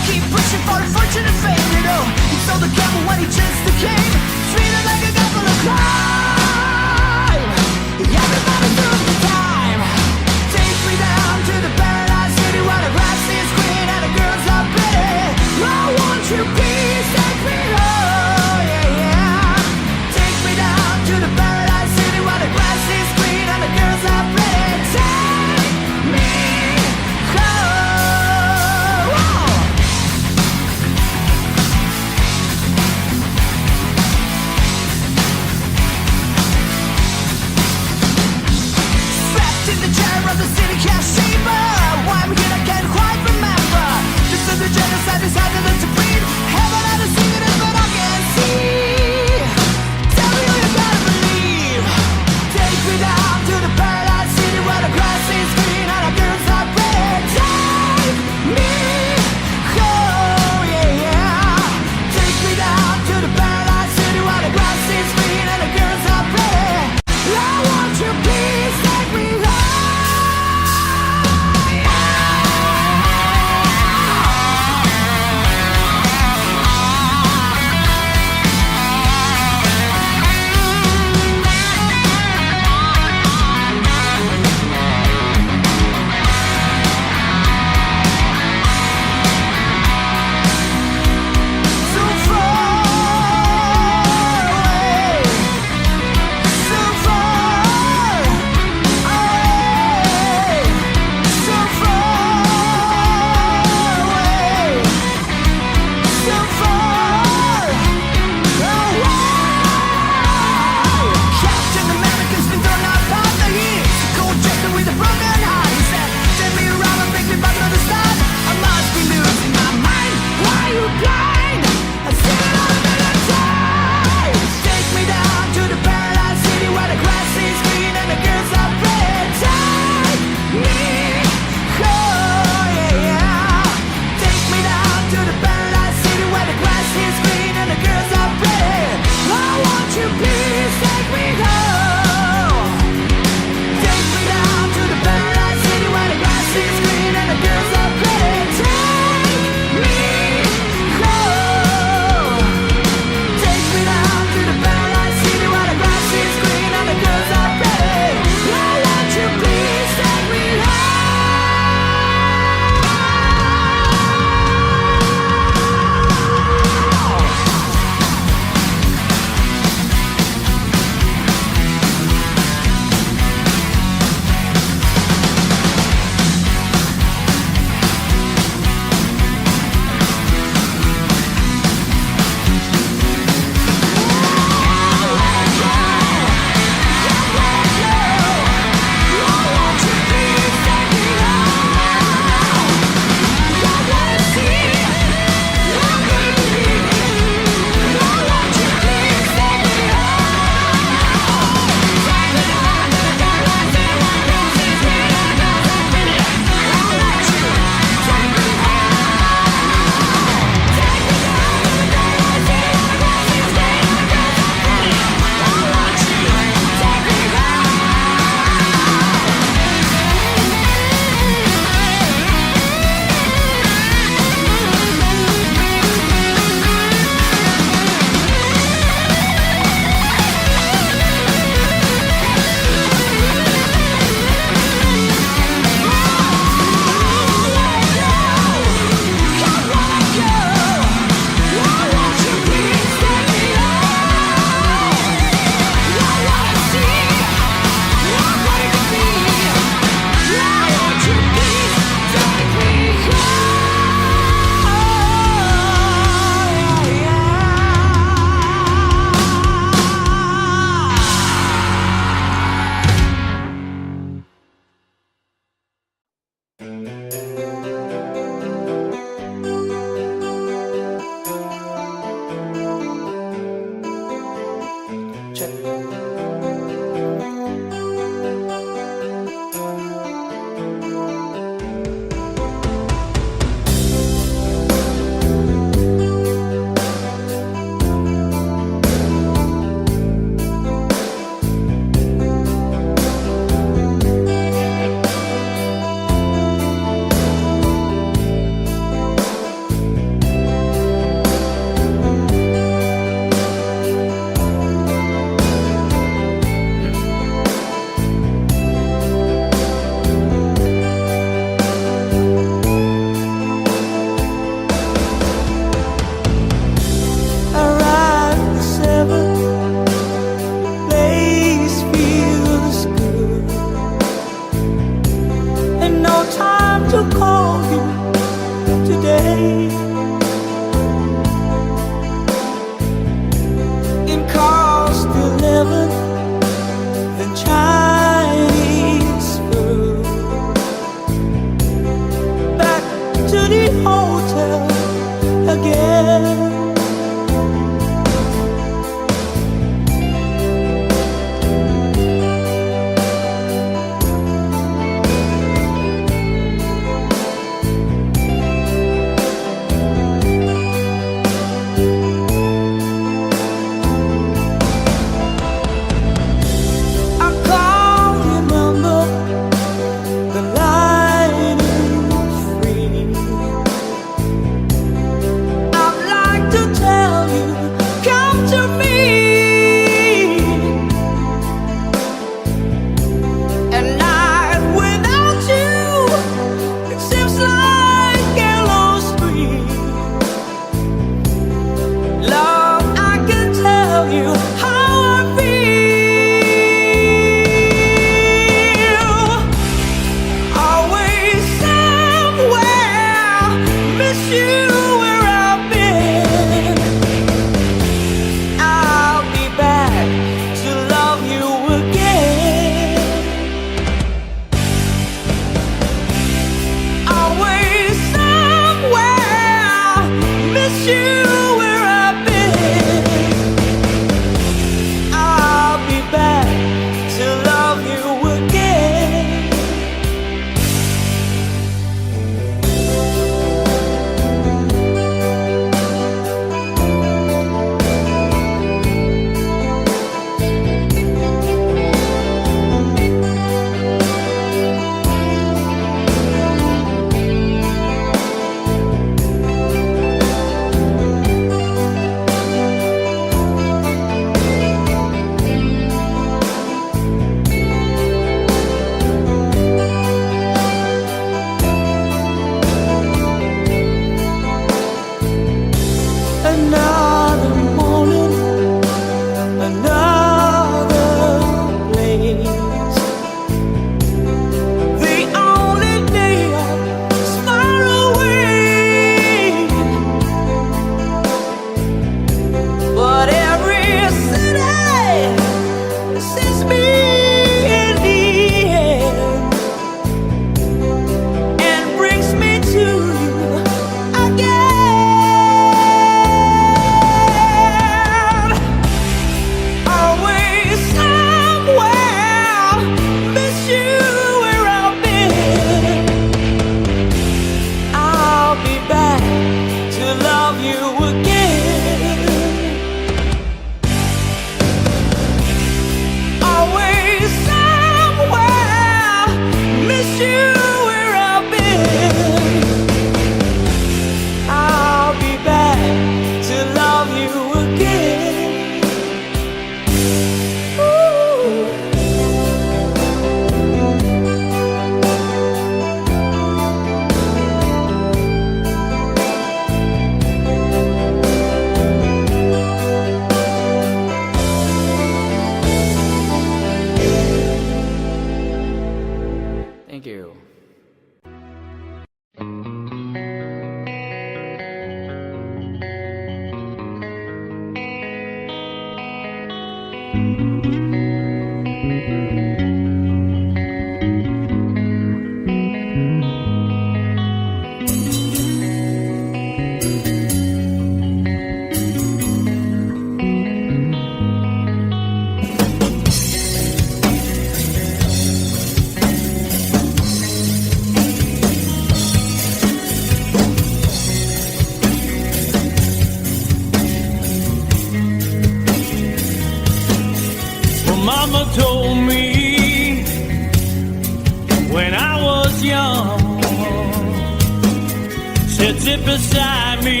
sit beside me,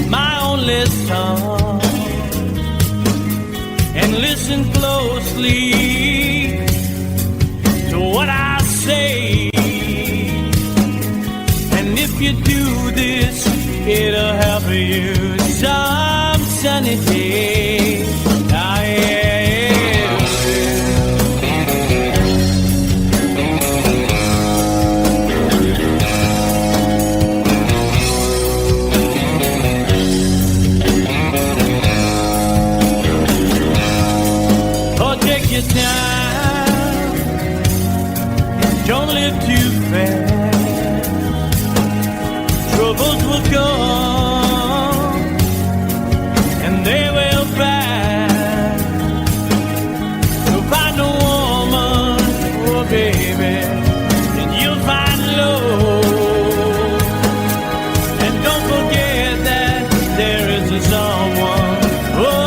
my only son, and listen closely to what I say. And if you do this, it'll help you some sunny day. Ah, yeah. Your time, don't live too fast. Troubles will come and they will pass. You'll find a woman, oh baby, and you'll find love. And don't forget that there is a someone, oh,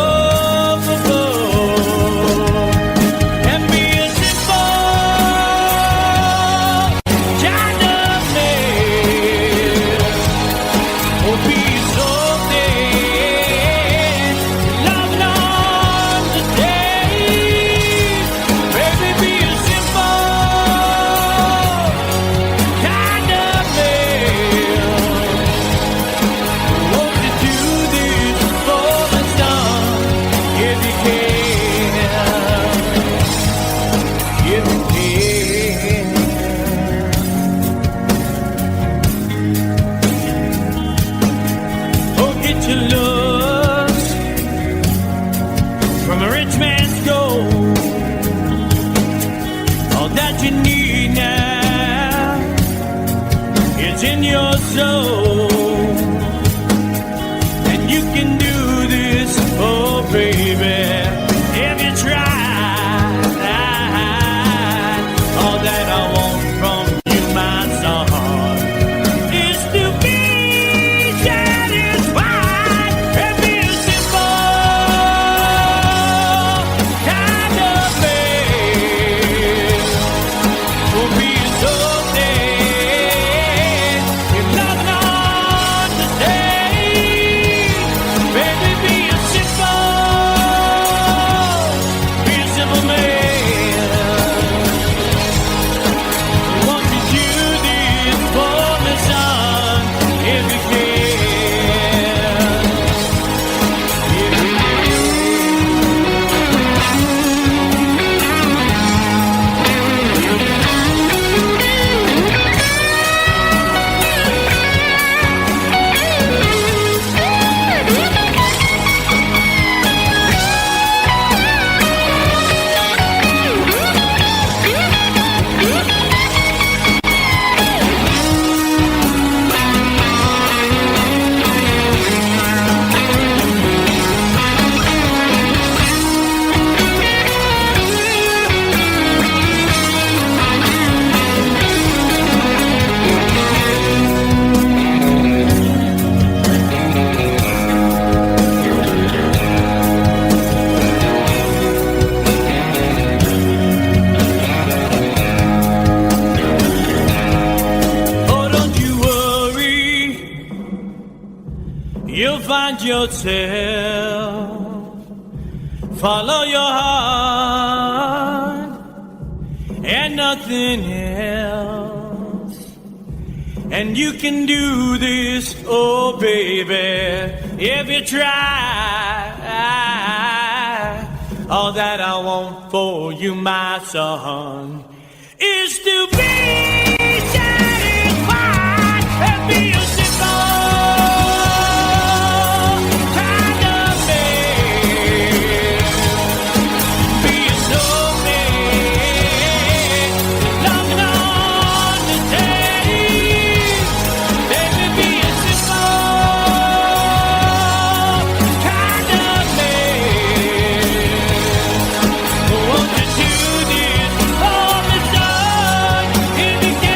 in your soul, and you can do this, oh baby, if you try. All that I want from you, my son, is to be satisfied and be a simple kind of man. Will be so find yourself, follow your heart and nothing else. And you can do this, oh baby, if you try. All that I want for you, my son, is to be satisfied and be a in the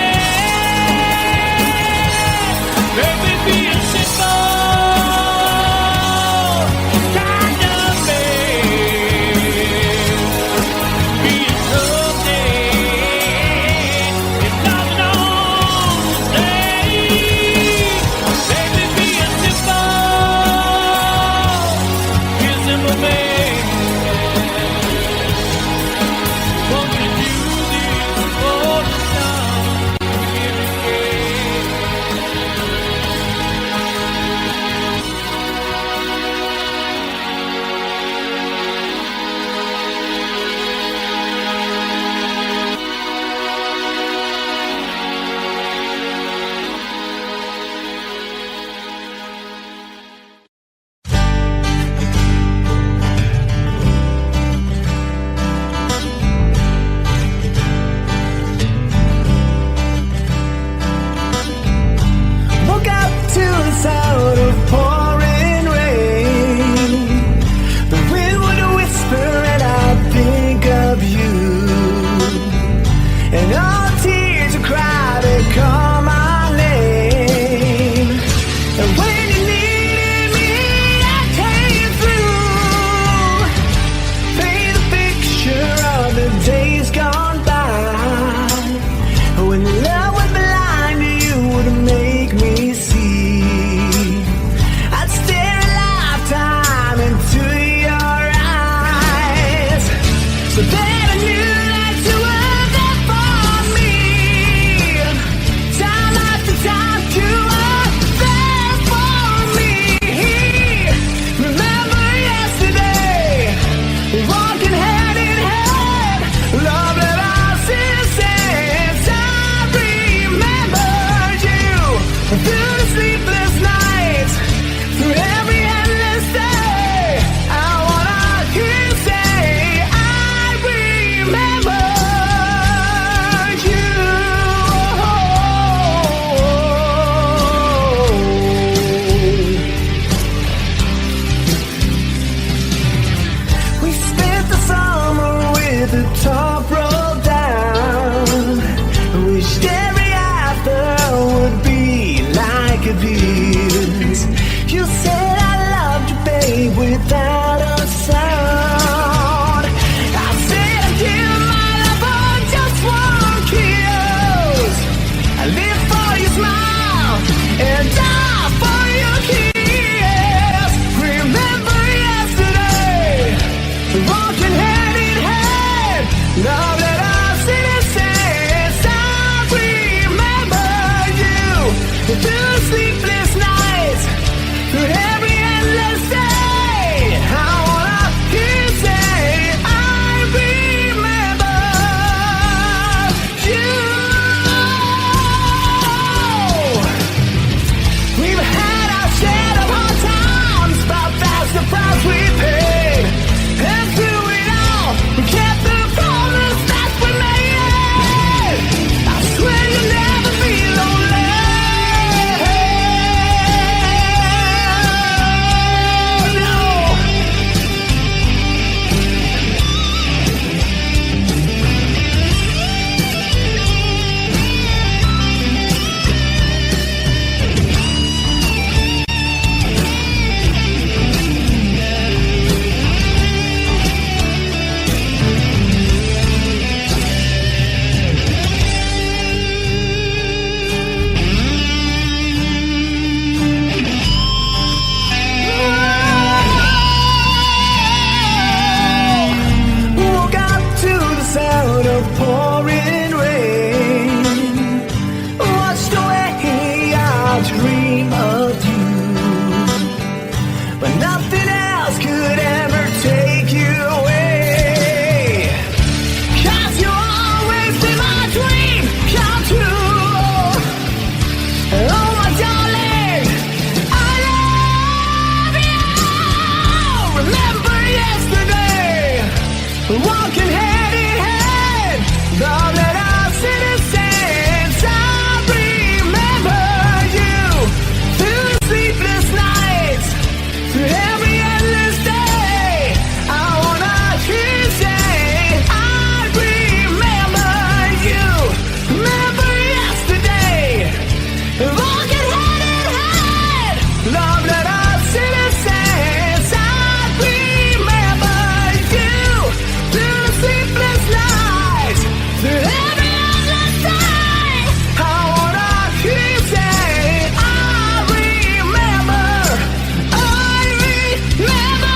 the top rolled down. Wished every after would be like a piece. You said I loved you, babe, without a sound. I said I'd give my love for just one kiss. I live for your smile and die for your kiss. Remember yesterday, walking hand in hand, love that us innocence. I remember you through sleepless nights, through every endless day. I wanna hear you say, I remember you. We've had our share of hard times, but that's the price we paid. And through it all, we kept the promise that we made. I swear you'll never be lonely. No. Woke up to the sound of pouring rain. Watched away our dream of you, but nothing else could ever take you away. 'Cause you always be my dream come true. Oh my darling, I love you. Remember yesterday, walking hand in hand, love that us innocence. I remember you through sleepless nights, through every endless day. I wanna hear you say, I remember you. Remember yesterday, walking hand in hand, love that us innocence. I remember you through sleepless nights, through every endless day. I wanna hear you say, I remember, I remember.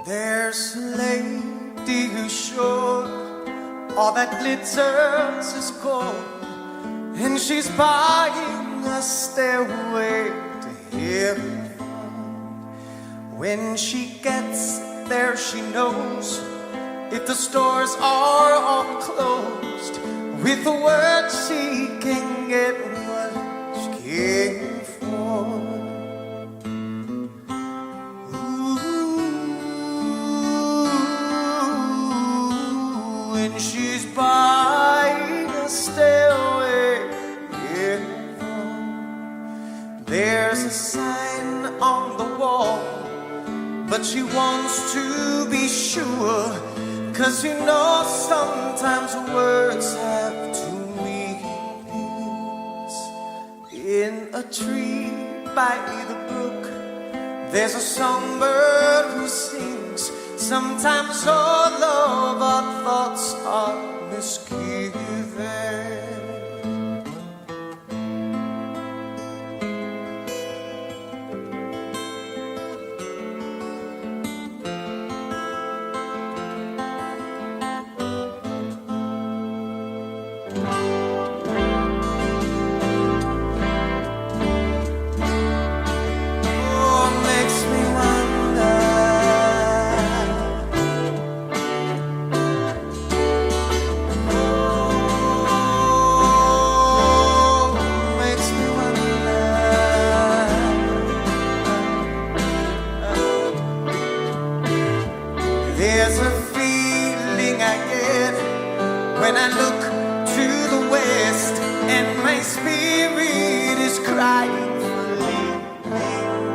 There's a lady who's sure all that glitters is gold, and she's buying a stairway to heaven. When she gets there, she knows if the stores are all closed, with a word she can get what she came for. Ooh. 'cause you know sometimes words have two meanings. In a tree by the brook, there's a songbird who sings. Sometimes all of our thoughts are misgiven. There's a feeling I get when I look to the west, and my spirit is crying for leaving.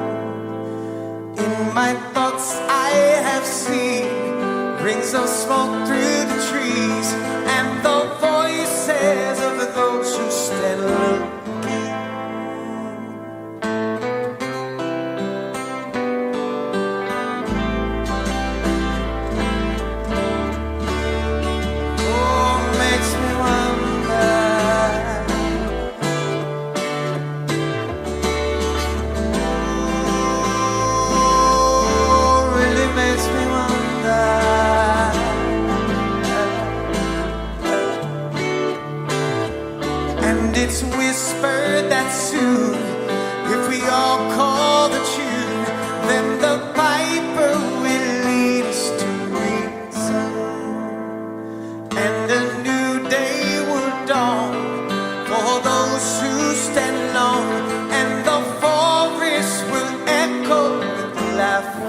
In my thoughts I have seen rings of smoke through the trees, and the voices of those who stand looking. It's whispered that soon, if we all call the tune, then the piper will lead us to reason, and a new day will dawn for those who stand alone, and the forest will echo with laughter.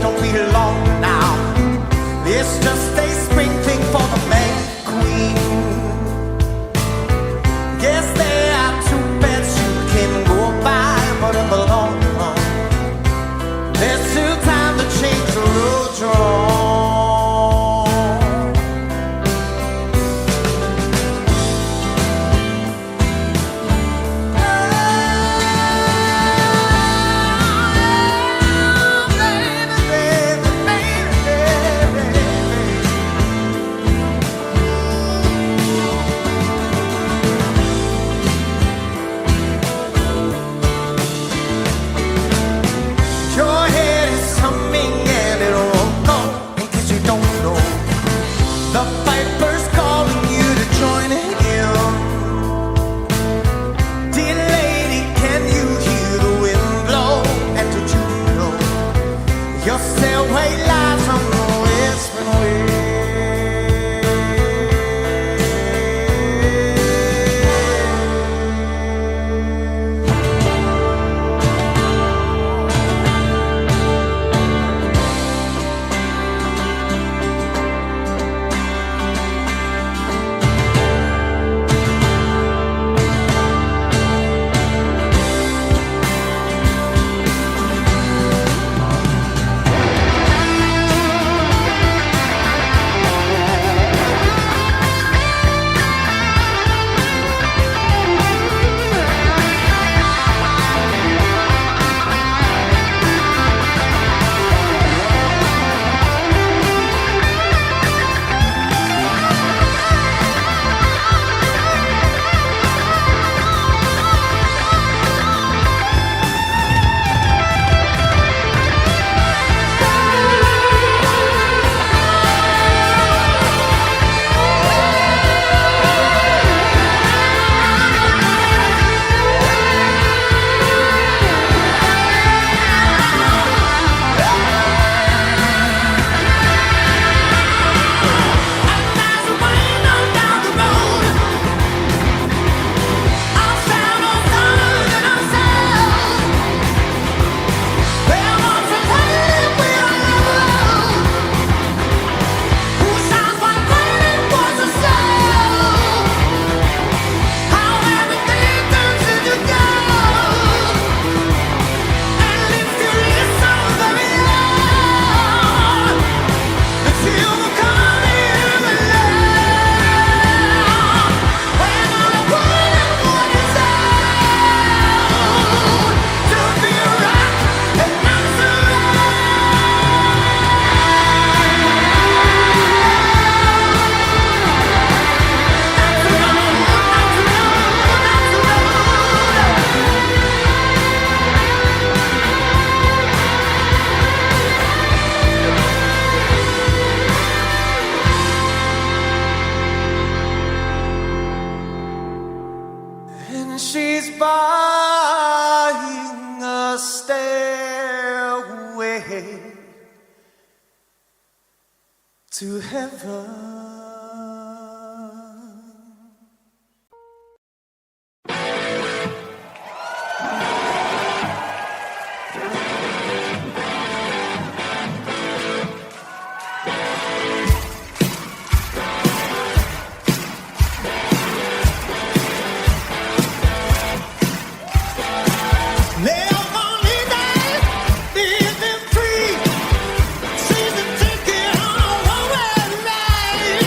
Don't be long now. It's just a spring thing for the man queen. Yes, there are two beds you can go by, but in the long run, there's still time to change the road you're on. Your stairway lies on the whispering way. to heaven. Living free, season ticket on a one-way ride.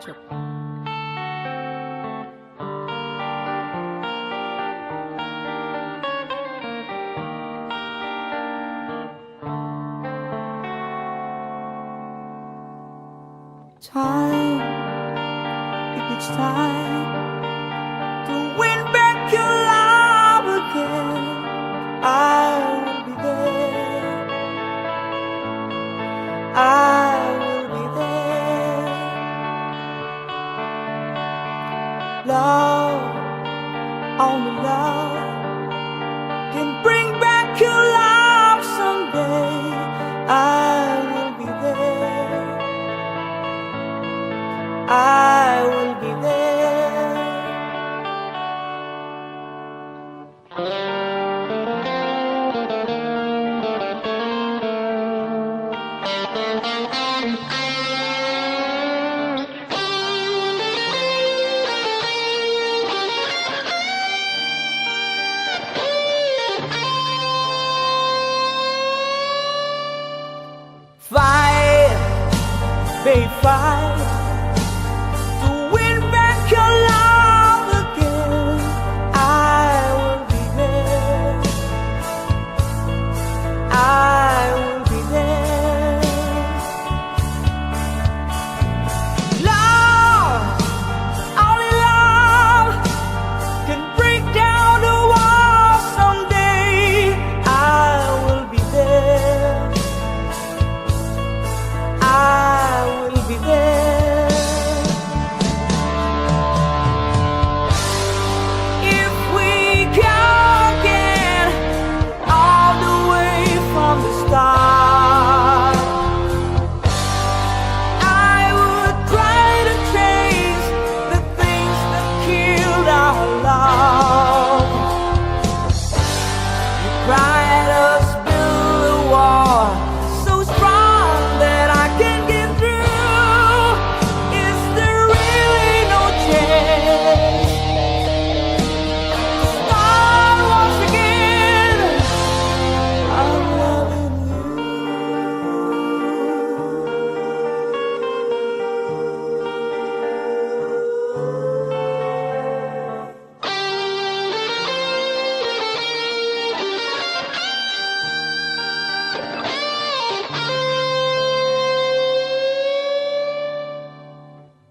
chụp. Time, if it's time to win back your love again, I will be there. I will be there. Love, only love can bring back your love someday. I will be there. I will be there. Fight, babe, fight.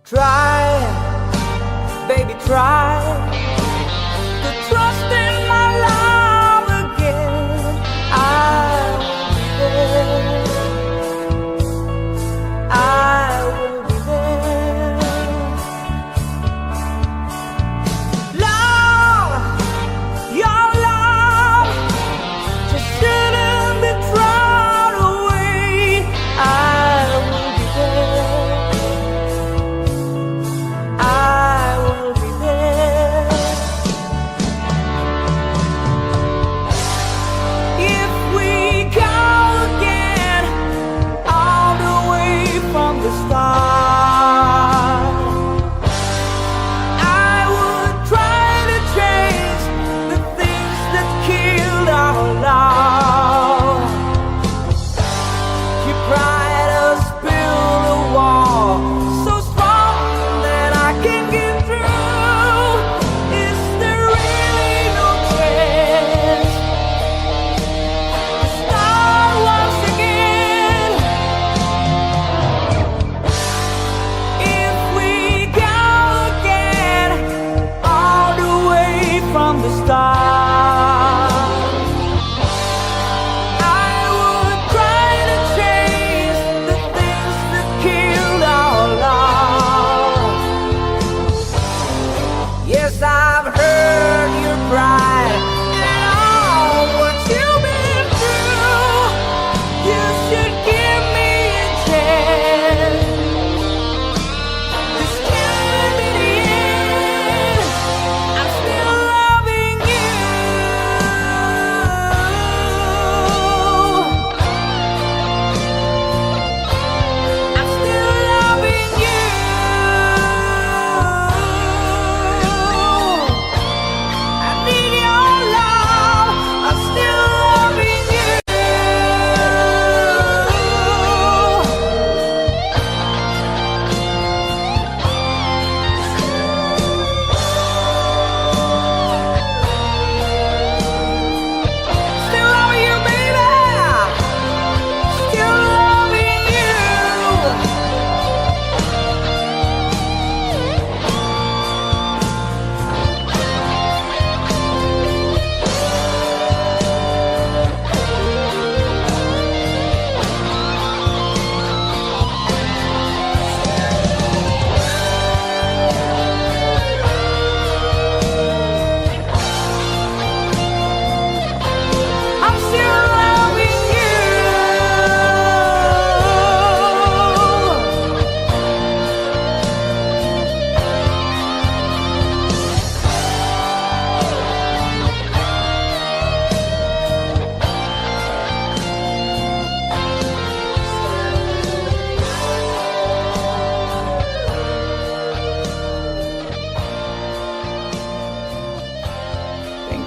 Try, baby, try to trust in my love again. I will be there. I will be there. Love, your love just shouldn't be thrown away. I will be there. I will be there. If we go again, all the way from the start, I would try to change the things that killed our love. You tried to build a wall so strong that I can get through. Is there really no chance to start once again?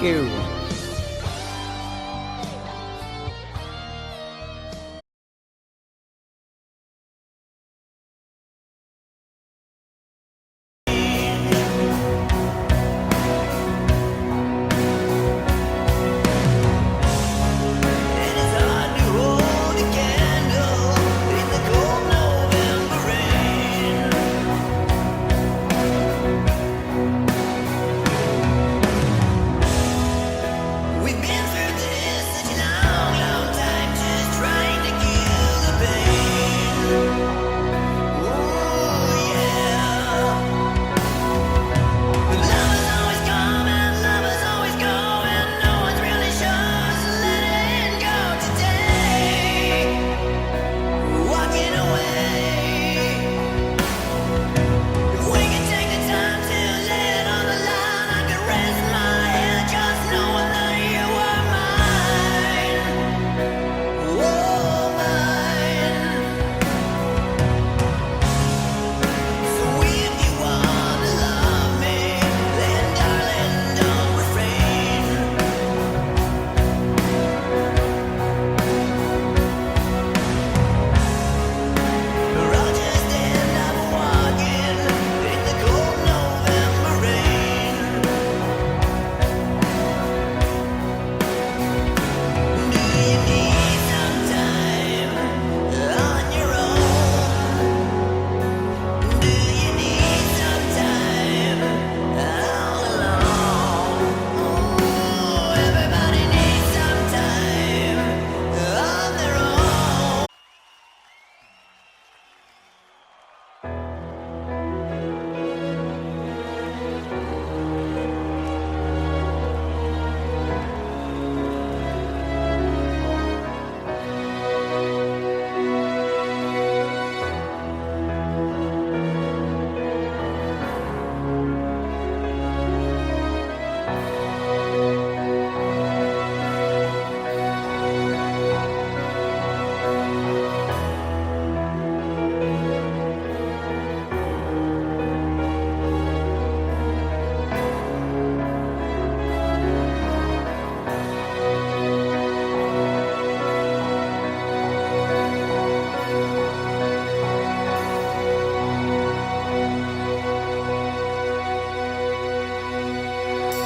you.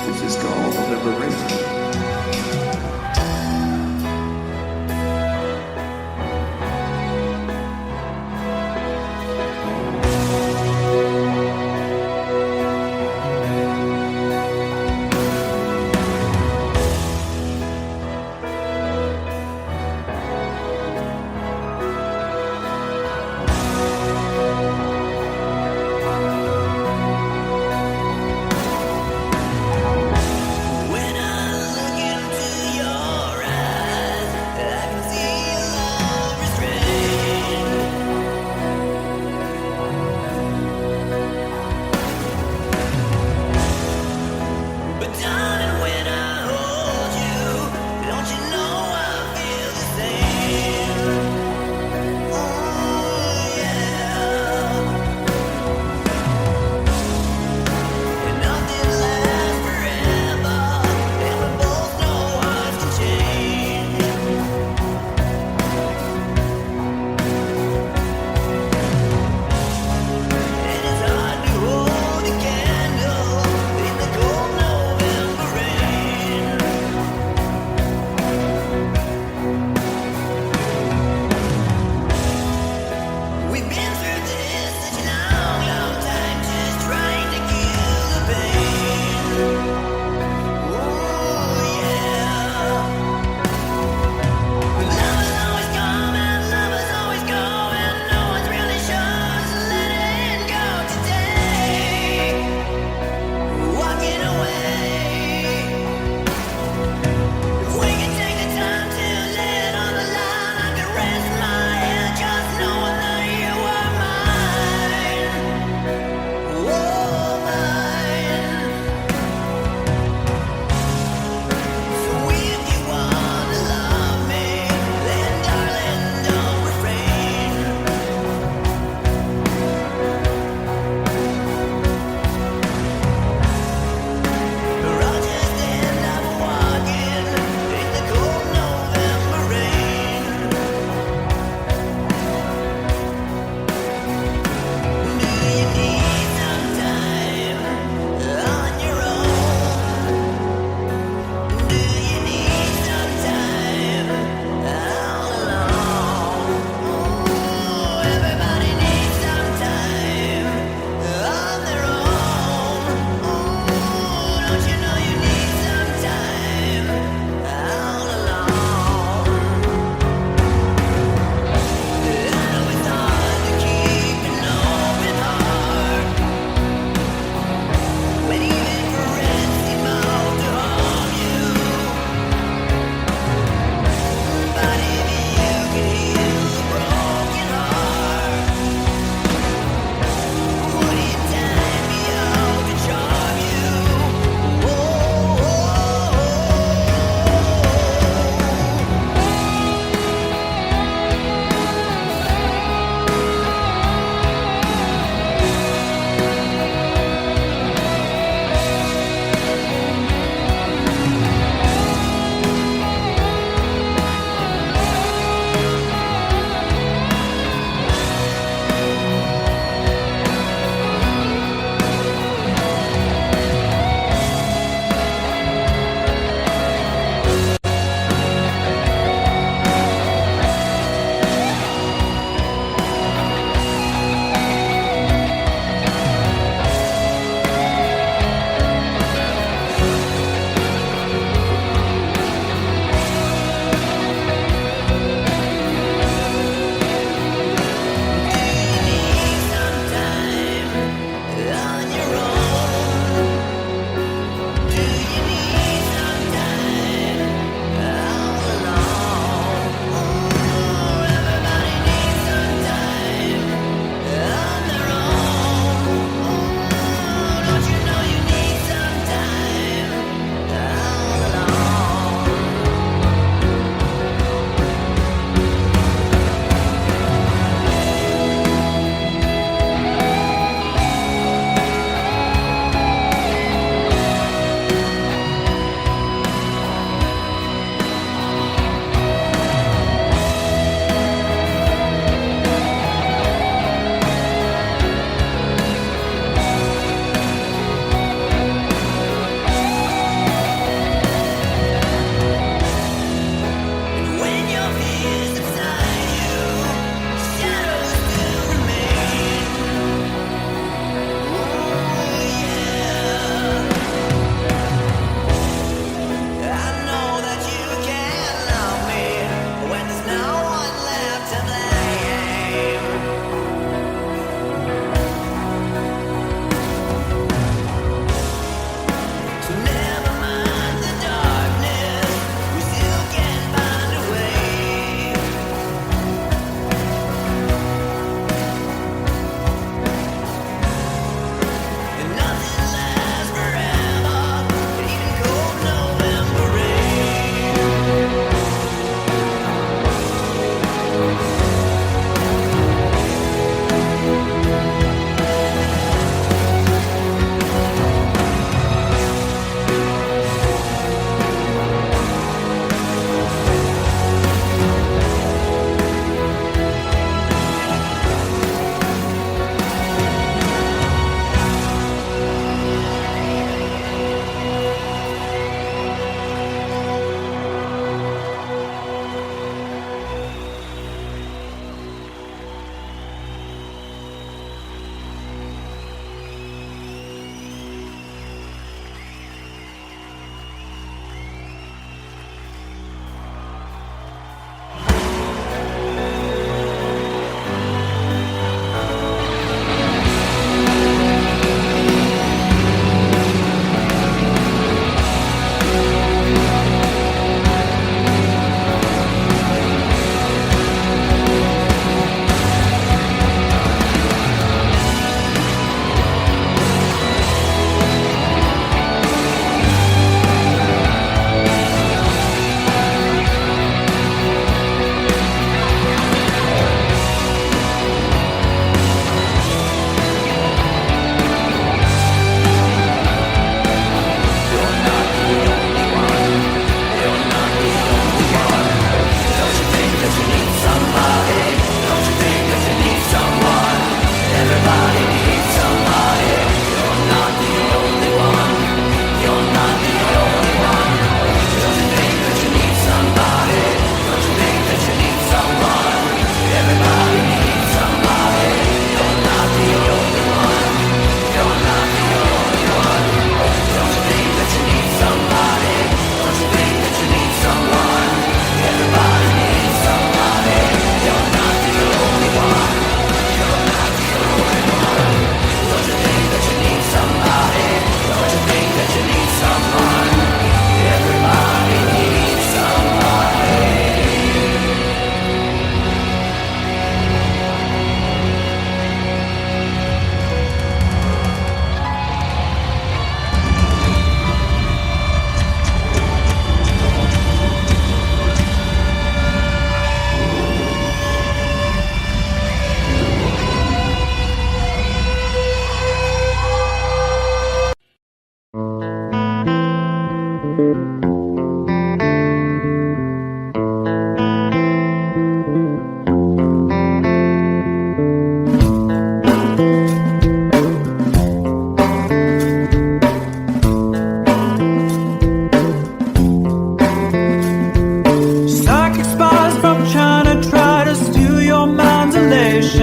This is called liberation. When I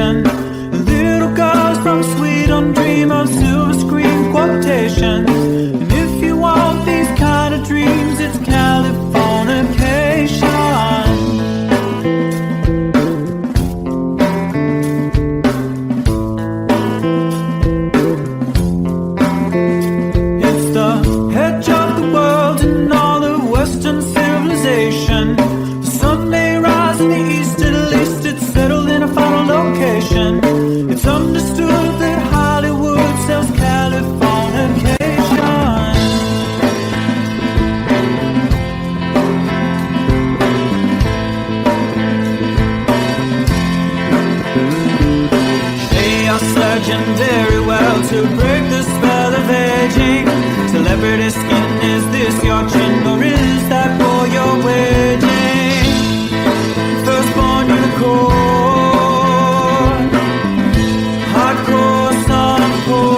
station. Little girls from Sweden dream of silver screen quotations. And if you want these kind of dreams, it's Californication. It's the edge of the world and all the Western civilization. The sun may rise in the east, at least it's settled in a final location. It's understood that Hollywood sells Californication. They are legendary well to break the spell of aging. Celebrity skin, is this your chin or is that for your wedding? Firstborn unicorn, hardcore son of porn.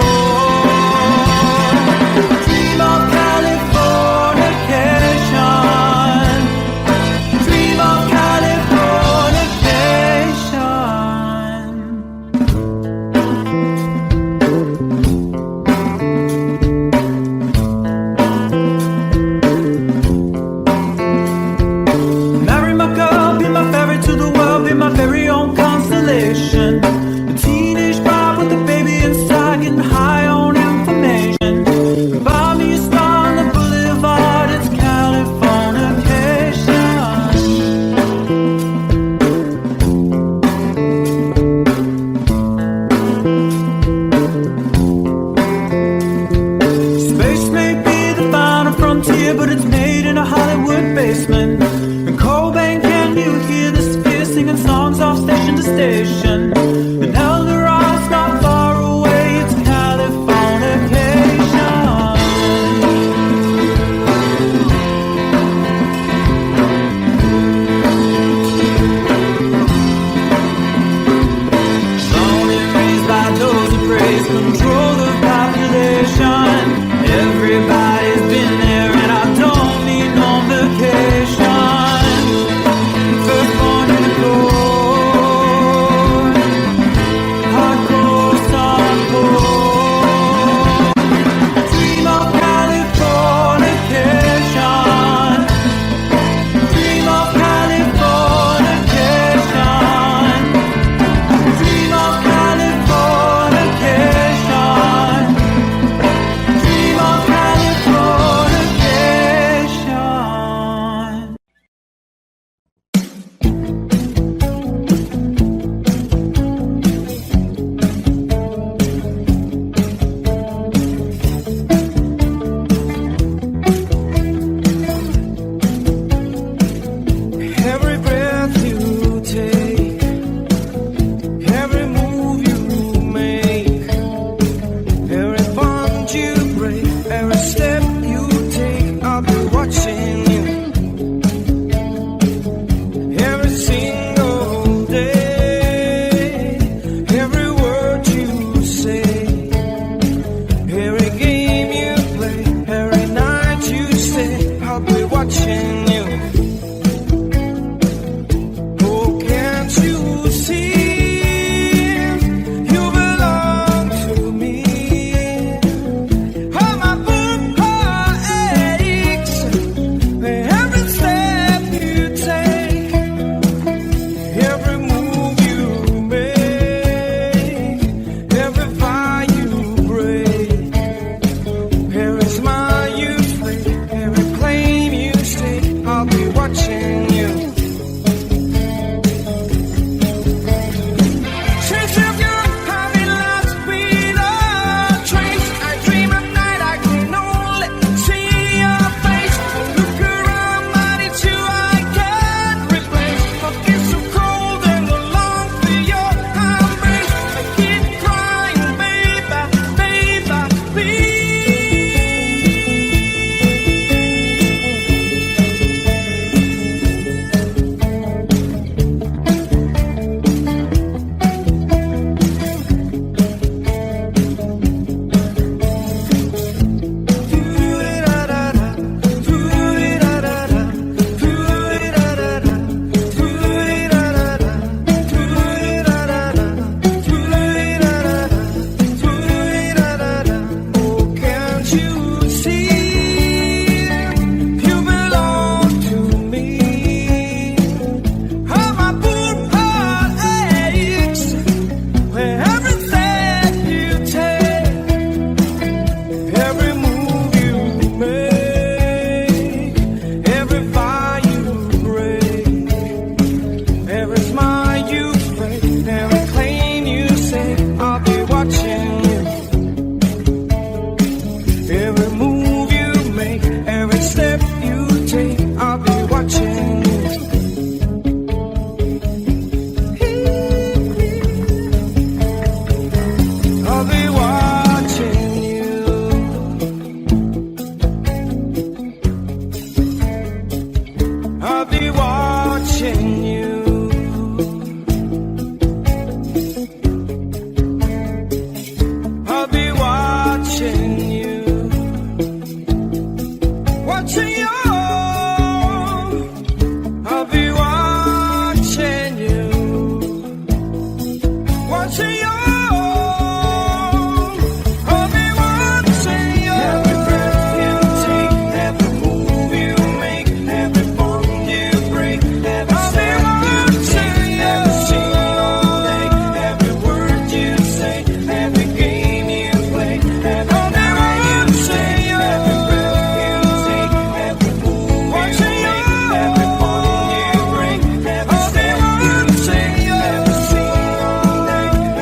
Dream of Californication. Dream of Californication. Marry my girl, be my ferry to the world, be my very own constellation. A teenage bride with a baby inside, getting high on information. Buy me a star on the boulevard, it's Californication. Space may be the final frontier, but it's made in a Hollywood basement. And Cobain, can you hear the sphere singing songs off station to station? And Eldorad's not far away, it's Californication. Born and raised by those who praise control the population. Everybody's been there and I don't need no vacation. Firstborn unicorn, hardcore son of porn. Dream of Californication. Dream of Californication. Dream of Californication.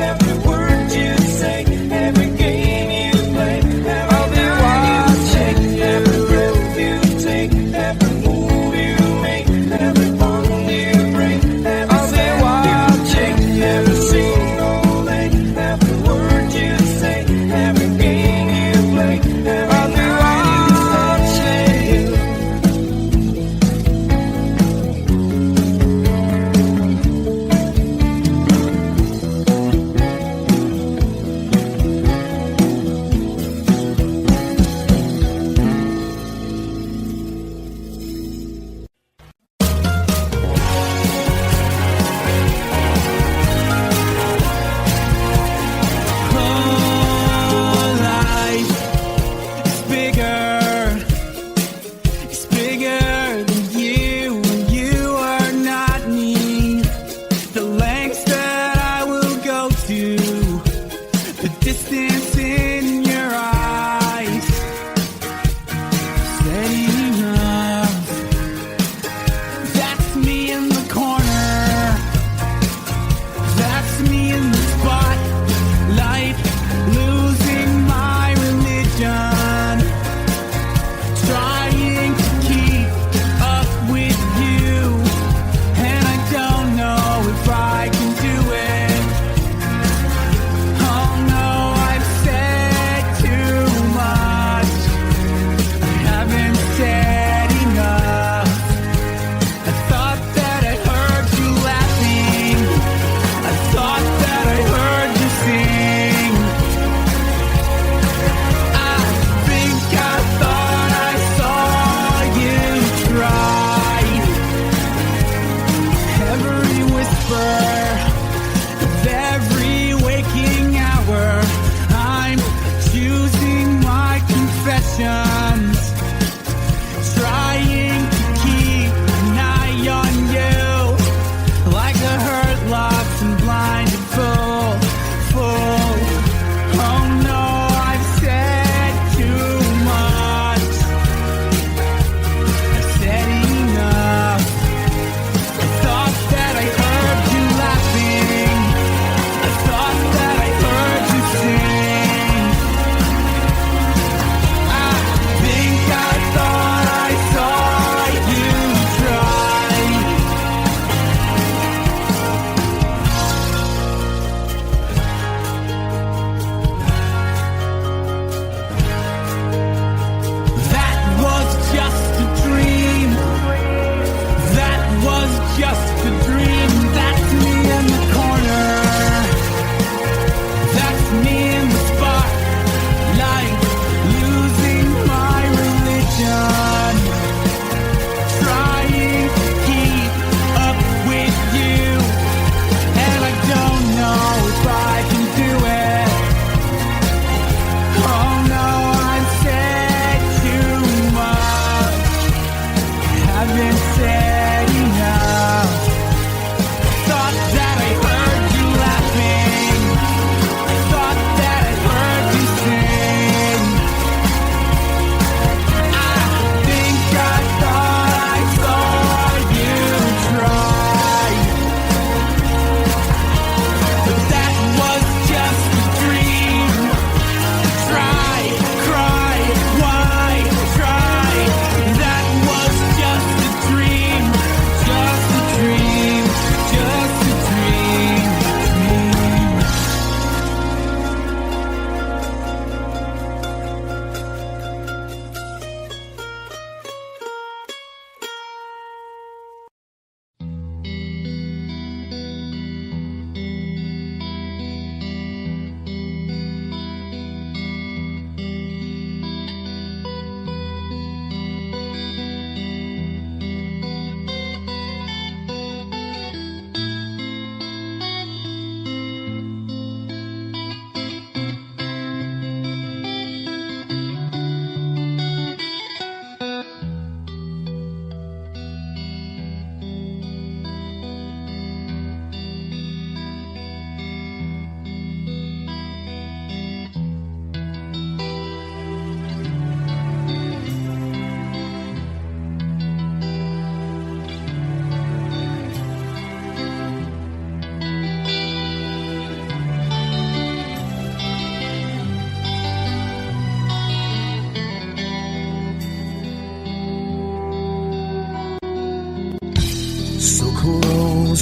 Every word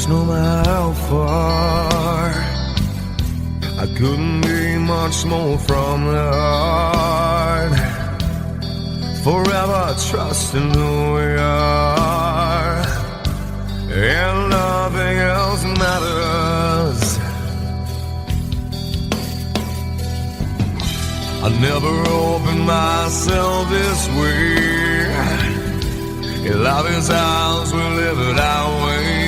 no matter how far. I couldn't be much more from the heart. Forever trusting who we are, and nothing else matters. I never opened myself this way. In love is ours, we live it our way.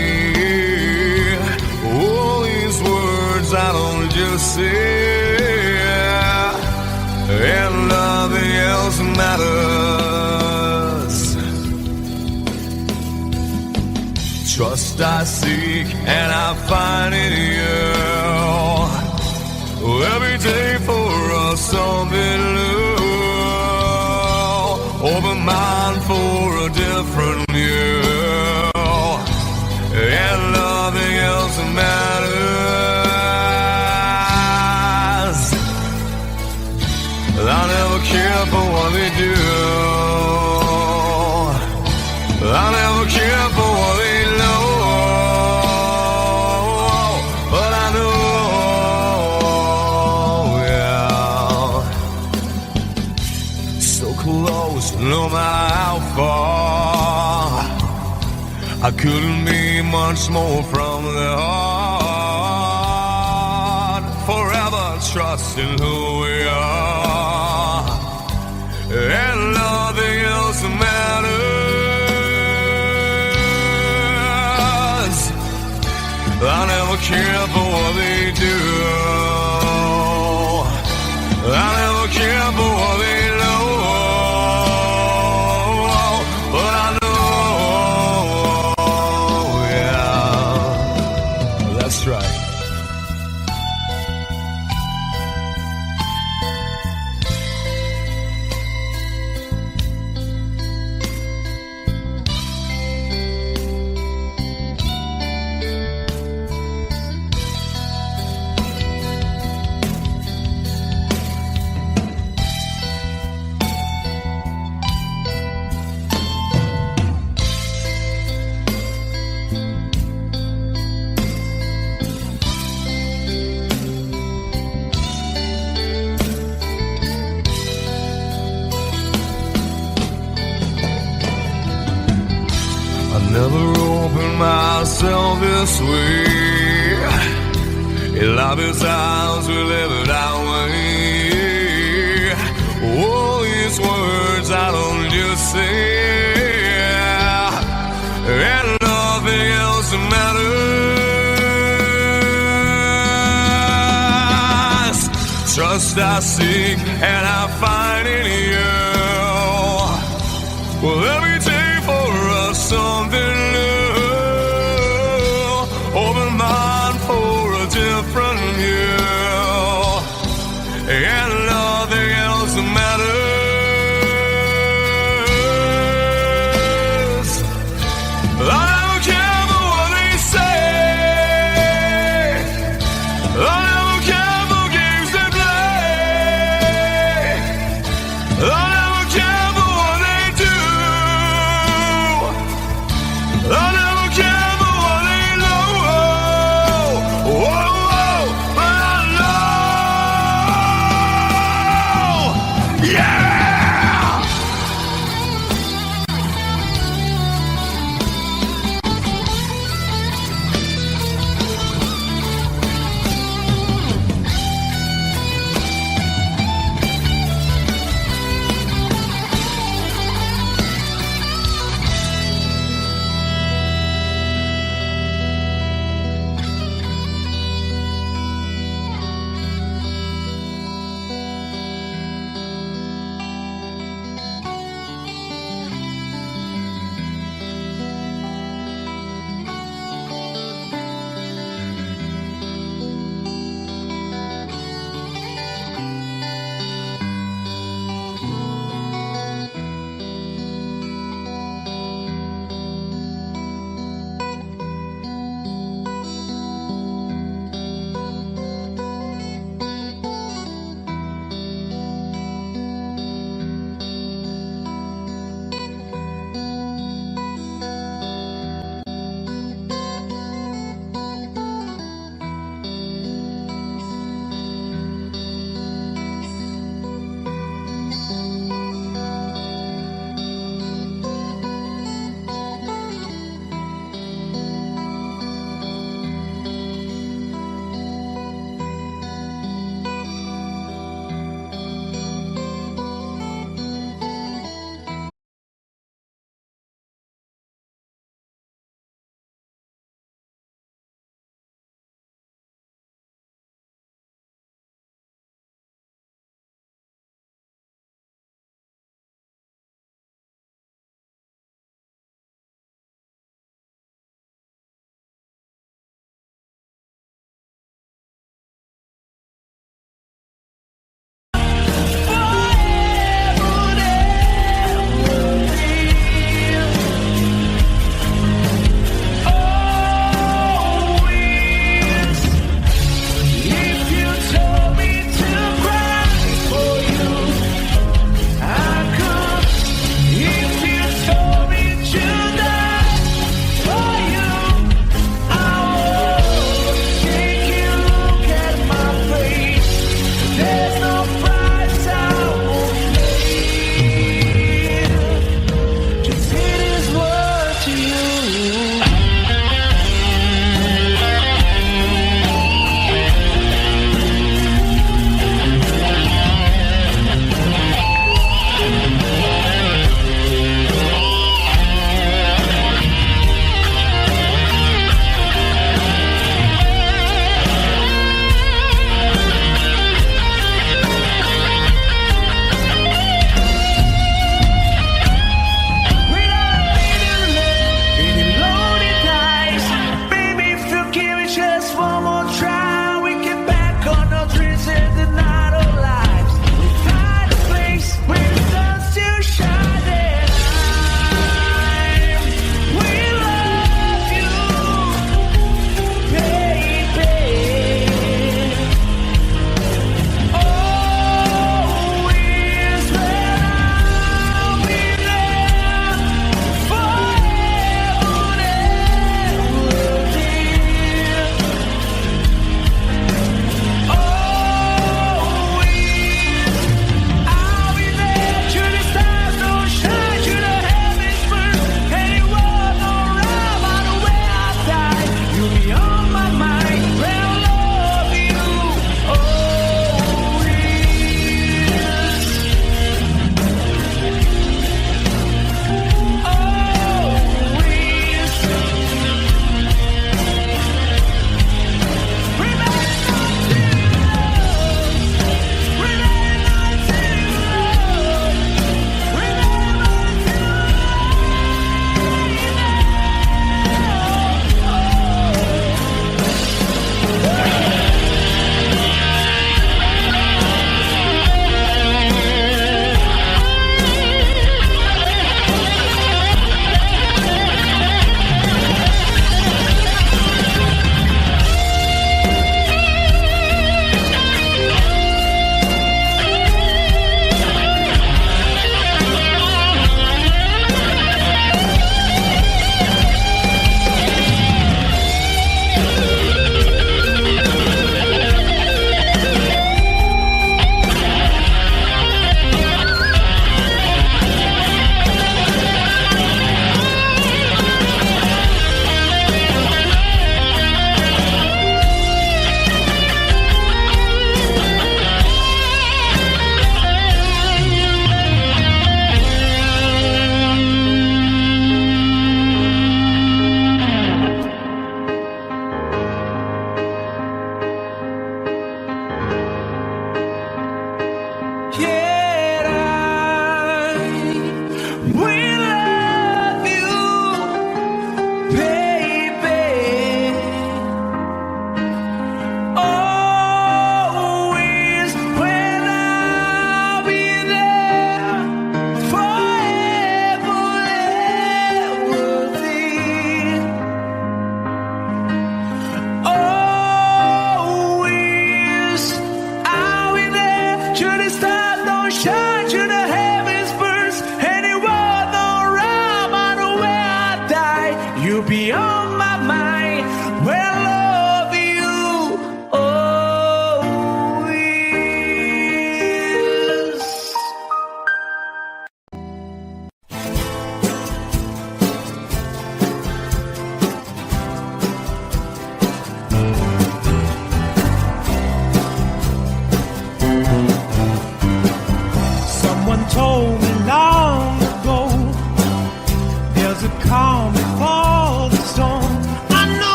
All these words I don't just say, and nothing else matters. Trust I seek and I find in you. Every day for us something new. Open mind for a different view, and nothing else matters. I never care for what they do. I never care for what they know. But I know, yeah, so close, no matter how far. I couldn't be much more from the heart. Forever trusting who we are, and nothing else matters. I never care for what they do. I never care for what they know. But I know, yeah, that's right. Never opened myself this way. In love is ours, we live it our way. All these words I don't just say, and nothing else matters. Trust I seek and I find in you. Well, every day for us something new. Open mind for a different view, and nothing else matters. I don't care for what they say. I don't care for games they play. I never care for what they do.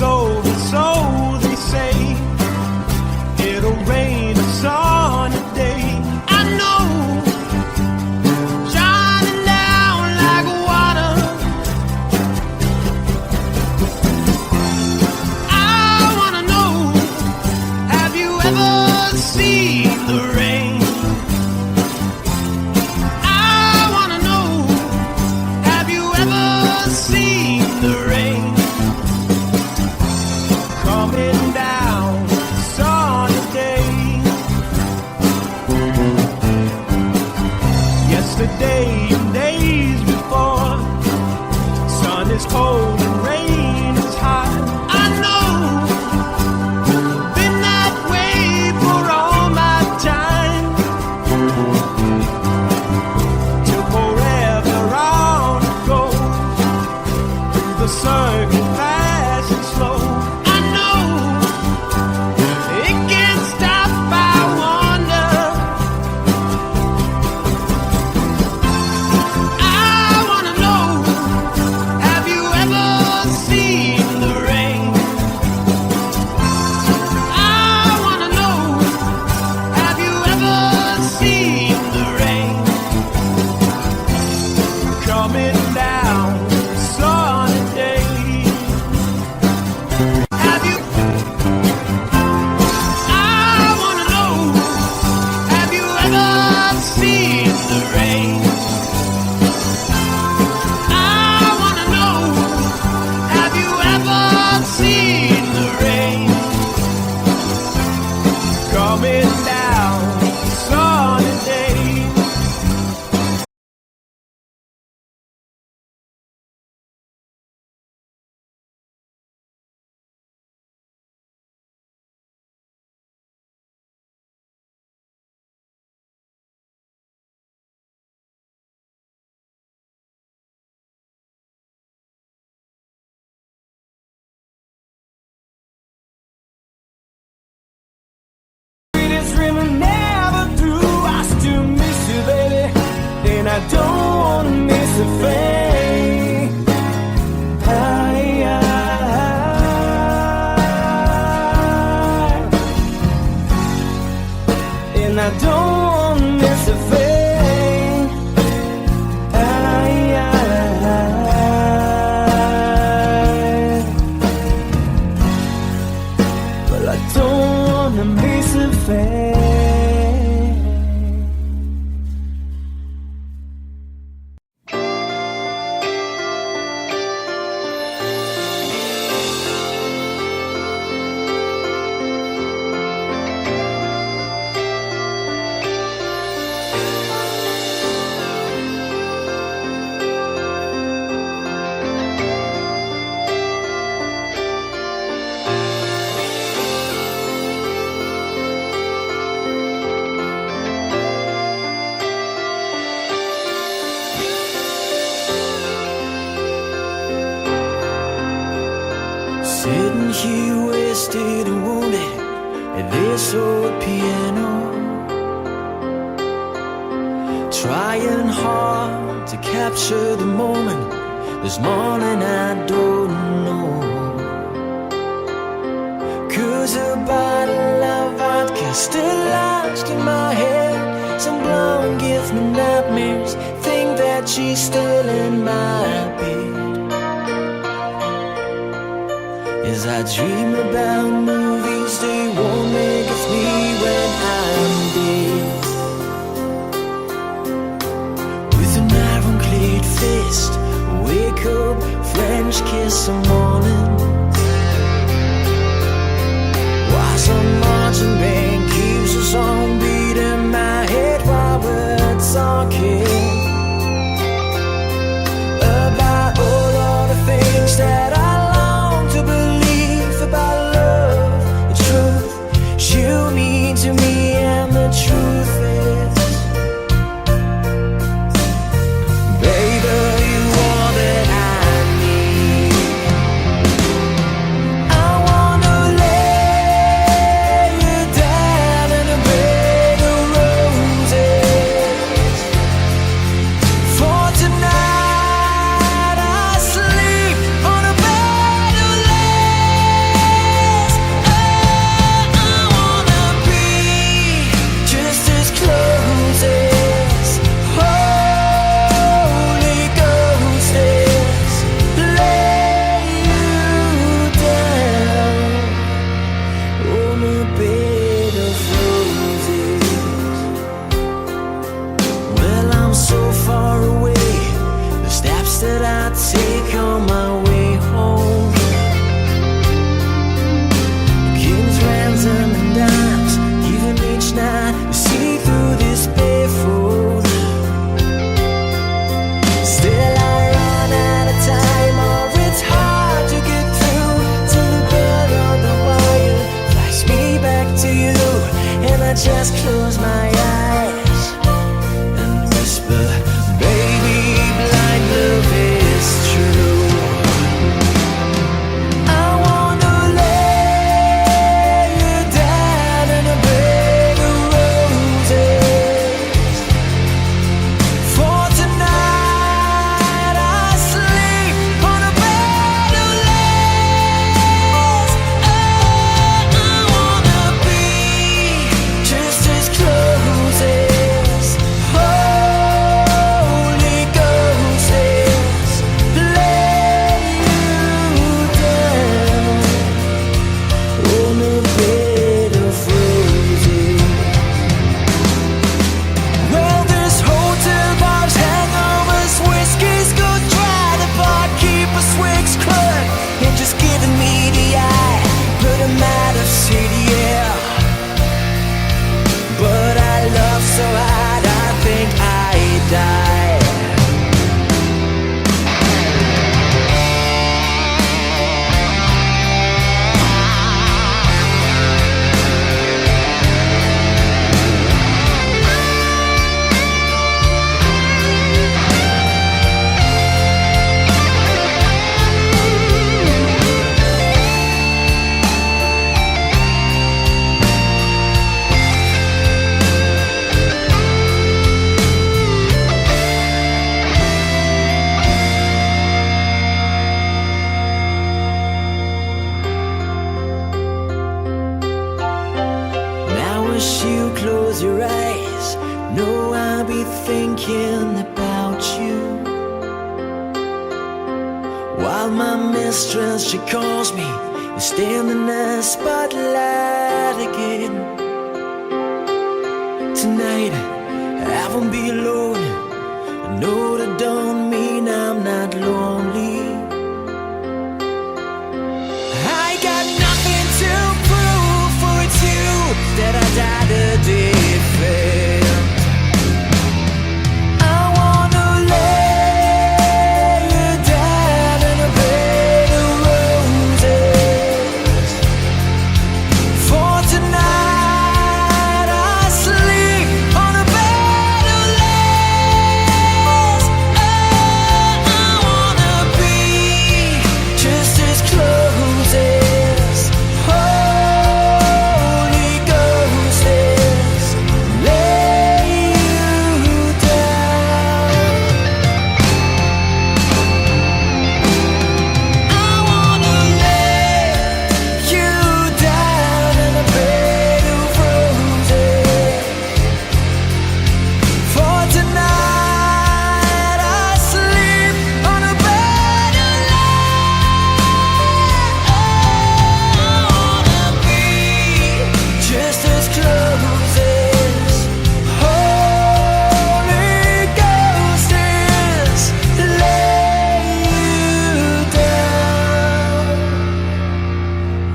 so they say it'll rain a sunny day. I know, shining down like water. I wanna know, have you ever seen the rain? I wanna know, have you ever seen the rain? Coming down sunny day. Yesterday and days before, sun is cold and rain is hot. I know, been that way for all my time. Till forever on it goes, through the circle fast and slow. I know, it can't stop, I wonder. I wanna know, have you ever seen the rain? I wanna know, have you ever seen the rain? Coming down sunny day. Have you? I wanna know, have you ever seen the rain? I wanna know, have you ever seen the rain? Coming down sunny day. Sweetest dreaming never through. I still miss you, baby, and I don't wanna miss a thing. And I don't wanna miss a thing. Well, I don't wanna miss a thing. Sitting here wasted and wounded at this old piano, trying hard to capture the moment. This morning I don't know, 'cause a bottle of vodka still lodged in my head. Some blonde gives me nightmares, think that she's still in my bed. As I dream about movies, they won't make us me when I'm dead. With an ironclad fist, wake up, French kiss some morning. While some marching band keeps us on beat in my head while we're talking about all of the things that I long to believe about love, the truth you mean to me, and the truth is, baby, you all that I need. that I take on my way home. Kings, ransom, and dimes, even each night you see through this barefoot. Still I run out of time, or it's hard to get through till the bell on the wire flies me back to you, and I just close my eyes and whisper, baby, blind love is true. I wanna lay you down in a bed of roses. For tonight I sleep on a bed of lace. Oh, I wanna be just as close as Holy Ghost is. Lay you down on a bed of roses. Well, there's hotel bars, hangovers, whiskey's go dry. The barkeeper swigs clerk and just giving me the eye. But I'm out of city, yeah. But I love so hard, I think I die. Now as you close your eyes, know I'll be thinking about you. While my mistress, she calls me and stand in the spotlight again. Tonight I won't be alone. I know that don't mean I'm not lonely. I got nothing to prove, for it's you that I died to defend. I wanna lay you down in a bed of roses. For tonight I sleep on a bed of lace. Oh, I wanna be just as close as Holy Ghost is. Lay you down. I wanna lay you down in a bed of roses. For tonight I sleep on a bed of lace. I wanna be just as close as Holy Ghost is. Lay you down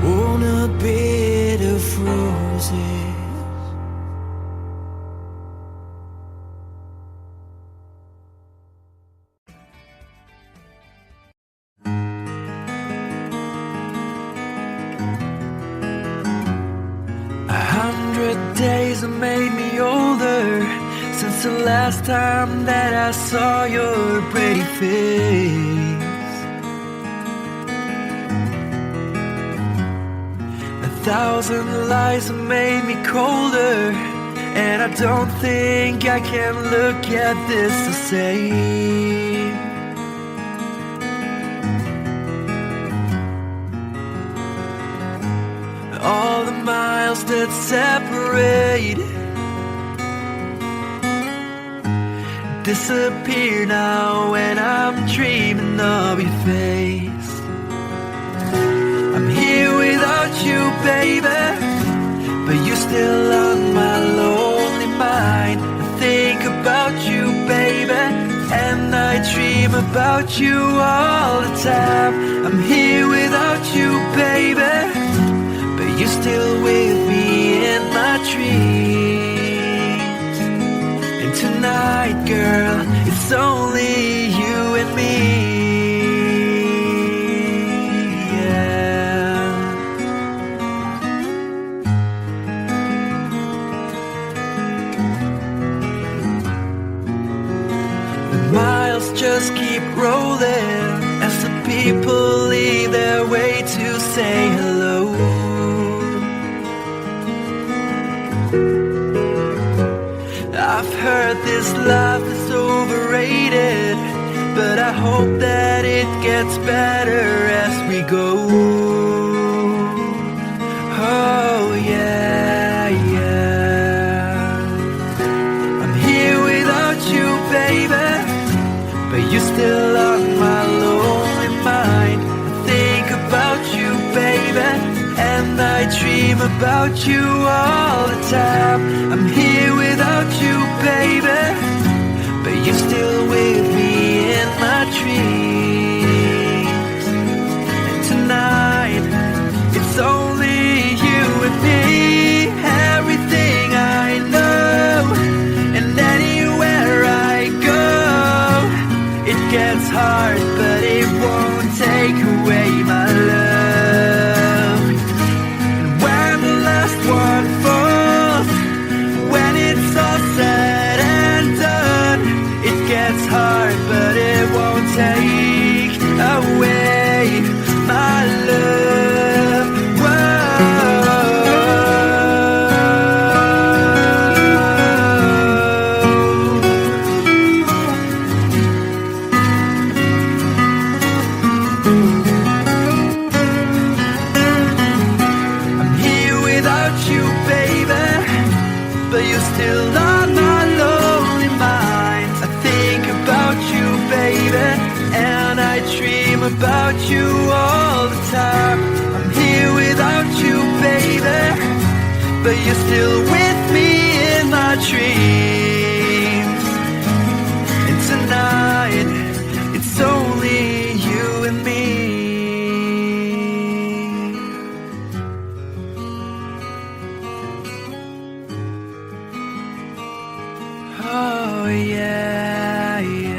on a bed of roses. A 100 days have made me older since the last time that I saw your pretty face. 1,000 lies have made me colder, and I don't think I can look at this the same. All the miles that separate disappear now when I'm dreaming of your face. I'm here without you, baby, but you're still on my lonely mind. I think about you, baby, and I dream dream about you all the time. I'm here without you, baby, but you're still with me in my dreams. And tonight, girl, it's only you and me. Miles just keep rolling as the people leave their way to say hello. I've heard this life is overrated, but I hope that it gets better as we go. Oh yeah, yeah. I'm here without you, baby, but you're still on my lonely mind. I think about you, baby, and I dream about you all the time. I'm here without you, baby, but you're still with me in my dreams. And tonight, it's only you and me. Everything I know, and anywhere I go, it gets hard, but it won't take away my love. And when the last one falls, when it's all said and done, it gets hard, but it won't take away my love. But you're still on my lonely mind. I think about you, baby, and I dream about you all the time. I'm here without you, baby, but you're still with me in my dreams. And tonight, it's only you and me. Oh yeah, yeah.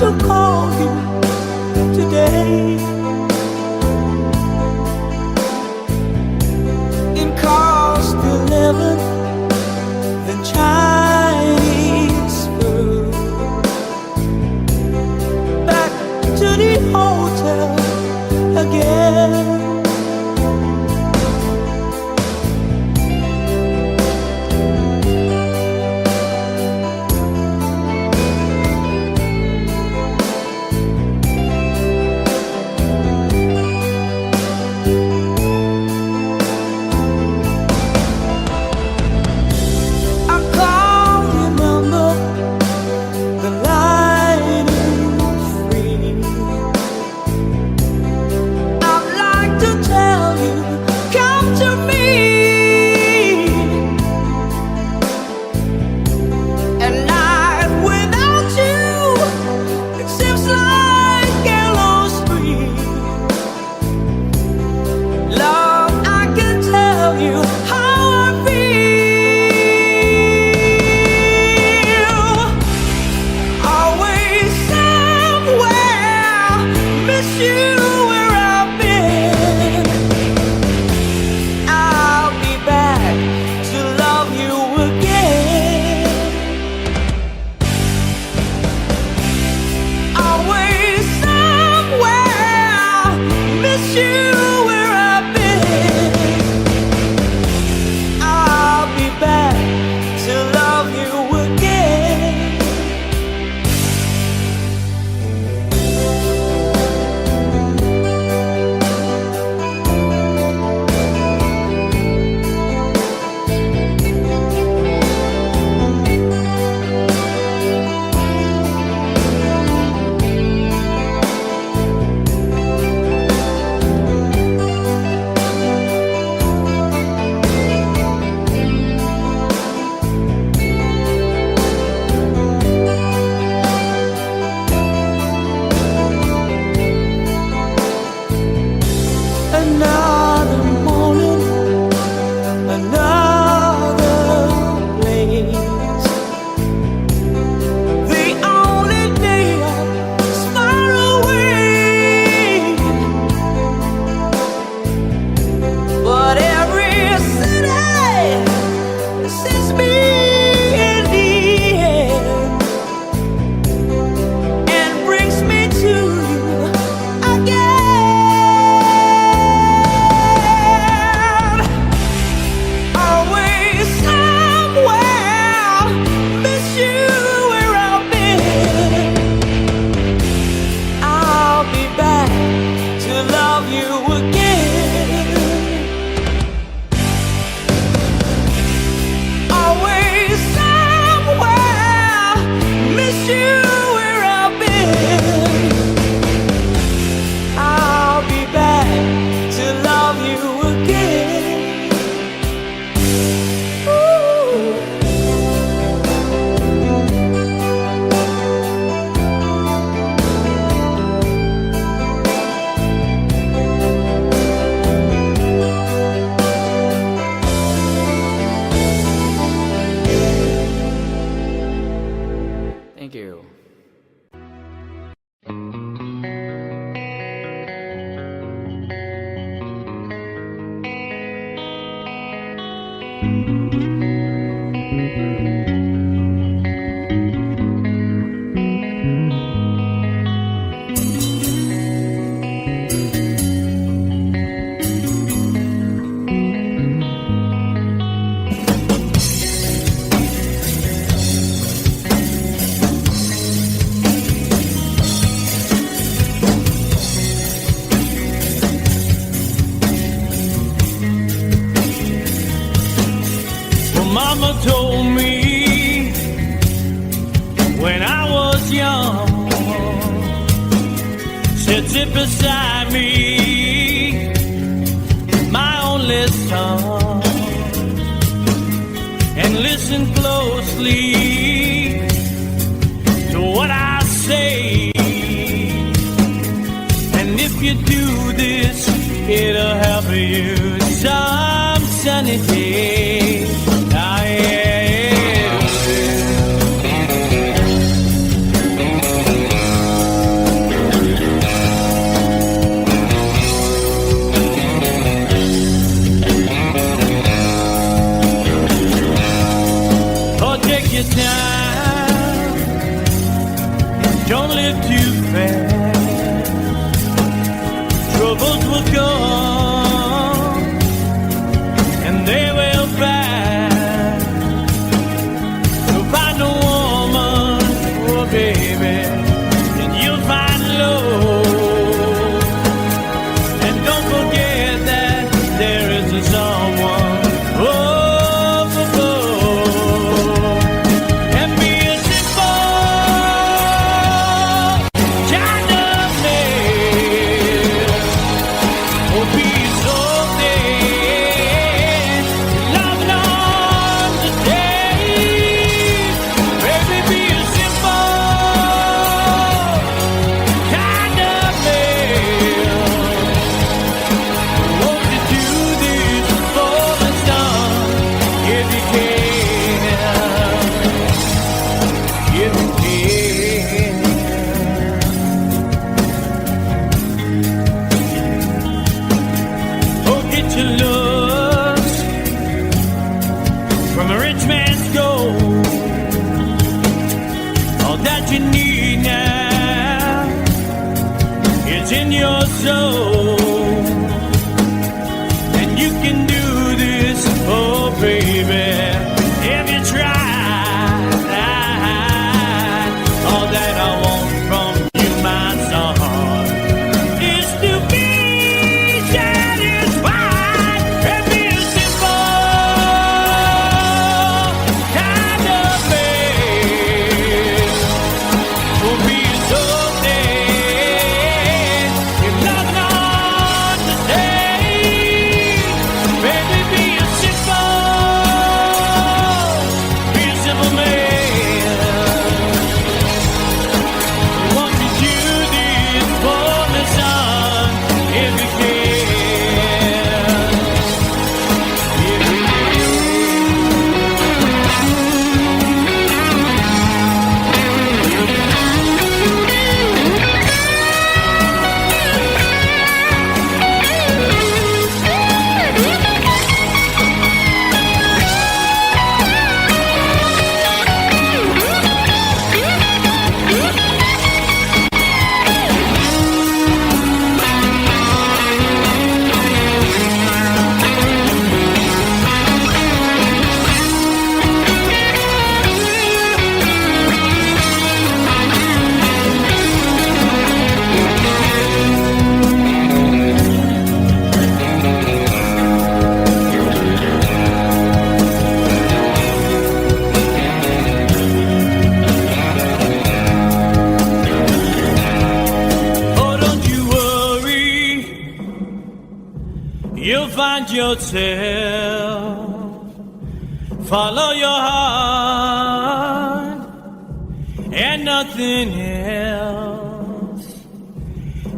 to call you today. In cost 11, then Chinese food. Back to the hotel again. Mama told me when I was young, said sit beside me, my only son, and listen closely to what I say. And if you do this, it'll help you some sunny day. too fast. Troubles will come and they will pass. So find a woman, oh baby, and you'll find love. And don't forget that there is a someone. Oh, and be a simple kind of man. Oh, be something love and understand. Baby, be a simple kind of man. Won't you do this for the sun if you can? If you can. Oh, get your looks from a rich man's gold. All that you need now is in your soul. And you can do this, oh baby, if you try. All that I want from you, my son, is to be satisfied and be a simple kind of man. Oh, be something you love and understand. Baby, be a simple man. Won't you do this for me, son, if you can? If you Oh, don't you worry, you'll find yourself. Follow your heart and nothing else.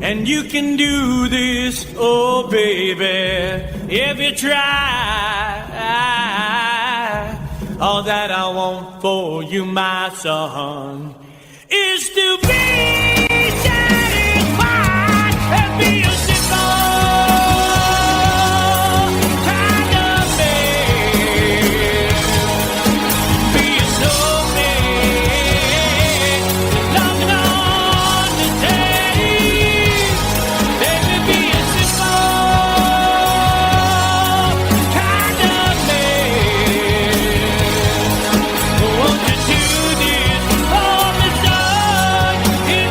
And you can do this, oh baby, if you try. All that I want for you, my son, is to be satisfied and be a simple kind of man. Be a soulmate, love and understand. Baby, be a simple kind of man. Won't you do this for me, son, if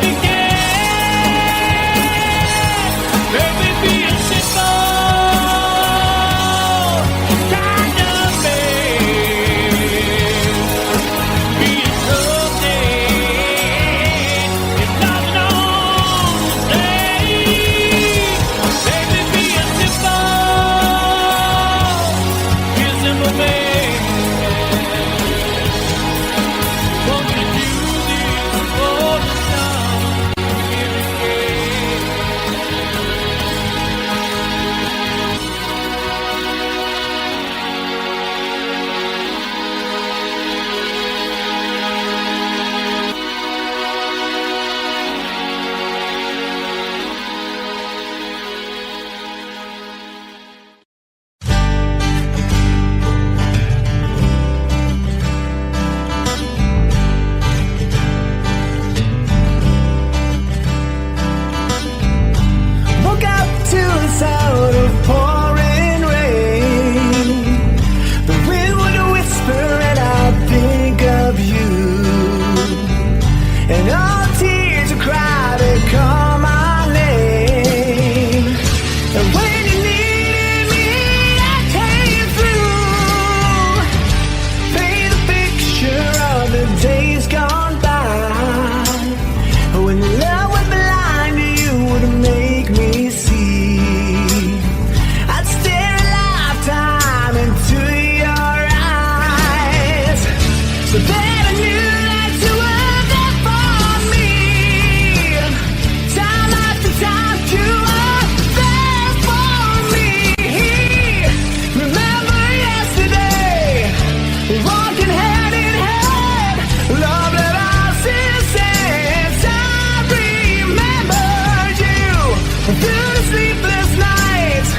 through the sleepless nights,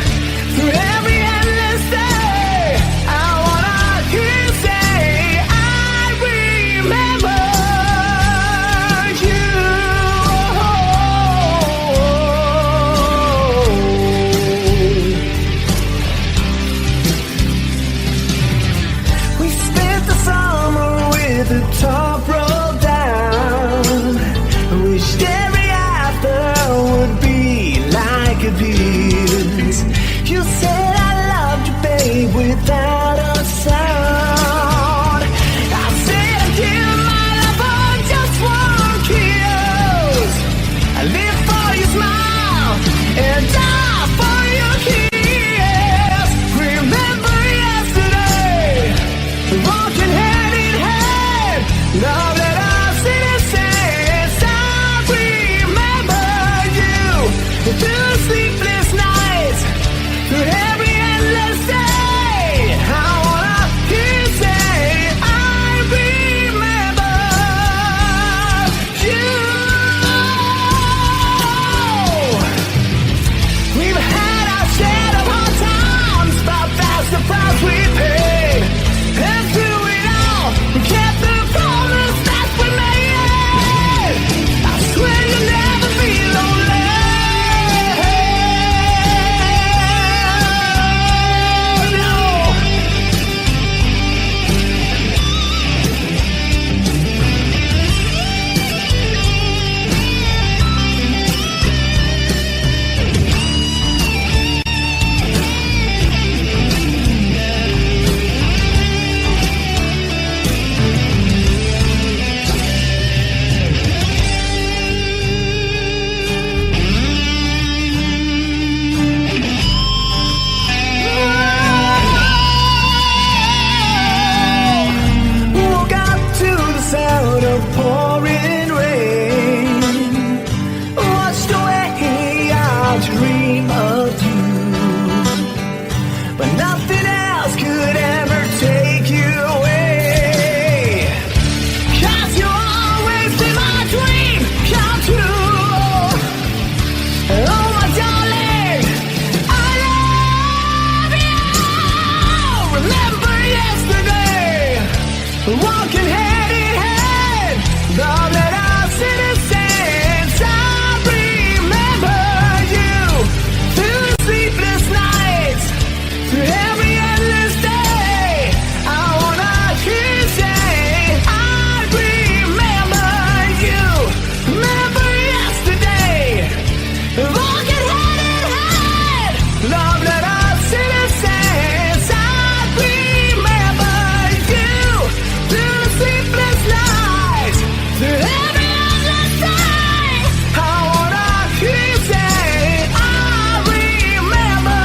through every endless day. I wanna hear you say, I remember you. We spent the summer with the top rolled down. Wished every after would be like a this. You said I loved you, babe, without a sound. I said I'd give my love for just one kiss. I live for your smile and die for your kiss. Remember yesterday, walking hand in hand. Now that I've seen it since, I remember you. Through the sleepless nights, through every endless day, I wanna hear you say, I remember you. We've had our share of hard times, but that's the price we paid. And through it all, we kept the promise that we made. I swear you'll never be lonely. Woke up to the sound of pouring rain. Washed away our dream of you, but nothing else could ever take you away. 'Cause you always been my dream come true. Oh my darling, I love you. Remember yesterday, walking hand in hand. All that I've seen is since, I remember you. Through the sleepless nights, through every endless day, I wanna hear you say, I remember you. Remember yesterday, walking hand in hand. Love that I've seen is since, I remember you. Through the sleepless nights, through every endless day, I wanna hear you say, I remember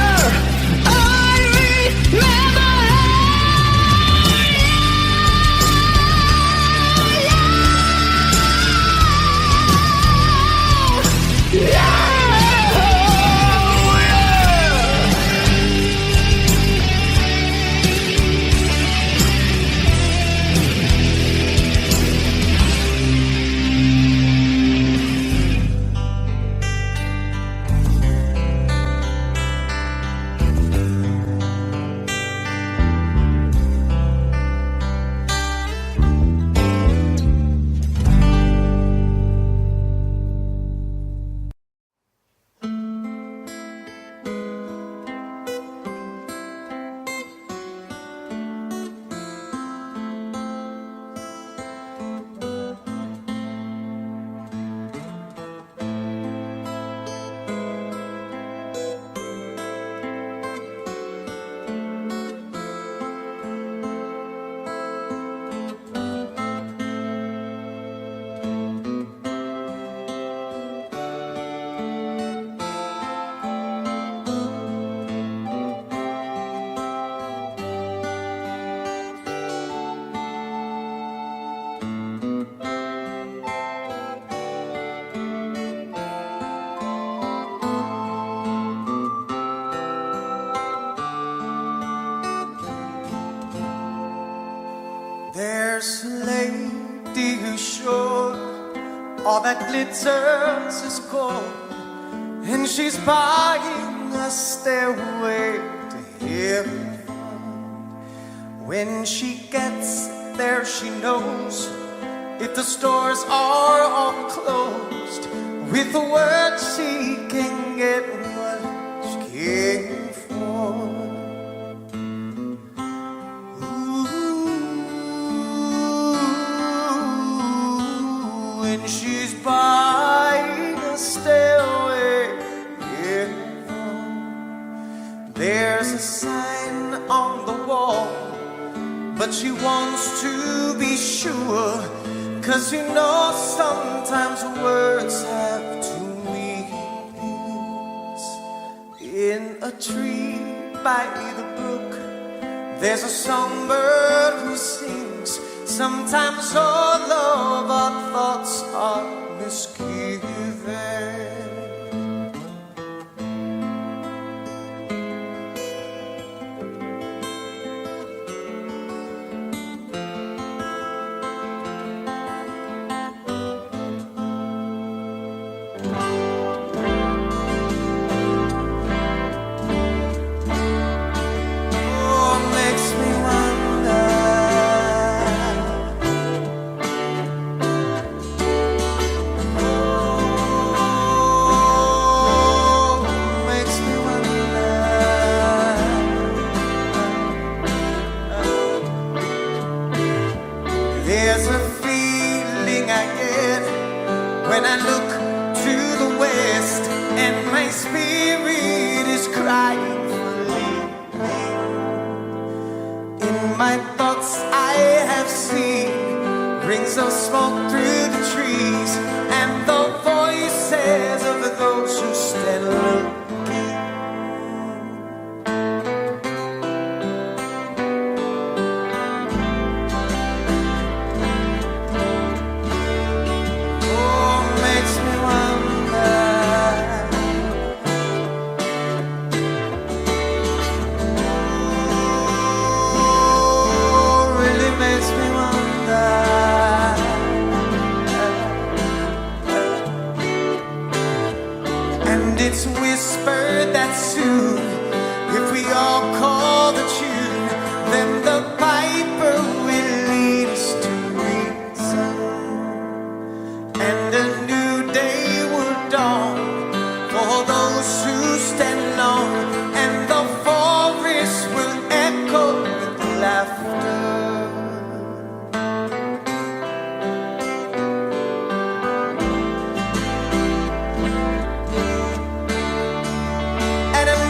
There's a lady who's sure all that glitters is gold, and she's buying a stairway to heaven. When she gets there, she knows if the stores are all closed, with the word she can get what she came for. Ooh, and she's buying a stairway in heaven. There's a sign on the wall, but she wants to be sure, 'cause you know sometimes words have two meanings. In a tree by the brook, there's a songbird who sings. Sometimes all of our thoughts are misgiven. There's a feeling I get when I look to the west, and my spirit is crying for leaving. In my thoughts I have seen rings of smoke through the trees, and the voices of those who stand looking. It's whispered that soon, if we all call the tune, then the piper will lead us to reason, and a new day will dawn for those who stand alone, and the forest will echo with laughter. And it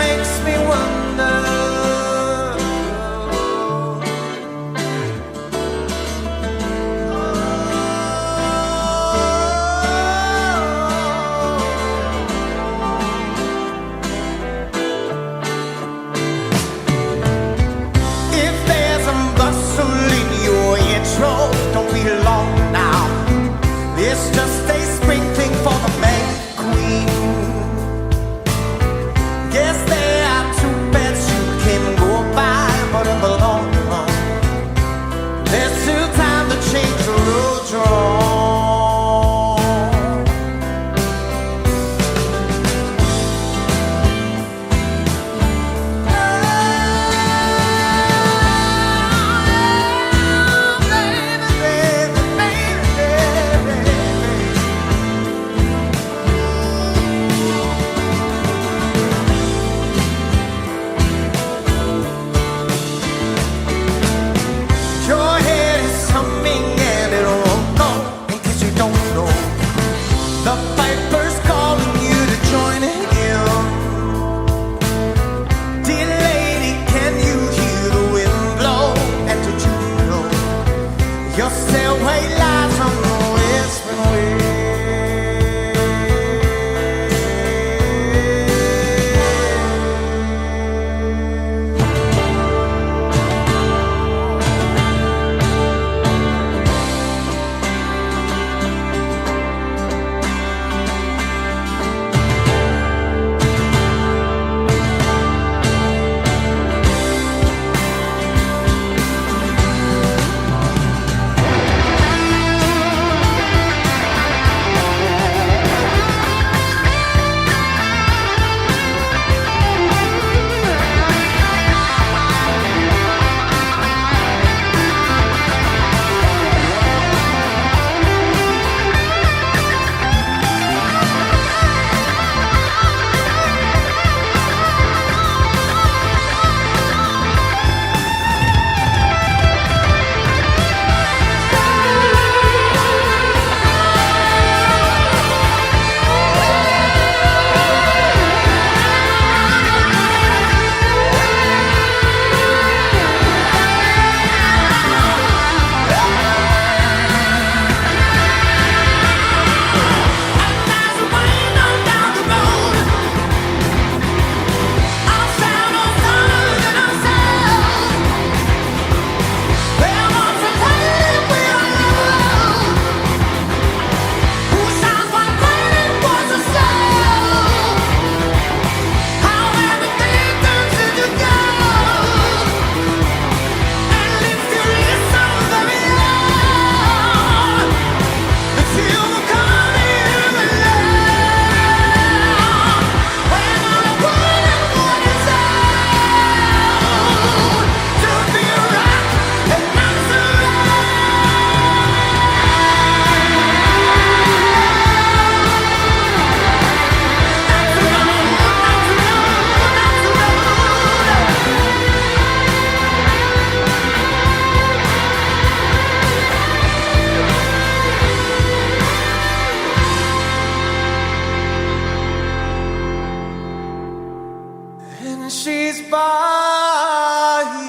buying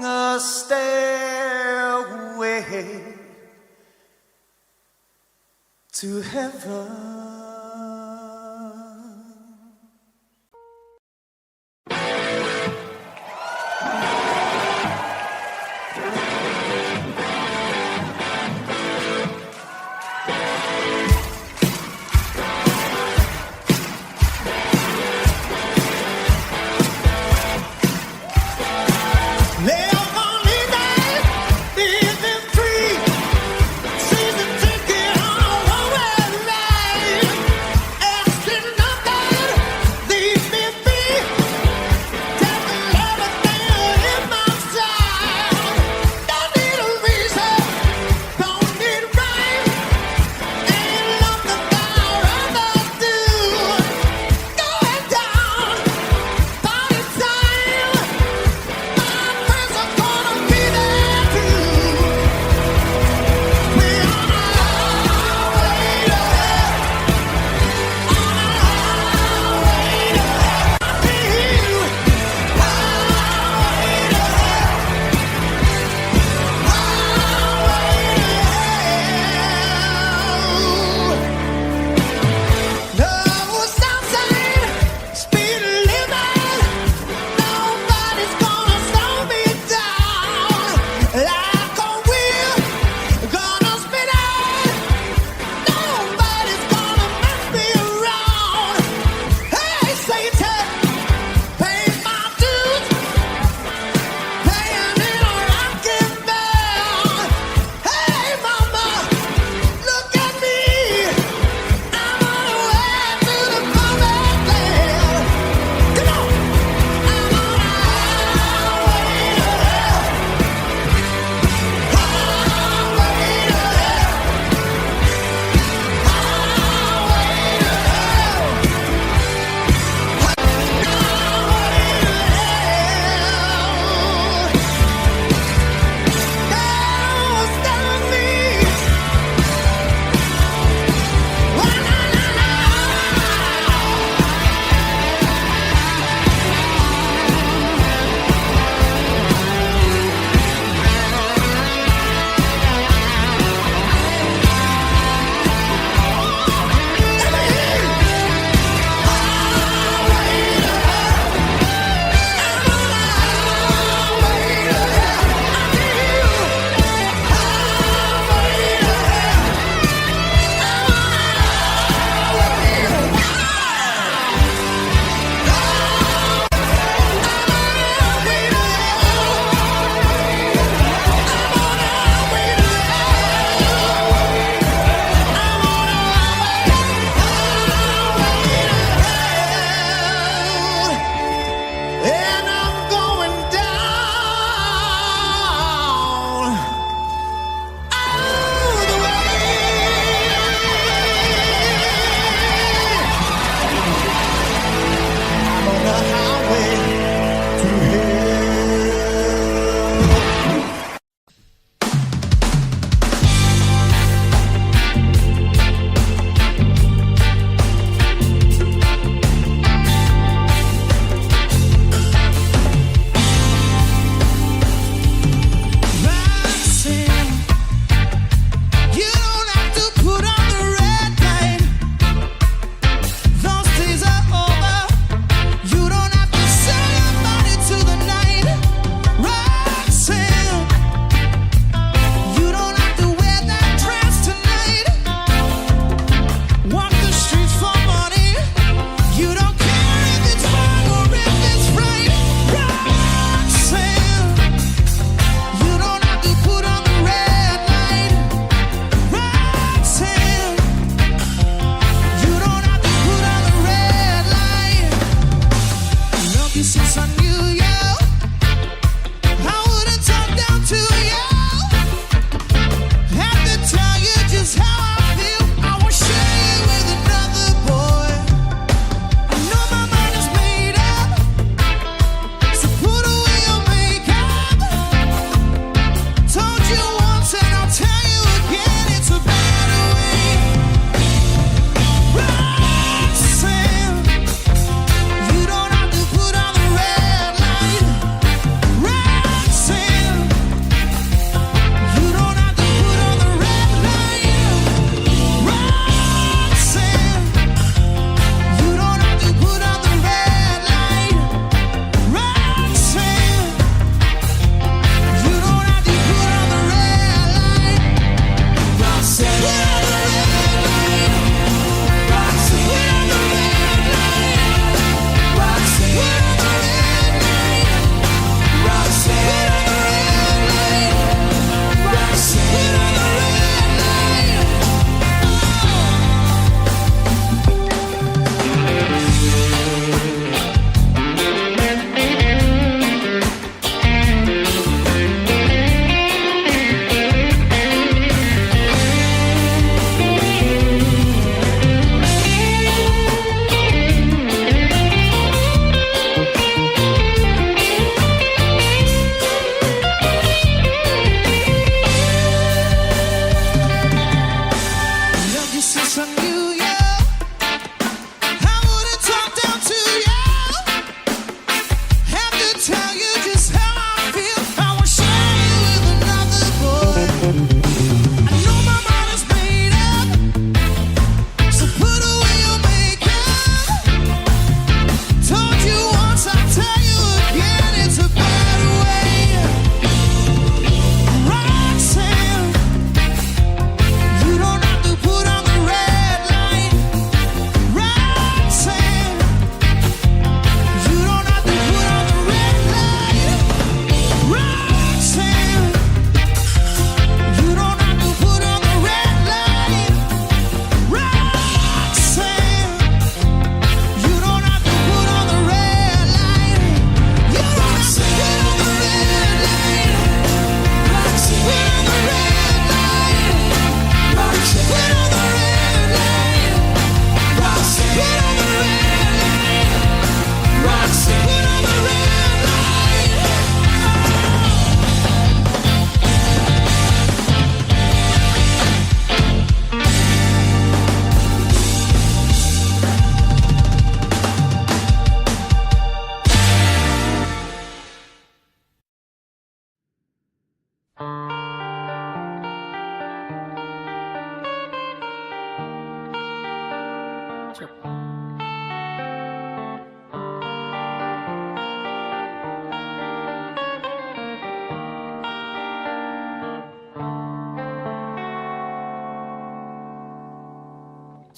a stairway to heaven. Season ticket on a one-way ride.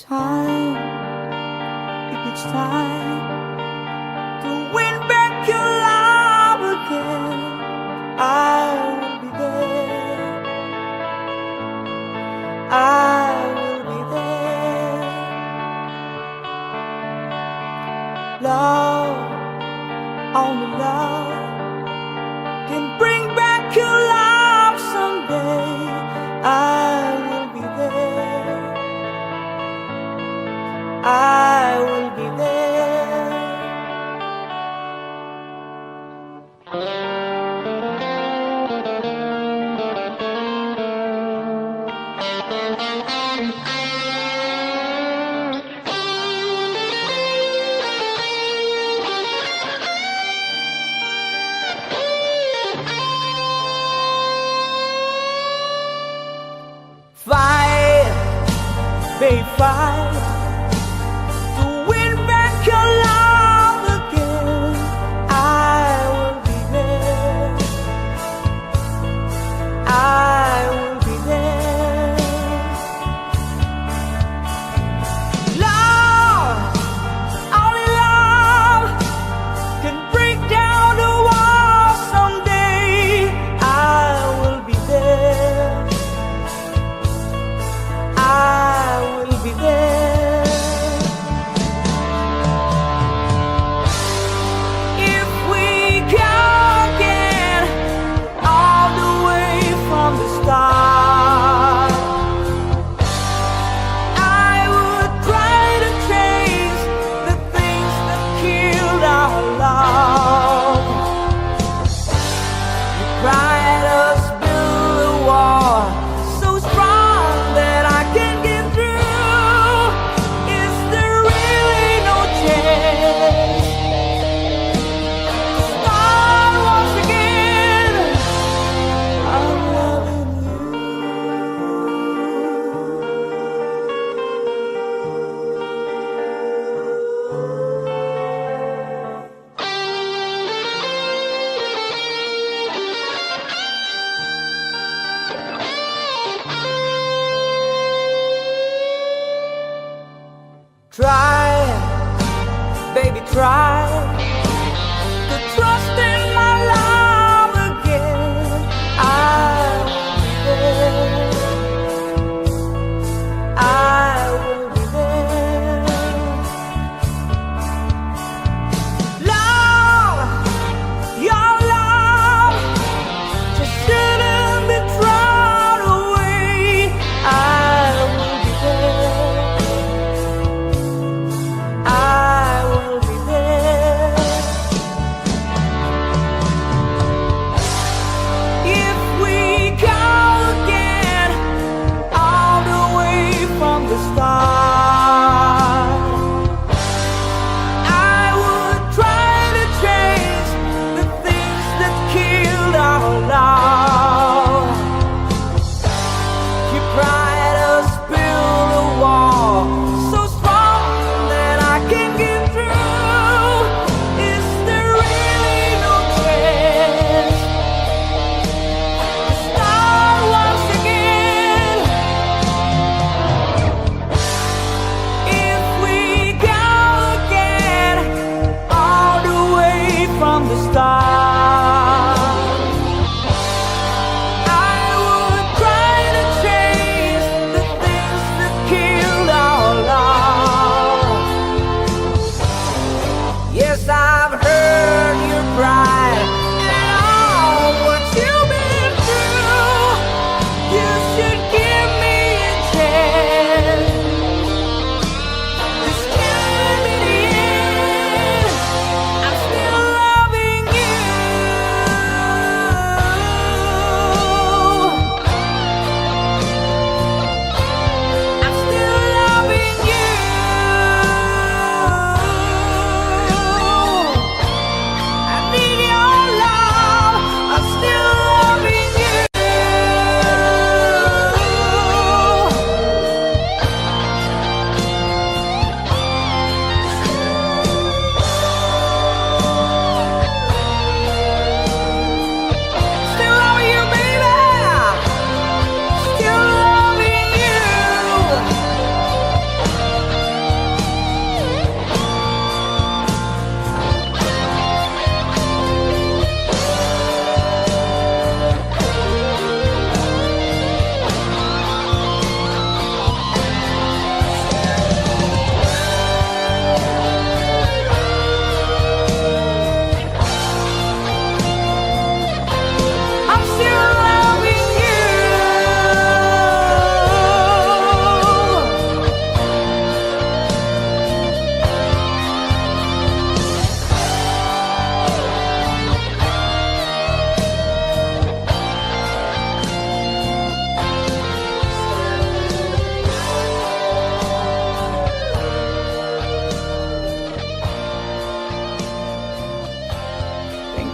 time, if it's time to win back your love again, I will be there. I will be there. Love, only love can bring back your love someday. I will be there. I will be there. Fight, babe, fight to win back your love again. I will be there. I will be there. Love, only love can break down the walls someday. I will be there. I will be there.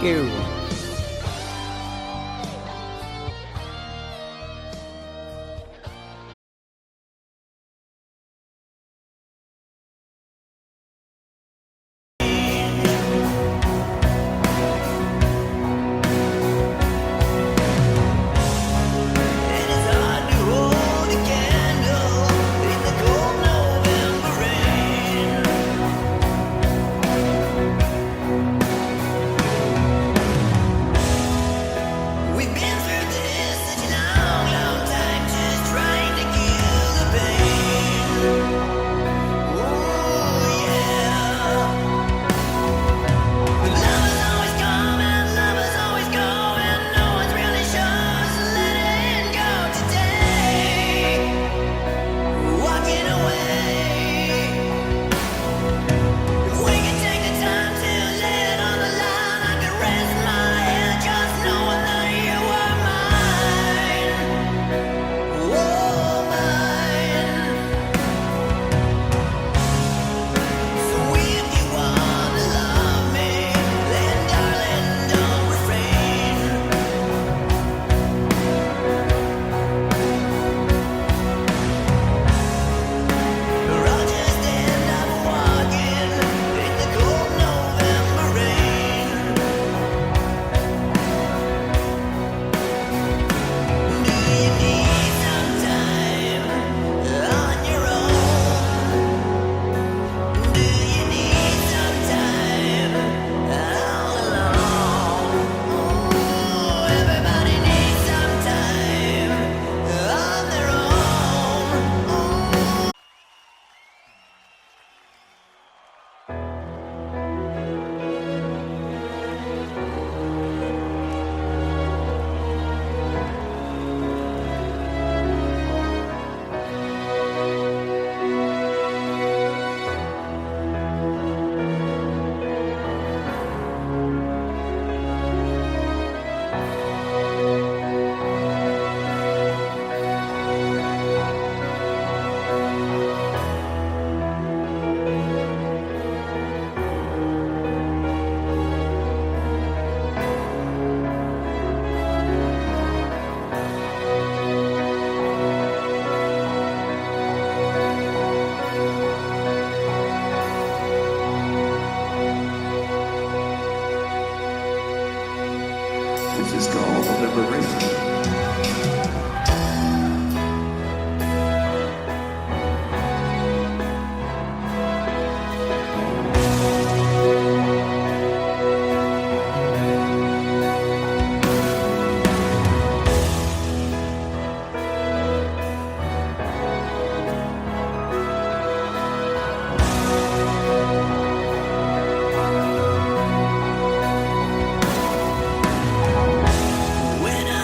Thank you. And it's hard to hold a candle in the cold November rain. We've been through this such a long, long time, just trying to kill the pain. Oh yeah. But lovers always come and lovers always go, and no one's really sure, so letting go today. Walking away. If we could take the time to lay it on the line, I could rest my head just knowing that you were mine. Oh, mine. So if you wanna love me, then darling, don't refrain. Or I'll just end up walking in the cold November rain. Do you need some time on your own? Do you need some time all alone? Oh, everybody needs some time on their own. This is called liberation. When I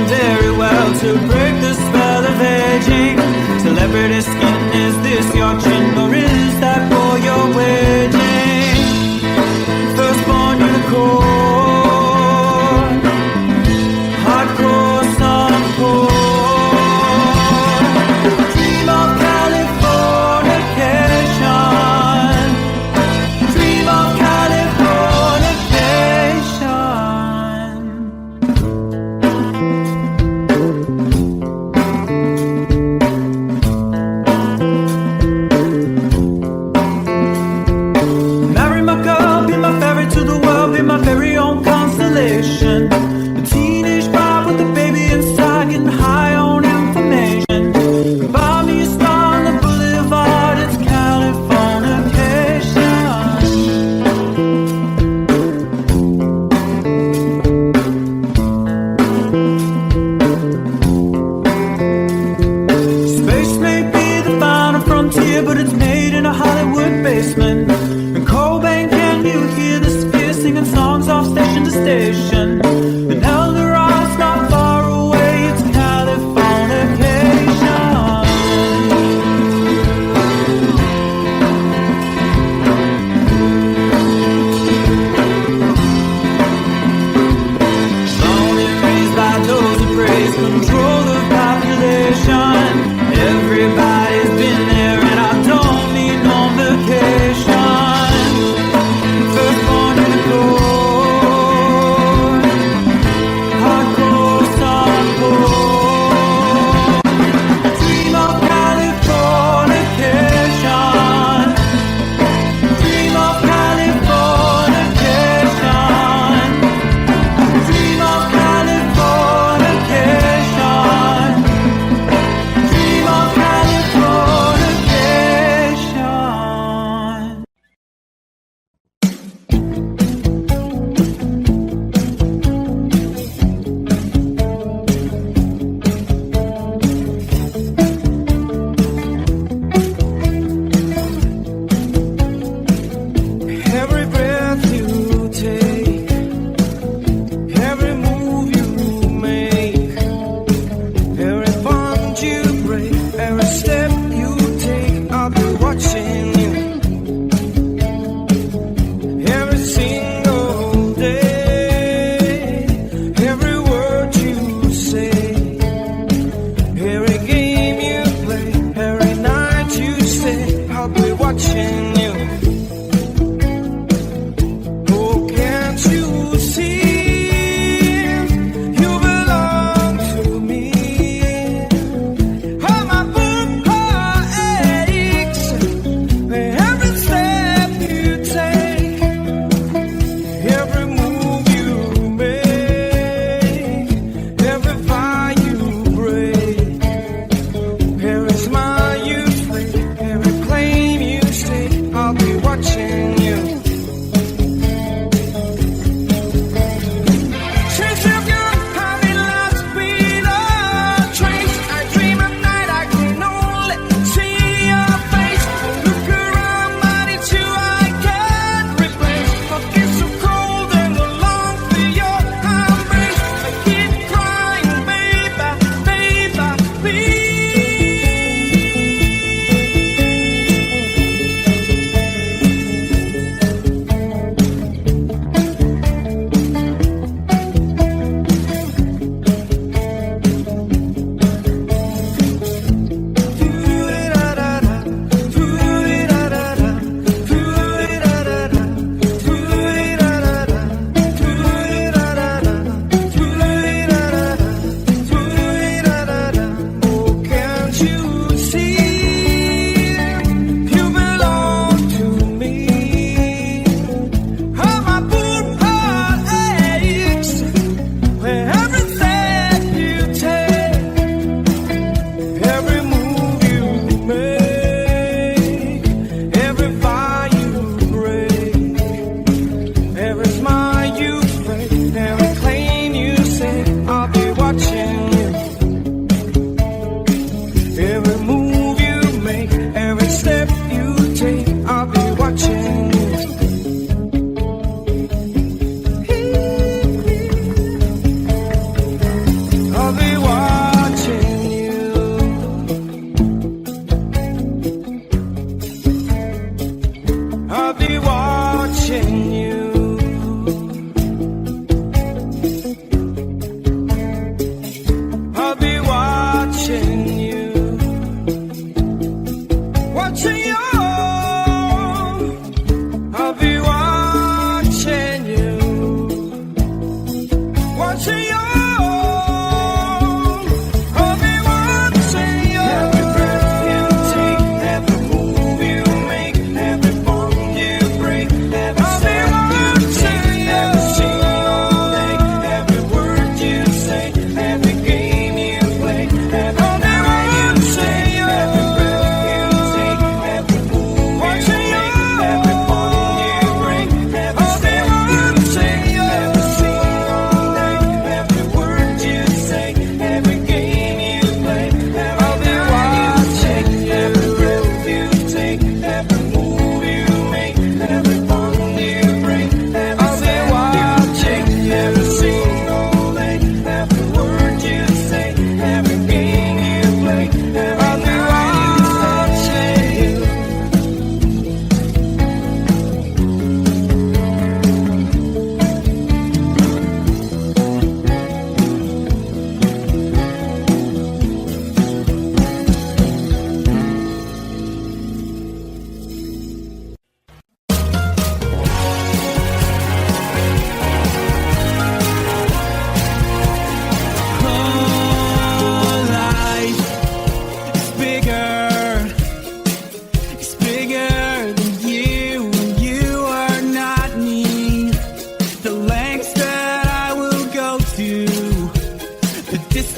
very well to break the spell of aging. Celebrity skin, is this your chin or is that for your waging? Firstborn unicorn, hardcore suncore. Dream of Californication, dream of Californication. Marry my girl, be my ferry to the world, be my very own constellation. A teenage bride with a baby inside, getting high on information. Buy me a star on the boulevard, it's Californication. Space may be the final frontier, but it's made in a Hollywood basement. And Cobain, can you hear the sphere singing songs off station to station? And El Dorado's not far away, it's Californication. Born and raised by those who praise control the population. Everybody's been there and I don't need no vacation. Firstborn unicorn, hardcore suncore. Dream of Californication, dream of Californication, dream of Californication.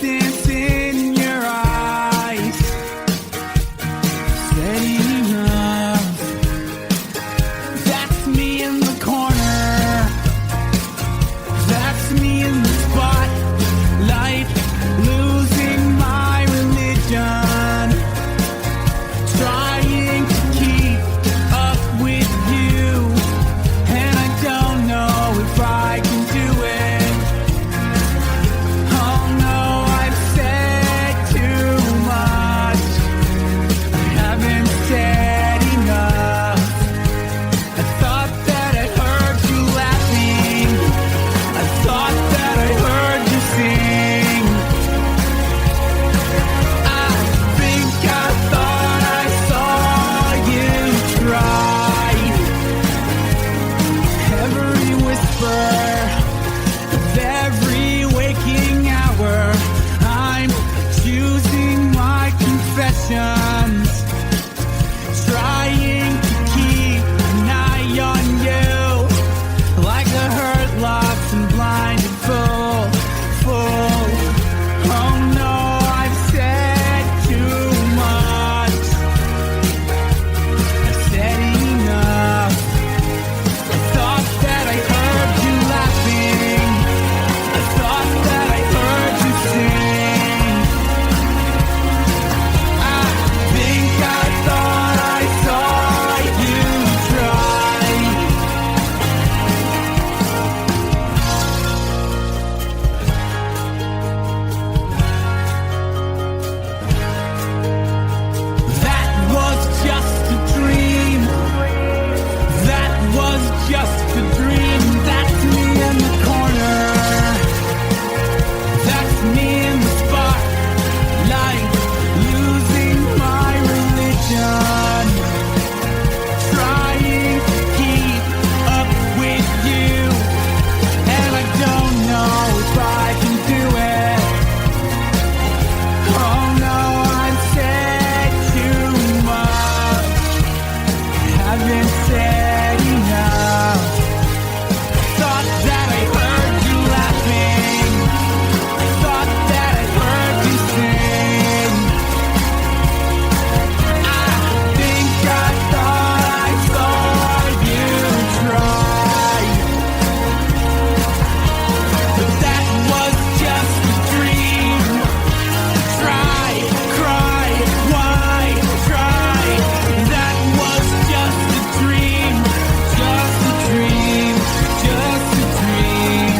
distance in your eyes said enough. That's me in the corner. That's me in the spotlight, losing my religion, trying to keep up with you, and I don't know if I can do it. Oh no, I've said too much. I haven't said enough. I thought that I heard you laughing. I thought that I heard you sing. I think I thought I saw you try. Every whisper of every waking hour, I'm choosing my confessions, trying to keep an eye on you, like a hurt, lost, and blinded fool. Oh no, I've said too much. I've said enough. I thought that I heard you laughing. I thought that I heard you sing. I think I thought I saw you try. That was just a dream. That was just a dream. That's me in the corner. That's me in the spotlight, losing my religion, trying to keep up with you, and I don't know if I can do it. Oh no, I've said too much. Haven't said enough. Thought that I heard you laughing. I thought that I heard you sing. I think I thought I saw you try. But that was just a dream. Try, cry, why try? That was just a dream, just a dream, just a dream.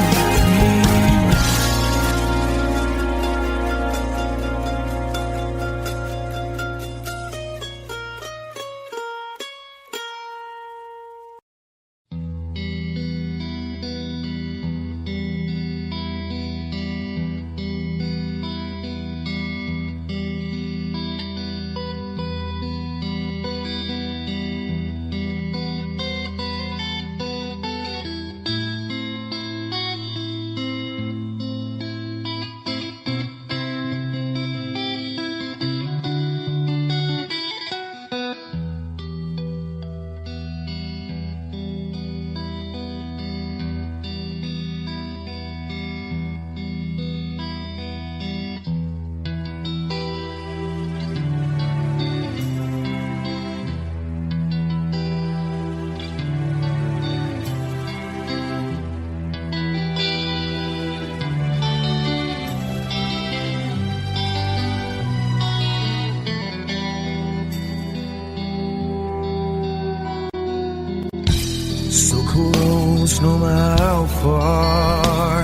So close, no matter how far.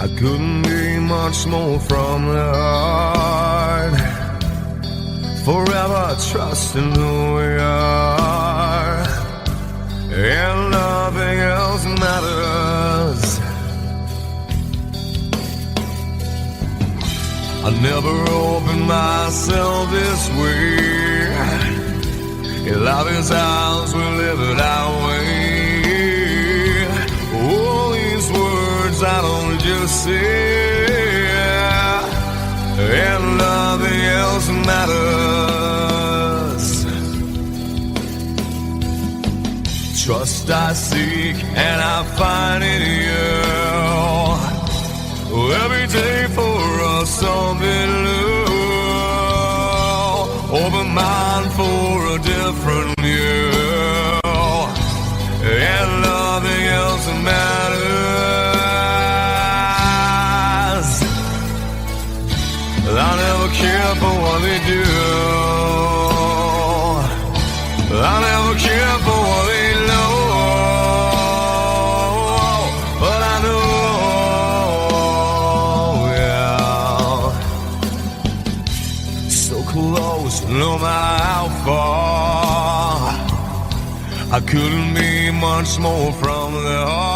I couldn't be much more from the heart. Forever trusting who we are, and nothing else matters. I never opened myself this way. Life is ours, we live it our way. All these words I don't just say, and nothing else matters. Trust I seek and I find in you. Every day for open mind for a different view, and nothing else matters. I never care for what they do. I never care for what they know, but I know, yeah, so close, no matter how far. I couldn't be much more from the heart.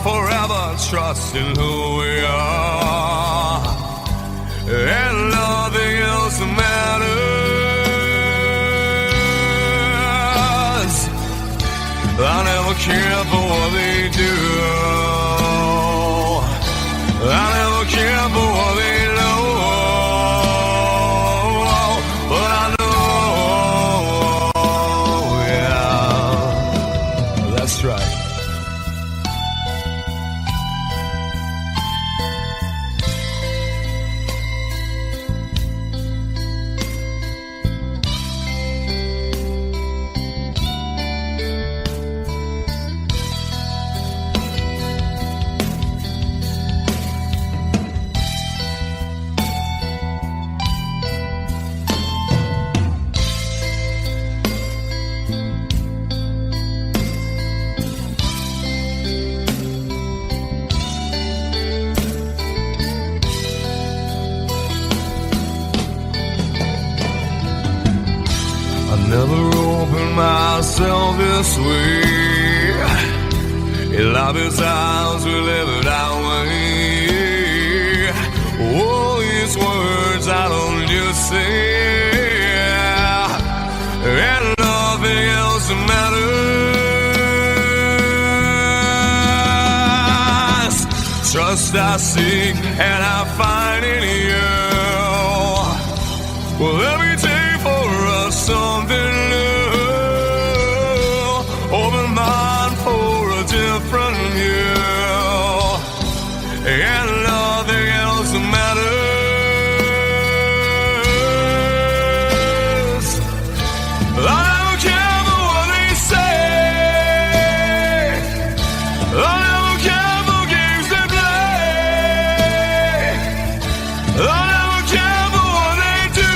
Forever trusting who we are, and nothing else matters. I never care for what they do. I never care for what they know, but I know, yeah, that's right. Never opened myself this way. In love is ours, we live it our way. All these words I don't just say, and nothing else matters. Trust I seek and I find in you. Well, every day for us something new. Open mind for a different view, and nothing else matters. I don't care for what they say. I don't care for games they play. I don't care for what they do.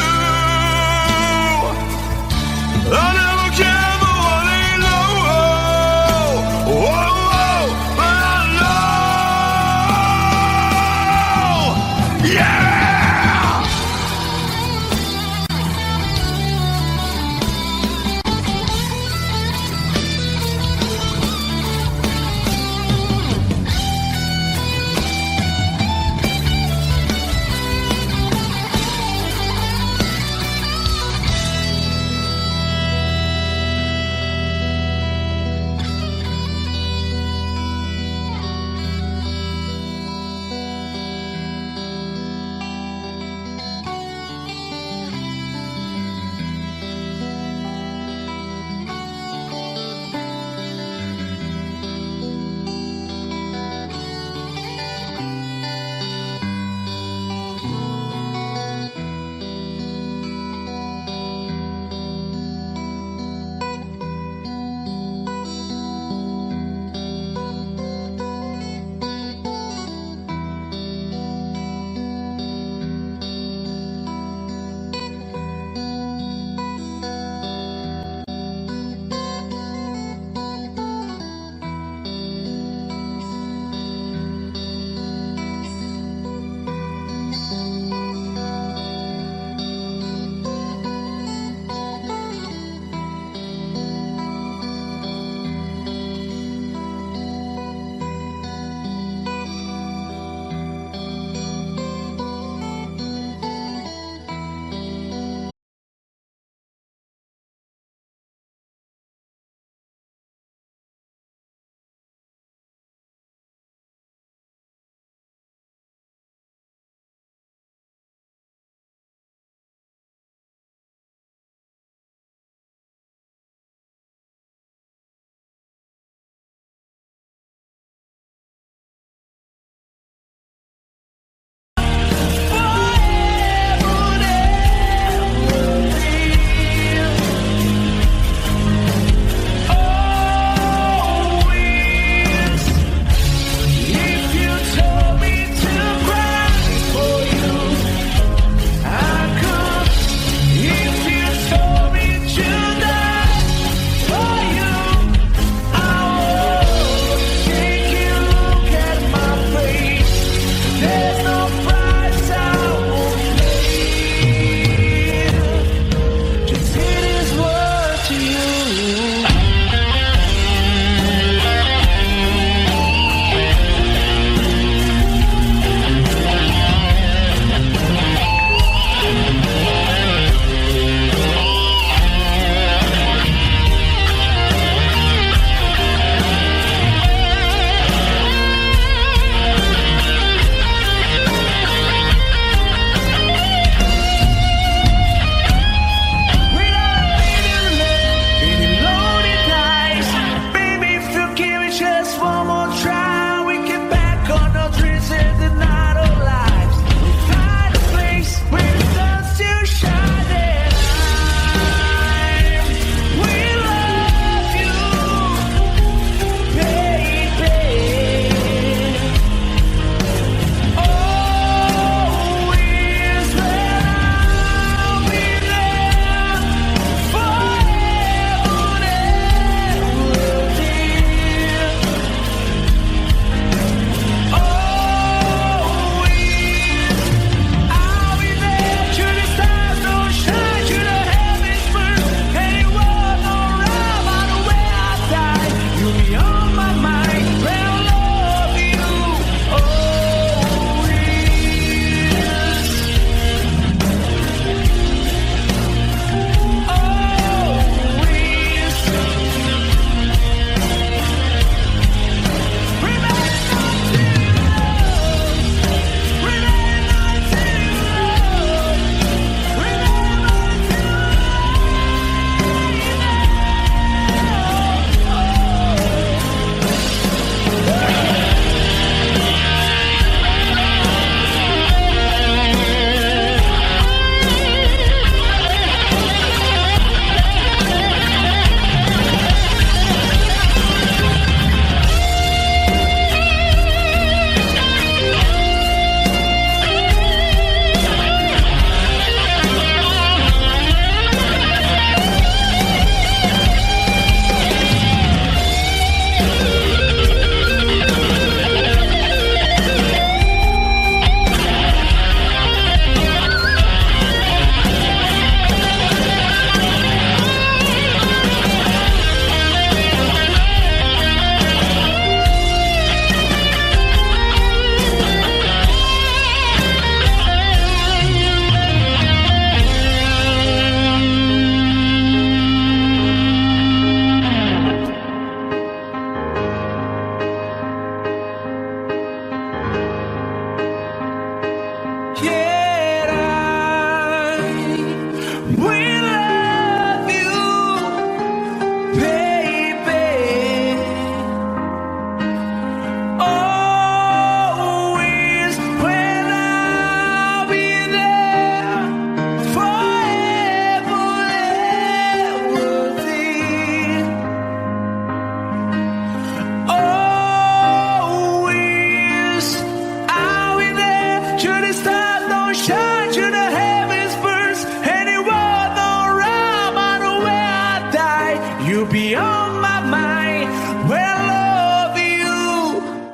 will shine to the heavens first. Any world around, I know where I die. You'll be on my mind. Well, love you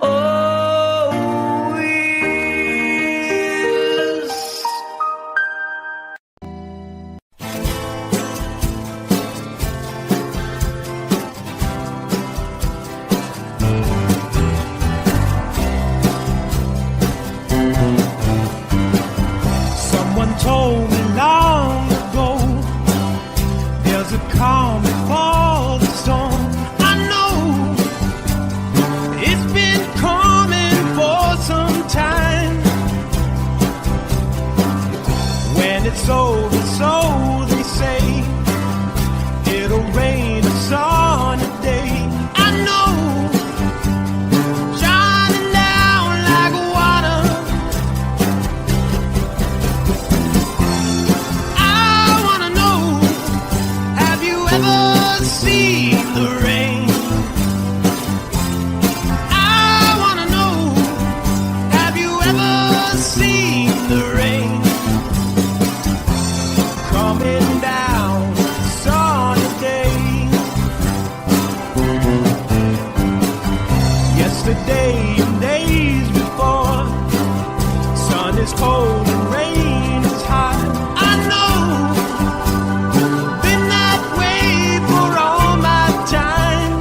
always. Someone told me long ago, there's a calm before the storm. I know it's been coming for some time. When it's over, so they say, it'll rain a sunny day. I know, shining down like water. I wanna know, have you ever seen the rain? I wanna know, have you ever seen the rain? Coming down sunny day. Yesterday and days before, sun is cold and rain is hot. I know, been that way for all my time.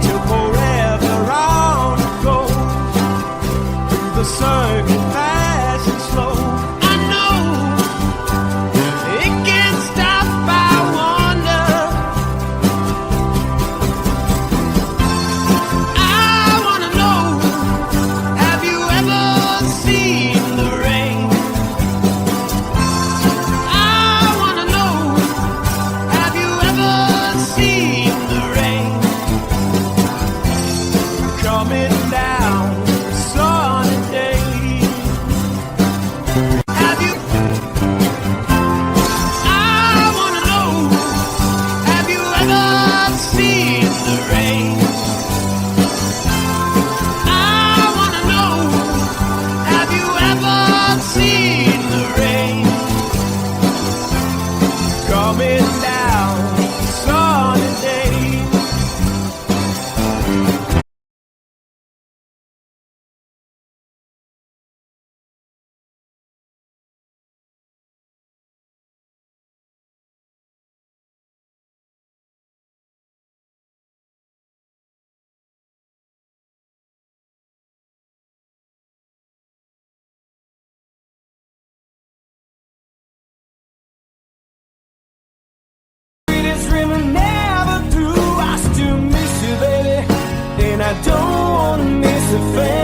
Till forever on it goes, through the circuit fast and slow. I know, it can't stop, I wonder. I wanna know, have you ever seen the rain? I wanna know, have you ever seen the rain? Coming down sunny day. Have you? I wanna know, have you ever seen the rain? I wanna know, have you ever seen the rain? Coming down sunny day. Sweetest river never through. I still miss you, baby, and I don't wanna miss a thing.